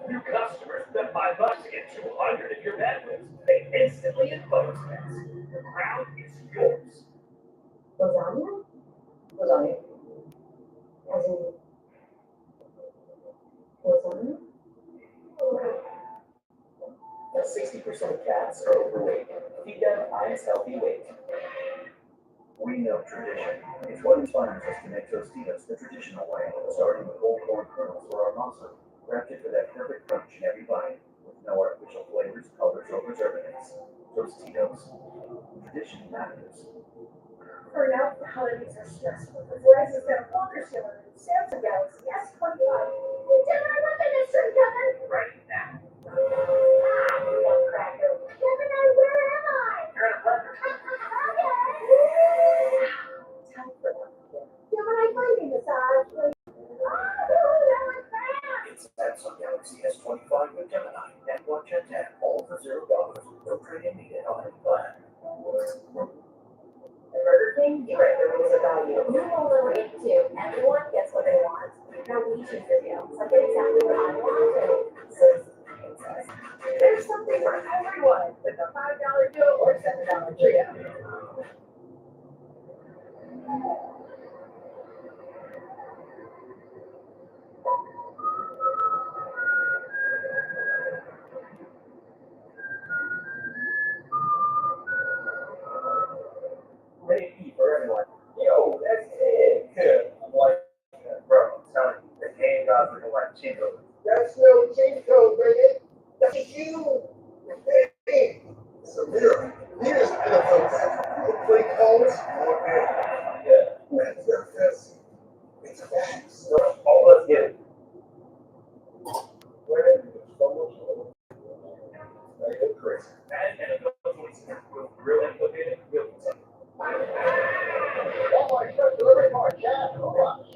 New customers, bet $5 to get 200 if your bet wins. Pay instantly in bonus bets. The crown is yours. Lasagna? Lasagna. As in lasagna? That 60% cats are overweight. Feed them I's healthy weight. We know tradition. It's what inspires us to make Tostitos the traditional way, starting with whole corn kernels for our masa, crafted for that perfect crunch in every bite, with no artificial flavors, colors, or preservatives. Tostitos. Tradition matters. For now, the holidays are stressful. Verizon's got a bunker sale on the Samsung Galaxy S25. Dad, I want the next one coming. Right now. Nutcracker. Gemini, where am I? You're in a blender. Time for that. Gemini, find me massage, please. Oh, that was fast. It's Samsung Galaxy S25 with Gemini and watch at 10, all for $0. No trade-in needed on any plan. At Burger King, you write the rules of value. You roll over it too. Everyone gets what they want. Now we choose the deal. So I get exactly what I want, and so there's something for everyone with a $5 deal or $7 trio. Rated E for everyone. Yo, that's it. Good. I'm like, bro, I'm telling you, the game gods looking like Chico. That's no cheat code, baby. That's you. Hey, it's a miracle. Here's NFL back. Play calls. Yeah. That's not fancy. It's facts. Oh, let's get it. Where did you so much? I go crazy. And NFL 26 will real implicated, real content. Walmart truck delivery car, Chad, rush.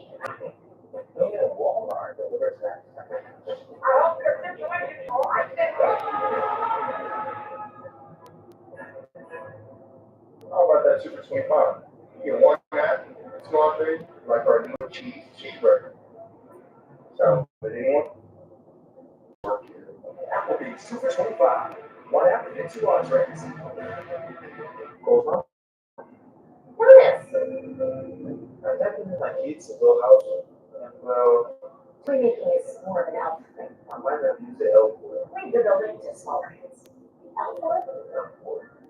Walmart delivers that. I hope your situation's all right. How about that Super 25? You get one that, two on three, like our new cheeseburger. So, but anyone? Applebee's Super 25. One apple and two entrees. Goes on. Notice. I'm definitely my kids, a little house. And, well, We're making it more of an elf thing. I might have used the elf wheel. Leave the building to smaller kids. Elf wood?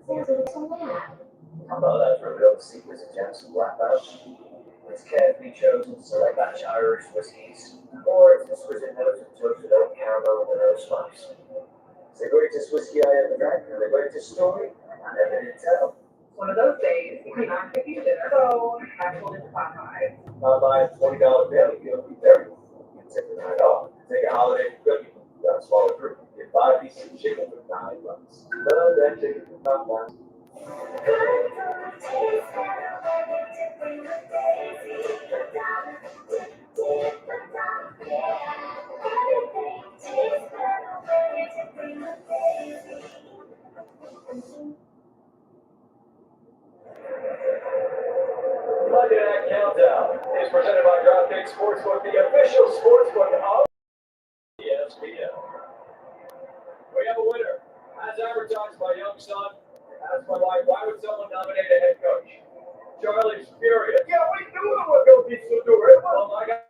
Sounds like so mad. How about that for real secrets of gems and black belts? It's carefully chosen select batch Irish whiskies, or it's exquisite notes of toasted oak caramel with an oak spice. It's the greatest whiskey I ever drank, and the greatest story I never did tell. One of those days, we not pick you dinner, so I pulled into Popeye. Popeye, $20 value, you don't beat everyone. You can take the night off, take a holiday cookie, you got a smaller group, get 5 pieces of chicken for $9. Love that chicken for $9. Monday Night Countdown is presented by DraftKings Sportsbook, the official sportsbook of ESPN. We have a winner. As advertised by Young Son, asked my wife, why would someone nominate a head coach? Charlie's furious. Yeah, we knew it was going to be Shedeur. Oh my God.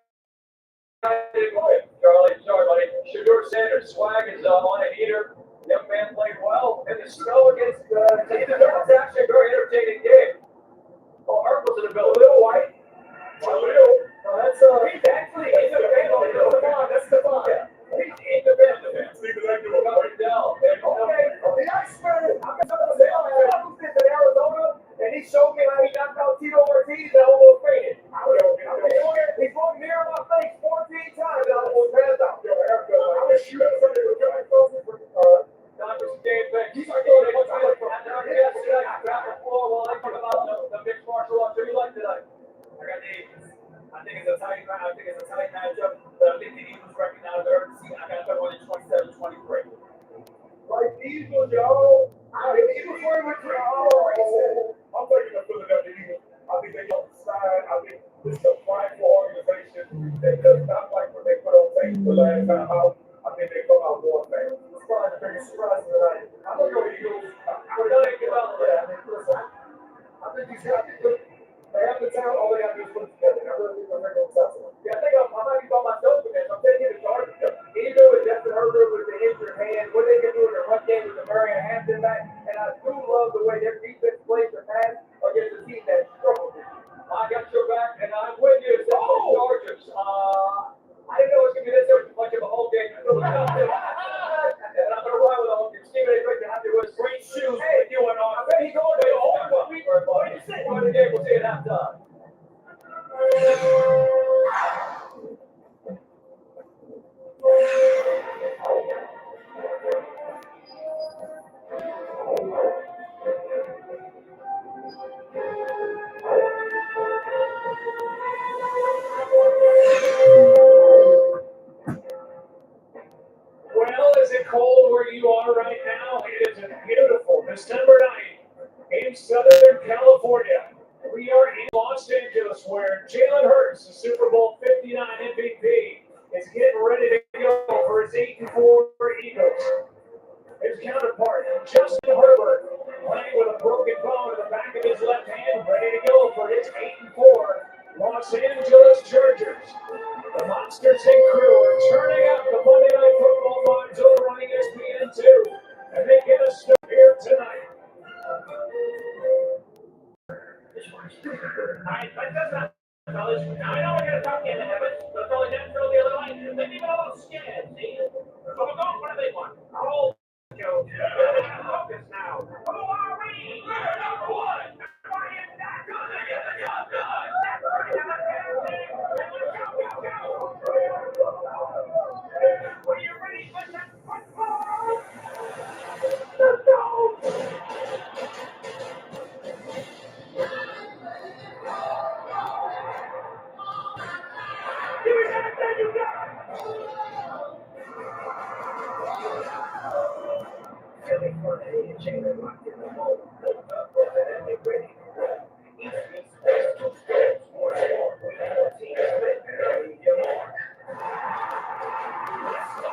Charlie, sorry, buddy. Shedeur Sanders, swag is on a heater. Young man played well in the snow against the Dolphins. Actually a very entertaining game. Oh, Art was in the middle. Little White. No, that's he's actually in the band. That's Stephon. Yeah. He's in the band. Eagles, y'all. The Eagles win with you. Oh, I'm taking the Philadelphia Eagles. I think they go outside. I think this is a prideful organization that does not like what they put on tape the last time out. I think they come out more fans. It's probably the biggest surprise tonight. I'm going to go Eagles. We're going to get out there. I mean, listen, I think these guys, they have the talent. All they got to do is put it together. I really think they're going to go successful. Yeah, I think I might be by myself with this. I'm taking the Chargers. Even with Justin Herbert with the injured hand, what they can do in the run game with the Marion Hampton back, and I do love the way their defense plays their pass against a team that struggles. I got your back, and I'm with you. Chargers. I didn't know it was going to be this much of a home game. And I'm going to ride with a home game. Stephen A. Great to have you with us. Great shoes. Hey, you went on. I bet he's going to the home game. What do you say? We'll see it halftime. Well, is it cold where you are right now? It is a beautiful December night in Southern California. We are in Los Angeles where Jalen Hurts, the Super Bowl 59 MVP, is getting ready to go for his 8-4 Eagles. His counterpart, Justin Herbert, playing with a broken bone in the back of his left hand, ready to go for his 8-4 Los Angeles Chargers. The Monsters and crew are turning up the Monday Night Football vibes over on ESPN2, and they get us started here tonight. I know we're going to talk in the heavens, but only natural the other way. Maybe even a little scared, see? So we're going for the big one. Oh, Joe. Focus now. Who are we? We're number one. Why is that? Because they get the job done. That's right. Are you ready for that football? Let's go. Give me that you got. Really fun to Jalen locked in the hole. Looked up over and they ready to roll. Each piece plays two steps. More score. We have a team split. Early your mark. Let's go.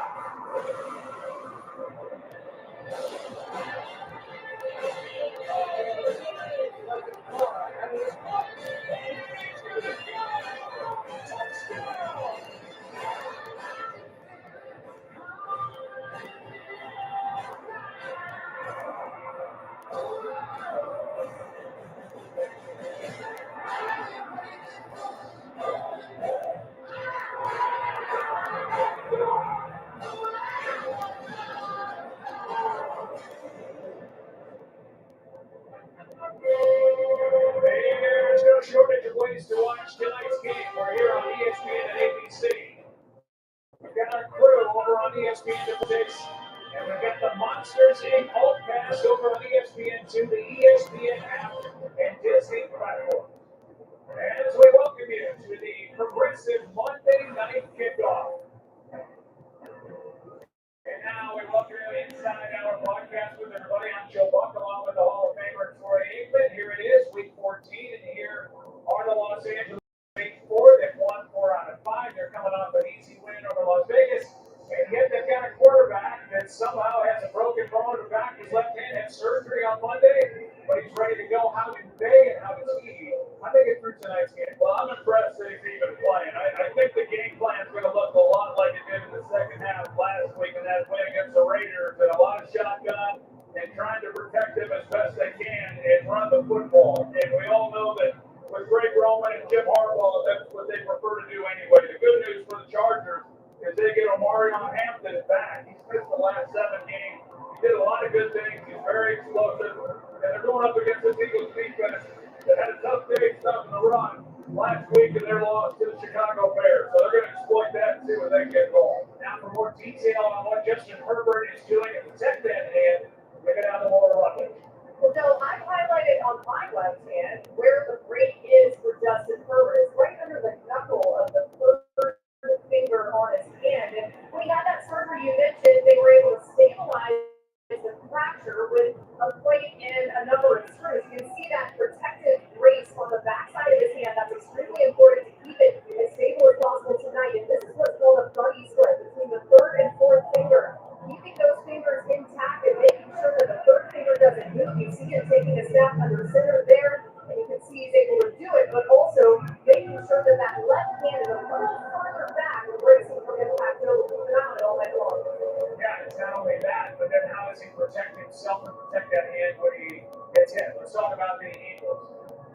There's no shortage of ways to watch tonight's game. We're here on ESPN and ABC. We've got our crew over on ESPN 6, and we've got the Monsters Inc. Altcast over on ESPN2, the ESPN app, and Disney platform. And as we welcome you to the progressive Monday night kickoff. And now we welcome you inside our podcast with everybody. I'm Joe Buck, along with the Hall of Famer Troy Aikman. Here it is, week 14, and here are the Los Angeles 8-4. They've won 4 out of 5. They're coming off an easy win over Las Vegas. And yet they've got a quarterback that somehow has a broken bone in the back. His left hand had surgery on Monday, but he's ready to go. How did they and how does he? How did they get through tonight's game? Well, I'm impressed that he's even playing. I think the game plan is going to look a lot like it did in the second half last week in that win against the Raiders, and a lot of shotgun and trying to protect them as best they can and run the football. And we all know that with Greg Roman and Jim Harbaugh, that's what they prefer to do anyway. The good news for the Chargers is they get Omarion Hampton back. He's missed the last 7 games. He did a lot of good things. He's very explosive. And they're going up against this Eagles defense that had a tough day stopping the run last week in their loss to the Chicago Bears. So they're going to exploit that and see what they get going. Now for more detail on what Justin Herbert is doing at the tech end, we get down to more running. Well, Joe, I've highlighted on my left hand where the break is for Justin Herbert. It's right under the knuckle of the third finger on his hand. And when he had that surgery, you mentioned they were able to stabilize the crack capture with a plate and a number of screws. You can see that protective brace on the backside of his hand. That's extremely important to keep it as stable as possible tonight. And this is what's called a buddy split between the third and fourth finger. Keeping those fingers intact and making sure that the third finger doesn't move. You see him taking a snap under center there, and you can see he's able to do it, but also making sure that that left hand is a little further back, bracing for impact. It'll move around all night long. Yeah, it's not only that, but then how does he protect himself and protect that hand when he gets hit? Let's talk about the Eagles.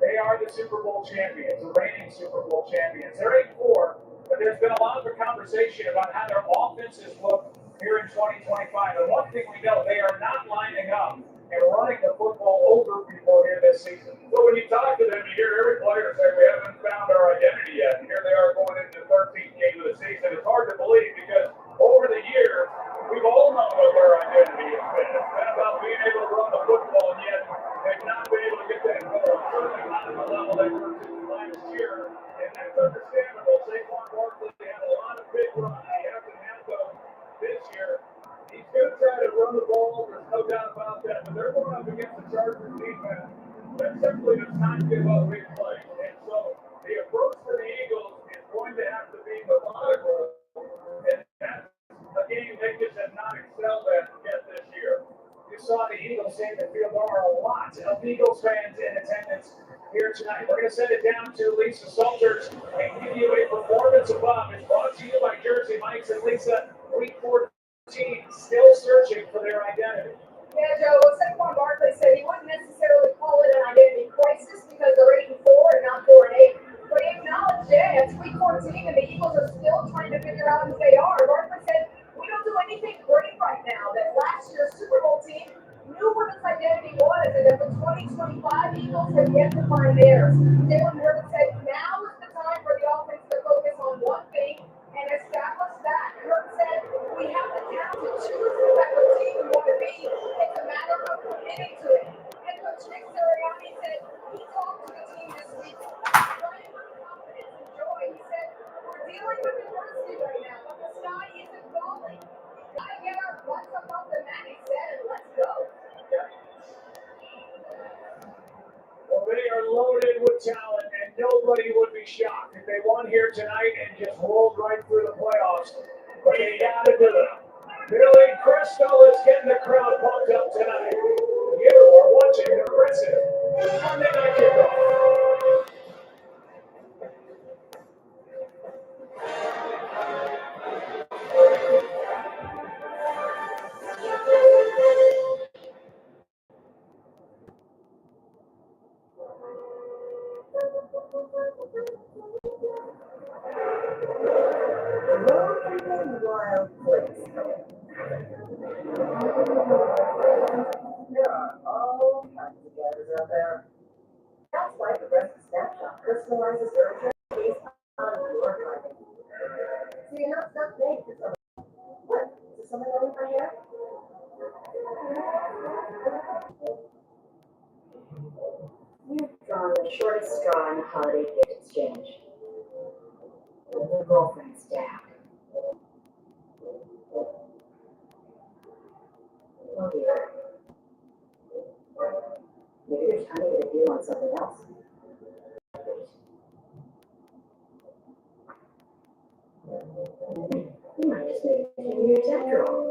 They are the Super Bowl champions, the reigning Super Bowl champions. They're 8-4, but there's been a lot of a conversation about how their offenses look here in 2025. And one thing we know, they are not lining up and running the football over people here this season. So when you talk to them, you hear every player say, we haven't found our identity yet. And here they are going into the 13th game of the season. It's hard to believe because over the years, we've all known what their identity has been. It's been about being able to run the football, and yet they've not been able to get that goal. Certainly not at the level they were last year. And that's understandable. Saquon Barkley had a lot of big runs. He hasn't had those this year. He's going to try to run the ball. There's no doubt about that. But they're going up against the Chargers defense that simply does not give up big plays. And so the approach for the Eagles is going to have to be methodical. And that's a game they just have not excelled at yet this year. You saw the Eagles stay in the field. There are a lot of Eagles fans in attendance here tonight. We're going to send it down to Lisa Salters and give you a performance above. It's brought to you by Jersey Mike's and Lisa. Week 14, still searching for their identity. Yeah, Joe, Saquon Barkley said he wouldn't necessarily call it an identity crisis because they're 8-4 and not 4-8. But he acknowledged, yeah, it's week 14 and the Eagles are still trying to figure out who they are. Barkley said, we don't do anything great right now. That last year's Super Bowl team knew what its identity was, and that the 2025 Eagles have yet to find theirs. Jalen Hurts said, now is the time for the offense to focus on one thing and establish that. Hurts said, we have the talent to choose the type of team we want to be. It's a matter of committing to it. And Coach Nick Sirianni said, he talked to the team this week, playing with confidence and joy. He said, we're dealing with adversity right now, but the sky isn't falling. We gotta get our butts up off the mat, he said, and let's go. Well, they are loaded with talent, and nobody would be shocked if they won here tonight and just rolled right through the playoffs. But they got to do it. Billy Crystal is getting the crowd pumped up tonight. You are watching the Aggressive Monday Night Kickoff. There are all kinds of gadgets out there. That's why Progressive Snapshot personalizes your based on your driving. So you're not stuck made for someone. What? Is there something wrong with my hair? You've drawn the shortest straw in the holiday gift exchange. Your girlfriend's dad. Oh dear. Maybe they're trying to get a deal on something else. You might just make it years after all.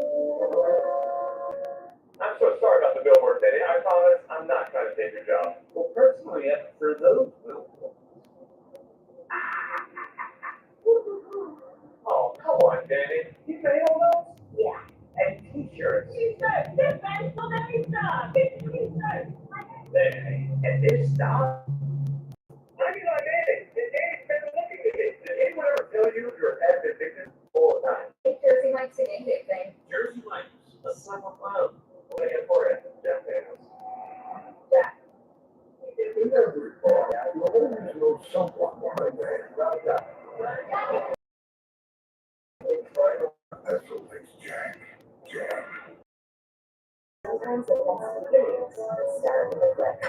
I'm so sorry about the billboard today. I promise I'm not trying to take your job. Well, personally, for those oh, come on, Danny. You made all those? Yeah. And t-shirts. T-shirts. This man's so many stuff. It's t-shirts. Hey, and this stuff. I mean, like, Danny, Danny's been looking at it. Did anyone ever tell you you're as addicted all the time? Jersey Mike's a game day thing. Jersey Mike's a summer club. What are you for it? Jeff Daniels. In every bar, you always know someone behind there. That's what makes Jack. Sometimes the best beginnings start with a click.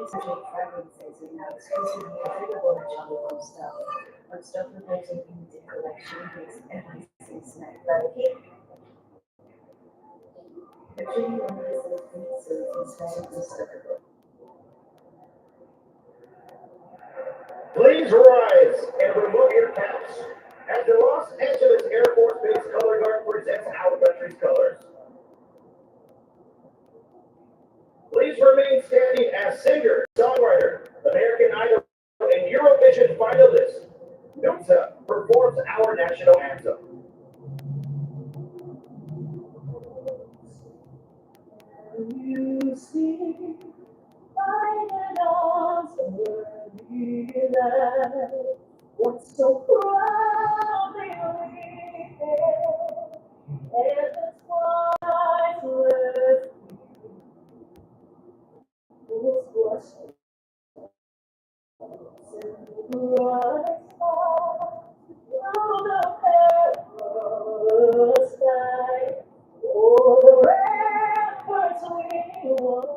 essentially fragrances, you know, exclusively available at Jungle Stuff. I'm stuff proposing in the collection is everything snack ready. The tree on this is pieces and smells and stuff. Please rise and remove your caps as the Los Angeles Air Force Base Color Guard presents our country's colors. Please remain standing as singer, songwriter, American Idol, and Eurovision finalist Nuta performs our national anthem. You see, by the dawn's early light, what's so proudly we hailed, and the twice left was blessed in the bright sky, through the perilous night, oh, the ramparts we won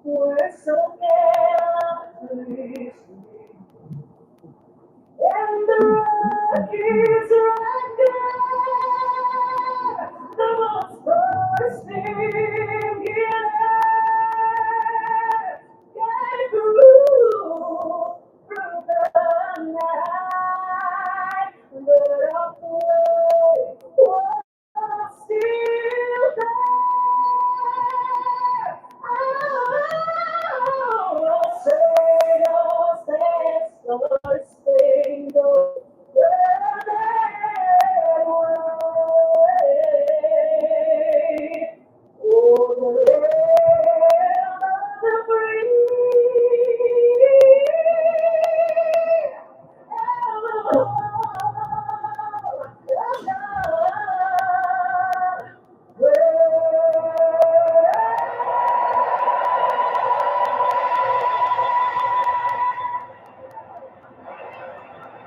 were so gallantly seen, and the Rockies right there, the most bursting in air, gave through the night, but our way was still there.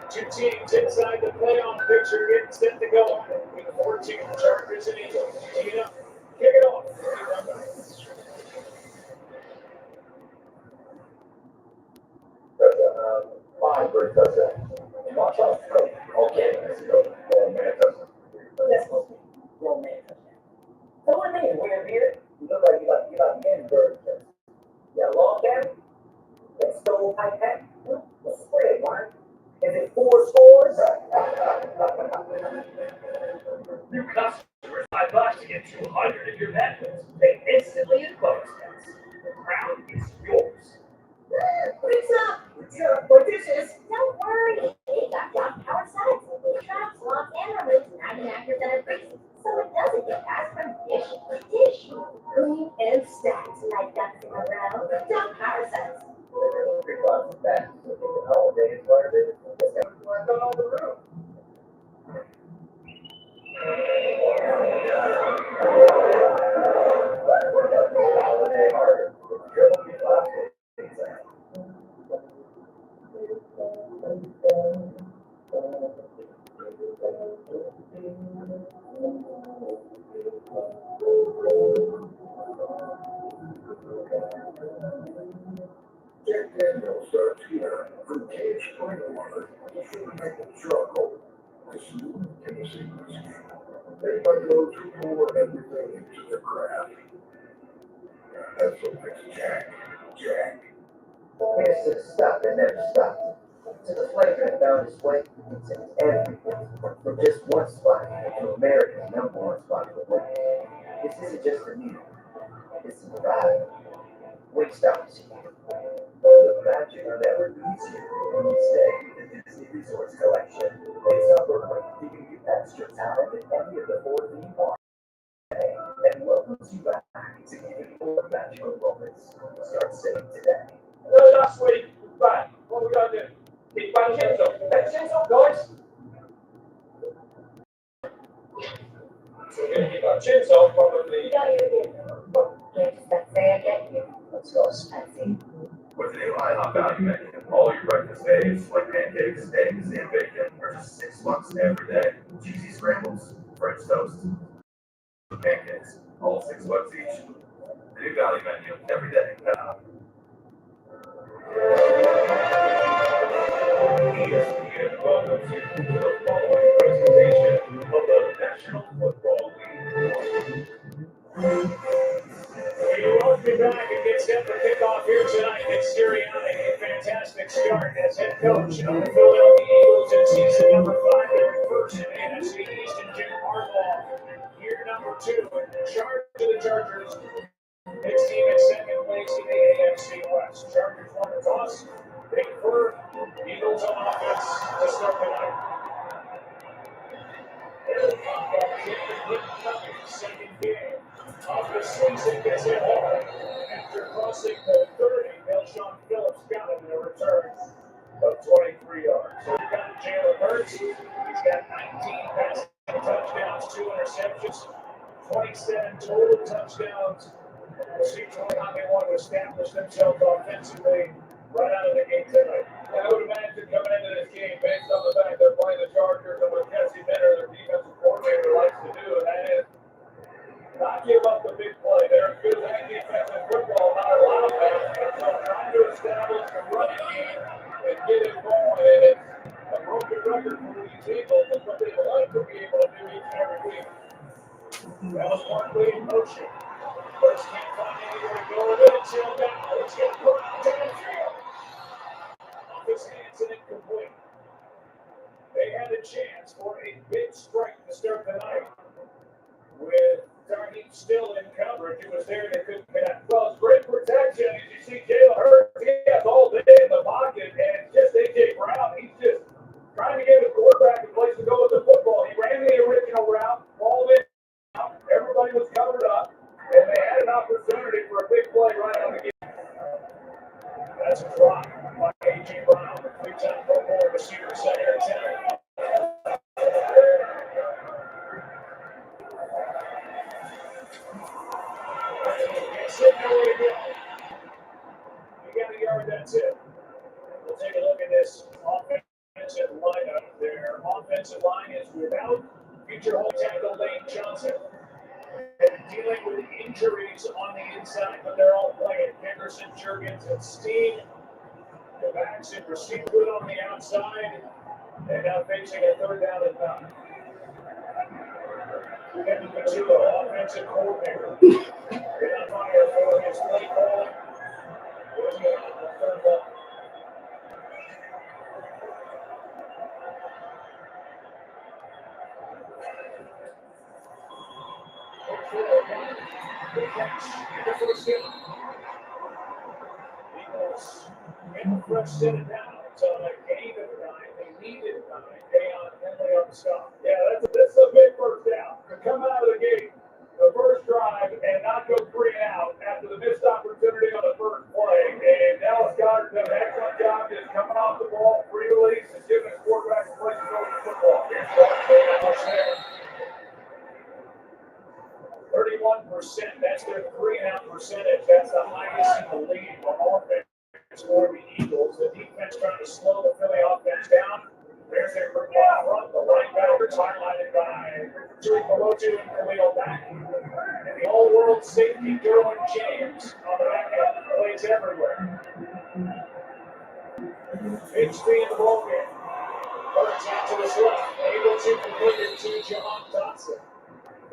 Two teams inside the playoff picture getting set to go. With 14 Chargers and Eagles. Team up. Kick it off. Fine for a touchdown. Watch out. Okay, let's go. Oh, man, touchdown. That's supposed to be grown man touchdown. So what name? Weird beard? You look like you got men bird. You got a long hair? That stole type hat? What's the spread, Mark? Is it 4 scores? New customers $5 to get 200 of your benefits. Pay instantly in bonus tax. The crown is yours. What's up? What this is? Don't worry, they got drop power sides. It traps, locks, and removes 99% of grease, so it doesn't get passed from dish to dish. Clean and stacked like ducks in a row. Drop power sides. $3 back. Holiday inspired. Just got to work on all the room. Holiday harder. Jack Daniels starts here from Cage Spring Water. Charcoal. The smooth Tennessee whiskey. Made by those who pour everything into their craft. That's what makes Jack. Here's to the stuff that never stopped. To the flavor that found its way into everything. From just one spot to America's #1 spot for women. This isn't just a meal. It's a vibe. Wingstop is here. The magic never leaves you when you stay in the Disney Resorts collection. It's up for giving you extra time at any of the 4 theme parks. And welcomes you back to even more magical moments. Start saving today. Last week, right, what we gotta do? Keep my chins up. That chins up, guys. We're gonna keep our chins up, probably. Let's go, Spency. With an A-line value menu, all your breakfast eggs, like pancakes, eggs, and bacon, are just $6 every day. Cheesy scrambles, French toast, pancakes, all $6 each. The new value menu every day. ESPN welcomes you to the following presentation of the National Football League. We welcome you back and get set for kickoff here tonight. Nick Sirianni, a fantastic start as head coach of the Philadelphia Eagles in season number 5, their first in NFC East, and Jim Harbaugh, year number 2, in charge of the Chargers. Next team in second place in the AFC West. Chargers won the toss. They prefer Eagles on offense to start the night. Second game of the season gets it hard. After crossing the 30, Maelshawn Phillips got him in a return of 23 yards. So we've got Jalen Hurts. He's got 19 passing touchdowns, 2 interceptions, 27 total touchdowns. We'll see how they want to establish themselves offensively right out of the gate tonight. I would imagine coming into this game, based on the fact they're playing the Chargers and what Jesse Benner, their defensive coordinator, likes to do, and that is not give up the big play. They're as good as any defense in football, not allow that. So trying to establish the running game and get it going, and it's a broken record for these Eagles. It's what they would like to be able to do each and every week. That was Barkley in motion. First can't find anywhere to go with it until now. It's going to put it downfield. Off his hands and incomplete. They had a chance for a big strike to start the night. With Darnell still in coverage, it was there they couldn't connect. Well, it's great protection. As you see Jalen Hurts, he has all day in the pocket, and it's just A.J. Brown. He's just trying to give his quarterback a place to go with the football. He ran the original route, ball in. Everybody was covered up, and they had an opportunity for a big play right on the game. That's a drop by A.J. Brown, the 3-time Pro Bowl receiver, second and 10. You got a yard, that's it. We'll take a look at this offensive lineup. Their offensive line is without future home tackle Lane Johnson. They're dealing with injuries on the inside, but they're all playing. Henderson, Jurgens, and Steen. The backs and receive good on the outside. And now facing a third down and down. Kevin Pacheco, offensive coordinator. Been on fire for his play calling. Third down. Good catch. The first down. Eagles in the fresh set it down. So they gave it a 9. They needed a 9. Henley on the stop. Yeah, that's a big first down. To come out of the gate, the first drive, and not go 3 and out after the missed opportunity on the first play. And Dallas Goedert did an excellent job just coming off the ball, free release, and giving his quarterback a place to go with the football. 31%, that's their 3 and out percentage. That's the highest in the league on offense for the Eagles. The defense trying to slow the Philly offense down. There's their group up front. The linebackers highlighted by Tui Pelotu and Khalil Mack. And the all-world safety, Derwin James, on the back end, plays everywhere. Big speed in the ball game. Hurts out to his left, able to complete it to Jahan Dotson.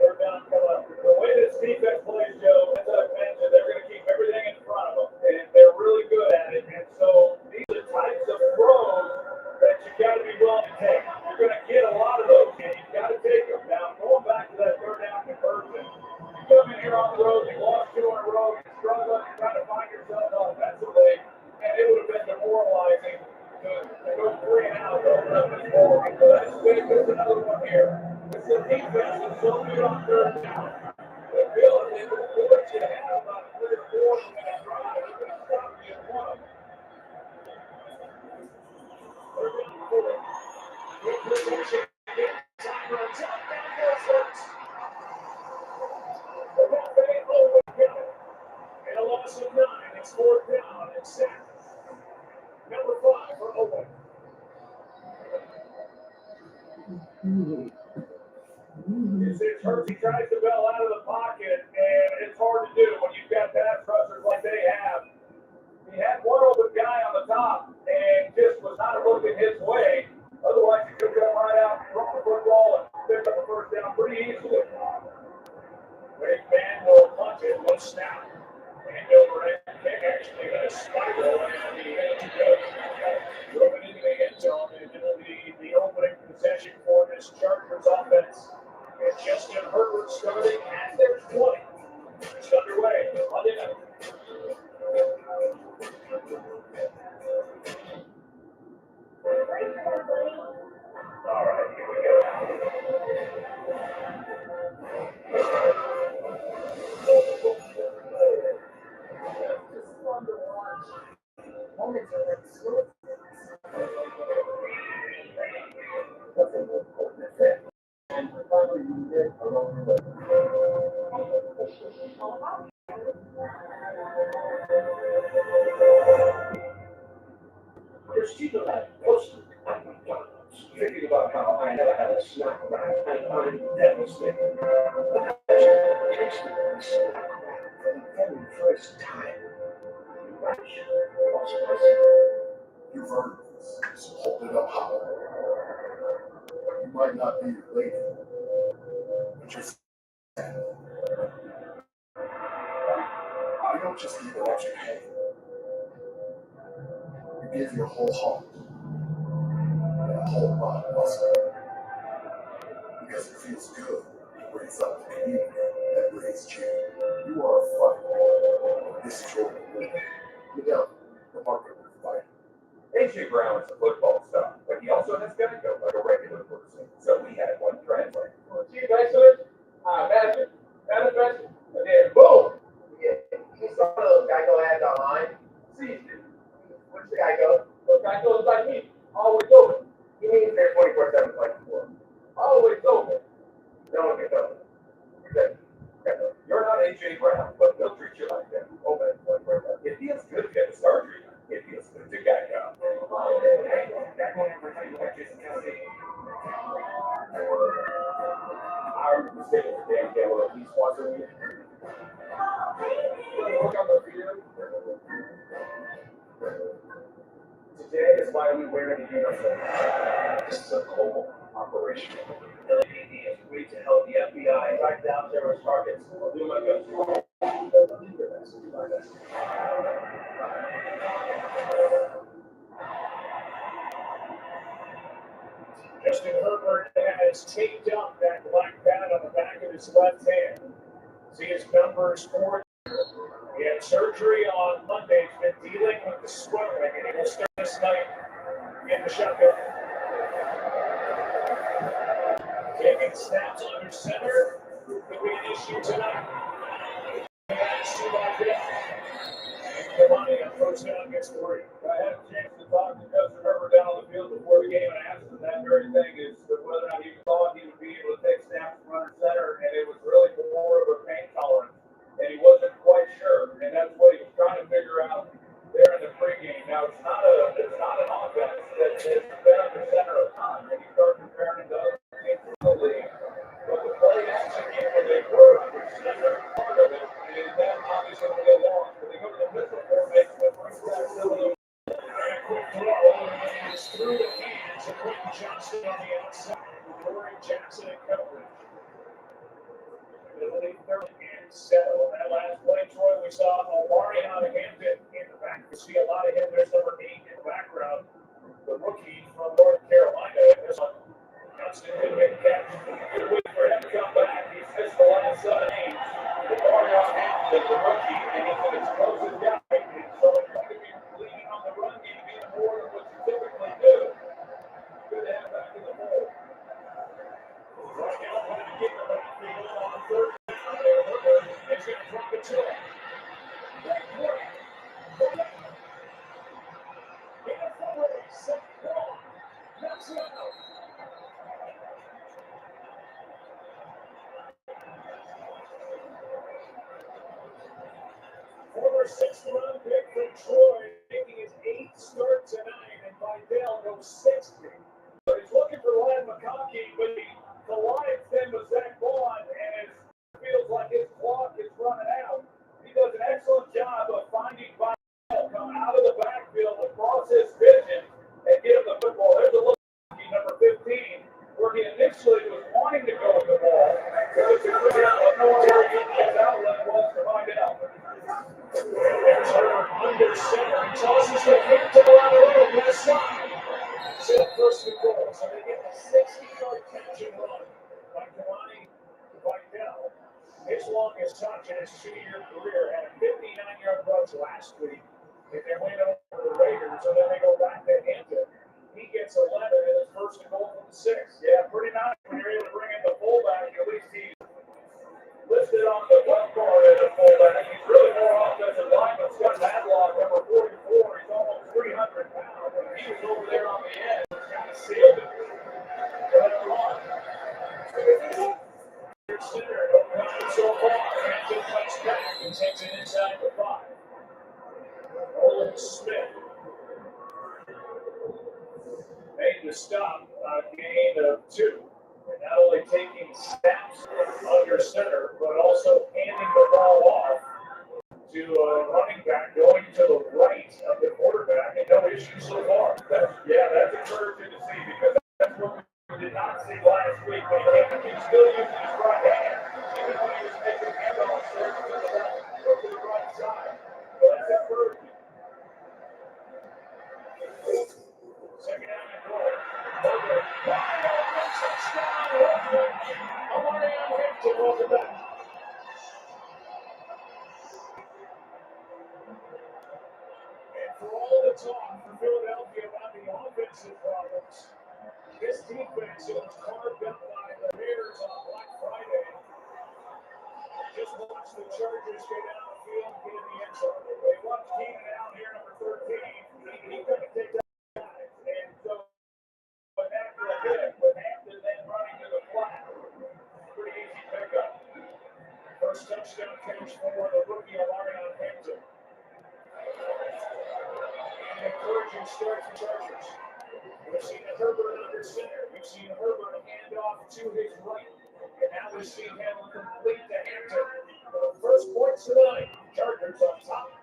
They're down coming up. The way this defense plays, Joe, as I mentioned, they're going to keep everything in front of them, and they're really good at it. And so these are types of throws that you got to be willing to take. You're going to get a lot of those, and you've got to take them. Now, going back to that third down conversion, you come in here on the road, you lost 2 in a row, you're struggling, you're trying to find yourself offensively, and it would have been demoralizing to go 3 and out over this ball. So that's big. There's another one here. It's the defense that's so good on third down. The ability to force you to have about 3 or 4 minute drive. They're going to stop you at one of them. Third down 4. Good protection. Time runs out. Down goes Hurts. The Buffet over Kelly. And a loss of 9. It's 4th down and 7. Number 5 for Owen. It's Hurts. He tries to bail out of the pocket, and it's hard to do when you've got pass rushers like they have. He had one open guy on the Christina had posted thinking about how I never had a snack back and I'm devastated. But I tasted the snack wrap for the very first time. You've earned this, so hold it up high. You might not be related, but you're sad. You don't just give an extra hand. You give your whole heart and a whole body muscle. Because it feels good to raise up the community that raised you. You are a fighter. This is your reward. You know, the market will fight. AJ Brown is a football star, but he also has Geico like a regular person. So we had one translate. See you guys soon. Manager, and then boom! He saw those Geico ads online. Seized it. Which Geico? So Geico is like me, always open. He means they're 24/7 flexible. Always open. No one gets over. You're not AJ Brown, but they'll treat you like that. Open. It feels good to get a star treatment. It feels good to Geico. I remember saying the damn game will at least once a week. Look on the field. Today is why we wear the uniform. This is a global operation. LAPD has agreed to help the FBI track down terrorist targets. I'll do my best. Justin Herbert has taped up that black pad on the back of his left hand. See his numbers 4. He had surgery on Monday. He's been dealing with the swelling, and he will start this night in the shotgun. Taking snaps under center could be an issue tonight. And Kamani on first down gets 3. I had a chance to talk to Justin Herbert down on the field before the game, and I asked him that very thing is whether or not he thought he would be able to take snaps from under center, and it was really more of a pain tolerance, and he wasn't quite sure, and that's what he was trying to figure out there in the pregame. Now it's not an offense that has been under center of time, and you start comparing it to other teams in the league, but the play execution when they were under center, part of it, and then obviously when they lost, when they go to the pistol formation, it brings back some of the Quick throw is through the hands of Quentin Johnson on the outside. Rory Jackson in coverage. Ability third and 7. On that last play, Troy, we saw Omari out of Hampton in the back. We see a lot of him. There's number 8 in the background. The rookie from North Carolina. There's one. Johnston didn't make the catch. Good wait for him to come back. He's missed the last 7 games. Omari out of Hampton, the rookie, and he's an explosive guy. So it's going to be leaning on the run game even more than what you typically do. Good to have back in the fold. Right now, trying to get the backfield on third down there. Herbert is going to drop it to him. Back corner. Get it for race. That's it. Former 6th-round pick from Troy, making his 8th start tonight, and Vidal goes 60. But he's looking for Lad McConkey, but he collides then with Zach Vaughn, and it feels like his clock is running out. He does an excellent job of finding Vidal, come out of the backfield across his vision, and get him the football. There's a look at number 15, where he initially was wanting to go with the ball. So it's a good out, no one where his outlet was to find out. There's Herbert under center. He tosses the kick to the right road to the side. Set first and goal. So they get a 60-yard catch and run by Kamani Vidal. His longest touch in his 2-year career, had a 59-yard rush last week in their win over the Raiders, and then they go back to Hampton. He gets 11 in his first and goal from the 6. Yeah, pretty nice when you're able to bring in the fullback. At least he's listed on the left guard as a fullback. He's really more offensive lineman. Scott Madlock, number 44. He's almost 300 pounds. He was over there on the edge, kind of saved it. Center, so far, Hampton cuts back and takes it inside the 5. Olin Smith made the stop, a gain of 2. And not only taking snaps under center, but also handing the ball off to a running back going to the right of the quarterback, and no issue so far. That's encouraging to see because that's what we did not see last week when he still using his right hand, even when he was making handoffs there to the left, to the right side. So that's encouraging. Second down and goal. Over. Wide open touchdown. Amari on Hampton was it back. And for all the talk for Philadelphia about the offensive problems, this defense was carved up by the Bears on Black Friday. Just watch the Chargers get down the field and get in the end zone. They watch Keenan out here, number 13. He's going to take that. And so, but after a hit, with Hampton then running to the flat, pretty easy pickup. First touchdown catch for the rookie Amari on Hampton. An encouraging start for Chargers. We've seen Herbert under center. We've seen Herbert hand off to his right. And now we've seen him complete to Hampton. For the first points tonight, Chargers on top.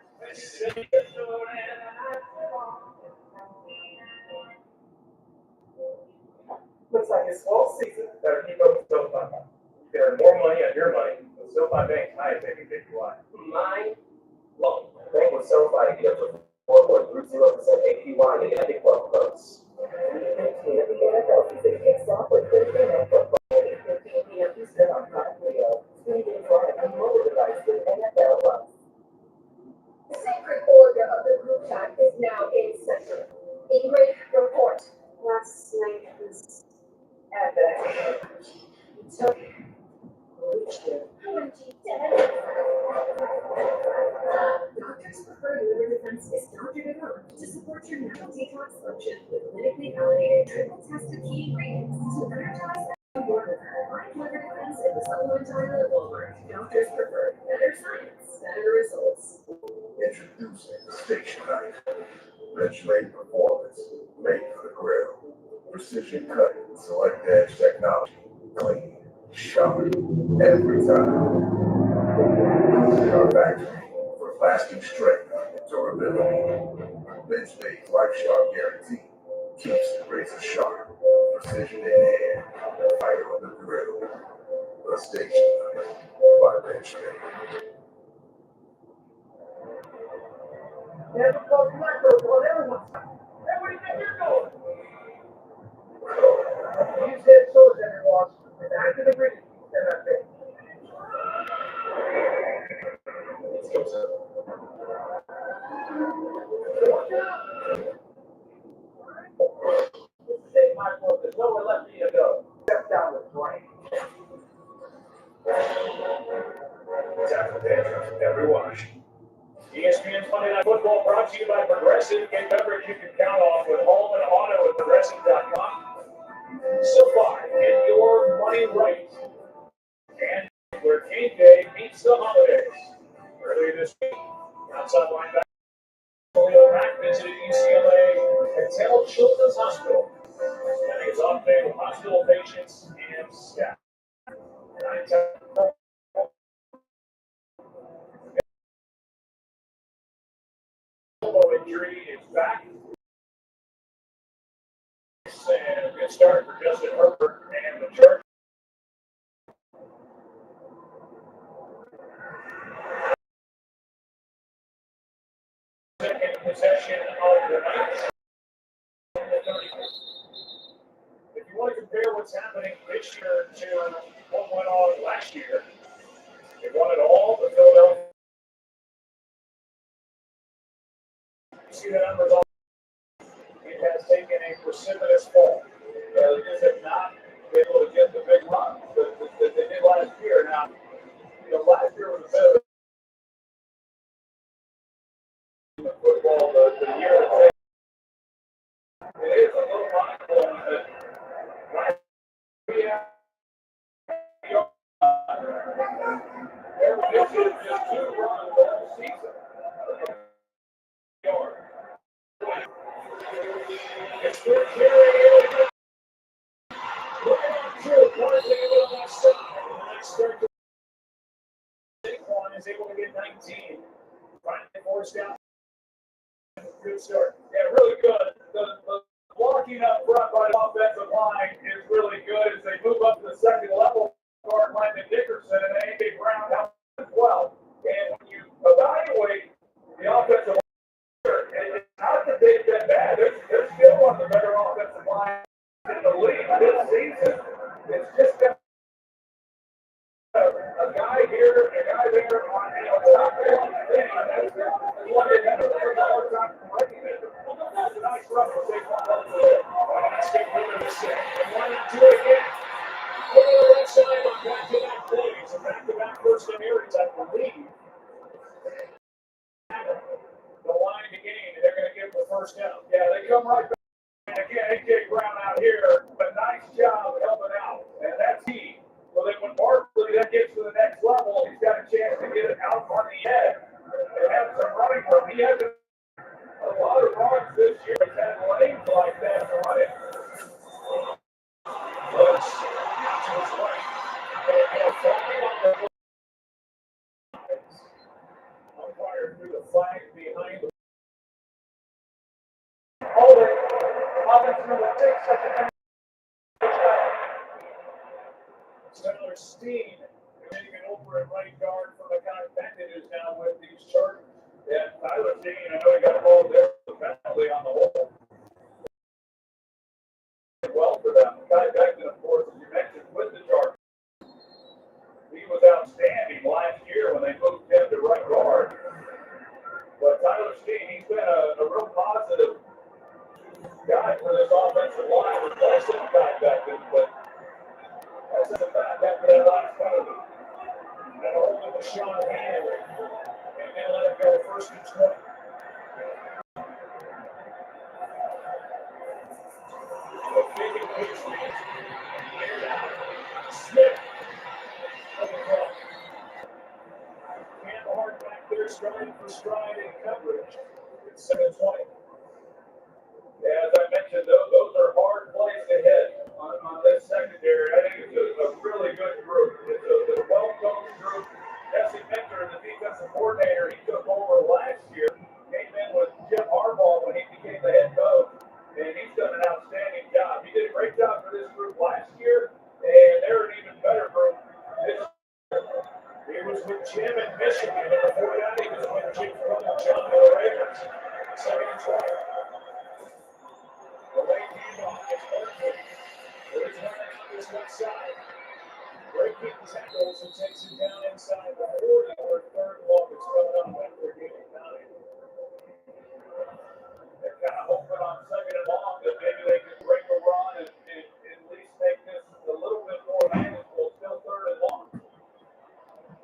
Looks like it's fall season. Better keep up with SoFi. You can earn more money on your money with SoFi Bank's highest APY. My loan. Bank with SoFi to get up to 4.30% APY to get a big club votes. The sacred order of the group chat is now in session. Ingrid, report. Last night was epic. It took Richard. OMG, Dad. Doctors prefer liver defense is doctor developed to support your mental detox function with clinically validated triple tested key ingredients to energize your liver. Find liver defense in the supplement aisle at Walmart. Doctors prefer better science, better results. Introducing the station knife. Bench-made performance, made for the grill. Precision cutting, select edge technology. Clean, sharp, every time. Our factory for lasting strength and durability. Bench-made life sharp guarantee keeps the razor sharp. Precision in hand, fire on the grill. The station knife by Bench-made. There's a close microphone on everyone's side. Hey, where do you think you're going? You said so, everyone. Back to the bridge. Let's go, sir. Take my quote. There's nowhere left for you to go. Step down with brain. Tackle dangerous, every watch. ESPN's Monday Night Football brought to you by Progressive. Get coverage you can count on with home and auto at Progressive.com. So far, get your money right. And where game day meets the holidays. Earlier this week, outside linebacker Khalil Mack visited UCLA Patel Children's Hospital. Spending his off-day with hospital patients and staff. Elbow injury is back. And a good start for Justin Herbert and the Chargers. Second possession of the night. If you want to compare what's happening this year to what went on last year, they won it all, the Philadelphia. See the numbers on it has taken a precipitous fall. They just have not been able to get the big run that they did last year. Now, last year was a bit of football, the year that Saquon is able to get 19. Finally forced down. Good start. Yeah, really good. The blocking up front by the offensive line is really good as they move up to the second level. Guard Landon Dickerson and A.J. Brown out as well. And when you evaluate the offensive line, it's not that they've been bad. They're still one of the better offensive lines in the league this season. It's just that a guy here, a guy there on top of one thing. That's what they have a hard time correcting it. That's a nice run for Saquon. Let's get rid of this thing. And why not do it again? Over the left side on back-to-back plays. And back-to-back first and areas, I believe. The line to gain, and they're going to get the first down. Yeah, they come right back. And again, A.J. Brown out here, but nice job helping out. And that's key. So that when Barkley then gets to the next level, he's got a chance to get it out on the edge and have some running room. He hasn't a lot of runs this year. He's had lanes like that to run it. Bush out to his right. Umpire threw the flag behind the holding. Offense number 6, second. Tyler Steen taking over at right guard from a guy Bennett who's now with these Chargers. Yeah, Tyler Steen, I know he got a ball there defensively on the whole. Well for them. Guy Beckman, of course, as you mentioned, with the Chargers. He was outstanding last year when they moved him to right guard. But Tyler Steen, he's been a real positive guy for this offensive line, replacing Guy Beckman, but that's in the back after that last penalty. And a hold of the shot hand. And then let it go first and 20. Smith. Cam Hart back there, stride for stride in coverage. It's 7-20. Yeah, as I mentioned, those are hard plays to hit on this secondary. I think it's a really good group. It's a well-coached group. Jesse Minter, the defensive coordinator, he took over last year, came in with Jim Harbaugh when he became the head coach, and he's done an outstanding job. He did a great job for this group last year, and they're an even better group this year. He was with Jim in Michigan, and before that, he was with Jim's brother John the Raiders. 7-20. The late handoff is Berkeley. There is running on this left side. Breaking tackles and takes it down inside the 40 or third long. It's coming up after getting 9. They're kind of hoping on second and long that maybe they can break a run and at least make this a little bit more manageable, still third and long.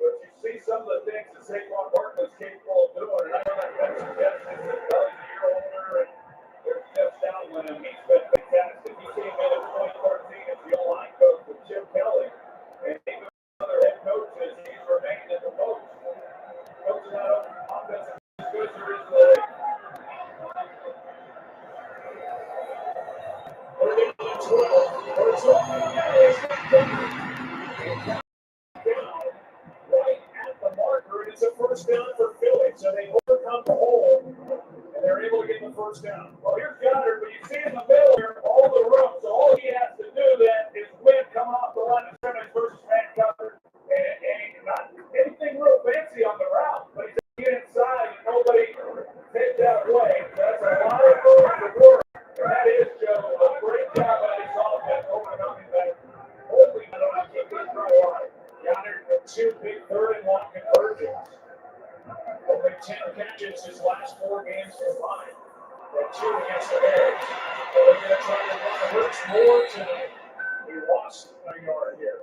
But you see some of the things that Saquon Barkley's capable of doing, and I know that been suggested that he's a year older and there's steps down when he's been fantastic. He came in in 2013 as the O-line coach with Jim Kelly, and even other head coaches, he's remained in the post. Coaching that offensive as good as there is in the league. Right at the marker, and it's a first down for Philly. So they overcome the hole, and they're able to get the first down. Well, here's Goddard, but you see in the middle here, all the room. So all he has to do then is win coming off the line of scrimmage versus Matt Goddard. And not anything real fancy on the route, but he's get inside and nobody takes that away. That's a lot of work. And that is, Joe, a great job by this offense overcoming that. Hopefully, I don't have to keep this throw line. Goddard with 2 big third and long conversions. Only 10 catches his last 4 games combined. And 2 against the Bears. So they're going to try to run the Hurts more tonight. We lost a yard here.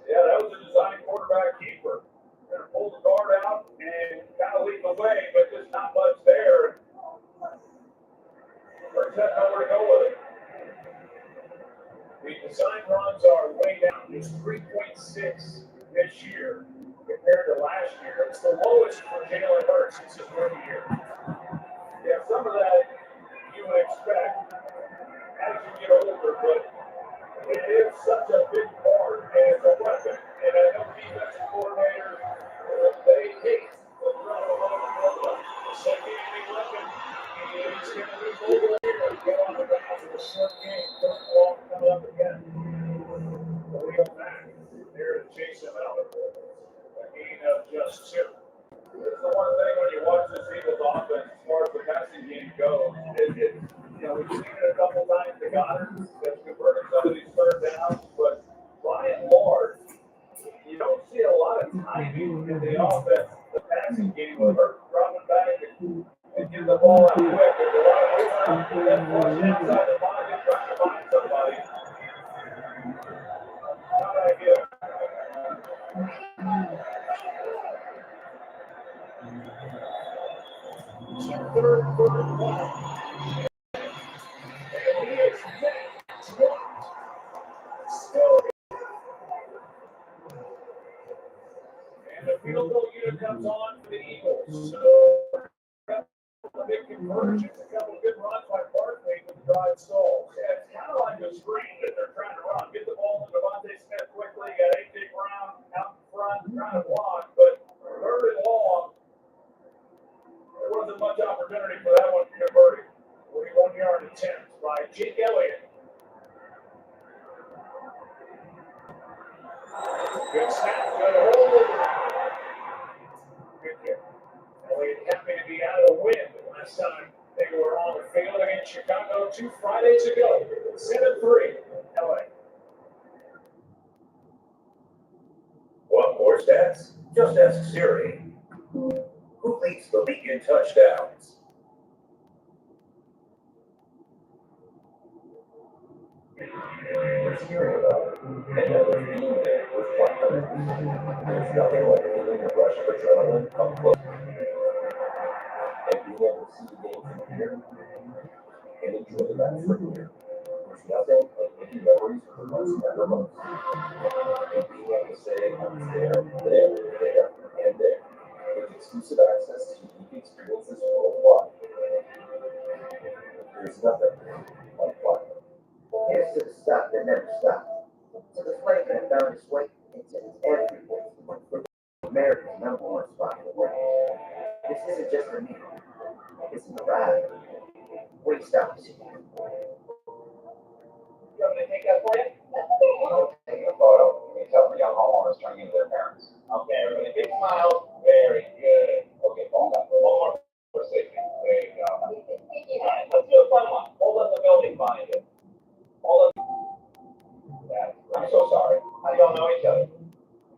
Yeah, that was a design quarterback keeper. Going to pull the guard out and kind of lead the way, but just not much there. Hurts had nowhere to go with it. The design runs are way down. It's 3.6 this year compared to last year. It's the lowest for Jalen Hurts since his rookie year. Yeah, some of that you would expect as you get older, but it is such a big part and it's a weapon. And I know defensive coordinators, they hate the threat of a secondary weapon. He's going to be mobile here. Get on the ground with a short game. First ball coming up again. The wheel back. There to chase him out. A gain of just 2. It's the one thing when you watch this Eagles offense, as far as the passing game goes, we've seen it a couple times. The Goddard that's converted some of these third downs, but by and large, you don't see a lot of timing in the offense, the passing game, with her dropping back and getting the ball out quick. There's a lot of time for them pushing inside the pocket, trying to find somebody. Not ideal. Third one. And he is still. And the field goal unit comes on for the Eagles. So a big conversion, a couple of good runs by Barkley with the drive stalls. Yeah, it's kind of like a screen that they're trying to run. Get the ball to Devontae Smith quickly. Got A.J. Brown out in front trying to block, but third and long, there wasn't much opportunity for that one to convert. 41-yard attempt by Jake Elliott. Good snap, good hold. Good kick. Elliott happy to be out of the wind last time they were on the field against Chicago 2 Fridays ago. 7-3, LA. Want more stats? Just ask Siri. Who leads the league in touchdowns? What's hearing about it? And never being there with 100. There's nothing like feeling a rush of adrenaline come close. And being able to see the game from here and enjoy that from here. There's nothing like making memories for the most memorable. And being able to say, I was there, and there. With exclusive access to unique experiences worldwide. There's nothing like platinum. Here's to the stuff that never stopped. To the flavor that found its way into everywhere. For America's #1 spot in the world. This isn't just a meal. It's a ride. Wait, stop this. You want me to take that for you? I'll take a photo. You can tell the young homeowners turning into their parents. Okay, everybody, big smiles. Very good. Okay, hold on. One more for safety. There you go. All right, let's do a fun one. Hold up the building behind you. Hold up. Yeah, I'm so sorry. How do y'all know each other?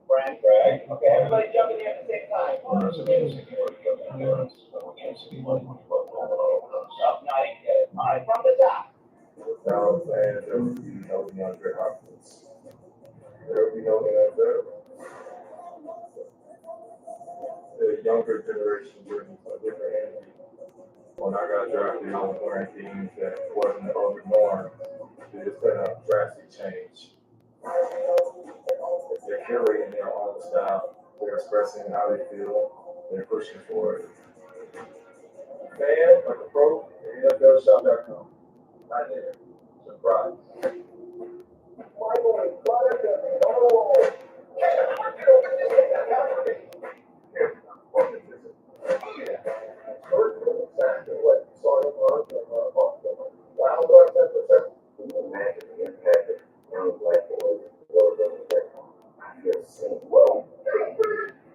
Brand, Greg. Okay, everybody jump in here at the same time. There's a music here. Up, not each other. All right, from the top. Without fans, there would be no DeAndre Hopkins. There would be no NFL. The younger generation brings a different energy. When I got drafted, I was wearing things that wasn't the urban norm. It's been a drastic change. They're curating their own style. They're expressing how they feel. They're pushing for it. Fan, like a pro, NFLshop.com. Not there. Surprise. My boy, Buttercup, oh!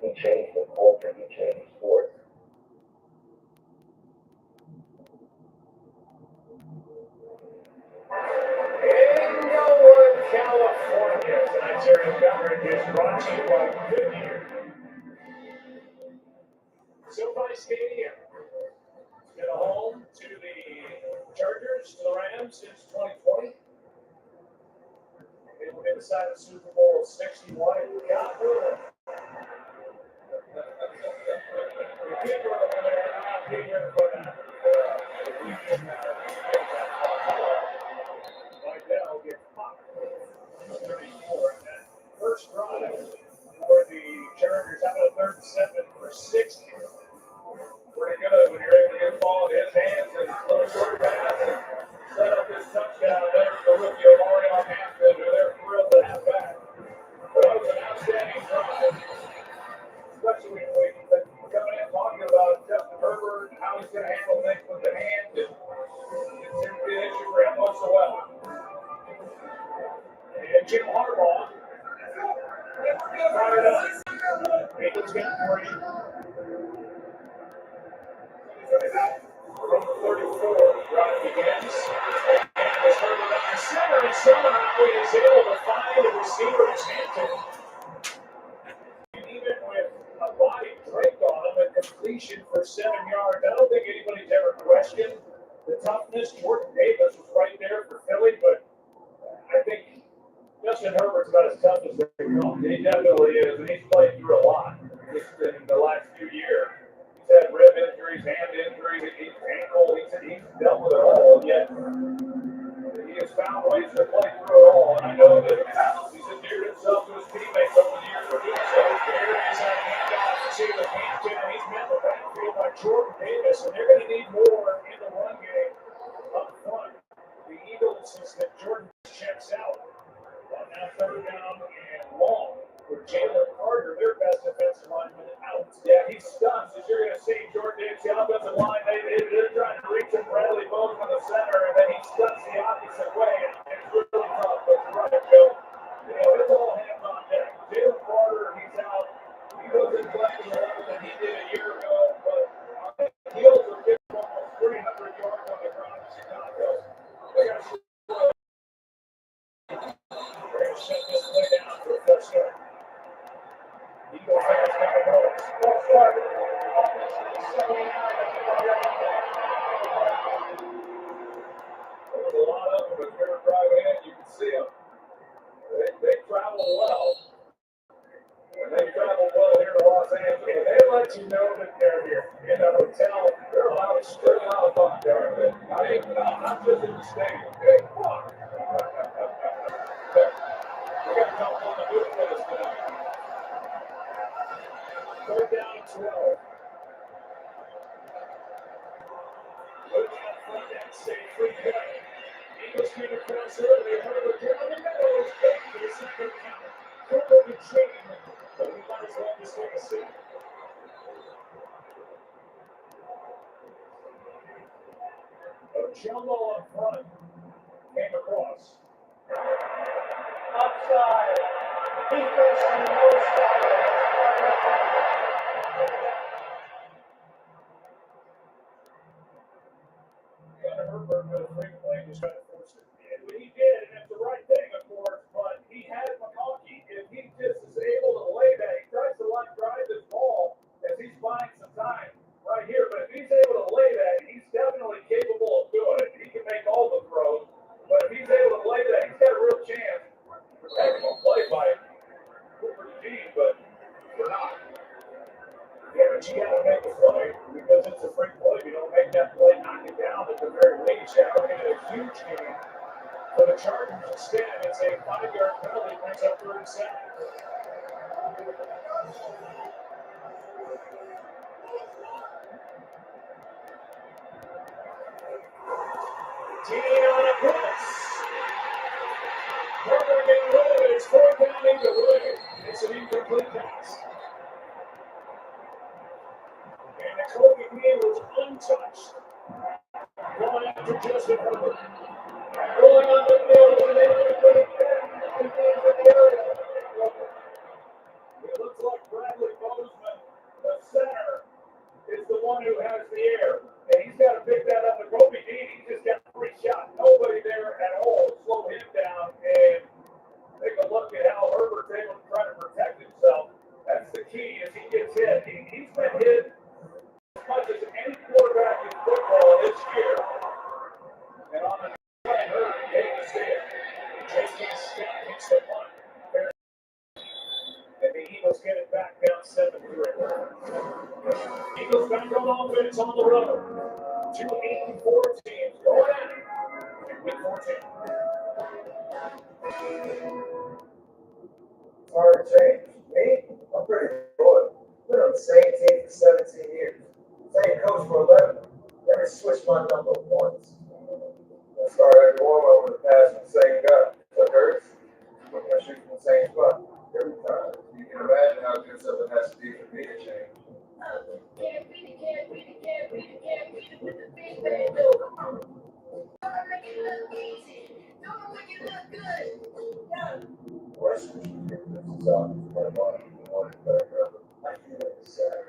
He changed the culture, he changed sports. Inglewood, California. Tonight's area coverage is brought to you by Goodyear. SoFi Stadium. It's been a home to the Chargers, to the Rams since 2020. They were inside the Super Bowl 61 and got through it. The kicker over there, not being here for that. Vidal gets popped. And Jim Harbaugh fired up. Eagles got 3. From 34, drive begins. And it was Herbert under center, and somehow he is able to find the receiver as Hampton. And even with a body draped on him, a completion for 7 yards. I don't think anybody's ever questioned the toughness. Jordan Davis was right there for Philly, but I think Justin Herbert's about as tough as they come. He definitely is, and he's played through a lot just in the last few years. He's had rib injuries, hand injuries, ankle. He's dealt with it all, and yet he has found ways to play through it all. And I know that he's endeared himself to his teammates over the years for doing so. There is a handoff to the Hampton, and he's met the backfield by Jordan Davis, and they're going to need more in the run game up front. The Eagles, since Jordan checks out, on that 3rd down and long with Jalen Carter, their best defensive lineman, out. Yeah, he stunts, as you're going to see. Jordan Davis, the offensive line, they're trying to reach him. Bradley Bones in the center, and then he stunts the opposite way. And it's really tough, but you're right, Joe. You know, it's all hands on deck. Jalen Carter, he's out. He wasn't playing the level that he did a year ago, but on the heels of getting almost 300 yards on the ground in Chicago, they got to shut this play down for a touchdown. Eagles fans make a noise. False start. There was a lot of them, but they were driving in. You can see them. They travel well. When they travel well here to Los Angeles, they let you know that they're here. In a hotel, they're allowed to straight out of fun there. Not just in the stadium. Hey, fuck. We got a couple on the move with us tonight. 3rd down and 12. Looking up front and safe free play. Eagles came across early. Herbert down the middle. For the 2nd count. Herbert and Chain. But we might as well just take a seat. A jumbo up front came across. Upside. Defense on the low side. Herbert with a free play was trying to force it. And he did, and it's the right thing, of course, but he had McConkey. If he just is able to lay that, he tries to drive this ball as he's buying some time right here, but if he's able to lay that, he's definitely capable of doing it. He can make all the throws, but if he's able to lay that, he's got a real chance. Excellent play by Cooper Dean, but we're not. Yeah, but you gotta make a play because it's a free play. If you don't make that play, knock it down at the very least. You're looking at a huge game for the Chargers. Instead, it's a 5-yard penalty, brings up 37. Dean on a press. Carter getting rid of it. It's 4th down incomplete. It's an incomplete pass. And the Kobe Dean was untouched. Going after Justin Herbert. Going on the field, and they don't put it in the area. It looks like Bradley Bozeman, the center, is the one who has the air. And he's got to pick that up. And Kobe Dean, he just got 3 shots. Nobody there at all to slow him down. And take a look at how Herbert's able to try to protect himself. That's the key as he gets hit. He's been hit as much as any quarterback in football this year. And on the play, Herbert gave us there. J.K. Scott hits the punt. And the Eagles get it back down 7-3. Eagles back on offense on the road. 2-8-4 teams going at it in week 14. It's hard to change. Me? I'm pretty good. Been on the same team for 17 years. Same coach for 11. Never switched my number once. I started every warm-up with a pass from the same guy. That hurts. I shoot from the same spot. Every time. You can imagine how good something has to be for me to change. Can't beat it with the big bad no, come on. Don't make it look easy. Don't make it look good. Yeah. question you get this is on my body, you want it better. I feel it's sad.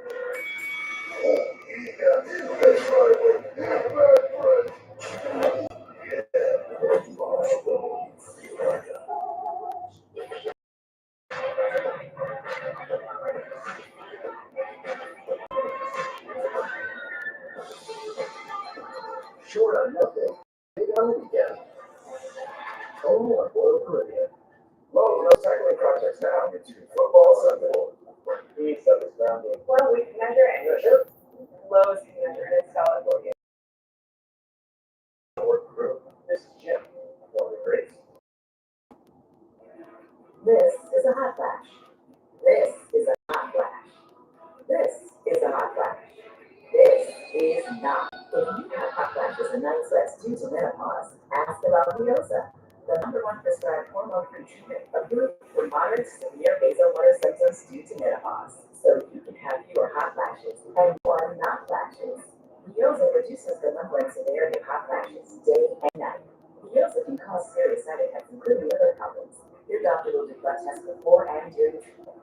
Short on nothing, big on the weekend. Only on Royal Caribbean. Well, no cycling projects now. It's football Sunday. East of the surrounding. Well, we can measure it. Measure. Lowe's can measure it. It's solid for you. Work crew. This is Jim. One of the greats. This is a hot flash. This is a hot flash. This is a hot flash. This is not. If you have hot flashes and night sweats due to menopause, ask about Leosa, the #1 prescribed hormone-free treatment approved for moderate to severe vasomotor symptoms due to menopause. So you can have fewer hot flashes and more not flashes. Leosa reduces the number and severity of hot flashes day and night. Leosa can cause serious side effects, including liver problems. Your doctor will do blood tests before and during treatment.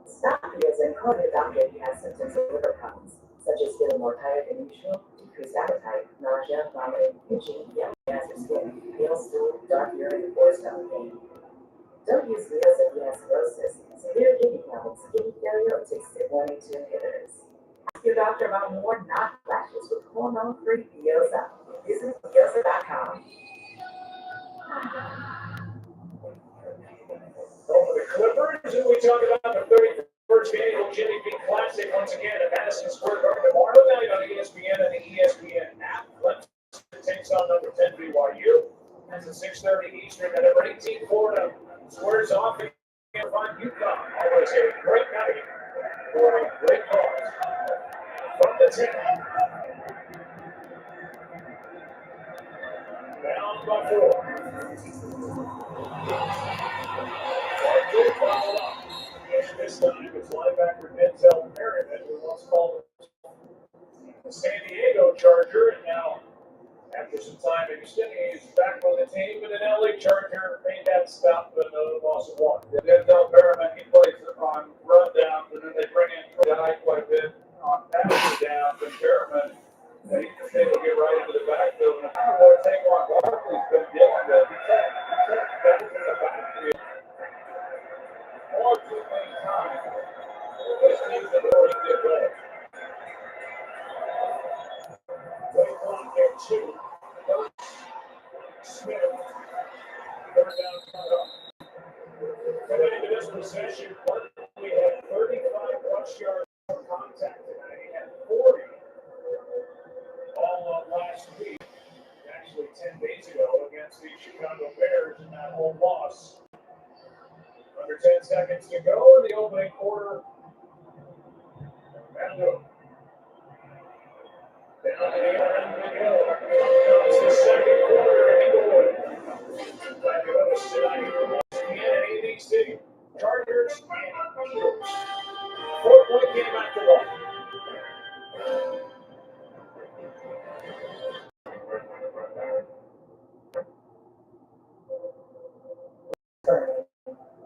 Stop Leosa and call your doctor if you have symptoms of liver problems, such as feeling more tired than usual, decreased appetite, nausea, vomiting, itching, yellow gas or skin, pale stool, dark urine, or stomach pain. Don't use Leosa if you have cirrhosis, severe kidney problems, kidney failure, or take CYP1A2 inhibitors. Ask your doctor about more not flashes with hormone-free Leosa. Visit Leosa.com. Over the Clippers, and we talk about the 31st annual Jimmy B Classic once again at Madison Square Garden tomorrow night on ESPN and the ESPN app. Clemson takes on number 10 BYU. That's at 6:30 Eastern. And number 18 Florida squares off against UConn. Always a great night for a great cause. From the 10. Down by 4. This time it's linebacker Denzel Perryman, who once called the San Diego Charger, and now, after some time extending, he's back on the team, and an LA Charger made that stop, but no loss of one. Denzel Perryman, he plays on rundowns, and then they bring in guy quite a bit on passing downs, and Perryman, he's just able to get right into the backfield, and boy, Saquon Barkley's been dealing with. He checked back in the backfield far too many times. This season, before he did well. Saquon there too. Smith, third down coming up. Coming into this possession, we had 35 rush yards for contact tonight. He had 40 all last week, actually 10 days ago, against the Chicago Bears in that home loss. Under 10 seconds to go in the opening quarter. Down to the end we go. It's the second quarter anyway. Glad you're with us tonight. ESPN and ABC. Chargers and Eagles. 4-point game after one. Burning,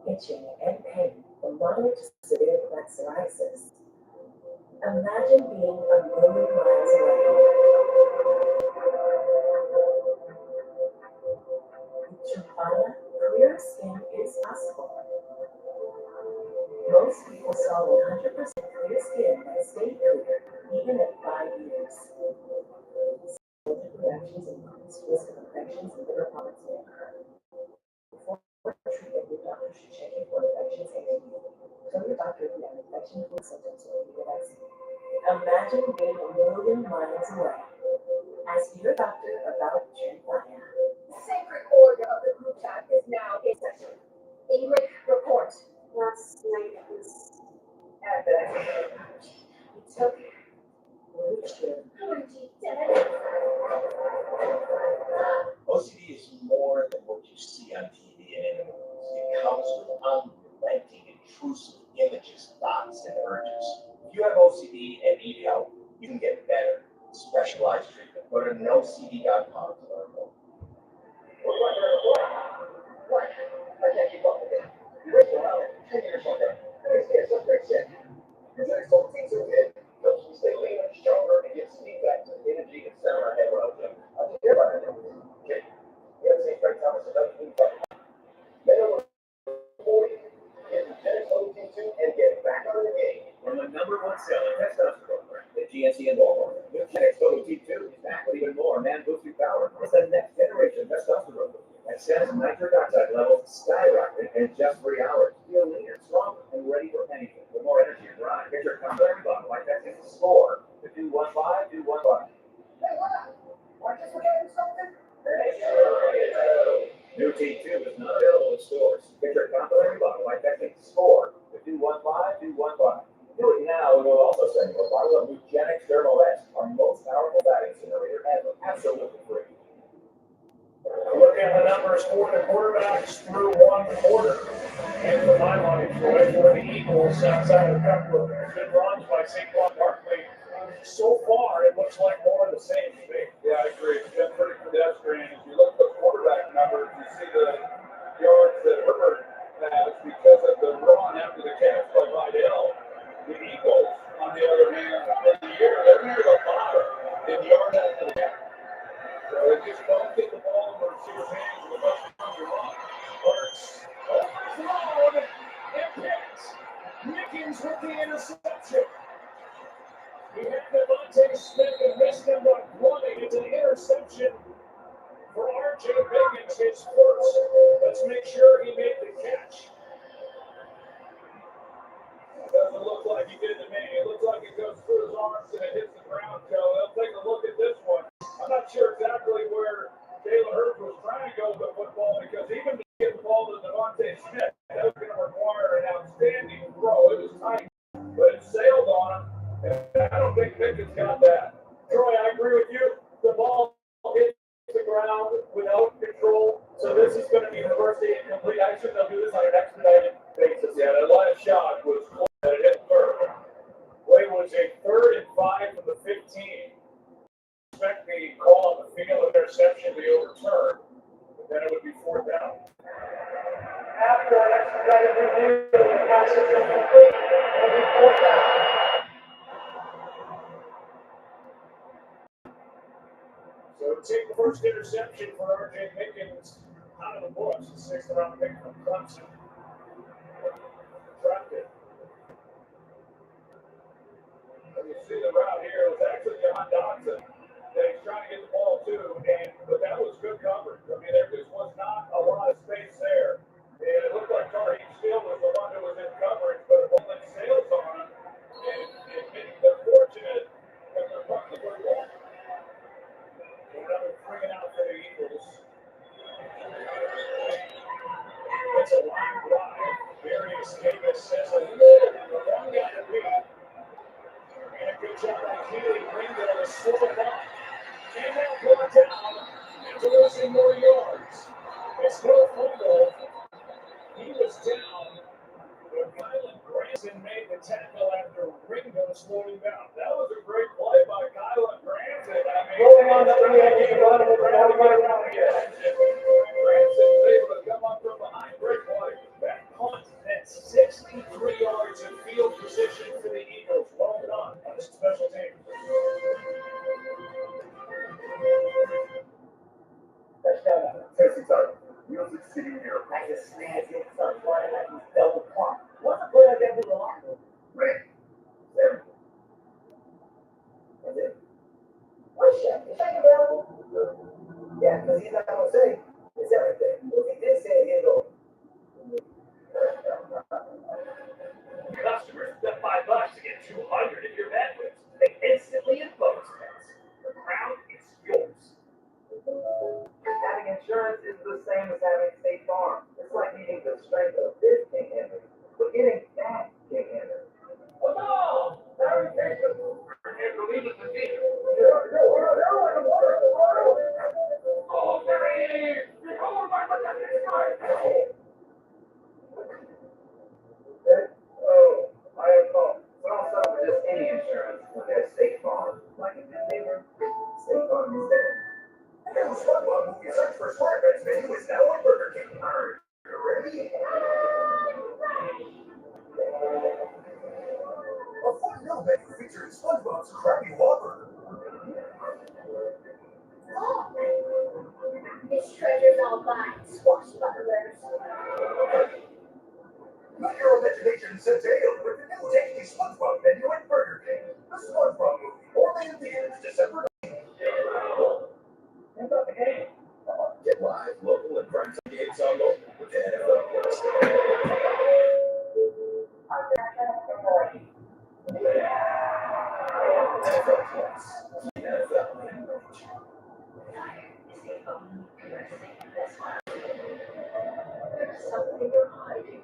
itching, and pain from moderate to severe plaque psoriasis. Imagine being a million miles away. With Tremfya, clear skin is possible. Most people saw 100% clear skin and stayed clear even at 5 years. Allergic reactions increase risk of infections and liver problems may occur. Before treatment, your doctor should check you for infections and immunity. Tell your doctor if you have infection, flu symptoms, or need a vaccine. Imagine being a million miles away. Ask your doctor about Tremfya. The sacred order of the group chat is now in session. English report. Last night was epic. We took literature. OCD is more than what you see on TV and in the movies. It comes with unrelenting, intrusive images, thoughts, and urges. If you have OCD and need help, you can get better, specialized treatment. Go to nocd.com to learn more. What? I can't keep up with it. selling testosterone brand. The GNC and Walmart. New Genetics Total T2 is back with even more man-boosting power. It's the next generation testosterone. That sends nitric oxide levels skyrocket in just 3 hours. Feel leaner, stronger, and ready for anything. With more energy and drive. Get your complimentary bottle like that. It's a score. The 215, 215. Hey, what up? Marcus, we're getting something? New T2 is not available in stores. Get your complimentary bottle by texting SCORE to 215 215. Do it now, and we'll also send you a bottle of New Genetics Dermal X, our most powerful fat incinerator ever, absolutely free. Look at the numbers for the quarterbacks through one quarter. And for my money, Troy, for the Eagles, outside of a couple of good runs by Saquon Barkley, so far it looks like more of the same to me. Yeah, I agree. It's been pretty pedestrian. If you look at the quarterback numbers, you see the yards that Herbert has because of the run after the catch by Vidal. The Eagles, on the other hand, for the year, they're near the bottom in yards after the catch. So they just don't get the ball in the receiver's hands as much as you want. Hurts. Overthrown and picked. Mickens with the interception. He had Devontae Smith and missed him by 20. It's an interception for RJ Biggins, his first. Let's make sure he made the catch. Doesn't look like he did to me. It looks like it goes through his arms and it hits the ground, Joe. They'll take a look at this one. I'm not sure exactly where Jalen Hurts was trying to go with the football because even to get the ball to Devontae Smith, that was going to require an outstanding throw. It was tight, but it sailed on him, and I don't think Pickett's got that. Troy, I agree with you. The ball hits the ground without control, so this is going to be reversing incomplete. Actually, they'll do this on an expedited basis. Yeah, that last shot was close. It hit third. Well, it was a 3rd and 5 from the 15. Expect the call on the field interception to be overturned, but then it would be 4th down. After an expedited review, the pass is incomplete. It will be 4th down. So take the first interception for RJ Mickens out of the books. The 6th round pick from Clemson. Dropped it. You see the route here. It was actually John Dodson that he's trying to get the ball to, but that was good coverage. I mean, there just was not a lot of space there. And it looked like Tarheem Steele was the one who was in coverage, but a ball that sails on him, and they're fortunate that they're running the ball. Another 3 and out for the Eagles. It's a line drive. Darius Davis says a little long out of beat. And a good job by Keely Ringo to slow it up. And now brought down after losing more yards. It's no fumble. He was down. But Kylan Granson made the tackle after Ringo slowed him down. That was a great play by Kylan Granson. I mean, Rolling on the 3 around again. Granson's able to come up from behind. Great play. That punt at 63 yards in field position for the Eagles. Well done on the special team. Touchdown. Tennessee Titans. Music City, New York. I just snagged it. Started playing like he's double pump. What's the play like that in the locker room? Right. There. That's it. Where's Shaq? Is Shaq available? Yeah, because he's not going to say it's everything. If he did say it, he'd go. Customers, bet $5 to get 200 in your Netflix. They instantly and bonus bets. The crown is yours. Having insurance is the same as having State Farm. It's like needing the strength of this King Henry, but getting that King Henry. Oh no! Very technical. I can't believe it's a deal. Oh, Barry! Oh, my God! Oh, I have called. But also just any insurance when there's State Farm. Like a good neighbor, State Farm is there. Now, SpongeBob, you search for Smart Bets menu is now on Burger King. Are you ready? A fun meal menu featuring SpongeBob's Krabby Whopper. This treasure's all mine, swashbucklers. Let your imagination sail with the new tasty SpongeBob menu at Burger SpongeBob movie, only in theaters December 9th. And up the game. Get live, local, and primetime games on mobile with the NFL Plus. NFL Plus. NFL in motion. There's something you're hiding.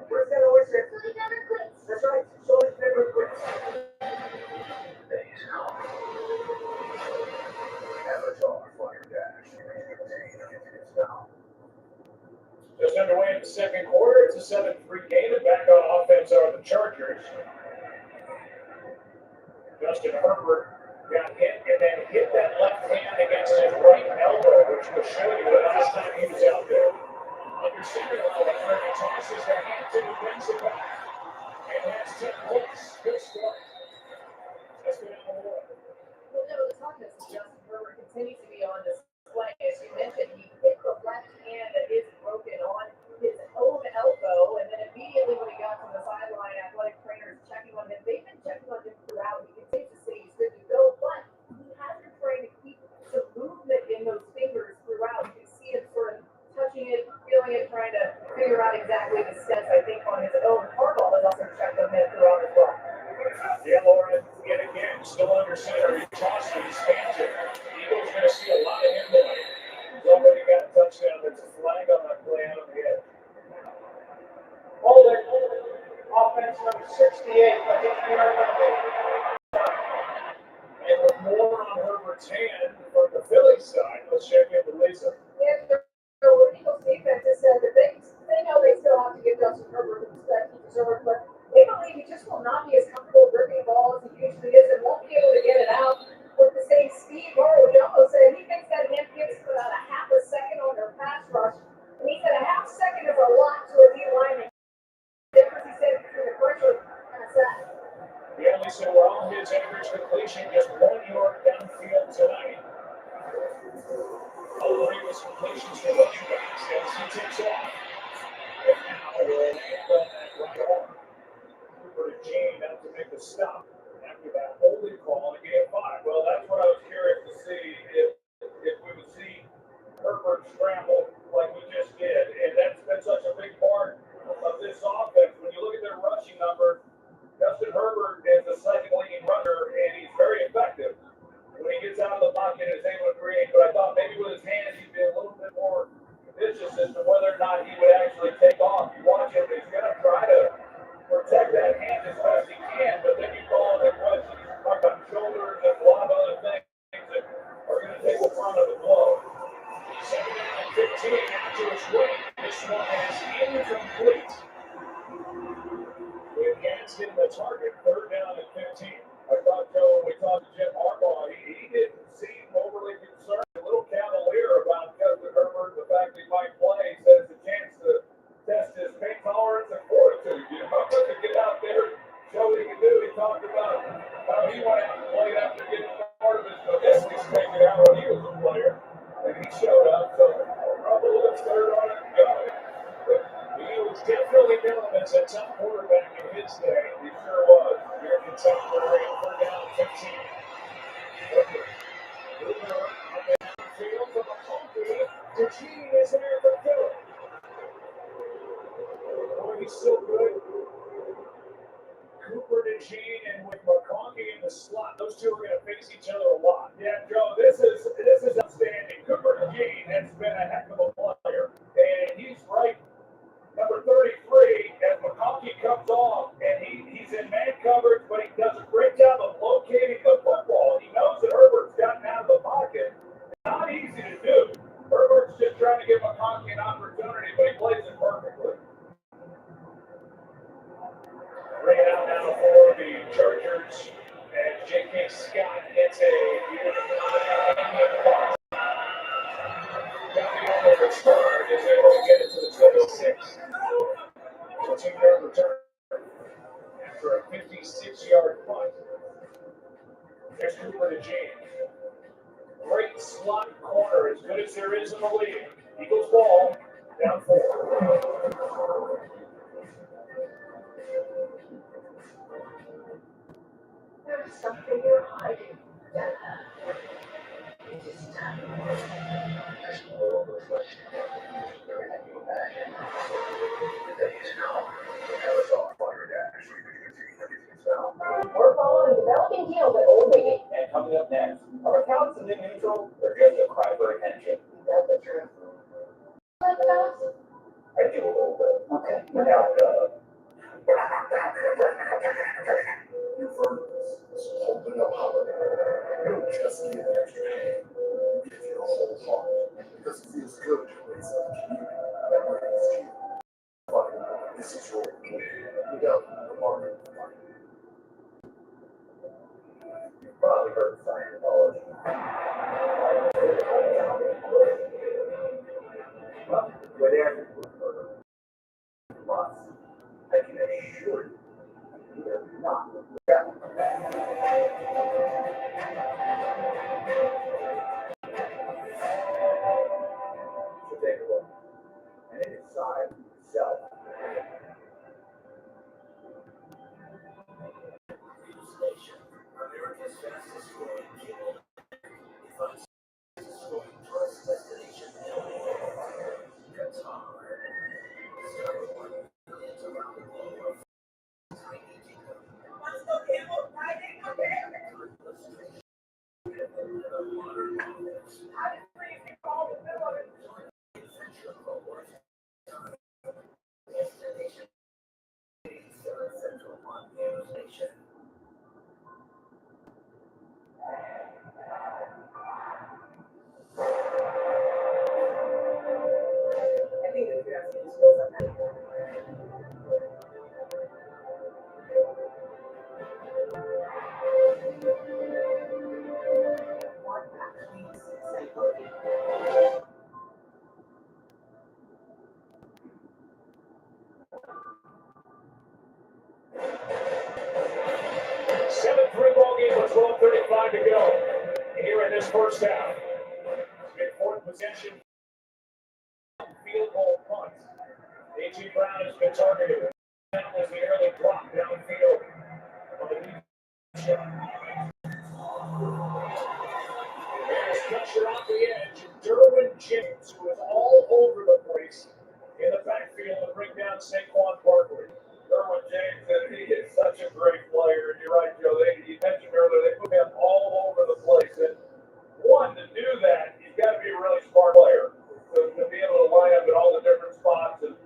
Where's that always there? So he never quits. That's right. So he never quits. Avatar Fire Dash. Now. Just underway in the second quarter. It's a 7-3 game, and back on offense are the Chargers. Justin Herbert got hit and then hit that left hand against his right elbow, which will show you the last time he was out there. Under center, however, he tosses the hand to defensive back and has 10 points. Good start. Let's go down the wall. Well, no, the toughness of Justin Herbert continues to be on display. As you mentioned, he hit the left hand that is broken on his own elbow, and then immediately when he got to the sideline, athletic trainers checking on him. They've been checking on him throughout. He continues to say he's good to go, but he has been trying to keep some movement in those fingers throughout. You can see him sort of touching it, feeling it, trying to figure out exactly the steps, I think, on his own. Harbaugh has also checked on him throughout as well. Yeah, Lauren, yet again, still under center. He tosses, he spans it. Eagles going to see a lot of him tonight. He's already got a touchdown. There's a flag on that play out of the edge. Holding, offense number 68, by And with more on Herbert's hand from the Philly side, let's check in with Lisa. Yeah, so the Eagles defense has said that they know they still have to give Justin Herbert the respect he deserves, but they believe he just will not be as comfortable gripping the ball as he usually is and won't be able to get it out with the same speed. Mario Jomo said he thinks that hand gives about a half a second on their pass rush, and he said a half second is a lot to a D lineman. Difference, he said, between the pressure and a sack. Yeah, Lisa, while his average completion just 1 yard downfield tonight. All three of his completions to running backs as he takes off. And now we'll land on that right arm. Cooper to Gene out to make the stop after that holding call in game 5. Well, that's what I was curious to see if we would see Herbert scramble like we just did. And that's been such a big part of this offense. When you look at their rushing numbers, Justin Herbert is the second leading runner, and he's very effective when he gets out of the pocket and is able to create. But I thought maybe with his hands he'd be a little bit more vicious as to whether or not he would actually take off. You watch him, he's going to try to protect that hand as best he can, but then you call the questions, you talk about shoulders and a lot of other things that are going to take the front of the blow. 7 down, 15 after his wing. This one is incomplete. With Gans hitting the target, 3rd down and 15. I thought, Joe, when we talked to Jim Harbaugh, he didn't seem overly concerned, a little cavalier about Justin Herbert, the fact that he might play. He says a chance to test his pain tolerance and fortitude. You know, to get out there, show what he can do. He talked about how he went out and played after getting part of his meniscus taken out when he was a player, and he showed up. So probably looks third on it to go. He was definitely known as a tough quarterback in his day. He sure was. Here in contemporary, 3rd down and 15. Moving around the downfield from a funky, DeGene is there for Philly. Boy, he's so good. Cooper DeGene and with McConkey in the slot, those two are going to face each other a lot. Yeah, Joe, this is outstanding. Cooper DeGene has been a heck of a player, and he's right. Number 33, as McConkey comes off, and he's in man coverage, but he does a great job of locating the football. He knows that Herbert's gotten out of the pocket. It's not easy to do. Herbert's just trying to give McConkey an opportunity, but he plays it perfectly. Bring it out now for the Chargers, and J.K. Scott hits a return is able to get it to the 26. So 2-yard return after a 56-yard punt. There's Cooper DeGene. Great slot corner, as good as there is in the league. Eagles ball, down 4. There's something you're hiding. It is time. We're following developing deals at Old Navy. And coming up next, are accounts in neutral or just a cry for attention? That's the truth. Like that? I do a little bit. Okay. Without, You've heard this. This is open up holiday. You don't just get an extra hand. You give your whole heart. Because it feels good to raise up a community that raised you. But this is your without the market. you've probably heard of Scientology. Well, whatever you've heard of. Plus, I can assure you, we are not without that. So take a look. And inside yourself. Station, America's fastest growing cable. If I'm fastest growing plus destination, Qatar. Discover 1 million around the globe. Tiny kingdom. Let's go, Camel. Riding up there. Modern office. How did we call the villain? Adventure forward. Destination. Third Central One News Station. I think that you have some skills on that. What actually psychology? 7-3 ball game with 12:35 to go. Here in this first half. In fourth possession. Field goal punt. A.J. Brown has been targeted. That was the early drop downfield on the deep shot. There's pressure off the edge. Derwin James, who is all over the place in the backfield to bring down Saquon Barkley. Derwin James, and he is such a great player. And you're right, Joe. You mentioned earlier they put him all over the place. And one, to do that, you've got to be a really smart player. To be able to line up in all the different spots and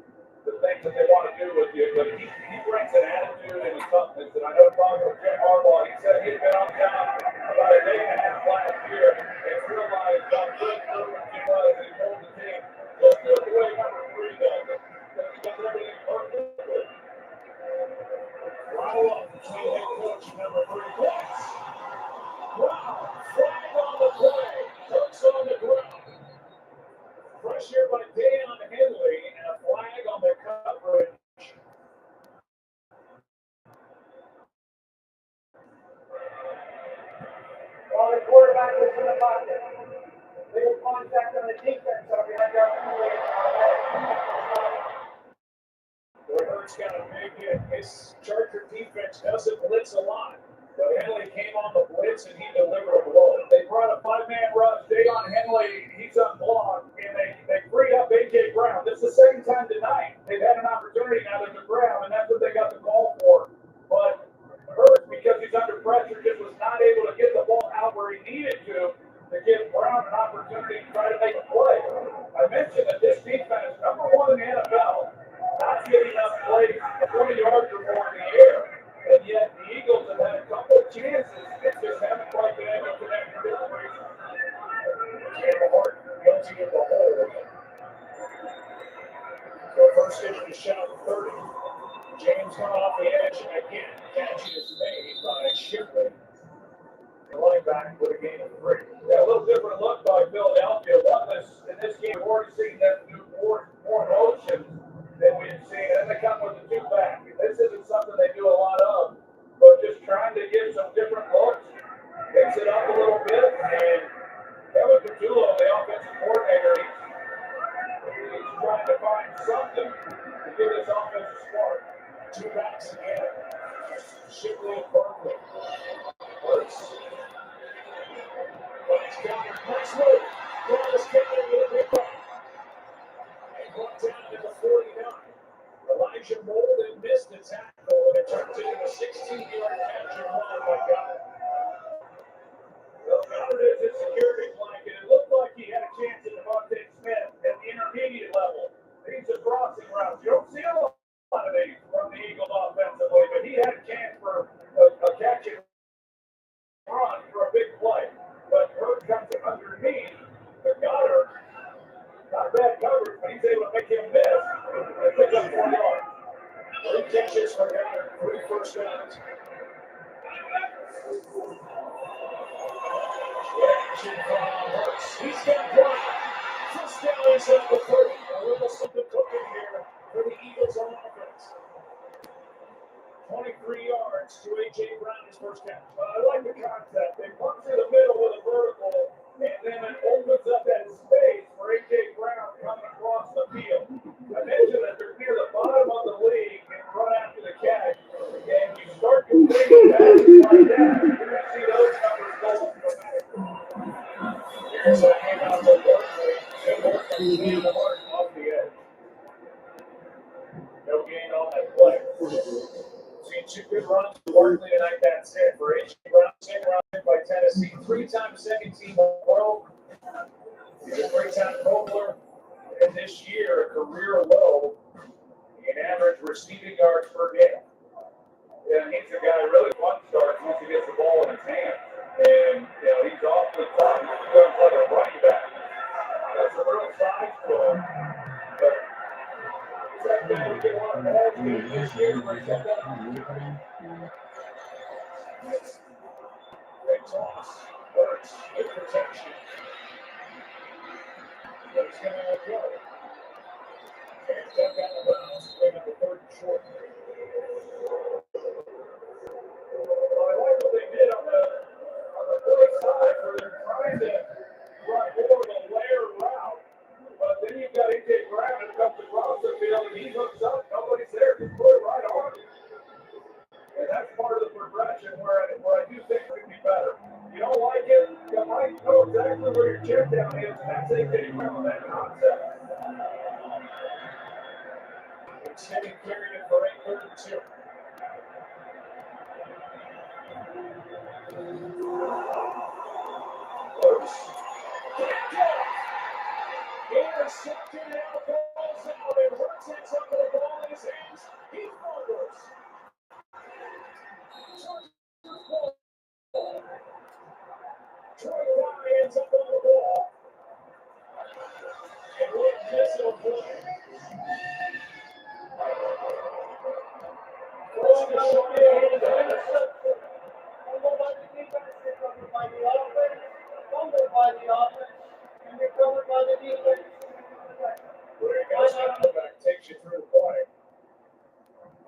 the things that they want to do with you. But he brings an attitude and a toughness. And I know talking with Jim Harbaugh, he said he'd been on town about a day and a half last year and realized how good Derwin James was. And he told the team, just do it the way number 3 does. He does everything perfectly. Follow up between head coach and number 3. Blitz! Wow! Flag on the play. Hurts on the ground. Pressure by Deion Henley and a flag on the coverage. While the quarterback was in the pocket, little contact on the defense over behind our Henley. Boy, Hurts got a big hit. This Charger defense doesn't blitz a lot. But Henley came on the blitz and he delivered a blow. They brought a 5-man rush. Deion Henley, he's unblocked, and they freed up A.J. Brown. This is the second time tonight they've had an opportunity now to Brown, and that's what they got the call for. But Hurts, because he's under pressure, just was not able to get the ball out where he needed to give Brown an opportunity to try to make a play. I mentioned that this defense, number 1 in the NFL, not getting enough plays 20 yards or more in the air. And yet the Eagles have had a couple of chances. They just haven't quite been able to connect for this reason. Jalen Hart guilty of the hold. So first into the shot 30. James went off the edge, and again, catch is made by Shipley. The running back with a gain of 3. Yeah, a little different look by Philadelphia. In this game, we've already seen that do more motions than we've seen. And they come with the 2-back. This isn't something they do a lot of, but just trying to get some different looks, mix it up a little bit, and Two backs again. Shipley and Barkley. Hurts. Nice counter. Nice move. Dallas counter with a big one. And brought down at the 49. Elijah Molden missed the tackle, and it turned into a 16-yard catch and run by Goddard. Well, Goddard is his security blanket. It looked like he had a chance at Devontae Smith at the intermediate level. These are crossing routes. You don't see a lot of these from the Eagles offensively, but he had a chance for a catch and run for a big play. But Hurts comes underneath. But Goddard, not bad coverage, but he's able to make him miss and pick up 4 yards. 3 catches for Goddard, 3 first downs. Action from Hurts. He's got one. First down inside the 30. A little something cooking here for the Eagles on offense. 23 yards to A.J. Brown, his first catch. I like the concept. They punch in the middle with a vertical, and then it opens up that space for A.J. Brown coming across the field. I mentioned that they're near the bottom of the league and run after the catch, and you start completing passes like that, you're going to see those numbers go up dramatically. Here's a handout to Barkley. Good work on Steve Martin off the edge. No gain on that play. Seen 2 good runs for Barkley tonight. That's it. For A.J. Brown, 10 runs by Tennessee, 3-time second team All-Pro. He's a 3-time Pro Bowler. And this year, a career low in average receiving yards per game. Yeah, he's a guy really fun starts once he gets the ball in his hand. And, he's awfully tough. He becomes like a running back. That's a real size to him. But he's that guy who can run balls good this year. Brings that down. Great toss. Hurts. Good protection. But he's going to go. And step out of bounds. Bring up the 3rd and short. Well, I like what they did on the right side where they're trying to run more of a layer route. But then you've got A.J. Brown who comes across the field and he hooks up. Nobody's there. Just put it right on. And that's part of the progression where I do think it could be better. You don't like it, you might know exactly where your check down is, and that's A.J. Brown on that concept. Extending period for 8:32. Close. Intercepted now, balls out, and Hurts ends up with the ball in his hands. He fumbles. Troy Dye ends up on the ball. And what a missile play. Throwing the shot in and intercepted. Fumbled by the defense, recovered by the offense. Fumbled by the offense, and recovered by the defense. There you go, back takes you through the play.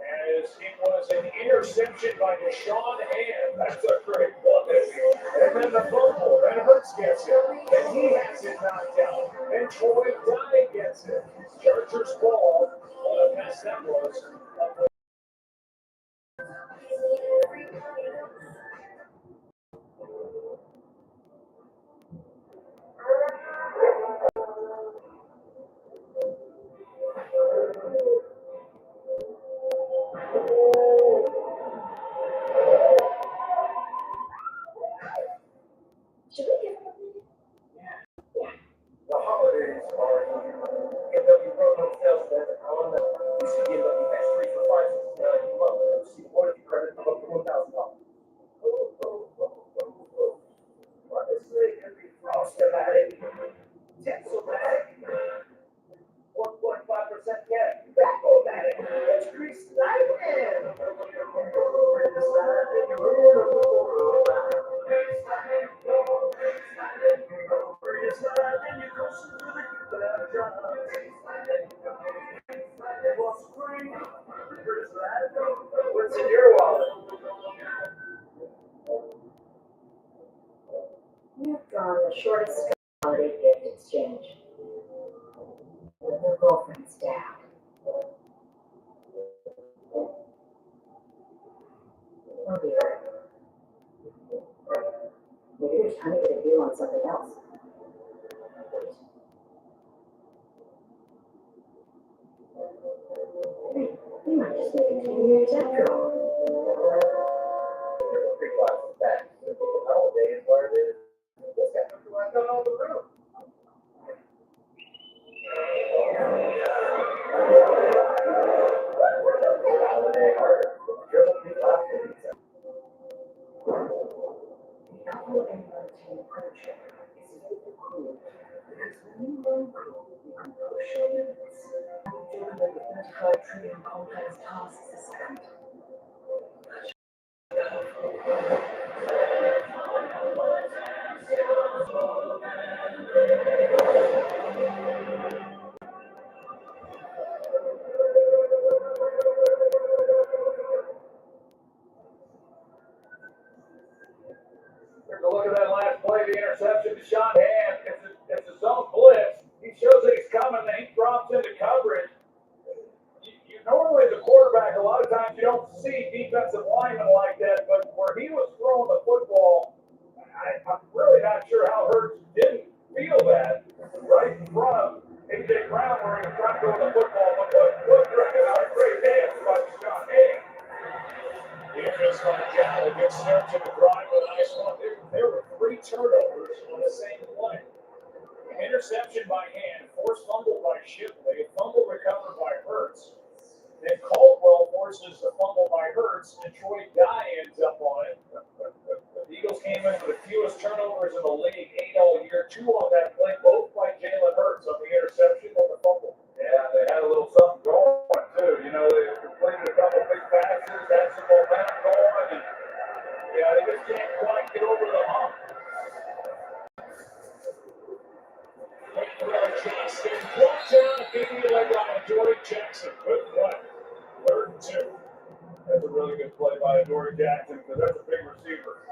As it was an interception by Deshaun Hand. That's a great play. And then the fumble, and Hurts gets it. And he has it knocked out. And Troy Dye gets it. Chargers ball. What a mess that was. Should we give him a minute? The holidays are here. KW Roto sales event on the KW Best 3 for 5 months. See loyalty credit of up to $1,000. What is it? Could be Frost-O-Matic, Texel-Matic, 1.5% cash, Back-O-Matic, that's Grease Lightning. What's in your wallet? You've gone the shortest holiday gift exchange. With her girlfriend's dad. I'll be right. Maybe they're trying to get a deal on something else. Hey, we might just make it 10 years after all. Three classes back. Holidays where it is. Just got to run down all the room. Holiday harder. Triple P classes. The apple and mountain approach is really cool because when you learn cool, you can push your limits. You do the 35 trillion complex tasks a second. There's a look at that last play, the interception to Sean Hand. It's a zone blitz. He shows that he's coming, then he drops into coverage. You normally, as a quarterback, a lot of times you don't see defensive linemen like that, but where he was throwing the football, I'm really not sure how Hurts didn't feel that right in front of A.J. Brown where he was trying to go with the football. But what great dance by Sean Hand. Defense by Gallo gets start to the drive with a nice one. There were 3 turnovers on the same play. An interception by Hand, forced fumble by Shipley, a fumble recovered by Hurts. Then Caldwell forces the fumble by Hurts, and Troy Dye ends up on it. The Eagles came in with the fewest turnovers in the league, 8 all year, 2 on that play, both by Jalen Hurts on the interception and the fumble. Yeah, they had a little something going too. You know, they completed a couple big passes, had some momentum going, and yeah, they just can't quite get over the hump. Jackson brought down immediately by Dory Jackson. Good play. 3rd and 2. That's a really good play by Dory Jackson because that's a big receiver.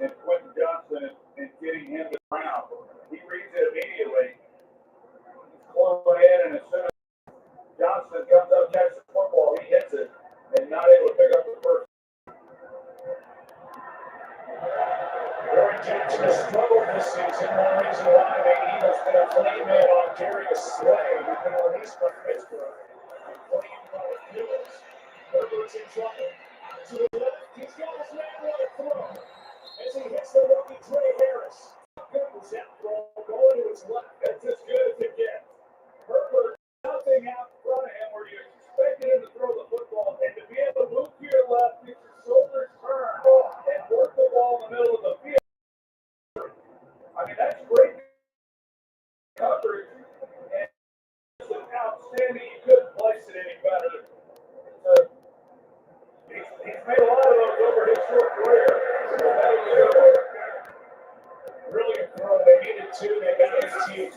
And Quentin Johnson and getting him to the ground. He reads it immediately. He's closing in, and as soon as Johnson comes up, catches the football, he hits it, and not able to pick up the first. Dory Jackson has struggled this season. One reason why the Eagles put a claim in on Darius Slay, who's been released from Pittsburgh, playing by the Bills. Herbert's in trouble. To the left, he's got his man on the throw. As he hits the rookie Trey Harris. Good was that throw going to his left. That's as good as it gets. Herbert, nothing out in front of him where you expected him to throw the football, and to be able to move to your left, get your shoulders turned, and work the ball in the middle of the field. I mean, that's great coverage, and it's outstanding. You couldn't place it any better. He's made a lot of those over his short career. So that was a good one. Brilliant throw. They needed 2. They got his team.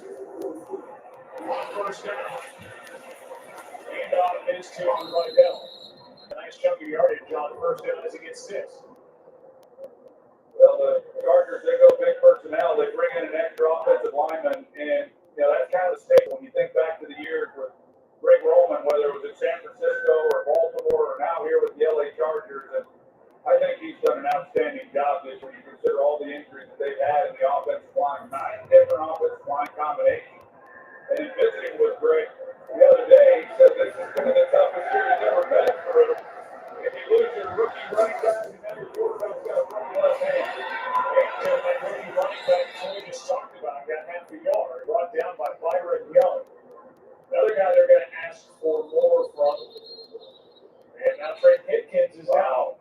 On first down. And off is to Rydell. A nice chunk of yardage on first down as he gets 6. Well, the Chargers, they go big personnel. They bring in an extra offensive lineman, and you know that's kind of the staple when you think back to the years with Greg Roman, whether it was in San Francisco or Baltimore or now here with the LA Chargers. And I think he's done an outstanding job this year. You consider all the injuries that they've had in the offensive line, 9 different offensive line combinations. And his visiting was great. The other day, he said this is one of the toughest years he's ever been for him. If you lose your rookie running back, and then your quarterback's got a running left hand. And that rookie running back, we just talked about, got half a yard, brought down by Byron Young. Another guy they're going to ask for more from. And now Trey Pipkins is out.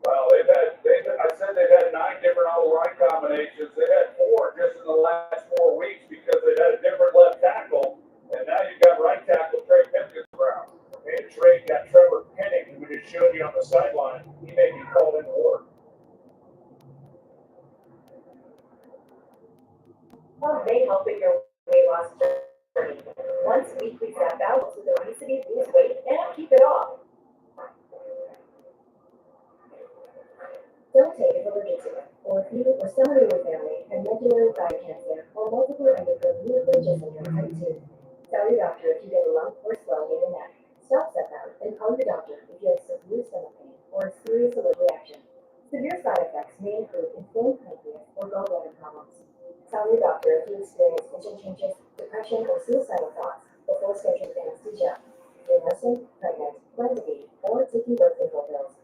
Well, I said they've had 9 different line combinations. They've had 4 just in the last 4 weeks because they've had a different left tackle. And now you've got right tackle Trey Pipkins around. And Trey got Trevor Penning, who we just showed you on the sideline. He may be called into work. Well, they help in your weight loss journey. Once weekly step out with obesity, lose weight, and keep it off. Don't take it for obesity, or if you or someone in your family had medullary thyroid cancer or multiple endocrine neoplasia syndrome type 2. Tell your doctor if you get a lump or swelling in your neck. Stop step out and call your doctor if you have severe stomach pain. or a serious allergic reaction. Severe side effects may include inflamed pancreas or gallbladder problems. Tell your doctor if you experience vision changes, depression, or suicidal thoughts before scheduling anesthesia. If you're nursing, pregnant, plan to be, or taking birth control pills.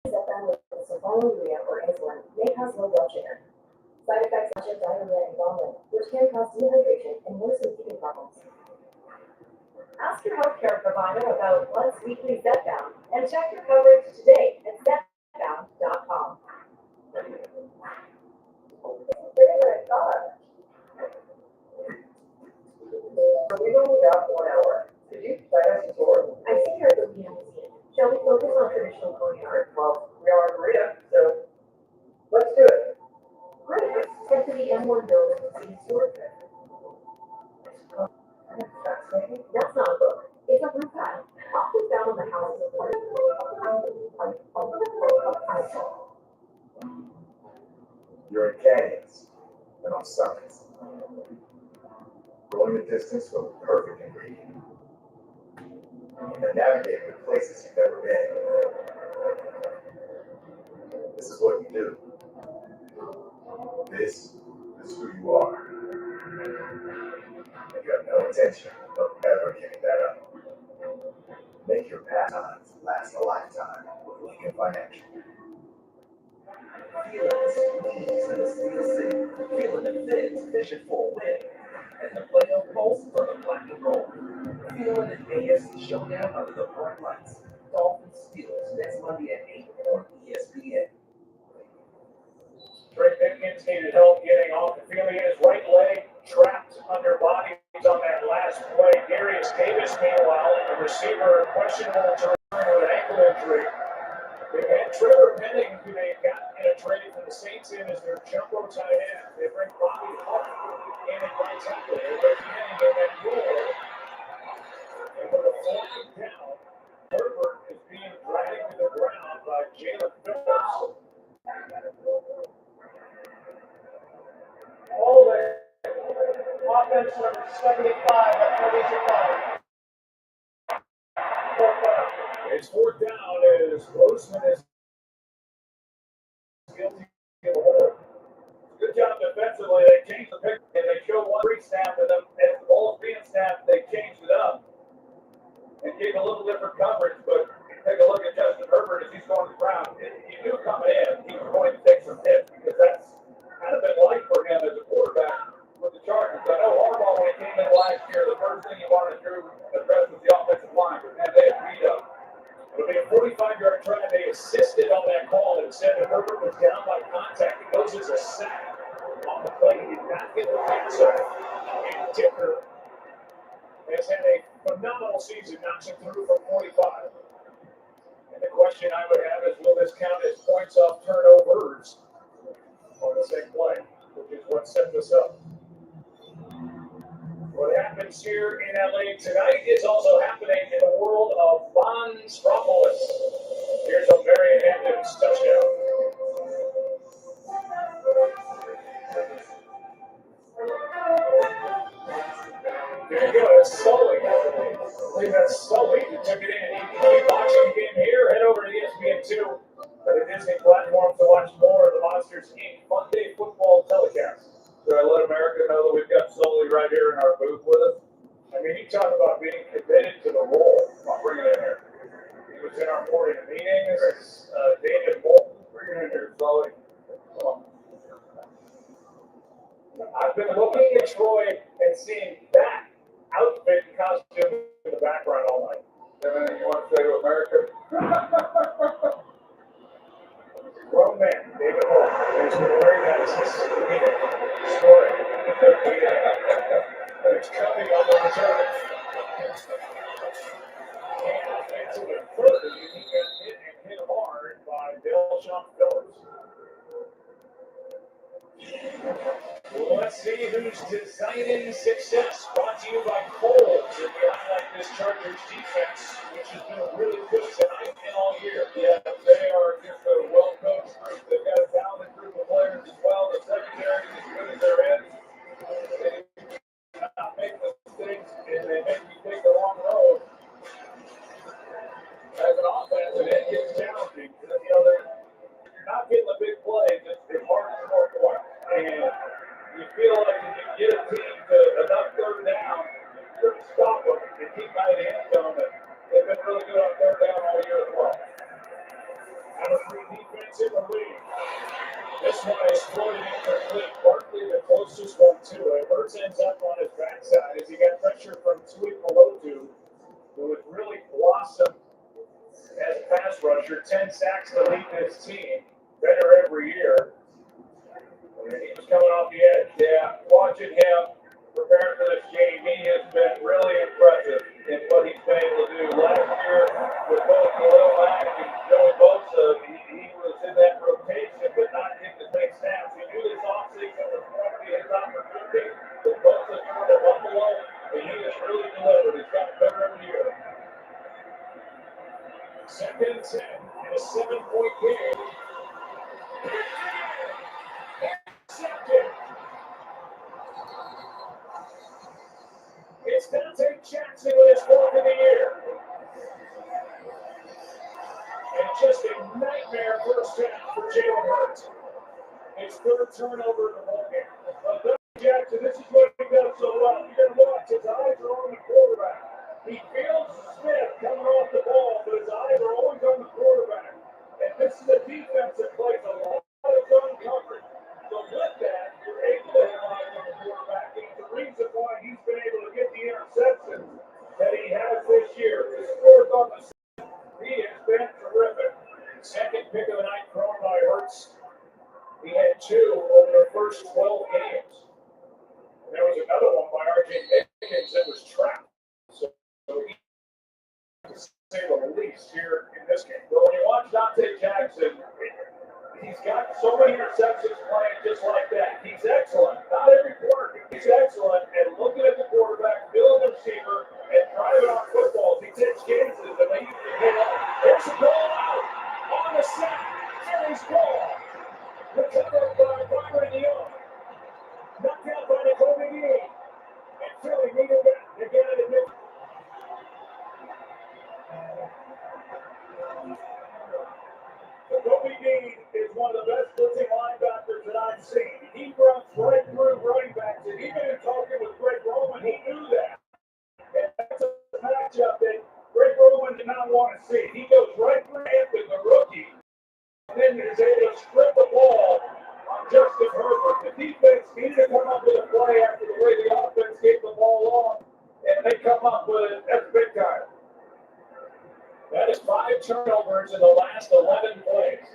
Zepbound with sulfonylurea or insulin may cause low blood sugar. Side effects such as diarrhea and vomiting, which can cause dehydration and worsen kidney problems. Ask your healthcare provider about once weekly Zepbound and check your coverage today at zepbound.com. So we only got 1 hour. Could you play us a tour? I see you're at the Museum. Shall we focus on traditional Korean art? Well, we are in Korea, so let's do it. Great. Head to the M1 building to see historic. Fascinating. That's not a book. It's a blue tile, often found on the houses of the You're in canyons and on summits. Going the distance for the perfect ingredient. And navigating the places you've never been. This is what you do. This is who you are. And you have no intention of ever giving that up. Make your pastimes last a lifetime with Lincoln Financial. Feeling the squeeze in the steel city, feeling the fins fishing for a win, and the playoff pulse for the black and gold. Feeling the AFC showdown under the bright lights. Dolphins Steelers next Monday at 8 on ESPN. Trey Pipkins needed help getting off the field. He had his right leg trapped under bodies on that last play. Darius Davis, meanwhile, the receiver, questionable to return with an ankle injury. They've had Trevor Penning, who they got in a trade from the Saints in as their jumbo tight end. They bring Bobby Huff in at right tackle. They're beginning in that role. And with a 4th down, Herbert is being dragged to the ground by Jalen Phillips. All the offense number 75 at 45. It's 4th down as Grossman is guilty of a hold. Good job defensively. They changed the pick and they showed 1 free snap, and then as the ball's being snapped, they changed it up and gave a little different coverage. But take a look at Justin Herbert as he's going to the ground. You knew coming in he was going to take some hits because that's kind of been life for him as a quarterback with the Chargers. I know Harbaugh, when he came in last year, the first thing he wanted to address was the offensive line, but man, they had beat up. It'll be a 45-yard try. They assisted on that call and said that Herbert was down by contact. It goes as a sack on the play. He did not get the pass off. And Dicker has had a phenomenal season, knocks him through from 45. And the question I would have is, will this count as points off turnovers on the same play, which is what set this up. What happens here in LA tonight is also happening in the world of Von Stropolis. Here's a Marion Hampton's touchdown. There you go, that's Sully. I believe that's Sully who took it in. You can keep watching the game here, head over to ESPN2 or the Disney platform to watch more of the Monsters Inc. Monday football telecast. So I let America know that we've got Sully right here in our booth with us. I mean, you talk about being committed to the role. I'll bring it in here. He was in our morning meetings. David Bolton, bring it in here, Sully. Come on. I've been looking at Troy and seeing that outfit and costume in the background all night. Is there anything you want to say to America? Grown man, David Bolton. There's the very nice story. It's coming on the return. And offensively further, he got hit and hit hard by Delshon Phillips. Well, let's see who's designing success. Brought to you by Kohl's. And we highlight this Chargers defense, which has been really good tonight and all year. Yeah, they are just a well-coached group. They've got a talented group of players as well. The secondary is as good as they're in. They cannot make mistakes, and they make you take the wrong road. As an offense, and it gets challenging. pass rusher, 10 sacks to lead this team. Better every year. And he was coming off the edge. Yeah, watching him prepare for this game, he has been really impressive in what he's been able to do. Last year with both Khalil Mack and Joey Bosa, he was in that rotation, but not getting the big snaps. He knew this offseason was going to be his opportunity. With Bosa going to Buffalo, and he has really delivered. He's gotten better every year. Second and 10 in a 7-point game. It's Dante Jackson with his fourth of the year. And just a nightmare first half for Jalen Hurts. His third turnover in the ball game. But Dante Jackson, this is what he does so well. You're going to watch, his eyes are on the quarterback. He feels Smith coming off the ball, but his eyes are always on the quarterback. And this is a defense that plays a lot of zone coverage. So with that, you're able to have eyes on the quarterback. And it's the reason why he's been able to get the interceptions that he has this year. The scores on the season, he has been terrific. Second pick of the night thrown by Hurts. He had 2 over the first 12 games. And there was another one by R.J. Pickens that was trapped. So he, to say the least, here in this game. But when you watch Dante Jackson, he's got so many interceptions playing just like that. He's excellent. Not every quarter. He's excellent at looking at the quarterback, feeling the receiver, and driving on footballs. He takes chances, and they usually get up. There's a ball out on the sack. Philly's ball. Recovered by Byron Young. Knocked out by Nakobe Dean. And Philly needed that to get it in mid. Nakobe Dean is one of the best blitzing linebackers that I've seen. He runs right through running backs, and even in talking with Greg Roman, he knew that. And that's a matchup that Greg Roman did not want to see. He goes right through Hampton, the rookie, and then is able to strip the ball on Justin Herbert. The defense needed to come up with a play after the way the offense gave the ball on, and they come up with it. That's big time. That is 5 turnovers in the last 11 plays.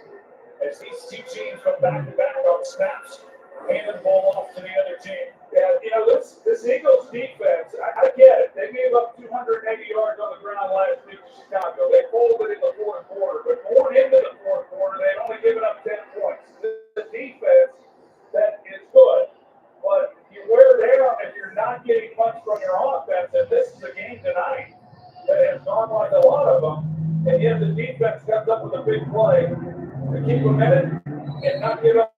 As these two teams come back to back on snaps, handing the ball off to the other team. Yeah, you know, this Eagles defense, I get it. They gave up 280 yards on the ground last week to Chicago. They folded in the fourth quarter, but going into the fourth quarter, they'd only given up 10 points. The defense that is good, but you wear down if you're not getting much from your offense, and this is a game tonight that has gone like a lot of them, and yet the defense comes up with a big play to keep them in it and not give up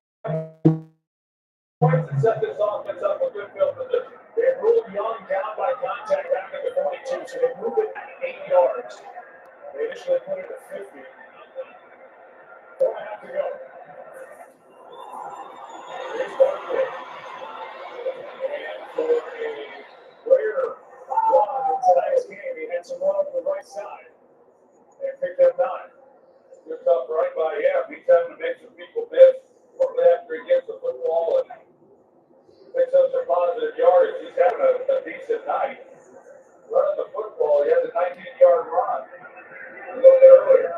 points and set this offense up with good field position. They ruled Young down by contact back at the 42, so they moved it 8 yards. They initially put it at 50. 4.5 to go. Here's Barkley. And for a rare run in tonight's game, he had some run over the right side. They picked up 9. Good tough right by him. He's having to make some people miss shortly after he gets the football and picks up some positive yardage. He's having a decent night. Running the football, he has a 19-yard run a little bit earlier.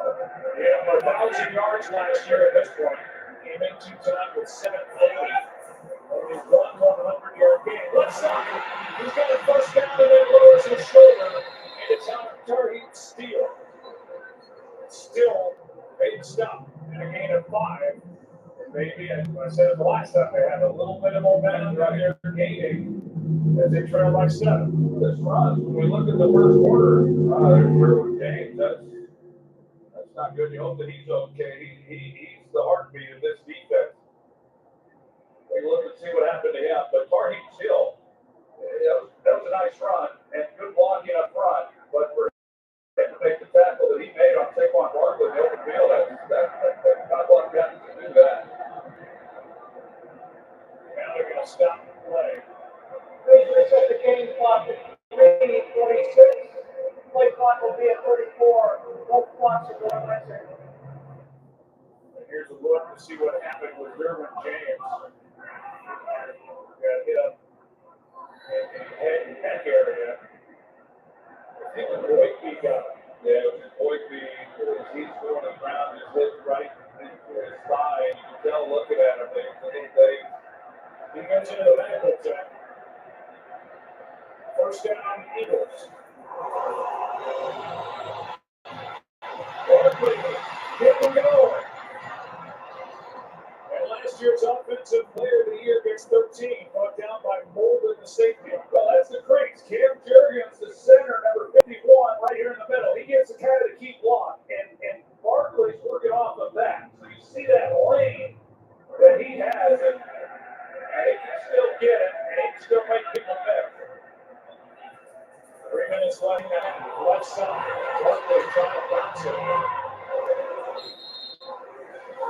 He had 1,000 yards last year at this point. Came into tonight with 780. Only one 100-yard game. Left side. He's got a first down and then lowers his shoulder. And it's Tariq Steele. Still made the stop in a gain of 5. And maybe, as I said the last time, they have a little bit of momentum right here gaining as they trail by 7. This run, when we look at the first quarter, there's Sherwood James. That's not good. You hope that he's okay. He's the heartbeat of this defense. Take a look and see what happened to him. But Tariq Steele, that was a nice run and good blocking up front. But for to make the tackle that he made on Saquon Barkley in the open field, that's not what we have to do that. Now they're going to stop the play. Please reset the game clock at 3:46. Play clock will be at 34. Both clocks are going right there. And here's a look to see what happened with Derwin James. Got hit up in the head and neck area. I think the Boydby got him. Yeah, it was Boydby. He's going looking over. And last year's Offensive Player of the Year gets 13, brought down by Molden, the safety. Well, that's the crease. Cam Jurgens, the center, number 51, right here in the middle. He gets the kind of the key block, and Barkley's working off of that. So you see that lane that he has, and he can still get it, and he can still make people miss. 3 minutes left now. Left side. Barkley trying to bounce it.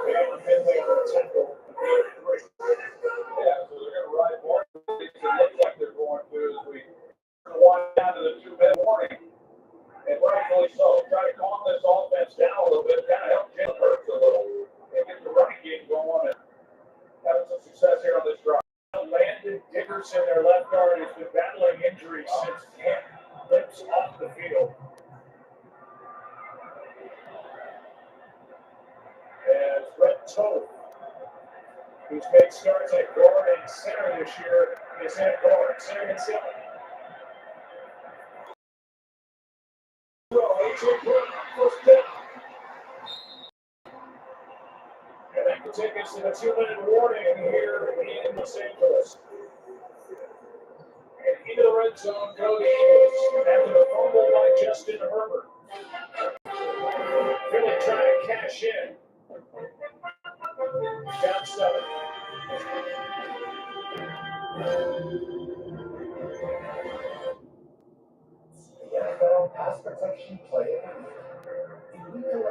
They have Finley on the tackle. Yeah, so they're going to ride more. It looks like they're going to as we wind down to the 2-minute warning. And rightfully so. Try to calm this offense down a little bit, kind of help Jim Hurts a little, and get the running game going and having some success here on this drive. Landon Dickerson, their left guard, has been battling injuries since camp. Limps off the field. As Brett Toth, who's made starts at guard and center this year, is at guard, center and center. First down. And that will take us to the 2-minute warning here in Los Angeles. And into the red zone go the Eagles after the fumble by Justin Herbert. Philly trying to cash in. Down 7. The NFL pass protection play of the year. In Week 11,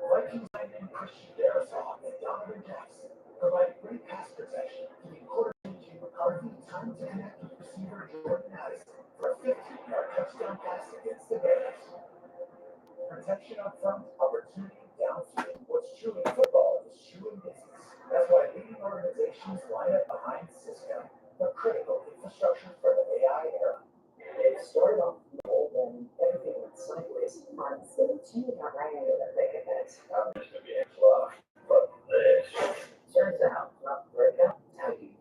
Vikings lineman Christian Darrisaw and Donovan Jackson provide great pass protection to the quarterback McCarthy time to connect with receiver Jordan Addison for a 15-yard touchdown pass against the Bears. Protection up front, opportunity downfield. What's true in football is true in business. That's why leading organizations line up behind Cisco, the critical infrastructure for the AI era. It started off low, then everything went sideways. Months, the team got right into the thick of it. I'm just gonna be a fluff, but this turns out not the breakout. How do you?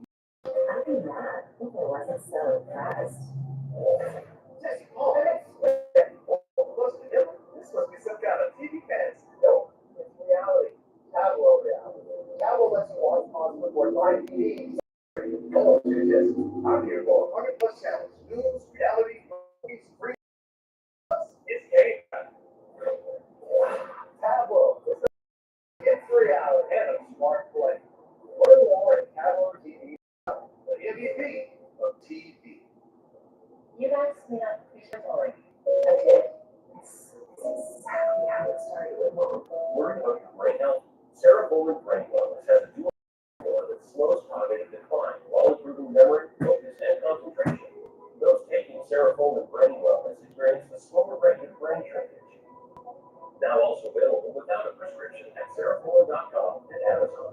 I'd be mad if I wasn't so impressed. Jesse, oh, this must be some kind of TV fans. No, it's reality. Tableau reality. Tableau lets you watch on before live TV. Hello, Jess. I'm here for 100+ channels. News, reality, movies, free. It's game time. Tableau. It's reality and a smart play. Learn more at Tableau TV. The MVP of TV. You guys may not be sure already. Okay. This is exactly how it started with Mom. Worried about your brain health? Sarah Boland Brain Wellness has a dual formula that slows cognitive decline while improving memory, focus, and concentration. Those taking Sarah Boland Brain Wellness experience a slower rate of brain shrinkage. Now also available without a prescription at sarahboland.com and Amazon.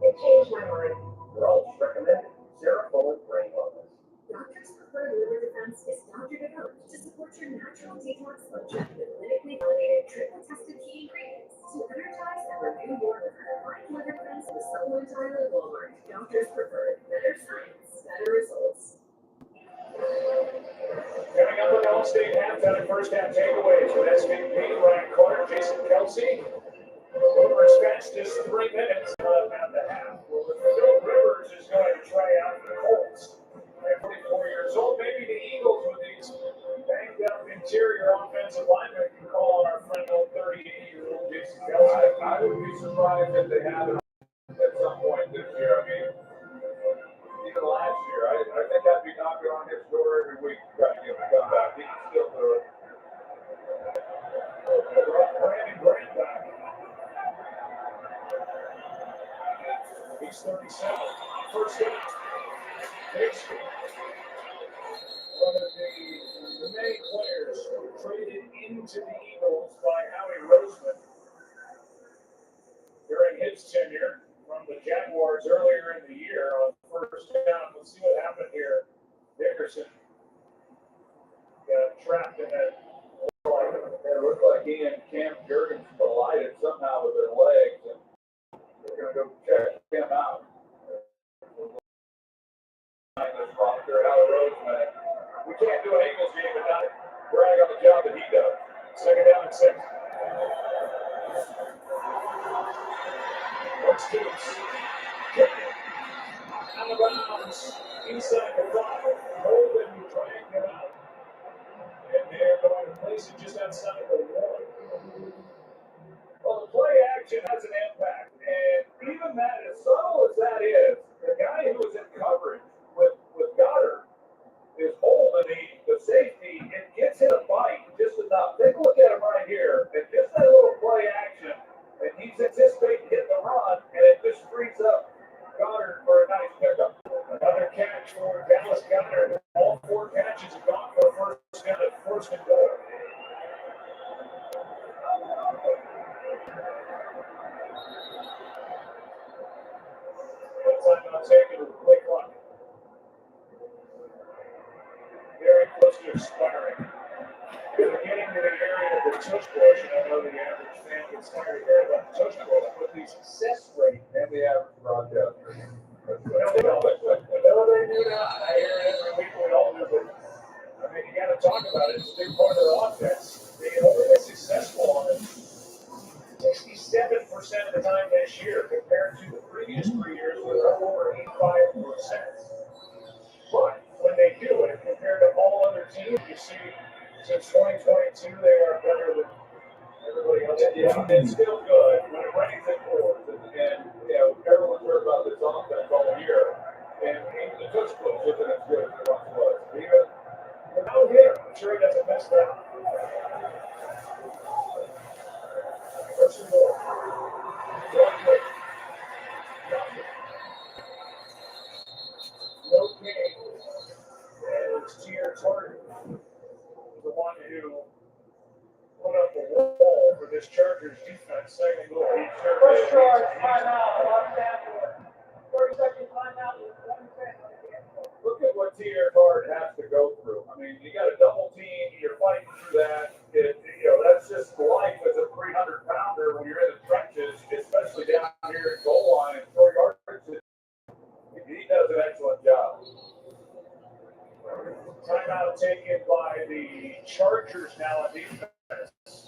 It changed my mind. Neurologists recommend it. Sarah Boland Brain Wellness. Doctors prefer liver defense is doctor developed to support your natural detox function with clinically validated triple tested key ingredients to energize and renew your liver. Find liver defense in the supplement aisle at Walmart. Doctors prefer better science, better results. Coming up with All-State halftime first half takeaways with SVP Ryan Carter, Jason Kelsey. Over as fast as 3 minutes at the half. Phil Rivers is going to try out the Colts. At 44 years old, maybe the Eagles with these banged up interior offensive linemen can call on our friend old 38-year-old Jason Kelsey. I would be surprised if they have it at some point this year. I mean, even last year, I think I'd be knocking on his door every week trying to get him to come back. He can still do it. Brandon Grant back. He's 37. First hit. Big speed. One of the many players who traded into the Eagles by Howie Roseman during his tenure from the Jaguars earlier in the year on first down. Let's see what happened here. Dickerson got trapped in that. It looked like he and Cam Jurgens collided somehow with their legs, and they're going to go check him out. We can't do an Eagles game and not brag on the job that he does. Second down and 6. Scoops. Out of bounds. Inside the 5. Golden dragged it out. And they're going to place it just outside the 1. Well, the play action has an impact. And even that, as subtle as that is, the guy who was in coverage with Goddard is holding the safety and gets hit a bite just enough. Take a look at him right here. And just that little play action, and he's anticipating hitting the run, and it just frees up Goddard for a nice pickup. Another catch for Dallas Goddard. All 4 catches have gone for first and goal. Timeout taken with the play clock very close to expiring. We're getting to the area of the tush push, and I know the average fan gets tired of hearing about the tush push, but the success rate And the average broadcaster. well, they do that. I hear it every week. We all do, but I mean, you got to talk about it. It's a big part of their offense. They have only been successful on it 67% of the time this year, compared to the previous 3 years where they're over 85%. But when they do it, compared to all other teams, you see, since 2022, they are better than everybody else. Yeah, it's still good when it rains it pours. And you know, everyone's heard about this offense all year. And the touch push isn't as good as it once was. Even without him, I'm sure he doesn't miss that. First and goal. No game. And it's Tier Target, the one who put up the wall for this Chargers defense. Second goal. First charge, timeout, 30 second timeout with 1 second. Look at what Tier Target has to go through. I mean, you got a double team, you're fighting through that. That's just life as a 300-pounder when you're in the trenches, especially down here at goal line and 4 yards. He does an excellent job. Timeout taken by the Chargers now on defense.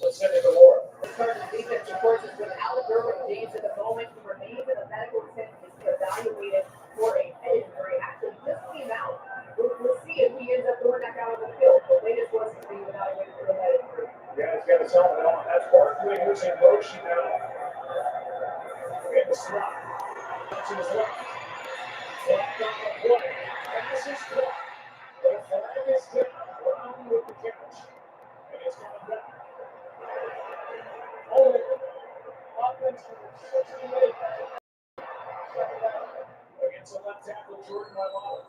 Let's send it to Laura. Chargers defense, of course, is without a Derwin James at the moment. He remains in a medical tent. He's evaluated for a head injury. Actually, just came out. We'll see if he ends up going back out on the field. The latest was he's being evaluated for a head injury. Yeah, he's got his helmet on. That's Barkley who's in motion now. In the slot. To his left. Flag on the play. And this is caught. The flag is down. Brown with the catch. And it's coming back. Oh, offense for 68. Second down. Against the left tackle, Jordan Mailata.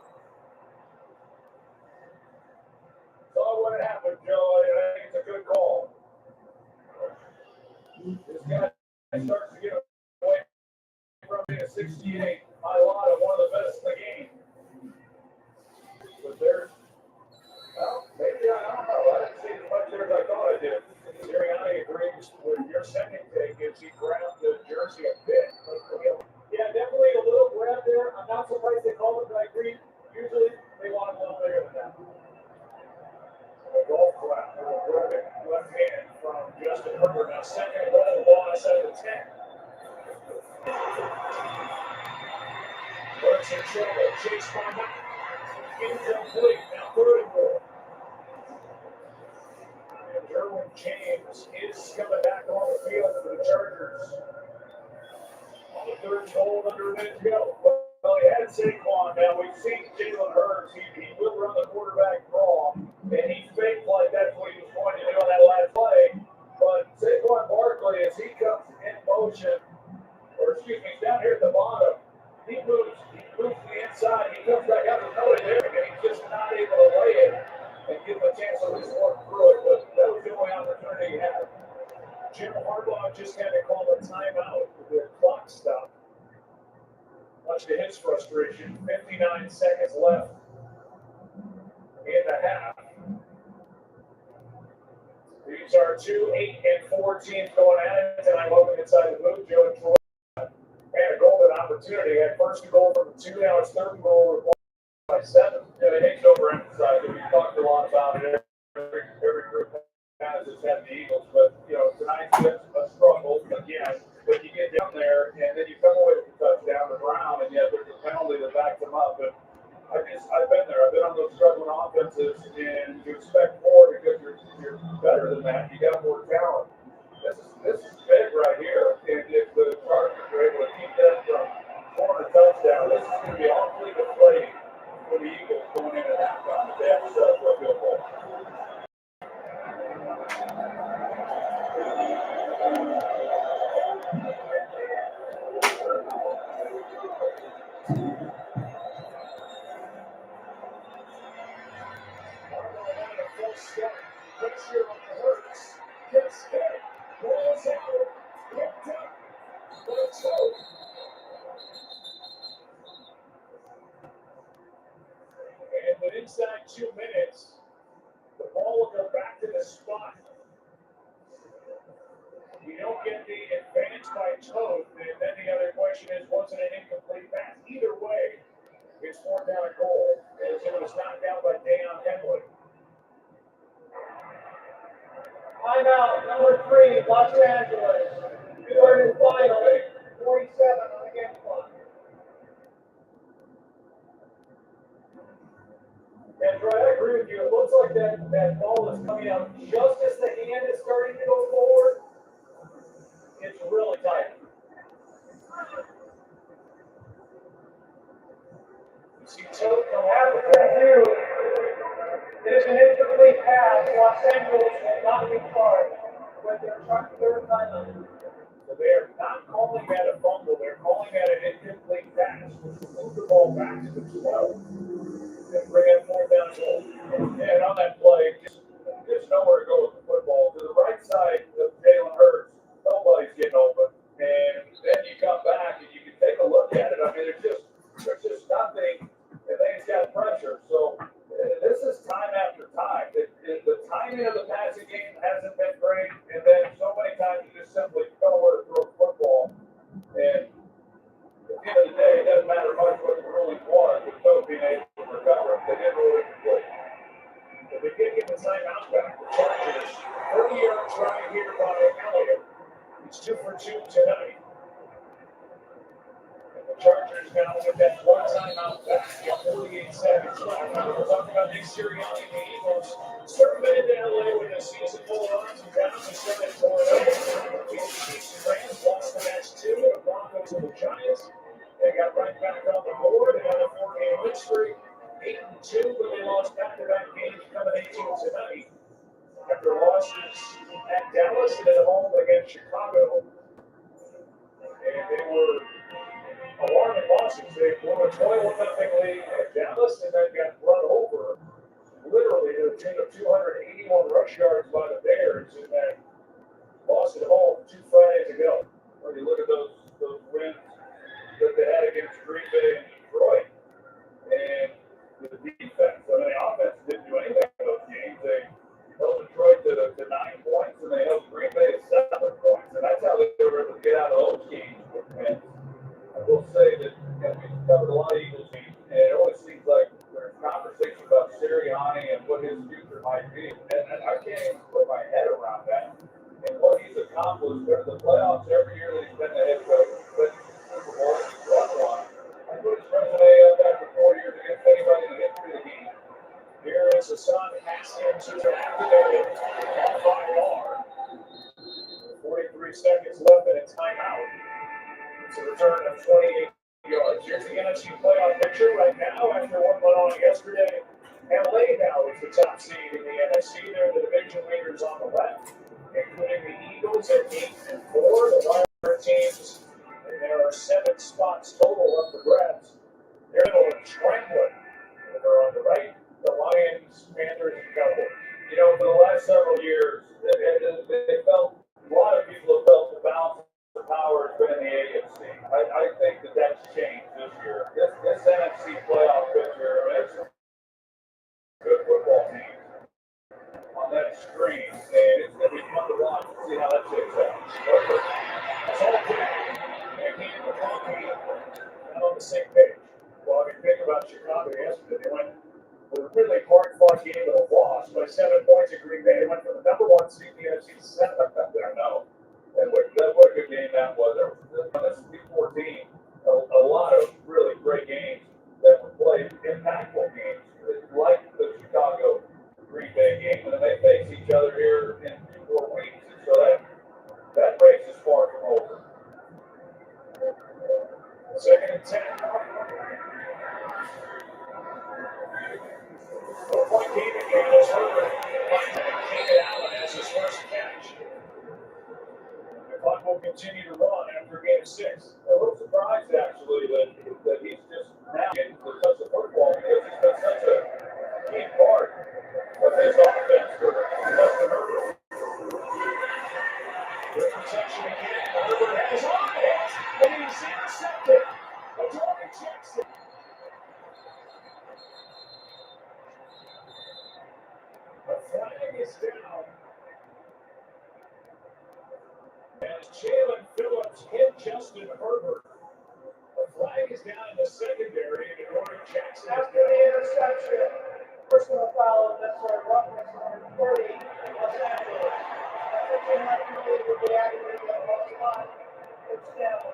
Saw what happened, Joe. I think it's a good call. This guy starts to get away from being a 68. Mailata, one of the best in the game. But there's, well, maybe I don't know. I didn't see as much there as I thought I did. Sirianni agrees with your second take as he grabbed the jersey a bit. Yeah, definitely a little grab there. I'm not surprised they called it, but I agree. Usually they want it a little bigger than that. A golf clap, left hand from Justin Herbert. Now second roll loss at the 10. Works in trouble. Chase by Mike. Incomplete. Now third and goal. And Derwin James is coming back on the field for the Chargers. On the third goal, under a minute to go. Well, he had Saquon. Now we've seen Jalen Hurts. He will run the quarterback draw, and he faked like that's what he was going to do on that last play. But Saquon Barkley, as he comes in motion, or excuse me, down here at the bottom, he moves to the inside. He comes back out. There's nobody there, and he's just not able to lay it and give him a chance to at least work through it. But that was the only opportunity he had. Jim Harbaugh just had to call a timeout with the clock stop. Much to his frustration, 59 seconds left in the half. These are 2, 8, and 4 teams going at it tonight. Welcome inside the booth. Joe and Troy had a golden opportunity. Had first goal from the 2, now it's third goal by 7. Yeah, they hate to overemphasize it. We talked a lot about it. Every group has just had the Eagles, but tonight's been a struggle again. But you get down there and then you come away toed, and then the other question is, was it an incomplete pass? Either way, it's 4th down and goal, as it was knocked out by Deion Henley. Timeout number 3, Los Angeles. Third and final, 47 on the game clock. And Troy, I agree with you. It looks like that ball is coming out just as the hand is starting to go forward. It's really tight. You see toe come out of review. It is an incomplete pass. Los Angeles will not be charged with their 3rd timeout. So they are not calling that a fumble. They're calling that an incomplete pass, which will move the ball back to the 12 and bring in 4th down and goal. And on that play, just nowhere to go with the football. To the right side of Jalen Hurts, nobody's getting open. And then you come back and you can take a look at it. I mean, there's just nothing. And then he's got pressure. So this is time after time. The timing of the passing game hasn't been great. And then so many times you just simply don't know where to throw the football. And at the end of the day, it doesn't matter much what the ruling was with Coach being able to recover. They didn't really complete. But they did get the timeout back. The Chargers, 30-yard try here by Elliott. He's 2 for 2 tonight. And the Chargers now with that one timeout back. 48 seconds left. We're talking about Nick Sirianni and the Eagles. Circulated to LA with a season full of ups and downs. They started 4-0. The Chiefs and Rams lost the match 2. The Broncos and the Giants. They got right back on the board. They had a 4-game win streak. 8-2, but they lost back-to-back games coming 18 tonight. After losses at Dallas and at home against Chicago. And they were alarming losses. They won a 21-0 lead at Dallas and then got run over literally to the tune of 281 rush yards by the Bears in that loss at home 2 Fridays ago. When you look at those wins that they had against Green Bay and Detroit, and the defense, I mean, the offense didn't do anything in those games. They held Detroit to 9 points, and they held Green Bay to 7 points, and that's how they were able to get out of those games. And I will say that we've covered a lot of Eagles games, and it always seems like there's conversation about Sirianni and what his future might be, and I can't even put my head around that. And what he's accomplished during the playoffs every year that he's been the head coach, but Super Bowl, he's won one. I put his resume up after 4 years against anybody in the history of the game. Here is Hassan Haskins, who's activated by Barr. 43 seconds left in a timeout. It's a return of 28 yards. Here's the NFC playoff picture right now after what went on yesterday. LA now is the top seed in the NFC. They're the division leaders on the left, including the Eagles at 8-4, the wild teams, and there are 7 spots total up for grabs. They're going to trembling over on the right, the Lions, Panthers, and Cowboys. You know, for the last several years, they felt, a lot of people have felt the balance of power has been in the AFC. I think that's changed this year. This NFC playoff picture, I mean, it's good football team on that screen, and it's going to be fun to watch and see how that shakes out. It's all good. And he and McConkey not on the same page. Well, if you think about Chicago yesterday, they went with a really hard-fought game with a loss by 7 points at Green Bay. They went from the #1 seed in the NFC to 7 up there. No. And what a good game that was. This is week 14. A lot of really great games that were played, impactful games, like the Chicago Green Bay game, and then they face each other here in 2 more weeks. So that race is far from over. 2nd and 10. 4-point game again is Herbert. David Allen has his first catch. The clock will continue to run after game 6. A little surprised actually that he's just now getting to touch the football because he's been such a key part of his offense for Justin Herbert. Good protection again. Herbert has eyes, and he's intercepted. Adoree Jackson. The flag is down. As Jalen Phillips hit foul, unnecessary roughness, number 30, Los Angeles. That's a team like really would be aggravated at one spot. It's down.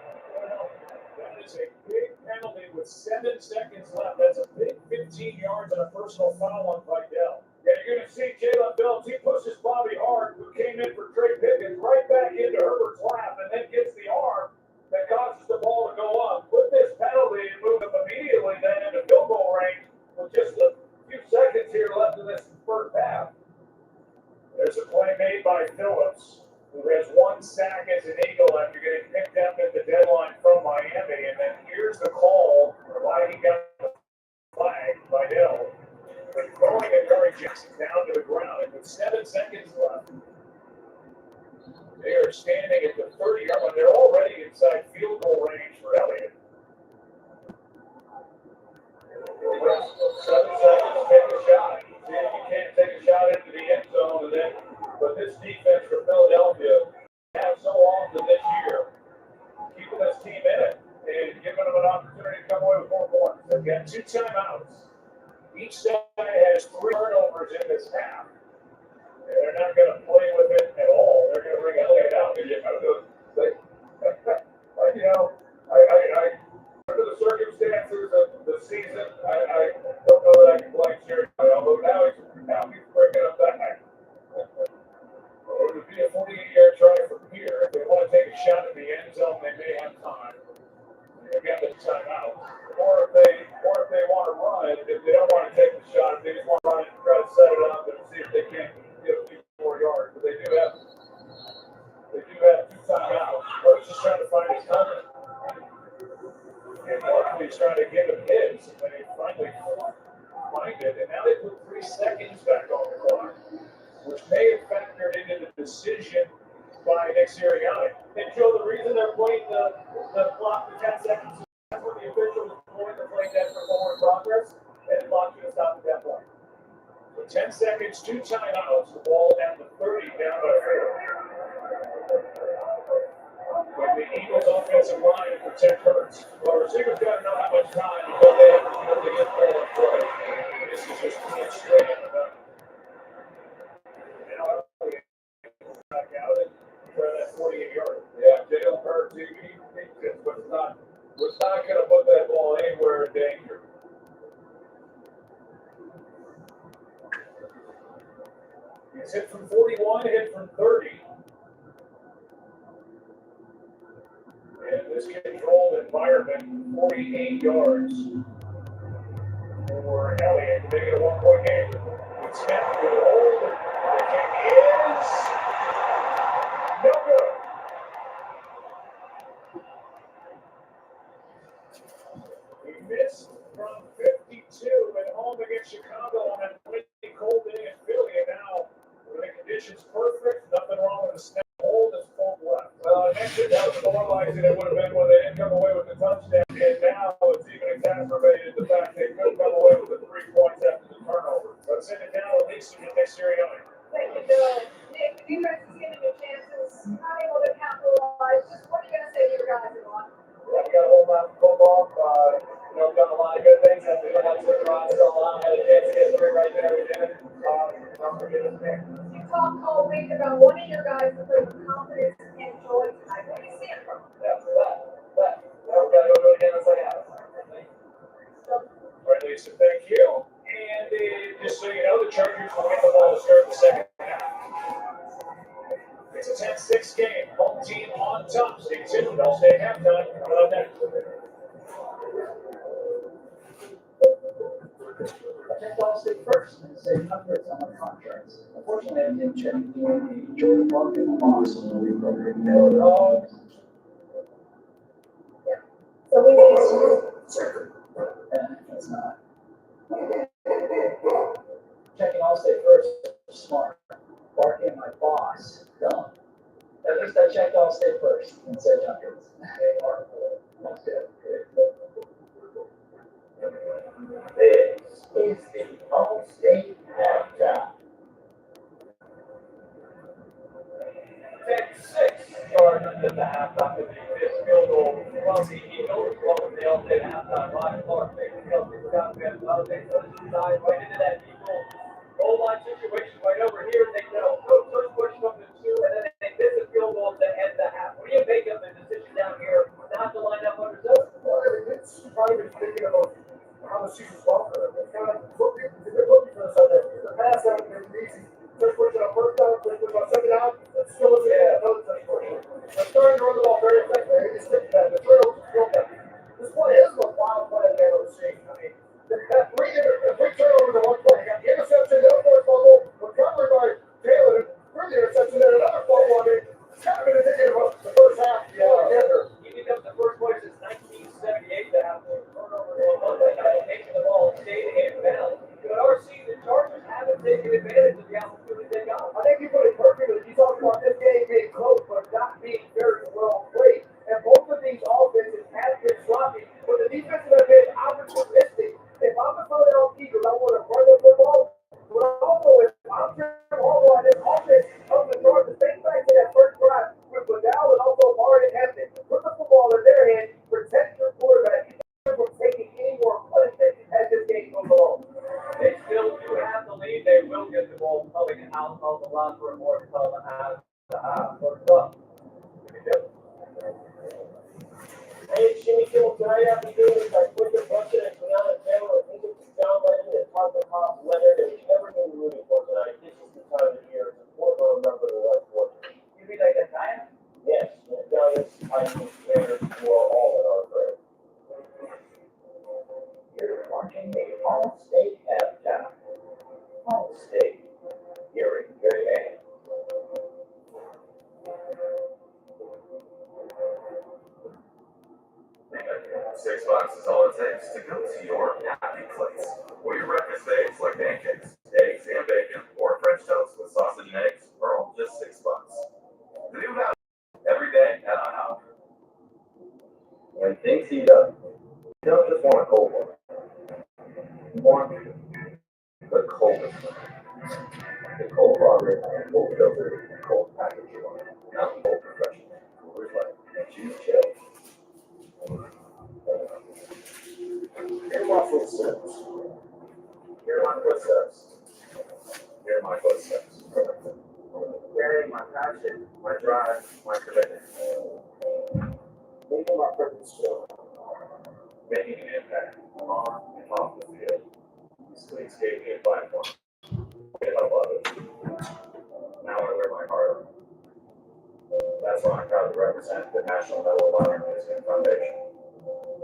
That is a big penalty with 7 seconds left. That's a big 15 yards and a personal foul on Vidal. Yeah, you're going to see Jalen Phillips. He pushes Bobby Hart, who came in for Trey Pickens, right back into Herbert's lap, and then gets the arm that causes the ball to go up. With this penalty and move him immediately then into field goal range with just a few seconds here left in this first half. There's a play made by Phillips, who has 1 sack as an Eagle after getting picked up at the deadline from Miami. And then here's the call for why he got the flag by Dell. But throwing Adoree Jackson down to the ground, and with 7 seconds left, they are standing at the 30-yard line. They're already inside field goal range for Elliott. 7 seconds, take a shot. See if you can't take a shot into the end zone, and then, but this defense for Philadelphia has so often this year, keeping this team in it and giving them an opportunity to come away with 4 points. They've got 2 timeouts. Each side has 3 turnovers in this half. And they're not going to play with it at all. They're going to bring Elliott out. Under the circumstances of the season, I don't know that I can blame Jerry. Although now he's breaking up back. It would be a 48-yard try from here. If they want to take a shot at the end zone, they may have time. They've got the timeout. Or if they want to run it, if they don't want to take the shot, if they just want to run it and try to set it up and see if they can't get a few more yards. But they do have 2 timeouts. Coach is trying to find his helmet. And Barkley's trying to give him his, and then he finally find it. And now they put 3 seconds back on the clock, which may have factored into the decision by Nick Sirianni. And Joe, the reason they're playing the clock for 10 seconds is that's what the officials are going to play that for forward progress, and the clock should have stopped at that point. So 10 seconds, 2 timeouts, the ball at the 30 down by 4. But the Eagles' offensive line to protect Hurts. Well, receivers got to know how much time because they have to get the ball in play. This is just coming straight in the back. Now, back out and try that 48-yard. Yeah, Jalen Hurts, he was not going to put that ball anywhere in danger. He's hit from 41, hit from 30. In this controlled environment, 48 yards for Elliott to make it a 1-point game. It's Smith will hold. The kick is no good. He missed from 52 at home against Chicago on that windy, cold day in Philly. And now, with the conditions perfect, nothing wrong with the snap hold. It's full left. Well, I mentioned that was normalizing. It would have been when they didn't come away with the touchdown. And now it's even exacerbated the fact they couldn't come away with the 3 points after the turnover. Let's send it down to Lisa to Nick Sirianni. Thank you, Bill. Nick, you guys have given your chances, not able to capitalize. Just what are you going to say to your guys in one? Yeah, we got a whole lot of football. We've done a lot of good things. We had some drives a lot. Had a chance to get 3 right there. We did it. Don't forget us there. You talked all week about wanting your guys to play with confidence and joy tonight. What do you see it from? Yeah, but we've got to go do it again in the second half. All right, Lisa, thank you. And just so you know, the Chargers will get the ball to start the second half. It's a 10-6 game. Home team on top. Stay tuned. I'll stay at halftime. Next. I think I'll stay first and say hundreds on my contracts. Unfortunately, I didn't check the Jordan Market boss and we broke So we need That's not. Checking Allstate first, smart. Barking at my boss, dumb. At least I checked Allstate first and said hundreds. That's good. This is the Allstate halftime. 10-6 Chargers at the halftime with this field goal from the Eagles. Welcome to the Allstate halftime live. Clark takes the Allstate Scott Van Allstate to the side, right into that Eagle goal line situation right over here, they go, coach push from the 2, and then they miss a field goal to end the half. What do you make of the decision down here not to line up under zone? Well, it's probably been thinking about how the season's gone for them. They're kind of looking for the Sunday. The pass out has been easy. Just push on first down, just push on second down, and still looking at another touchdown. They're starting to run the ball very effectively. They just stick to that. The turnovers is still there. This play is a wild play I've ever seen. I mean, that three turnovers in one play. You got the interception, the other fumble, recovered by Taylor, through the interception, then another fumble. I mean, it's kind of been indicative of the first half. Together. He becomes the first play since 1978 to have the turnover on the application of the ball stayed inbounds. But our season Chargers haven't taken advantage of the opportunity they got. I think you put it perfectly. You talked about this game being close, but not being very well played. And both of these offenses have been sloppy, but the defenses have been opportunistic. If I'm the Philadelphia Eagles, I want to run the football. But also, if I'm Jim Harbaugh on this offense of the Chargers, think back to that first drive with Liddell and also Martin Hampton. Put the football in their hands, protect your quarterback, keep them from taking any more punishment as this game goes along. They still do have the lead. They will get the ball coming out of the locker room or come out of the half. Hey, it's Jimmy Kimmel. Tonight after doing I put the bucket and Brianna Taylor and think it's John Lennon and Todd McCobb Leonard and everything we're rooting for tonight. This is the time of year. It's important to remember the right word. You mean like a Giants? Yes, the Giants, Titans, Raiders, who are all in our prayer. You're watching the All-State halftime. All-State. You're in good hands. 6 bucks is all it takes to go to your happy place. Or your breakfast eggs like pancakes, eggs and bacon, or French toast with sausage and eggs are all just 6 bucks. The new value every day at IHOP. When things heat up, you don't just want a cold one. You want the coldest one. The cold lager, cold filter, cold package you want. Not cold professional. Coolers Light. Choose chill. Hear my footsteps. Hear my footsteps. Hear my footsteps. Carrying my passion, my drive, my commitment. Making my purpose show. Making an impact on and off the field. These cleats gave me a platform. To help others. Now I wear my heart. That's why I'm proud to represent the National Medal of Honor Museum Foundation.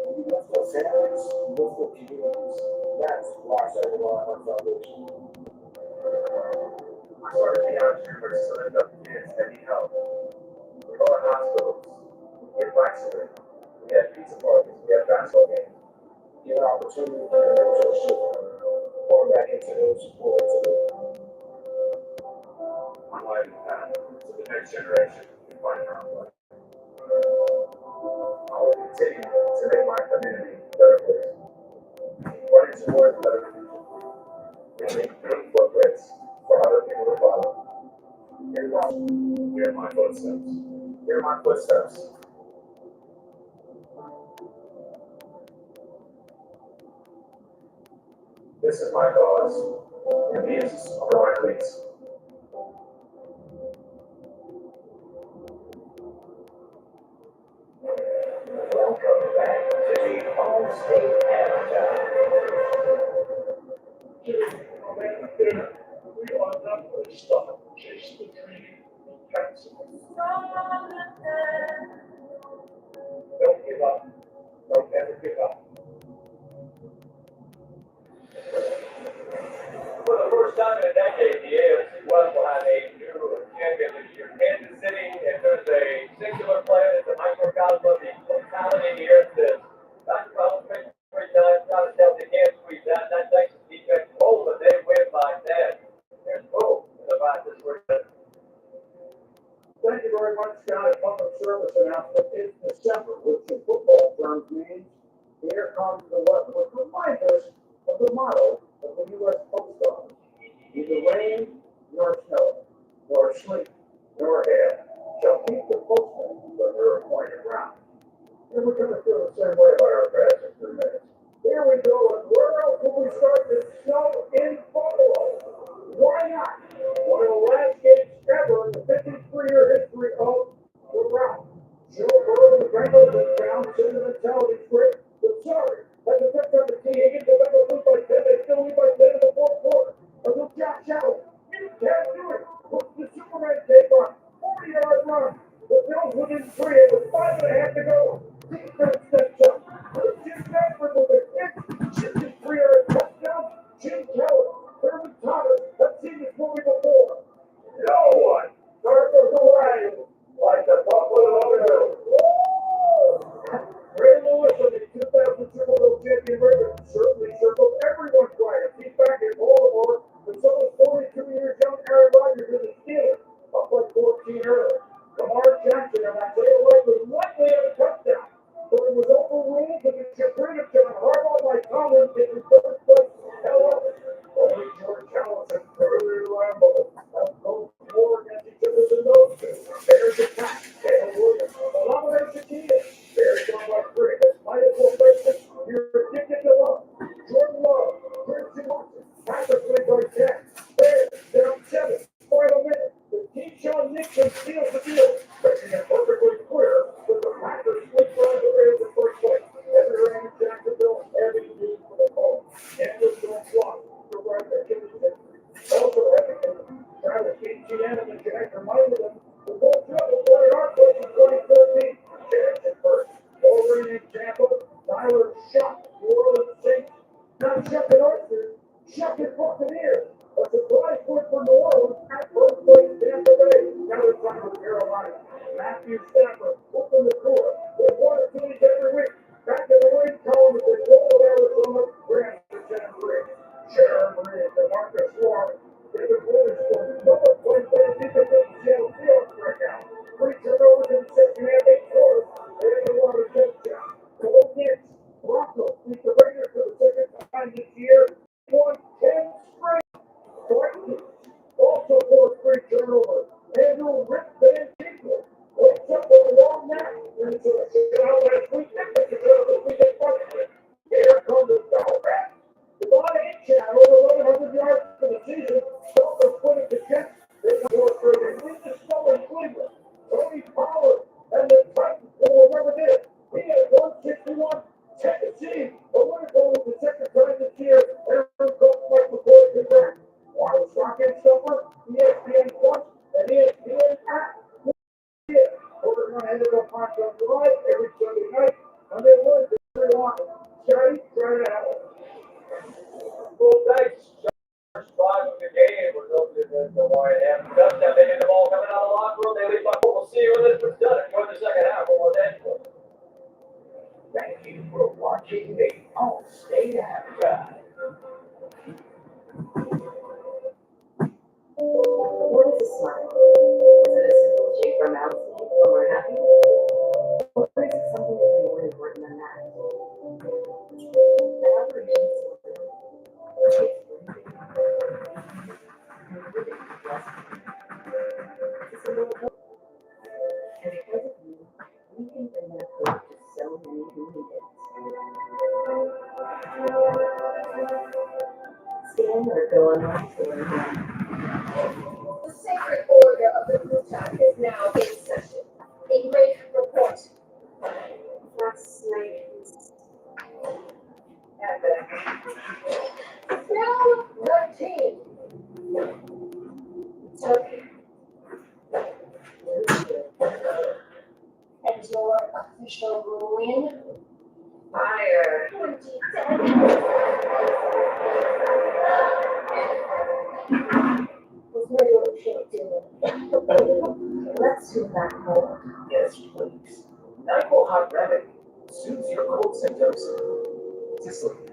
We lift our families, lift our communities. That's why I rely on our foundation. I started the entrepreneurs to lift up kids that need help. We go to hospitals, we get vaccinated, we have pizza parties, we have basketball games. Give an opportunity for mentorship. Pour back into those who pour into them. I'm lighting the path to the next generation to find their own way. I will continue to make my community a better place. Running towards a better future. Making big footprints for other people to follow. Hear my footsteps. Hear my footsteps. This is my cause, and these are my cleats. Welcome back to the All-State halftime. We are not going to stop. Chase the dream. Don't give up. Don't ever give up. For the first time in a decade, the AFC West will have a new champion this year. Kansas City, if there's a singular player, it's a microcosm of the totality here. This basketball great time. Got to tell they can't squeeze that. That Texas defense roll, but they win by 10. There's both in the practice. Thank you very much, Scott. Public service announcement. It's December, which in football terms means here comes the weather, which reminds us of the motto of the U.S. Post Office. Neither rain, nor snow, nor sleet, nor hail shall keep the postman from their appointed route. And we're going to feel the same way about our grass in 3 minutes. Here we go, and where else will we start the snow in Buffalo? Why not? One of the last games ever in the 53-year history of the round. Joe Burrow, the Bengals have found sentimentality script. But sorry, as a touch on the T. Higgins, the Bengals lose by 10. They still lead by 10 in the fourth quarter. A little Josh Allen. You can't do it. Puts the Superman tape on. 40-yard run. The Bills within 3. It was 5.5 to go. Defense steps up. Jim Bedford with a kick. 63-yard touchdown. Jim Keller. Thurman Thomas. Have seen this movie before. No one circles the wagon like the Buffalo Bills. Ray Lewis of the 2000 Super Bowl champion Ravens certainly circled everyone's wagon. He's back in Baltimore, but so is 42 years young Aaron Rodgers in the Steelers, up by 14 early. Lamar Jackson and Isaiah Likely likely had a touchdown, but it was overruled to the chagrin of John Harbaugh by Collins in third place. Hello. Only George Allen and Curly Lambeau have both more against each other than those two. There's a catch. Caleb Williams. Alabama Shakir. There's one by three. It's Michael Francis. You're addicted to love. Jordan Love. Christian Watson. Patrick Lee 10. Bears down 7. Final minute. The Keyshawn Nixon steals the deal, making it perfectly clear that the Packers split by the Bears in first place. Every ran in Jacksonville, heavy need for the ball. And was going to block the right Achilles injury. Also having Travis Etienne and the Jags reminded them the whole trouble started our place in 2014. Jackson first. Wolverine in Tampa. Tyler Shuck, New Orleans Saints. Not Shuck and Arthur. Shuck and Buccaneers. A surprise point for New Orleans at first place Tampa Bay. Now it's time for Carolina. Matthew Stafford opened the door. They won it to every week. Back in the win column with the goal of Arizona. Rams for 10-3. Sharon Reed, DeMarcus Lawrence. David Witherspoon. No one playing fantasy to the Seattle Seahawks right now. 3 turnovers in the second half, 8 quarters. They have a lot of touchdowns. The whole Knicks. Broncos beat the Raiders for the second time this year. Won 10 straight. Vikings also forced 3 turnovers. Andrew Rick Van Ginkle wakes up with a long nap. And it's a shutout last week. It's a shutout this week at Buccaneers. Here comes the foul back. Devon Achane over 1,100 yards for the season. Dolphins put it to Jets. They scored for the win the snow in Cleveland. Tony Pollard and the Titans will remember this. He had 161. Tennessee, a winner goal the second time this year. Aaron Coach Mike McCoy congrats. Want to stock in supper? ESPN Plus and ESPN app. Oregon ended up on live every Sunday night, and they won every one. Scotty, try it out. Well, thanks, George. 5 of the game resulted in the Y&M. Just that they get the ball coming out of the locker room. They leave my foot. We'll see you when this is done. Enjoy the second half. We'll end. Thank you for watching the All-State Halftime. What is a smile? Is it a simple cheek or mouth snake when we're happy? Or is it something even more important than that? At Operation Smile, it's a little hope. And because of you, we can bring that hope to so many who need it. Stand or go on my tour again. The sacred order of the Utah is now in session. A great report. That's nice. Now, 13. Took. And your official win. Fire. 2010. Was where you were doing. Let's do that more. Yes, please. NyQuil Hot Remedy soothes your cold symptoms to sleep.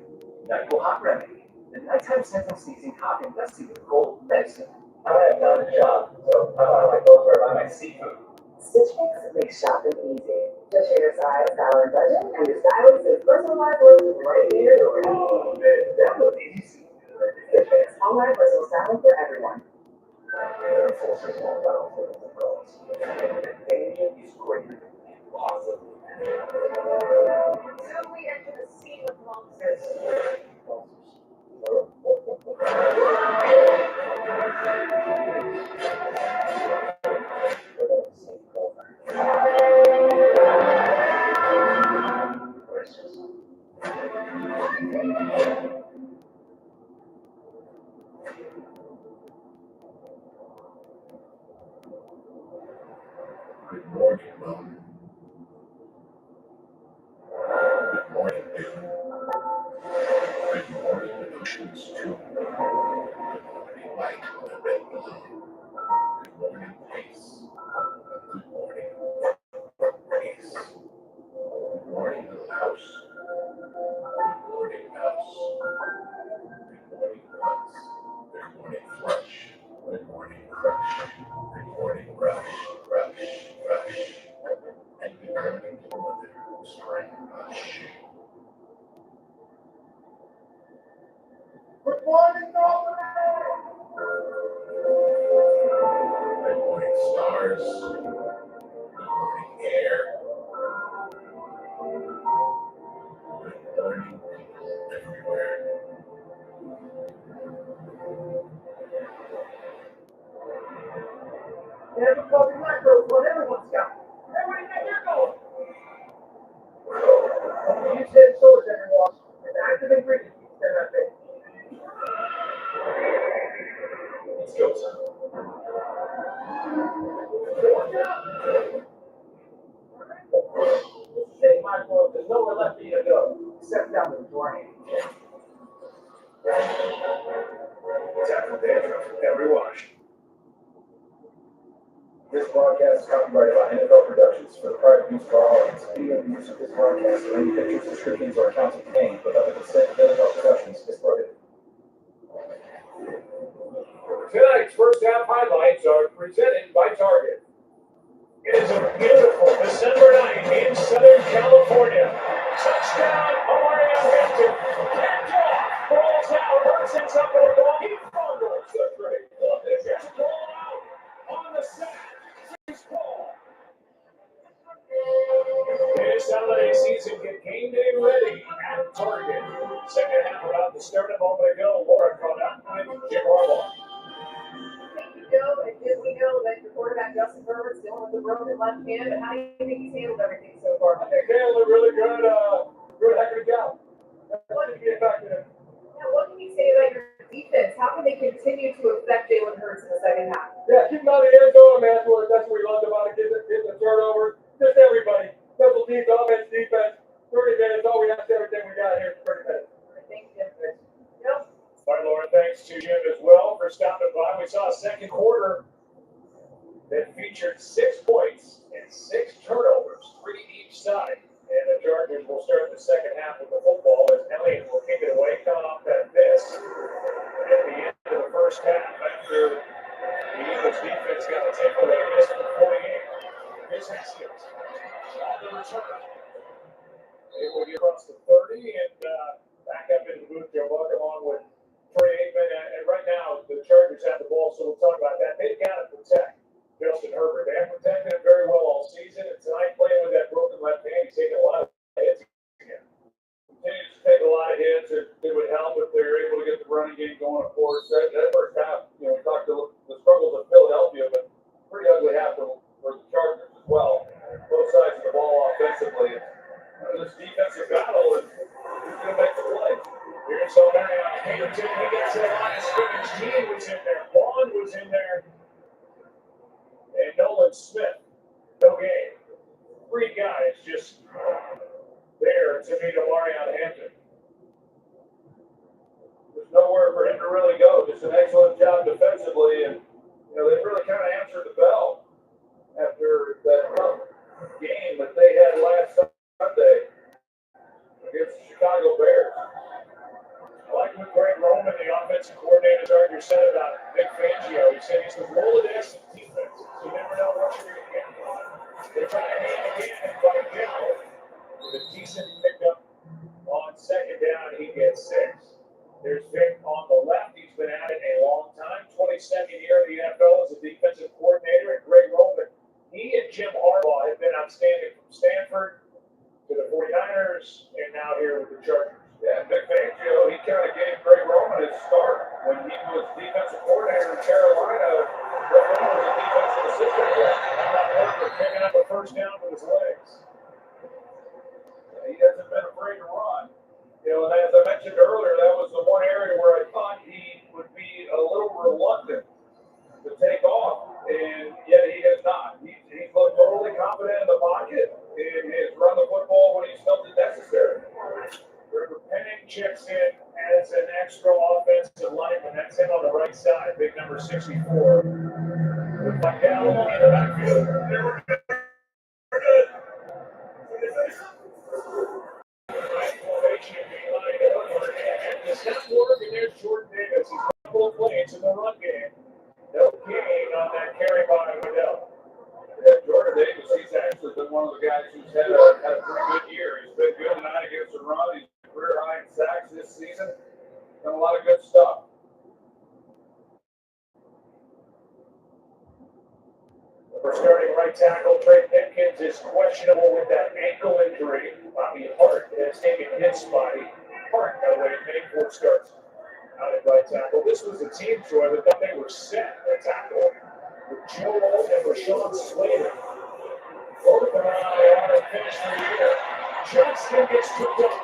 NyQuil Hot Remedy, the nighttime symptom sneezing, cough, and dusty with cold medicine. I have found a job, so I buy my clothes where I buy my seafood. Stitch Fix makes shopping easy. Just share your size, style, and budget, and your stylist is personalized looks right here. Oh, man, that was easy. Stitch Fix, online personal styling for everyone. Is greater than awesome. So we enter the scene of monsters. house. Good morning, house. Good morning, nuts. Good morning, flush. Good morning, crush. Good morning, rush, rush, rush. And good morning, mother, spring rush. Good morning, Norman. Good morning, stars. Good morning, air. Good morning, people everywhere. Every coffee macros, what everyone's got. Everybody got their going. You said source, everyone. An active ingredient. It's go time. Say my fault, there's nowhere left for you to go, except down the drain. Tackle dandruff with every wash. This broadcast is copyrighted by NFL Productions for the private use of our audience. Any other use of this broadcast or any pictures, descriptions, or accounts obtained without the consent of NFL Productions is prohibited. Tonight's first half highlights are presented by Target. It is a beautiful December night in Southern California. Touchdown, Omari Hampton. Backed off, balls out, Hurts ends up with a ball. He fumbles. That's right. It's ball out on the sack. His ball. This holiday season, get game day ready at Target. Second half about to start a moment ago. Laura caught up with Jim Harbaugh. Thank you, Joe. And as we know that your quarterback Justin Herbert's dealing with the broken left hand, but how do you think he's handled everything so far? I think they handled it really good. Good heck of a job. What can you get back to him? Now, what can you say about your defense? How can they continue to affect Jalen Hurts in the second half? Yeah, keep him out of the end zone, man. That's what we loved about it. Getting the turnovers. Just everybody. Special teams, offense, defense. 30 minutes. All we have to everything we got here is 30 minutes. Thank you. Yep. All right, Laura, thanks to Jim as well for stopping by. We saw a second quarter that featured 6 points and 6 turnovers, 3 each side. And the Chargers will start the second half of the football as Elliott will kick it away, coming off that miss at the end of the first half after the Eagles defense got the takeaway miss for 48. Here's Haskins on the return. They will get across the 30 and back up into the booth. Joe Buck along with Troy Aikman. And right now, the Chargers have the ball, so we'll talk about that. They've got to protect Justin Herbert. They have protected him very well all season. And tonight, playing with that broken left hand, he's taking a lot of hits again. Continues to take a lot of hits. It would help if they're able to get the running game going, of course. That first half, we talked to the struggles of Philadelphia, but pretty ugly half for the Chargers as well. Both sides of the ball offensively. This defensive battle is going to make the play. Here's Omari Hampton. He gets to the line of scrimmage. Gene was in there. Bond was in there. And Nolan Smith. No game. 3 guys just there to meet Omari Hampton. There's nowhere for him to really go. Just an excellent job defensively. And, they really kind of answered the bell after that tough game that they had last Sunday against the Chicago Bears. I like what Greg Roman, the offensive coordinator, Chargers said about Nick Fangio. He said he's the Rolodex of defense. You never know what you're going to get. They try to hand again, and by now, with a decent pickup on second down, he gets 6. There's Vic on the left. He's been at it a long time. 22nd year in the NFL as a defensive coordinator. And Greg Roman, he and Jim Harbaugh have been outstanding from Stanford to the 49ers and now here with the Chargers. Yeah, Vic Fangio, he kind of gave Greg Roman his start when he was defensive coordinator in Carolina. Greg Roman was a defensive assistant. How about Herbert picking up a first down with his legs? He hasn't been afraid to run. And as I mentioned earlier, that was the one area where I thought he would be a little reluctant to take off, and yet he has not. He's looked totally confident in the pocket and has run the football when he's felt it necessary. River Penning checks in as an extra offensive lineman. That's him on the right side, big number 64. With Vidal in the backfield. They were good. to run. He's career high in sacks this season. Done a lot of good stuff. We're starting right tackle. Trey Pipkins is questionable with that ankle injury. Bobby Hart has taken his spot. Hart, by the way, made 4 starts out at right tackle. This was a team, Troy, that thought they were set at tackle with Joe Old and Rashawn Slater. Both are on the finish for the year. Johnston gets tripped up.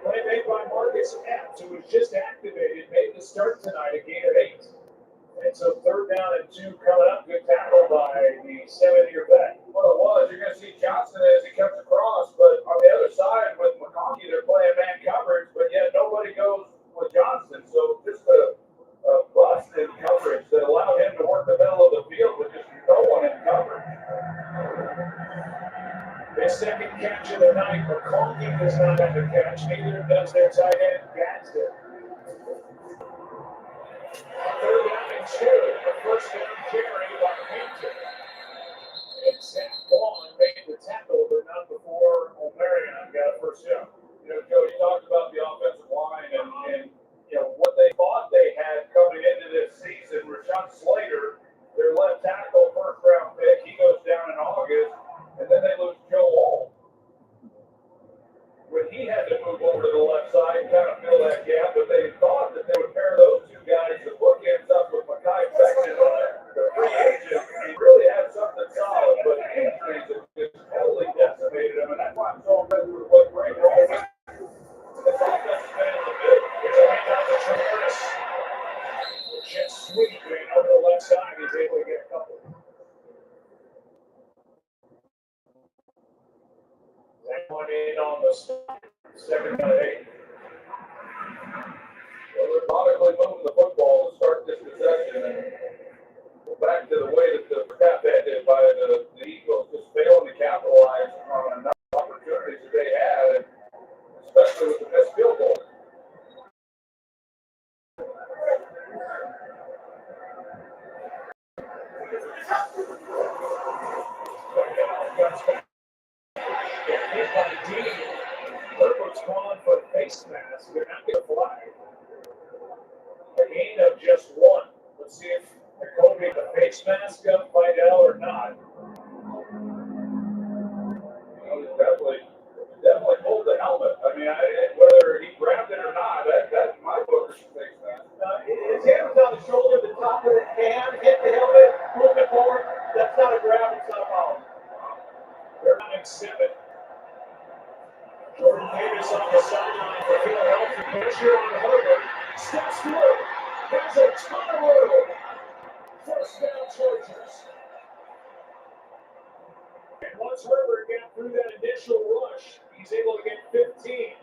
Play made by Marcus Epps, who was just activated, made the start tonight, a gain of 8. And so 3rd down and 2 coming up. Good tackle by the 7-year vet. Well, it was. You're going to see Johnston as he comes across, but on the other side with McConkey, they're playing man coverage, but yet nobody goes with Johnston. So just a bust in coverage that allowed him to work the middle of the field with just no one in coverage. His second catch of the night, McConkey does not have a catch. Neither does their tight end, Gadsden. 3rd down and 2. The first down carry by Hampton. And Zach Vaughn made the tackle, but not before O'Marion got a first down. You know, Joe, you talked about the offensive line and you know what they thought they had coming into this season. Rashawn Slater, their left tackle, 1st round pick, he goes down in August, and then they lose Joe Old. When he had to move over to the left side and kind of fill that gap, but they thought that they would pair those 2 guys, the bookends up with Mekhi Becton, the free agent, and really have something solid. But injuries have just totally decimated him, and that's why I'm so impressed with what Ray Roll. This offense has been in the middle. It's a hand out to Travis. Jet sweep, and over the left side, he's able to get a couple. That one in on the 2nd down and 8. Well, they're methodically moving the football to start this possession, and go back to the way that the half ended by the Eagles just failing to capitalize on enough opportunities that they had, and especially with the missed field goal. Herbert's calling for face mask. They're not going to fly. A gain of just 1. Let's see if Jacoby the face mask up, find out or not. Well, he definitely pulled the helmet. I mean, whether he grabbed it or not, that's my book is face mask. His hand was on the shoulder, the top of the hand, hit the helmet, moved it forward. That's not a grab, it's not a foul. They're not in 7. Jordan Davis on the sideline for Philadelphia. Pressure on Herbert. Steps through. Has a ton of room. First down Chargers. And once Herbert got through that initial rush, he's able to get 15.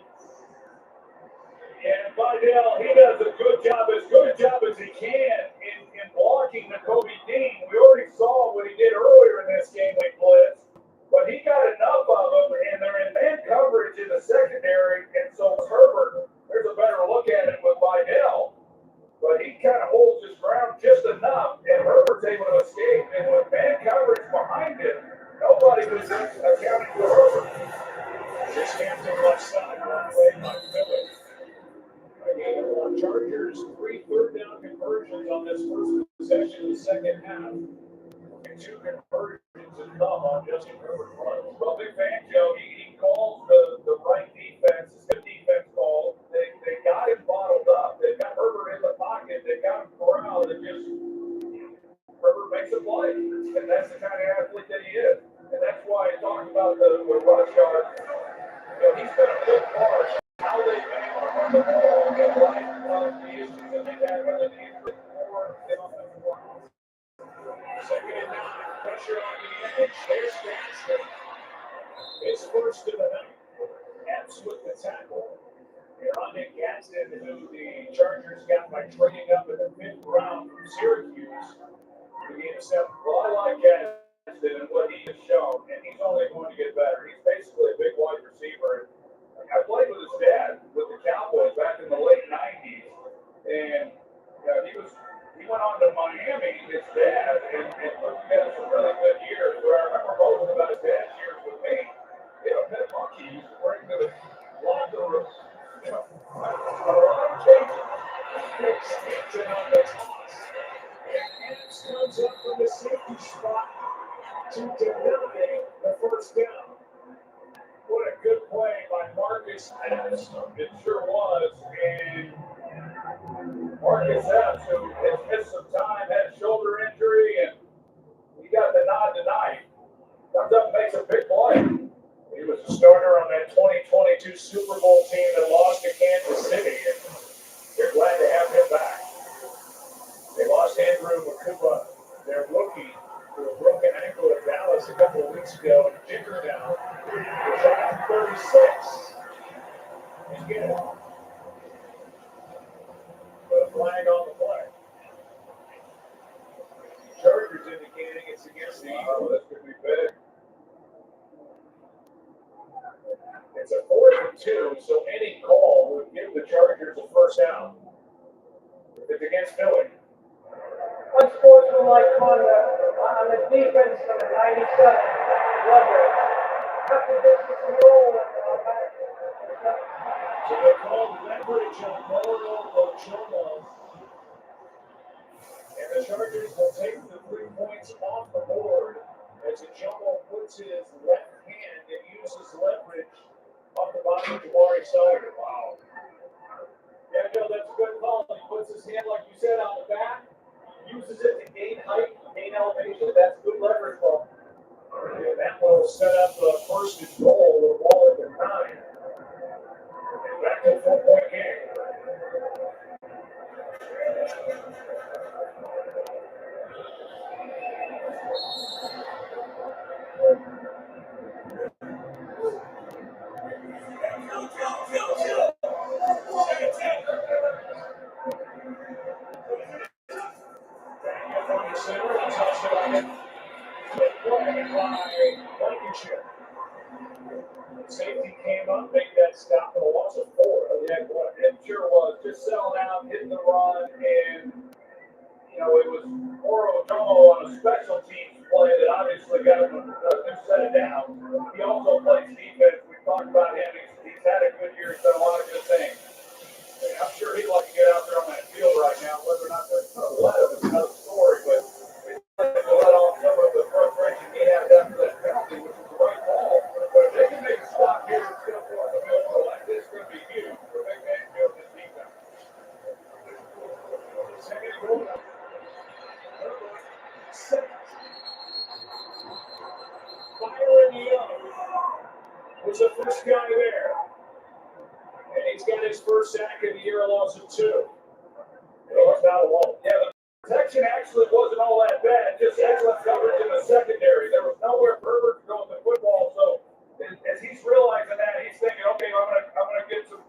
And Vidal, he does a good job as he can in blocking Nakobe Dean. We already saw what he did earlier in this game with blitz. But he got enough of them, and they're in man coverage in the secondary, and so Herbert, there's a better look at it with Vidal. But he kind of holds his ground just enough, and Herbert's able to escape. And with man coverage behind him, nobody was accounting for Herbert. This Hampton left side, one play by Phillips. Again, Chargers, 3 third-down conversions on this first possession of the second half. And 2 conversions have come on Justin Herbert's run. Well, big fan, Joe. He calls the right defense. It's good defense call. They got him bottled up. They've got Herbert in the pocket. They got him corralled, and just Herbert makes a play. And that's the kind of athlete that he is. And that's why I talked about the rush yard. You know, he's been a big part of how they've been able to run the ball and light the issues that they've had with the injury or the offensive line. 2nd and 9, pressure on the edge. There's Gadsden. His first of the night. Epps with the tackle. Rondé Gadsden, who the Chargers got by trading up in the 5th round from Syracuse. The game 7. Well, I like Gadsden and what he has shown, and he's only going to get better. He's basically a big wide receiver. I played with his dad with the Cowboys back in the late 90s, and he went on to Miami, his dad, and put together some really good years. Where I remember most about his dad's years with me. You know, Pet Monkey used to bring to the Marcus Epps. It sure was. And Marcus Epps, who has missed some time, had a shoulder injury, and he got the nod tonight. Comes up and makes a big play. He was a starter on that 2022 Super Bowl team that lost to Kansas City, and they're glad to have him back. They lost Andrew Makuba, their rookie, to a broken ankle at Dallas a couple of weeks ago, and Jicker now is at 36. He's good. Put a flag on the play. Chargers indicating it's against the Eagles. This could be big. It's a 4th and 2, so any call would give the Chargers a first down. If it's against Philly. Unsportsmanlike conduct on the defense of the 97. Love it. After this is the roll. So they called leverage on Moro Ochoa. And the Chargers will take the 3 points off the board as Ochoa puts his left hand and uses leverage off the bottom of Jabari Sawyer. Wow. Yeah, Joe, that's a good call. He puts his hand, like you said, on the back, uses it to gain height, gain elevation. That's good leverage ball. And that will set up the first and goal with a ball at the 9. And back to a 4-point game. Safety came up, made that stop, and a loss of 4. Yeah, it sure was. Just selling out, hitting the run, and it was Moro Ochoa on a special teams play that obviously got him a set it down. He also plays defense. We talked about him. He's had a good year. He's done a lot of good things. And I'm sure he'd like to get out there on that field right now. Whether or not they're going to let him is another story, but we'll let off some of the frustration he had after that penalty, which was the right call. But if they can make a stop here and still force a field goal like this, it's going to be huge for Big Man Field this defense. Second goal. Byron Young was the first guy there. And he's got his first sack of the year, a loss of 2. It's not a wall. Yeah, the protection actually wasn't all that bad, just excellent coverage in the secondary. There was nowhere Herbert to go with the football, so as he's realizing that, he's thinking, okay, I'm gonna get some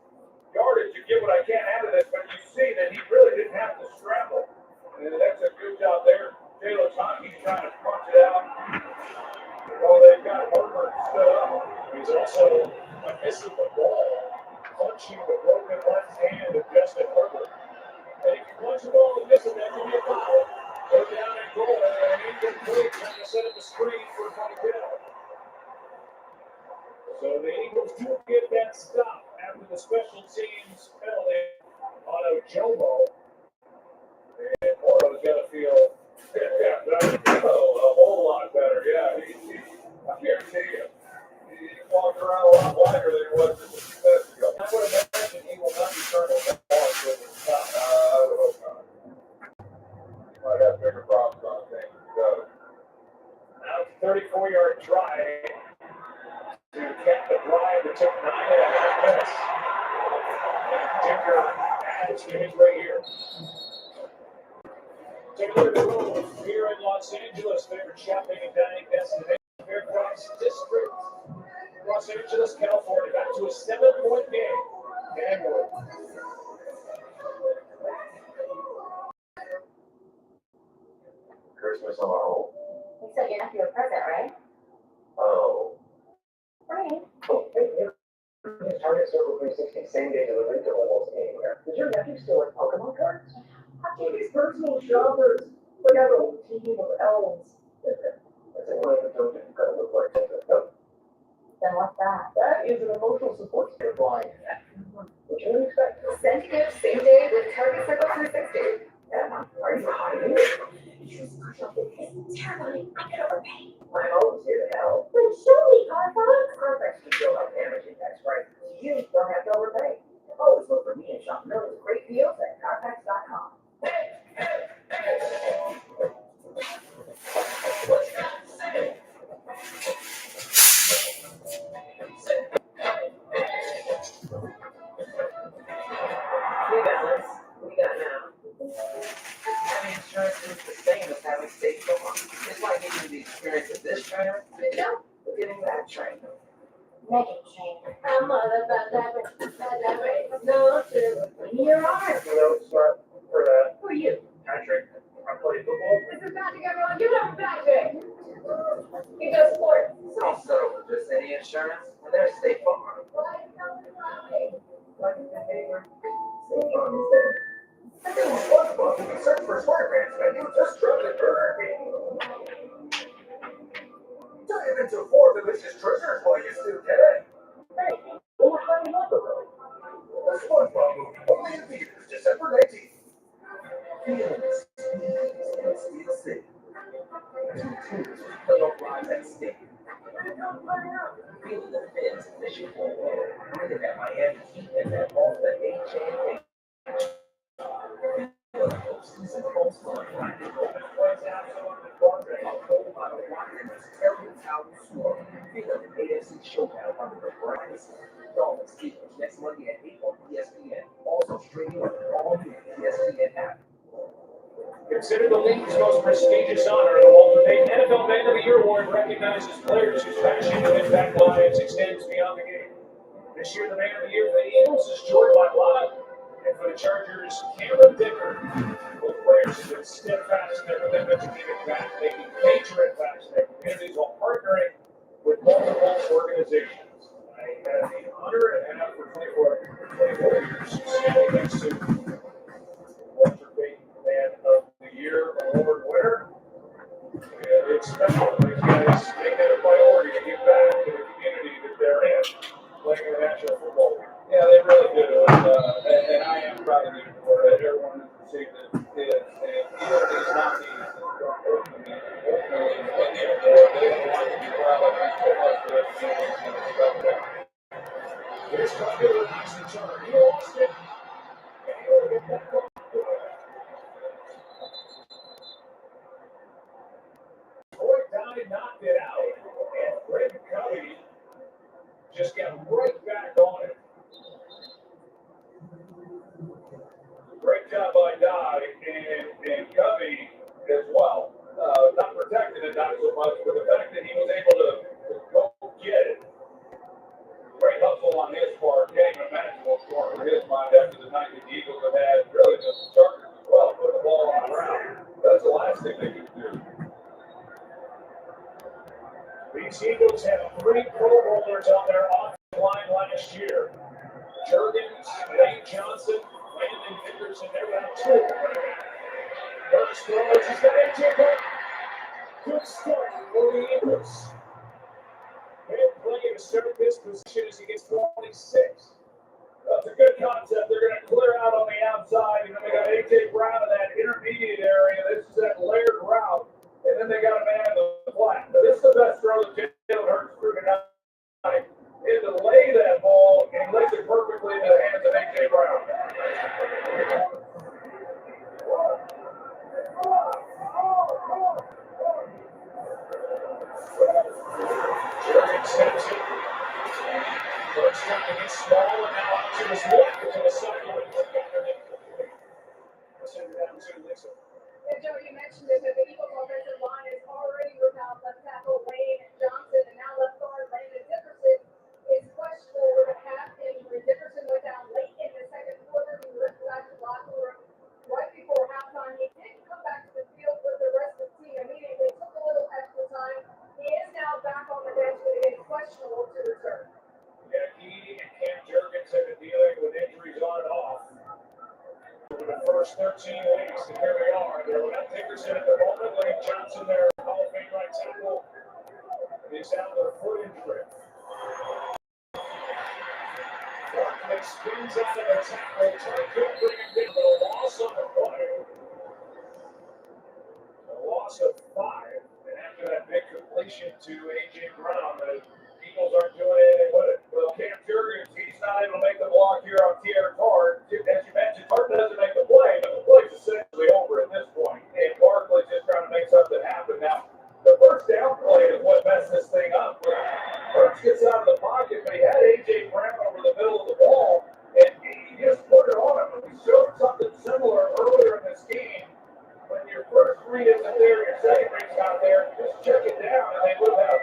yardage and get what I can out of this, but you see that he really didn't have to scramble. And that's a good job there. Taylor's Hockey's trying to punch it out. Well, they've got Herbert stood up. He's also missing the ball, punching the broken left hand of Justin Herbert. And if you punch the ball and miss it, that can be a foul. Go down and goal, and incomplete, trying to set up a screen for Montana. So the Eagles do get that stop after the special teams penalty on Ojomo. And Moro's got to feel a whole lot better. Yeah, I guarantee you. He walked around a lot wider than he was just a few minutes ago. I would imagine he will not be turning the ball with his stop. I would hope not. He might have bigger problems on things. Now it's a 34-yard try to cap the drive that took 9.5 minutes. And Dicker adds to his right here. Take a look at the rules here in Los Angeles. Favorite shopping and dining destination, Fairfax District, Los Angeles, California. Back to a 7-point game. Gangwood. Christmas on our home. You sent your nephew a present, right? Oh. Right. Oh, hey, Target Circle 360, same day delivery to almost anywhere. Does your nephew still like Pokemon cards? These personal shoppers. Look out, old team of elves. That's a way to do it. You've got to look like something. Nope. Then what's that? That is an emotional support stick line. What you would expect? Send gifts same day with Target Circle 360. Emma, are you hiding? It's terrifying. I could overpay. I'm always here to help. Then show me, Carfax. Carfax can show how damaging that's right. You Begging machine. I'm all about that way. No, sir. You're on. Start for that. Who are you? Patrick, I play football. This is Patrick, everyone. Give it up for Patrick. He does sports. Also, just any insurance, and there's State Farm. SpongeBob, you search for smart grants menu, just drop it Burger King. Dive into 4 delicious treasures while you still can. Hey, what was that number? The SpongeBob movie, only in theaters, December 19th. Steel City. 2 tours, playoff live at stake. Feeling the fins, fishing for a win. Bringing that Miami Heat and that all the HA. Showdown under the brightest Dolphins Eagles next Monday at 8 on ESPN. Also streaming on all new ESPN app. Considered the league's most prestigious honor, the Walter Payton NFL Man of the Year Award recognizes players whose passion and impact lives extends beyond the game. This year, the Man of the Year for the Eagles is Jordan Mailata, and for the Chargers, Cameron Dicker. Both players have been steadfast in their commitment to giving back, making major impacts in their communities while partnering with multiple organizations. I had the honor and have for 24 years standing next to Walter Payton Man of the Year Award winner. It's special. These guys make it a priority to give back to the community that they're in, playing in the National Football League. Yeah, they really do. And I am proud of them for it. Everyone has received it. And even if it's not me, ultimately, win the award, they don't want to be proud of me so much for that community and respect that. Here's Tucker releasing each other. He lost it. And he'll get that one. Troy Dye knocked it out. And Greg Covey just got right back on it. Great job by Dye and Covey as well. Not protecting it, not so much, but the fact that he was able to go get it. Great hustle on his part. Can't even imagine what's going through his mind after the night the Eagles have had. Really, the Chargers as well, put the ball on the ground. That's the last thing they could do. These Eagles had 3 Pro Bowlers on their offensive line last year. Jurgens, Lane Johnson, Landon Dickerson, they're down 2. First throws, he's got AJ Brown. Good start for the Eagles. Good play to start this position as he gets 26. That's a good concept. They're going to clear out on the outside, and then they got AJ Brown in that intermediate area. This is that layered route, and then they got a man in the flat. But this is the best throw that Jalen Hurts threw tonight. Is to lay that ball, and he lays it perfectly into the hands of AJ Brown. Jurgens steps in. First time to get small, and now out to his left to the sideline. Send it down to Lisa. And Joe, you mentioned it, that the Eagles offensive line is already without left tackle Lane Johnson, and now left guard Landon Dickerson is questionable with a calf injury. Dickerson went down late in the second quarter. He left back to the locker room right before halftime. He didn't come back to the field with the rest of the team immediately. Took a little extra time. He is now back on the bench, but it is questionable to return. Yeah, he and Cam Jurgens have been dealing with injuries on and off for the first 13 weeks, and here they are. They're without Dickerson at the moment. Lane Johnson, their Hall of Fame right tackle, is out with a foot injury. Barkley spins out of the tackle. Turner couldn't bring him down, but a loss on the play. A loss of 5. And after that big completion to A.J. Brown, the Eagles aren't doing anything with it. Well, Cam Jurgens, he's not able to make the block here on Tierra Card. As you mentioned, Card doesn't make the play, but the play's essentially over at this point. And Barkley's just trying to make something happen. Now, the first down play is what messed this thing up. Hurts gets out of the pocket, but he had A.J. Brown over the middle of the ball, and he just put it on him. We showed something similar earlier in this game. When your first read isn't there, your second read's not there, just check it down, and they would have had a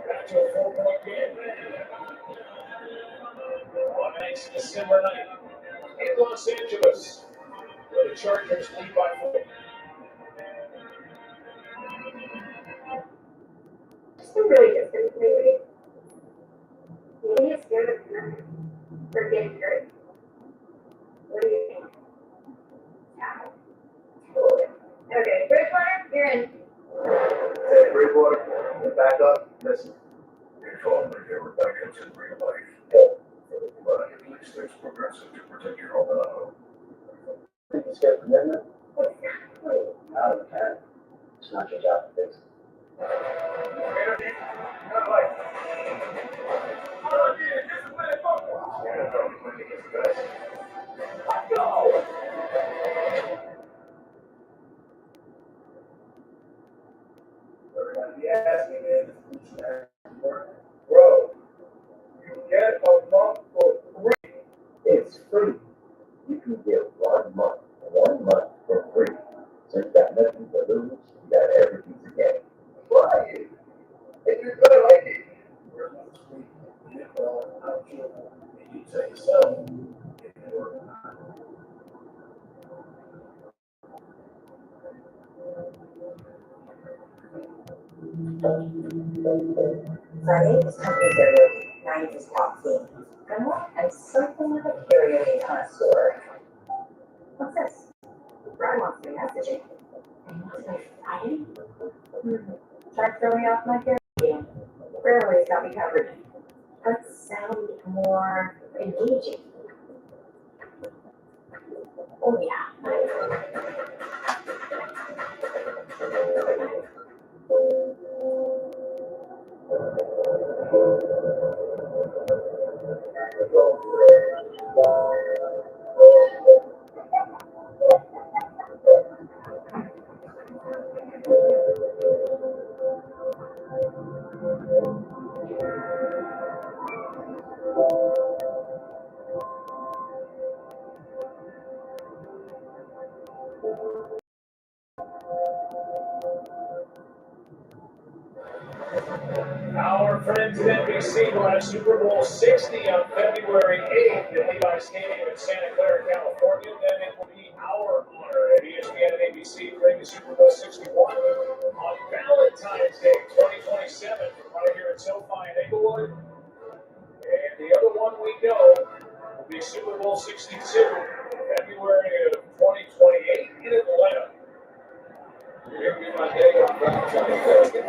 Back to a 4-point game. On a nice December night in Los Angeles, where the Chargers lead by 4. Just been really distant lately. Maybe it's scared of for getting hurt. What do you think? Yeah. Totally. Okay, Bridgewater, you're in. Hey, Bridgewater, you back up? Listen, your phone right here, Rebecca, to real life. Help for the blood. At least there's progressive to protect your home and auto. Think you scared commitment? Exactly. Out of the can. It's not your job to fix it. Let's go! Everybody be asking me, bro, you get a month for free. It's free. You can get 1 month for free. So you got nothing to lose, you got everything to gain. Try it. And you're gonna like it. You say so. Friday is company dinner, 90s pop theme. And something of a karaoke connoisseur. What's this? Brian wants me messaging. And what's my Friday? Try to throw me off my karaoke game. Rarely got me covered. Let's sound more engaging. Oh yeah. Our friends at NBC will have Super Bowl 60 on February 8th at Levi Stadium in Santa Clara, California. Then it will be our honor at ESPN and ABC to bring the Super Bowl 61 on Valentine's Day 2027 right here at SoFi in Inglewood. And the other one we know will be Super Bowl 62 February of 2028 in Atlanta. Here be my day on Valentine's Day.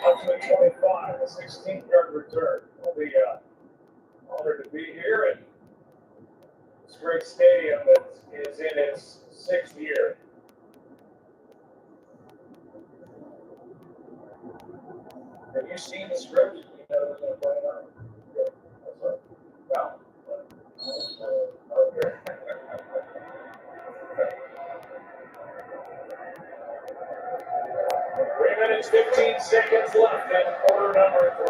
Up to the 25, the 16th-yard return. I'll be honored to be here, and this great stadium that is in its 6th year. Have you seen the script? You know who's going to play it on? No. Okay. 3 minutes, 15 seconds left in quarter number 3.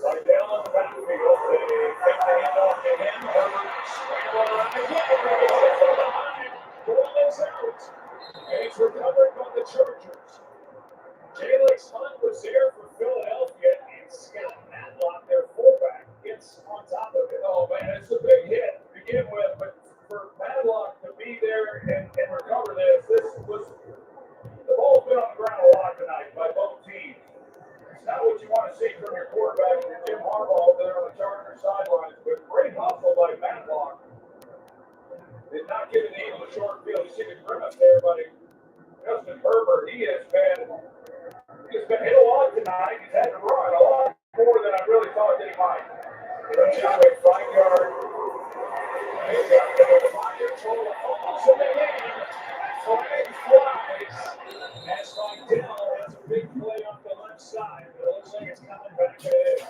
Right down on the backfield, they take the handoff to him. Herbert scrambled around again. The ball is out. And it's recovered by the Chargers. Jalen Hunt was there for Philadelphia, and Scott Matlock, their fullback, gets on top of it. Oh man, it's a big hit to begin with, but for Matlock to be there and recover this was the ball's been on the ground a lot tonight by both teams. It's not what you want to see from your quarterback and Jim Harbaugh there on the Chargers sidelines, but great hustle by Matlock. Did not give an eagle a short field. You see the grimace there, buddy. Justin Herbert, he has been hit a lot tonight. He's had to run a lot more than I really thought that he might. Anyway, 5-yard. He's got the fire total almost in the game. Flag flies. As Lindell has a big play on the left side. It looks like it's coming back to it.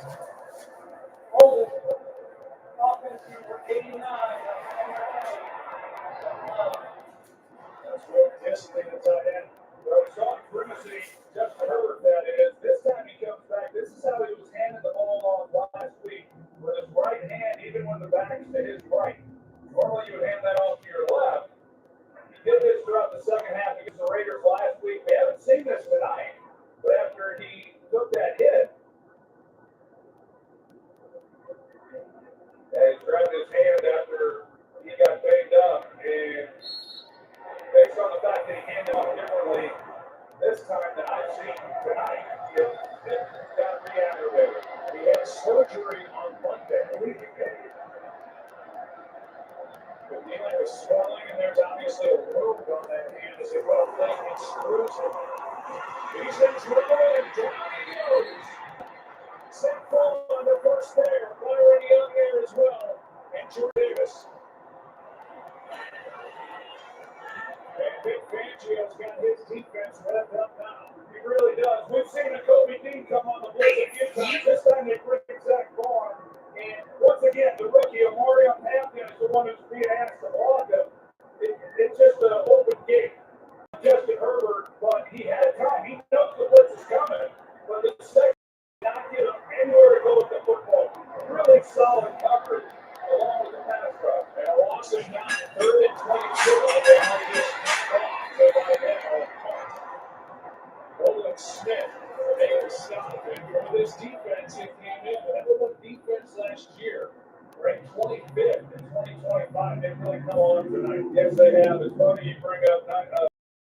Oh, offense number 89. That's what Disley, the tight end. Well, we saw Grimacy, Justin Herbert, that is. This time he comes back. This is how he was handing the ball off last week with his right hand, even when the back's to his right. Dealing with swelling, and there's obviously a wound on that hand as it well playing and screws it. He's in trouble and down he goes. Sent ball on the first there. Byron Young there as well. And Jordan Davis. And Big Fangio's got his defense revved up now. He really does. We've seen a Kobe Dean come on the blitz a few times. This time they bring Zach Vaughn. And once again, the rookie, Omarion Hampton, is the one who's being asked to block him. It's just an open game. Justin Herbert, but he had time. He knows the blitz is coming. But the second not get him anywhere to go with the football. Really solid coverage along with the pass rush. And a loss of 9, 3rd and 22. Roland Smith, they were stopping for this defense. It came in the number 1 defense last year, ranked 25th in 2025. They've really come on tonight. Yes, they have. It's funny you bring up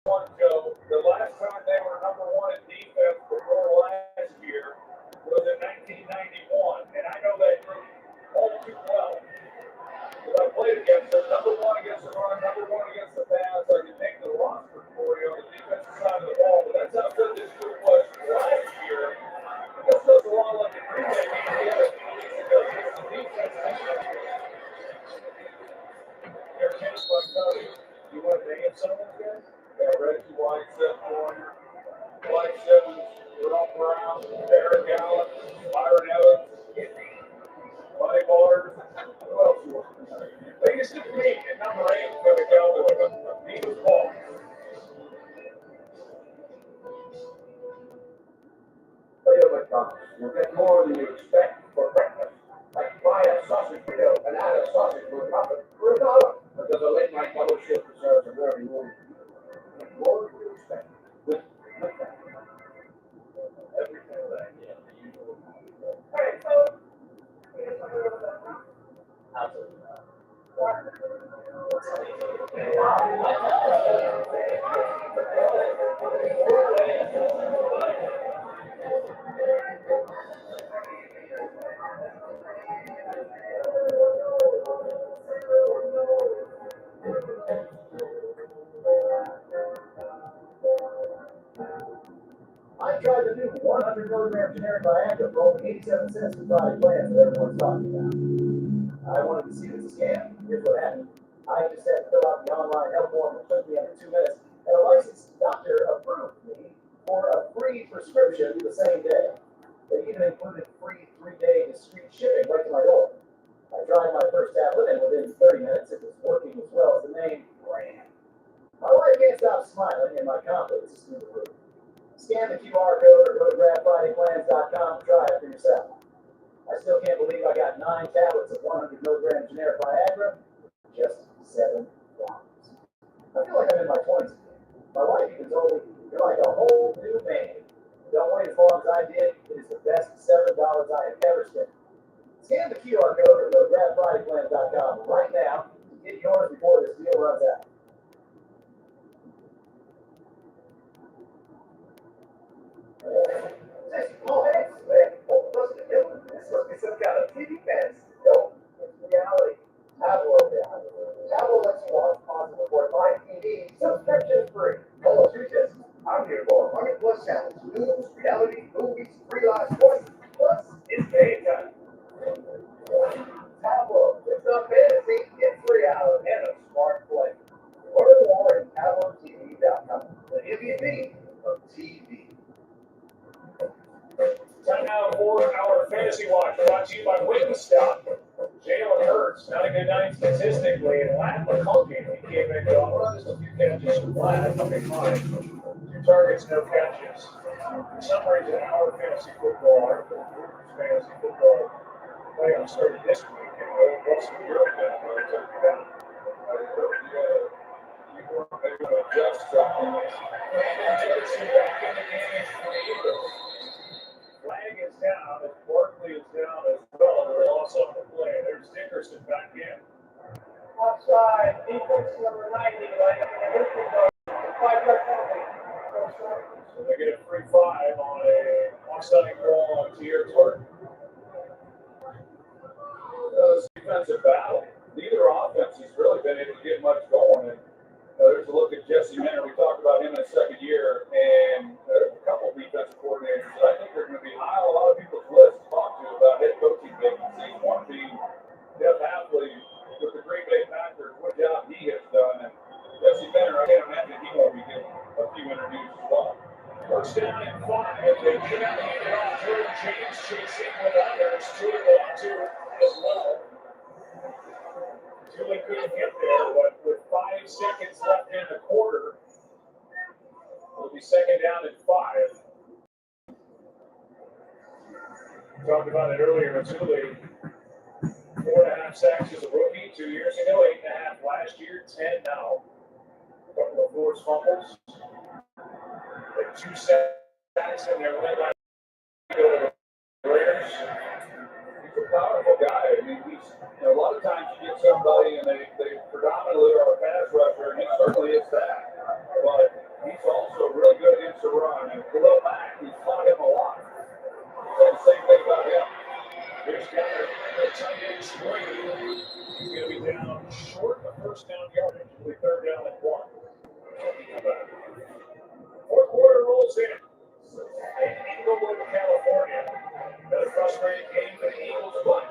one, Joe. The last time they were number 1 in defense before last year was in 1991, and I know that group all too well. Because I played against them, number 1 against the run, number 1 against the pass. I can make the roster for you on the defensive side of the ball, but that's how good this group was last year. This looks a lot like the Green Bay game the other 2 weeks ago. Just the defense. They're changed by Cody. You want to name some of those guys? Yeah, Reggie White, Seth Warner, White Simmons, Rudolph Brown, Eric Allen, Byron Evans, Buddy Waters. Who else you want? Biggest defeat at number 8 for the Cowboys. He was Paul. Toyota McDonald's. You'll get more than you expect for breakfast. Like buy a sausage burrito and add a sausage for a profit for $1. Because a late night double shift reserves are very warm. More than you expect with McDonald's. Everything that the usual. Alright, so. Absolutely not. I tried the new 100 milligram generic Viagra for only 87 cents to try plans that everyone's talking about. I wanted to see if it's a scam. Here's what happened. I just had to fill out the online health form. It took me under 2 minutes, and a licensed doctor approved me for a free prescription the same day. They even included free 3-day discreet shipping right to my door. I tried my first tablet, and within 30 minutes, it was working as well as the name brand. My wife can't stop smiling, and my confidence is through the roof. Scan the QR code or go to grabfridayplans.com to try it for yourself. I still can't believe I got 9 tablets of 100 milligram generic Viagra for just $7. I feel like I'm in my 20s again. My wife even told me, you're like a whole new man. Don't wait as long as I did. It is the best $7 I have ever spent. Scan the QR code or go to grabfridayplans.com right now to get yours before this deal runs out. Oh, hey, what's it doing? This must be some kind of TV fence. No, it's reality. Tableau reality. Tableau lets you watch, pause, and record live TV. Subscription free. All of you just, I'm here for 100 plus channels. News, reality, movies, free live sports. Plus, it's game time. Tableau. It's not fantasy, it's reality. And a smart play. Learn more at TableauTV.com. The MVP of TV. Time now for our Fantasy Watch, brought to you by Wingstop. Jalen Hurts, not a good night statistically, and Lat McConkey, he came in going, well, just a few catches from Lat, okay, fine. 2 targets, no catches. For some reason, our fantasy football playoffs started this week, and it wasn't really good. You weren't able to adjust something. And Jefferson back in the game for the Eagles. Flag is down, and Barkley is down as well. They're lost on the play. There's Dickerson back in. Offside, defense number 90, right? And this is a 5-yard penalty. So they get a free 5 on a offside ball on Tier Tartan. Defensive battle. Neither offense has really been able to couldn't get there, but with 5 seconds left in the quarter, it'll be second down and 5. Talked about it earlier, Matsuli. 4.5 sacks as a rookie 2 years ago, 8.5 last year, 10 now. A couple of forced fumbles. Like 2 sacks in their led by the Raiders. He's a powerful guy. I mean, he's, a lot of times you get somebody and they predominantly are a pass rusher, and he certainly is that. But he's also really good against the run. And Khalil Mack, he's taught him a lot. And the same thing about him. Here's Gunner, the tight end screen. He's going to be down short of first down yardage. It'll be third down and 1. Fourth quarter rolls in. In Inglewood, California. Another frustrating game for the Eagles, but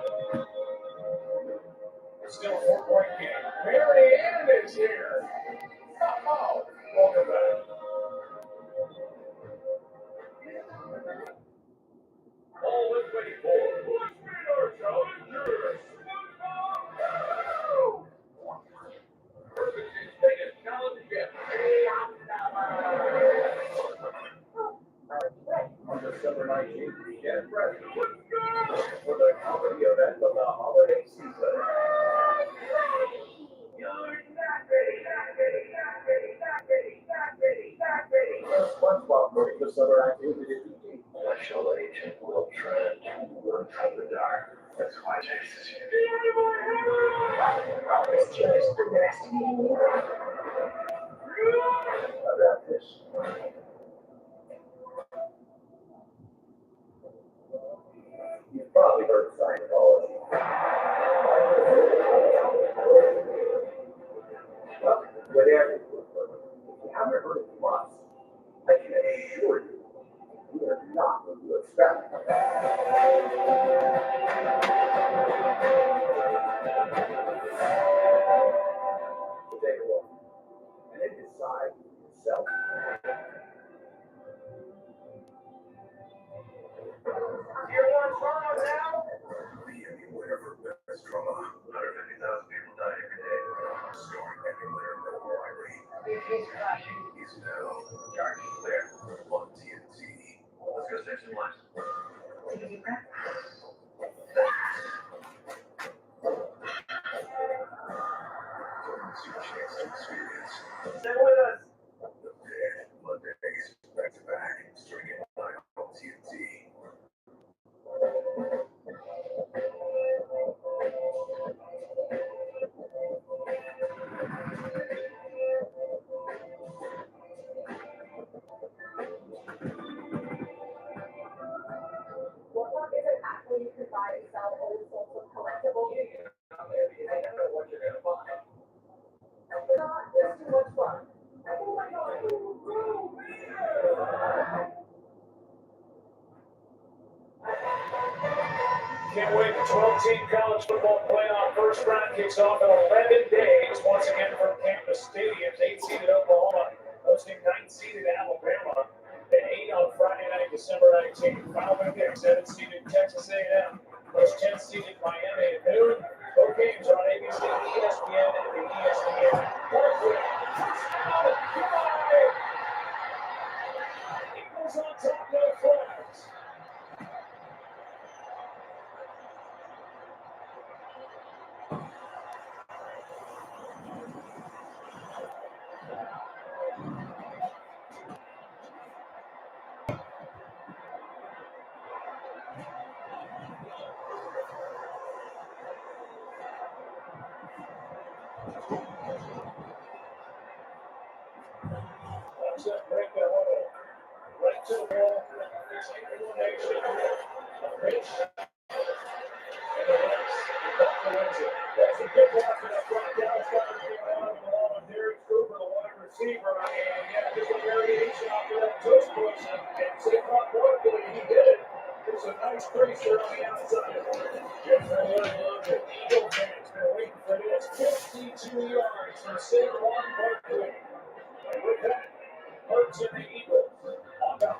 it's still a 4-point game. Marianne is here. Oh, welcome back. All let's wait for. Let's meet our challengers. Perfect is biggest challenge yet. On December 19th, get ready for the comedy event of the holiday season. SpongeBob movie December 19th. Special Agent Will Trent work from the dark. That's why Jace is here. It's just the next meeting. About this. You've probably heard of Scientology. Well, whatever. If you haven't heard of us, I can assure you, we are not what you expect. So take a look, and then decide for yourself. Tier 1 trauma now? Be anywhere for best trauma. 150,000 people die every day. Storing everywhere in the library. He's crashing. He's now charging clear on TNT. Let's go save some lives. Take a deep breath. It's your chance to experience Stay with us. the Dead Mondays back to back, streaming live on TNT. What is an app where you can buy and sell all sorts of collectibles? You never know what you're going to find. Not just too much fun. Oh my god. Can't wait. The 12-team college football playoff first round kicks off in 11 days. Once again from campus stadiums. 8-seeded Oklahoma hosting 9-seeded Alabama. And 8 on Friday night, December 19th. Final pick, 7-seeded Texas A&M. Most 10-seeded Miami at noon. Both games are on ABC, ESPN, and the ESPN Parkway. Touchdown! Goodbye! Eagles on top, no flags. Let's break the huddle. Right to the ball. It's inclination. A pitch. And a race. Buffalo wins it. That's a good block in the front. Down starting to get out of the ball. And Derek Cooper, the wide receiver. And yeah, just a variation off of that toast push. And Saquon Barkley, he did it. There's a nice bracer on the outside. Jeff Miller loves it. Eagle fans been waiting for this. 52 yards from Saquon Barkley. And with that, Hurts and the Eagles on top.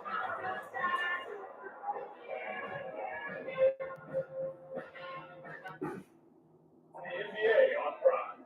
The NBA on Prime.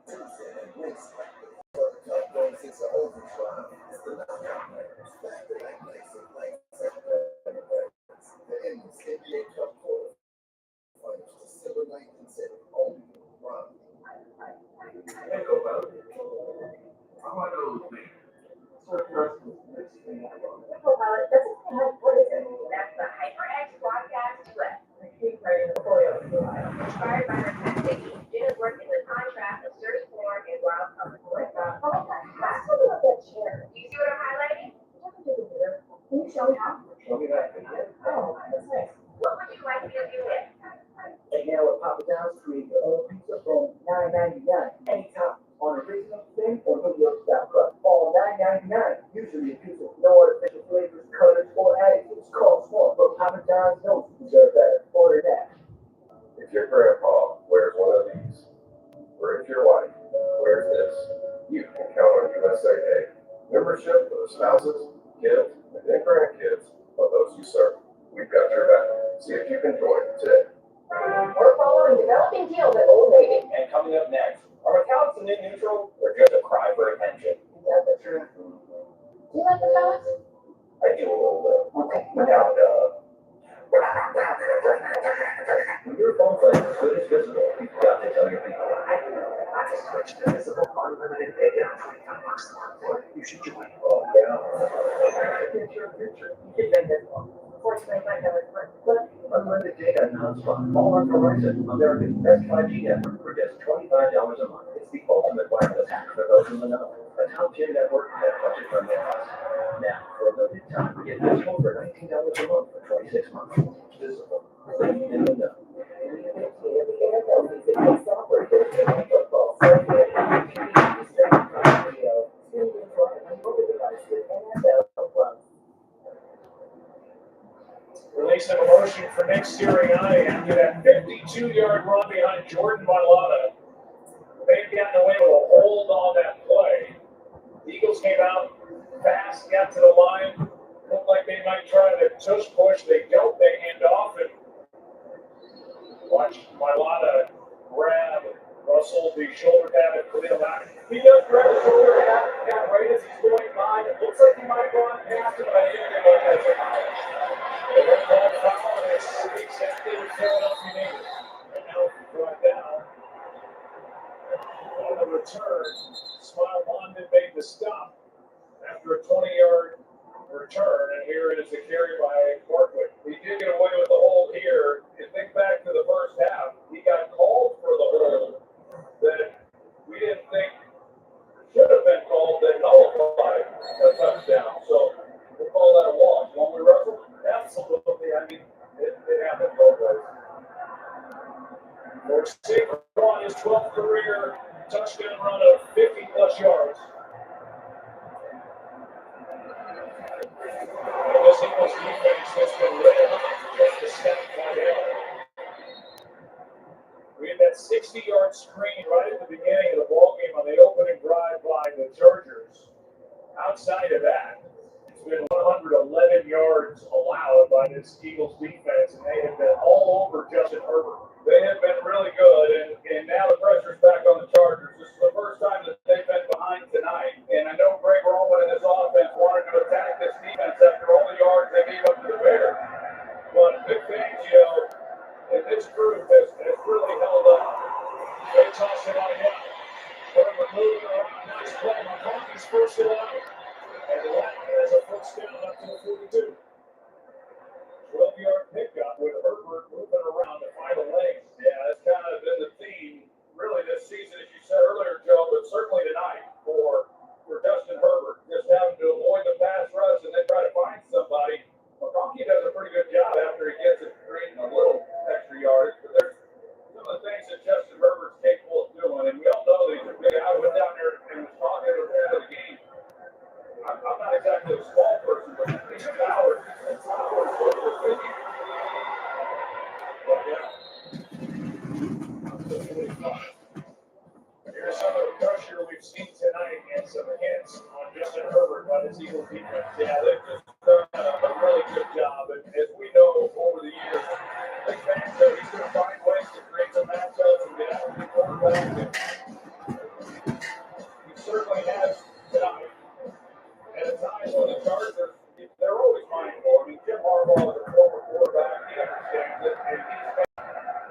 this, you can count on USAA membership for the spouses, kids, and grandkids of those you serve. We've got your back. See if you can join today. We're following developing deals at Old Navy. And coming up next, are metallics a net neutral or just a cry for attention? Yeah, that's true. Do you like metallics? I do a little bit. Okay. Now, When your phone plan is good as visible, you've got to tell your people. I just switched to Visible Unlimited Data at $25 a month. You should join. Oh, yeah. It's your future. You should join this one. $425 per month. Unlimited data nonstop. All on Verizon, America's best 5G network for just $25 a month. It's the ultimate wireless hack for those in the know. A top-tier network at budget-friendly cost. Now, for a limited time, get Visible for $19 a month for 26 months. Visible. Live in the know. Release of a motion for Nick Sirianni after that 52-yard run behind Jordan Mailata. They've gotten away with a hold on that play. The Eagles came out fast, got to the line, looked like they might try to tush push. They don't. They hand off and watch Mailata grab Russell the shoulder pad and Khalil Mack. He does grab the shoulder pad right as he's going by. It looks like he might have gone past it, but I didn't get one as they went called foul, and it's exactly what Philadelphia needed. And now brought down on the return. Smile London made the stop after a 20-yard return, and here it is the carry by Barkley. He did get away with the hold here. If you think back to the first half, he got called for the hold that we didn't think should have been called that nullified a touchdown. So we'll call that a wash. Won't we, Russell? Absolutely. I mean, it happened both ways. For Saquon, his 12th career touchdown run of 50-plus yards. And this Eagles defense has been red hot just to step by down. We had that 60-yard screen right at the beginning of the ballgame on the opening drive by the Chargers. Outside of that, it's been 111 yards allowed by this Eagles defense, and they have been all over Justin Herbert. They have been really good, and now the pressure's back on the Chargers. This is the first time that they've been behind tonight, and I know Greg Roman and his offense wanted to attack this defense after all the yards they gave up to the Bears. But Vic Fangio and this group has really held up. They toss it on him. Herbert moving around, nice play. McConkey's first it out, and the left has a first down up to the 42. 12-yard pickup with Herbert moving around to find a lane. Yeah, that's kind of been the theme, really, this season, as you said earlier, Joe, but certainly tonight for Justin Herbert. Just having to avoid the pass rush and then try to find somebody. McConkey does a pretty good job after he gets it creating a little extra yardage, but there's some of the things that Justin Herbert's capable of doing, and we all know that he's a big guy. I went down there and was talking to him after the game. I'm not exactly a small person, but he's power. Here's some of the pressure we've seen tonight and some hits on Justin Herbert by this Eagles defense. Yeah, they've just done a really good job. And as we know over the years, Big fans know he's going to find ways to create some matchups and get after the quarterback. He certainly has tonight. At a time when the Chargers, they're always mindful. I mean, Jim Harbaugh is a former quarterback. He understands it, and he's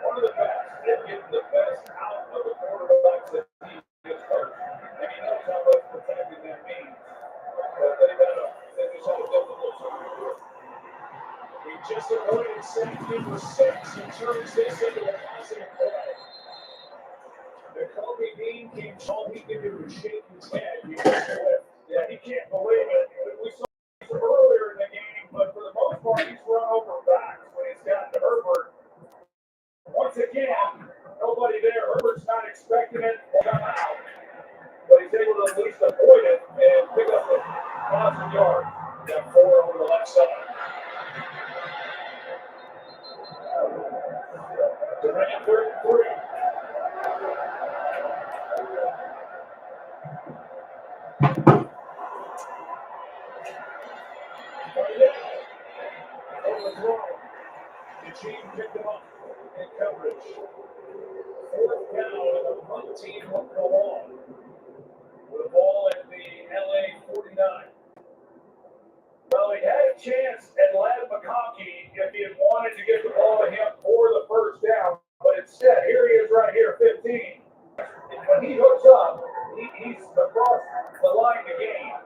one of the best at getting the best out of the quarterbacks that he gets hurt. And he knows how much protecting that means. But they just had a difficult time. He just avoided safety for 6 and turns this into a positive play. The Kobe Dean came, all he could do was shake his head. He was swift. Yeah, he can't believe it. We saw him earlier in the game, but for the most part, he's run over backs when he's gotten to Herbert. Once again, nobody there. Herbert's not expecting it to come out, but he's able to at least avoid it and pick up the 1,000 yards. Got 4 over the left side. Durant 3rd and 3. wanted to get the ball to him for the first down, but instead, here he is right here, 15. When he hooks up, he's across the line to gain.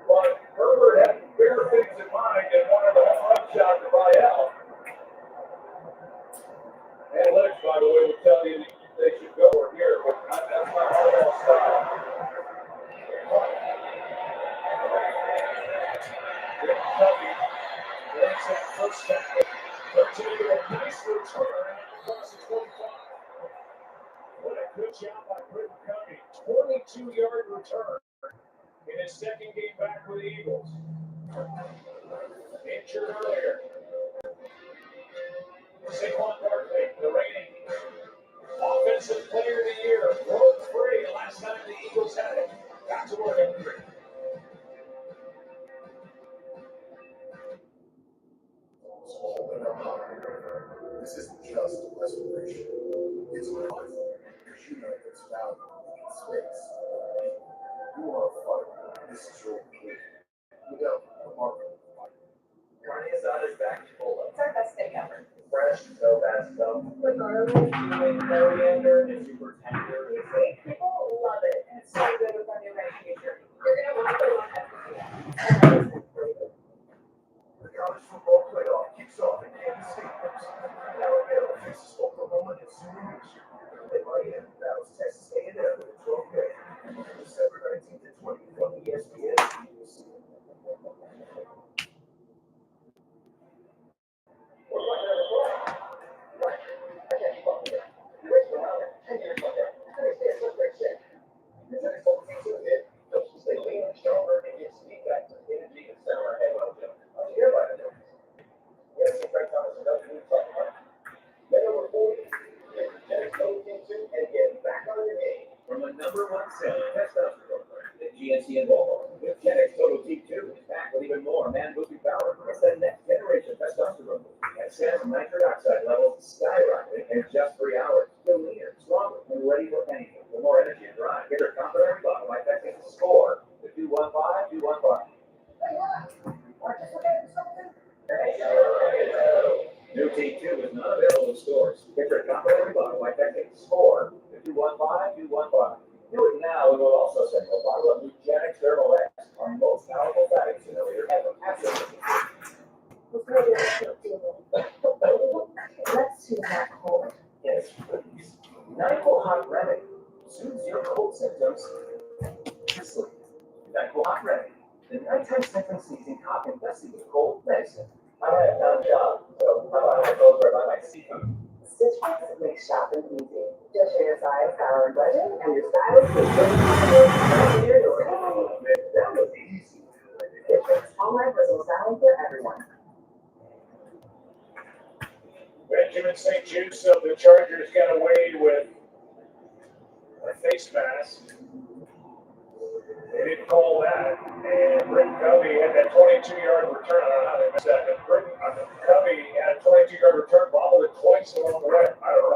But Herbert had bigger things in mind and wanted the home run shot to buy out. Analytics, by the way, would tell you they should go over here, but that's not Harbaugh's style. Kentucky wins that first tackle, turns it into a nice return across the 25. What a good job by Britton Covey. 22-yard return in his second game back with the Eagles. Injured earlier. Saquon Barkley, the reigning Offensive Player of the Year, broke free last time the Eagles had it. Got to work at 3. This isn't just a restoration. It's a life. Because you know there's value in space. You want to fight. This is your kid. You know, the market. Carne asada is back to full. It's our best steak ever. Fresh, no bad stuff. With garlic. Cumin, coriander, and super tender. You see, people love it, and it's so good with our new veg future. You're gonna want to put on that. The college football playoff kicks off in Kansas City. Alabama faces Oklahoma in Zulu Nation. And Miami battles Texas A&M in a 12th game. December 19th and 20th on ESPN. From the #1 selling testosterone brand at GNC and Walmart, with Genix Total T2 is back with even more man-boosting power. It's the next generation testosterone that sends nitric oxide levels skyrocketing in just 3 hours. Feel leaner, stronger, and ready for anything with more energy and drive. Get your complimentary bottle by texting SCORE to 215-215. New T2 is not available in stores. Get your complimentary bottle by texting SCORE to 215-215. Do it now, and we'll also send you a bottle of new Genix Thermal X, our most powerful fatty simulator ever. Absolutely. Let's see that cold. Yes, please. NyQuil Hot Remedy soothes your cold symptoms to sleep. NyQuil Hot Remedy, the nighttime symptom sneezing, cough, and dusty with cold medicine. I have done a job, so how about I go where I buy my seafood? Stitch Fix makes shopping easy. Just share your size, power, and budget, and your stylist will bring it to your door. That was easy. Stitch Fix, online personal styling for everyone. Benjamin St. Jude of the Chargers got away with a face mask. They didn't call that. And Britton Covey had that 22-yard return. I don't know how they missed that. But Covey had a 22-yard return, bobbled it twice along the way. I don't know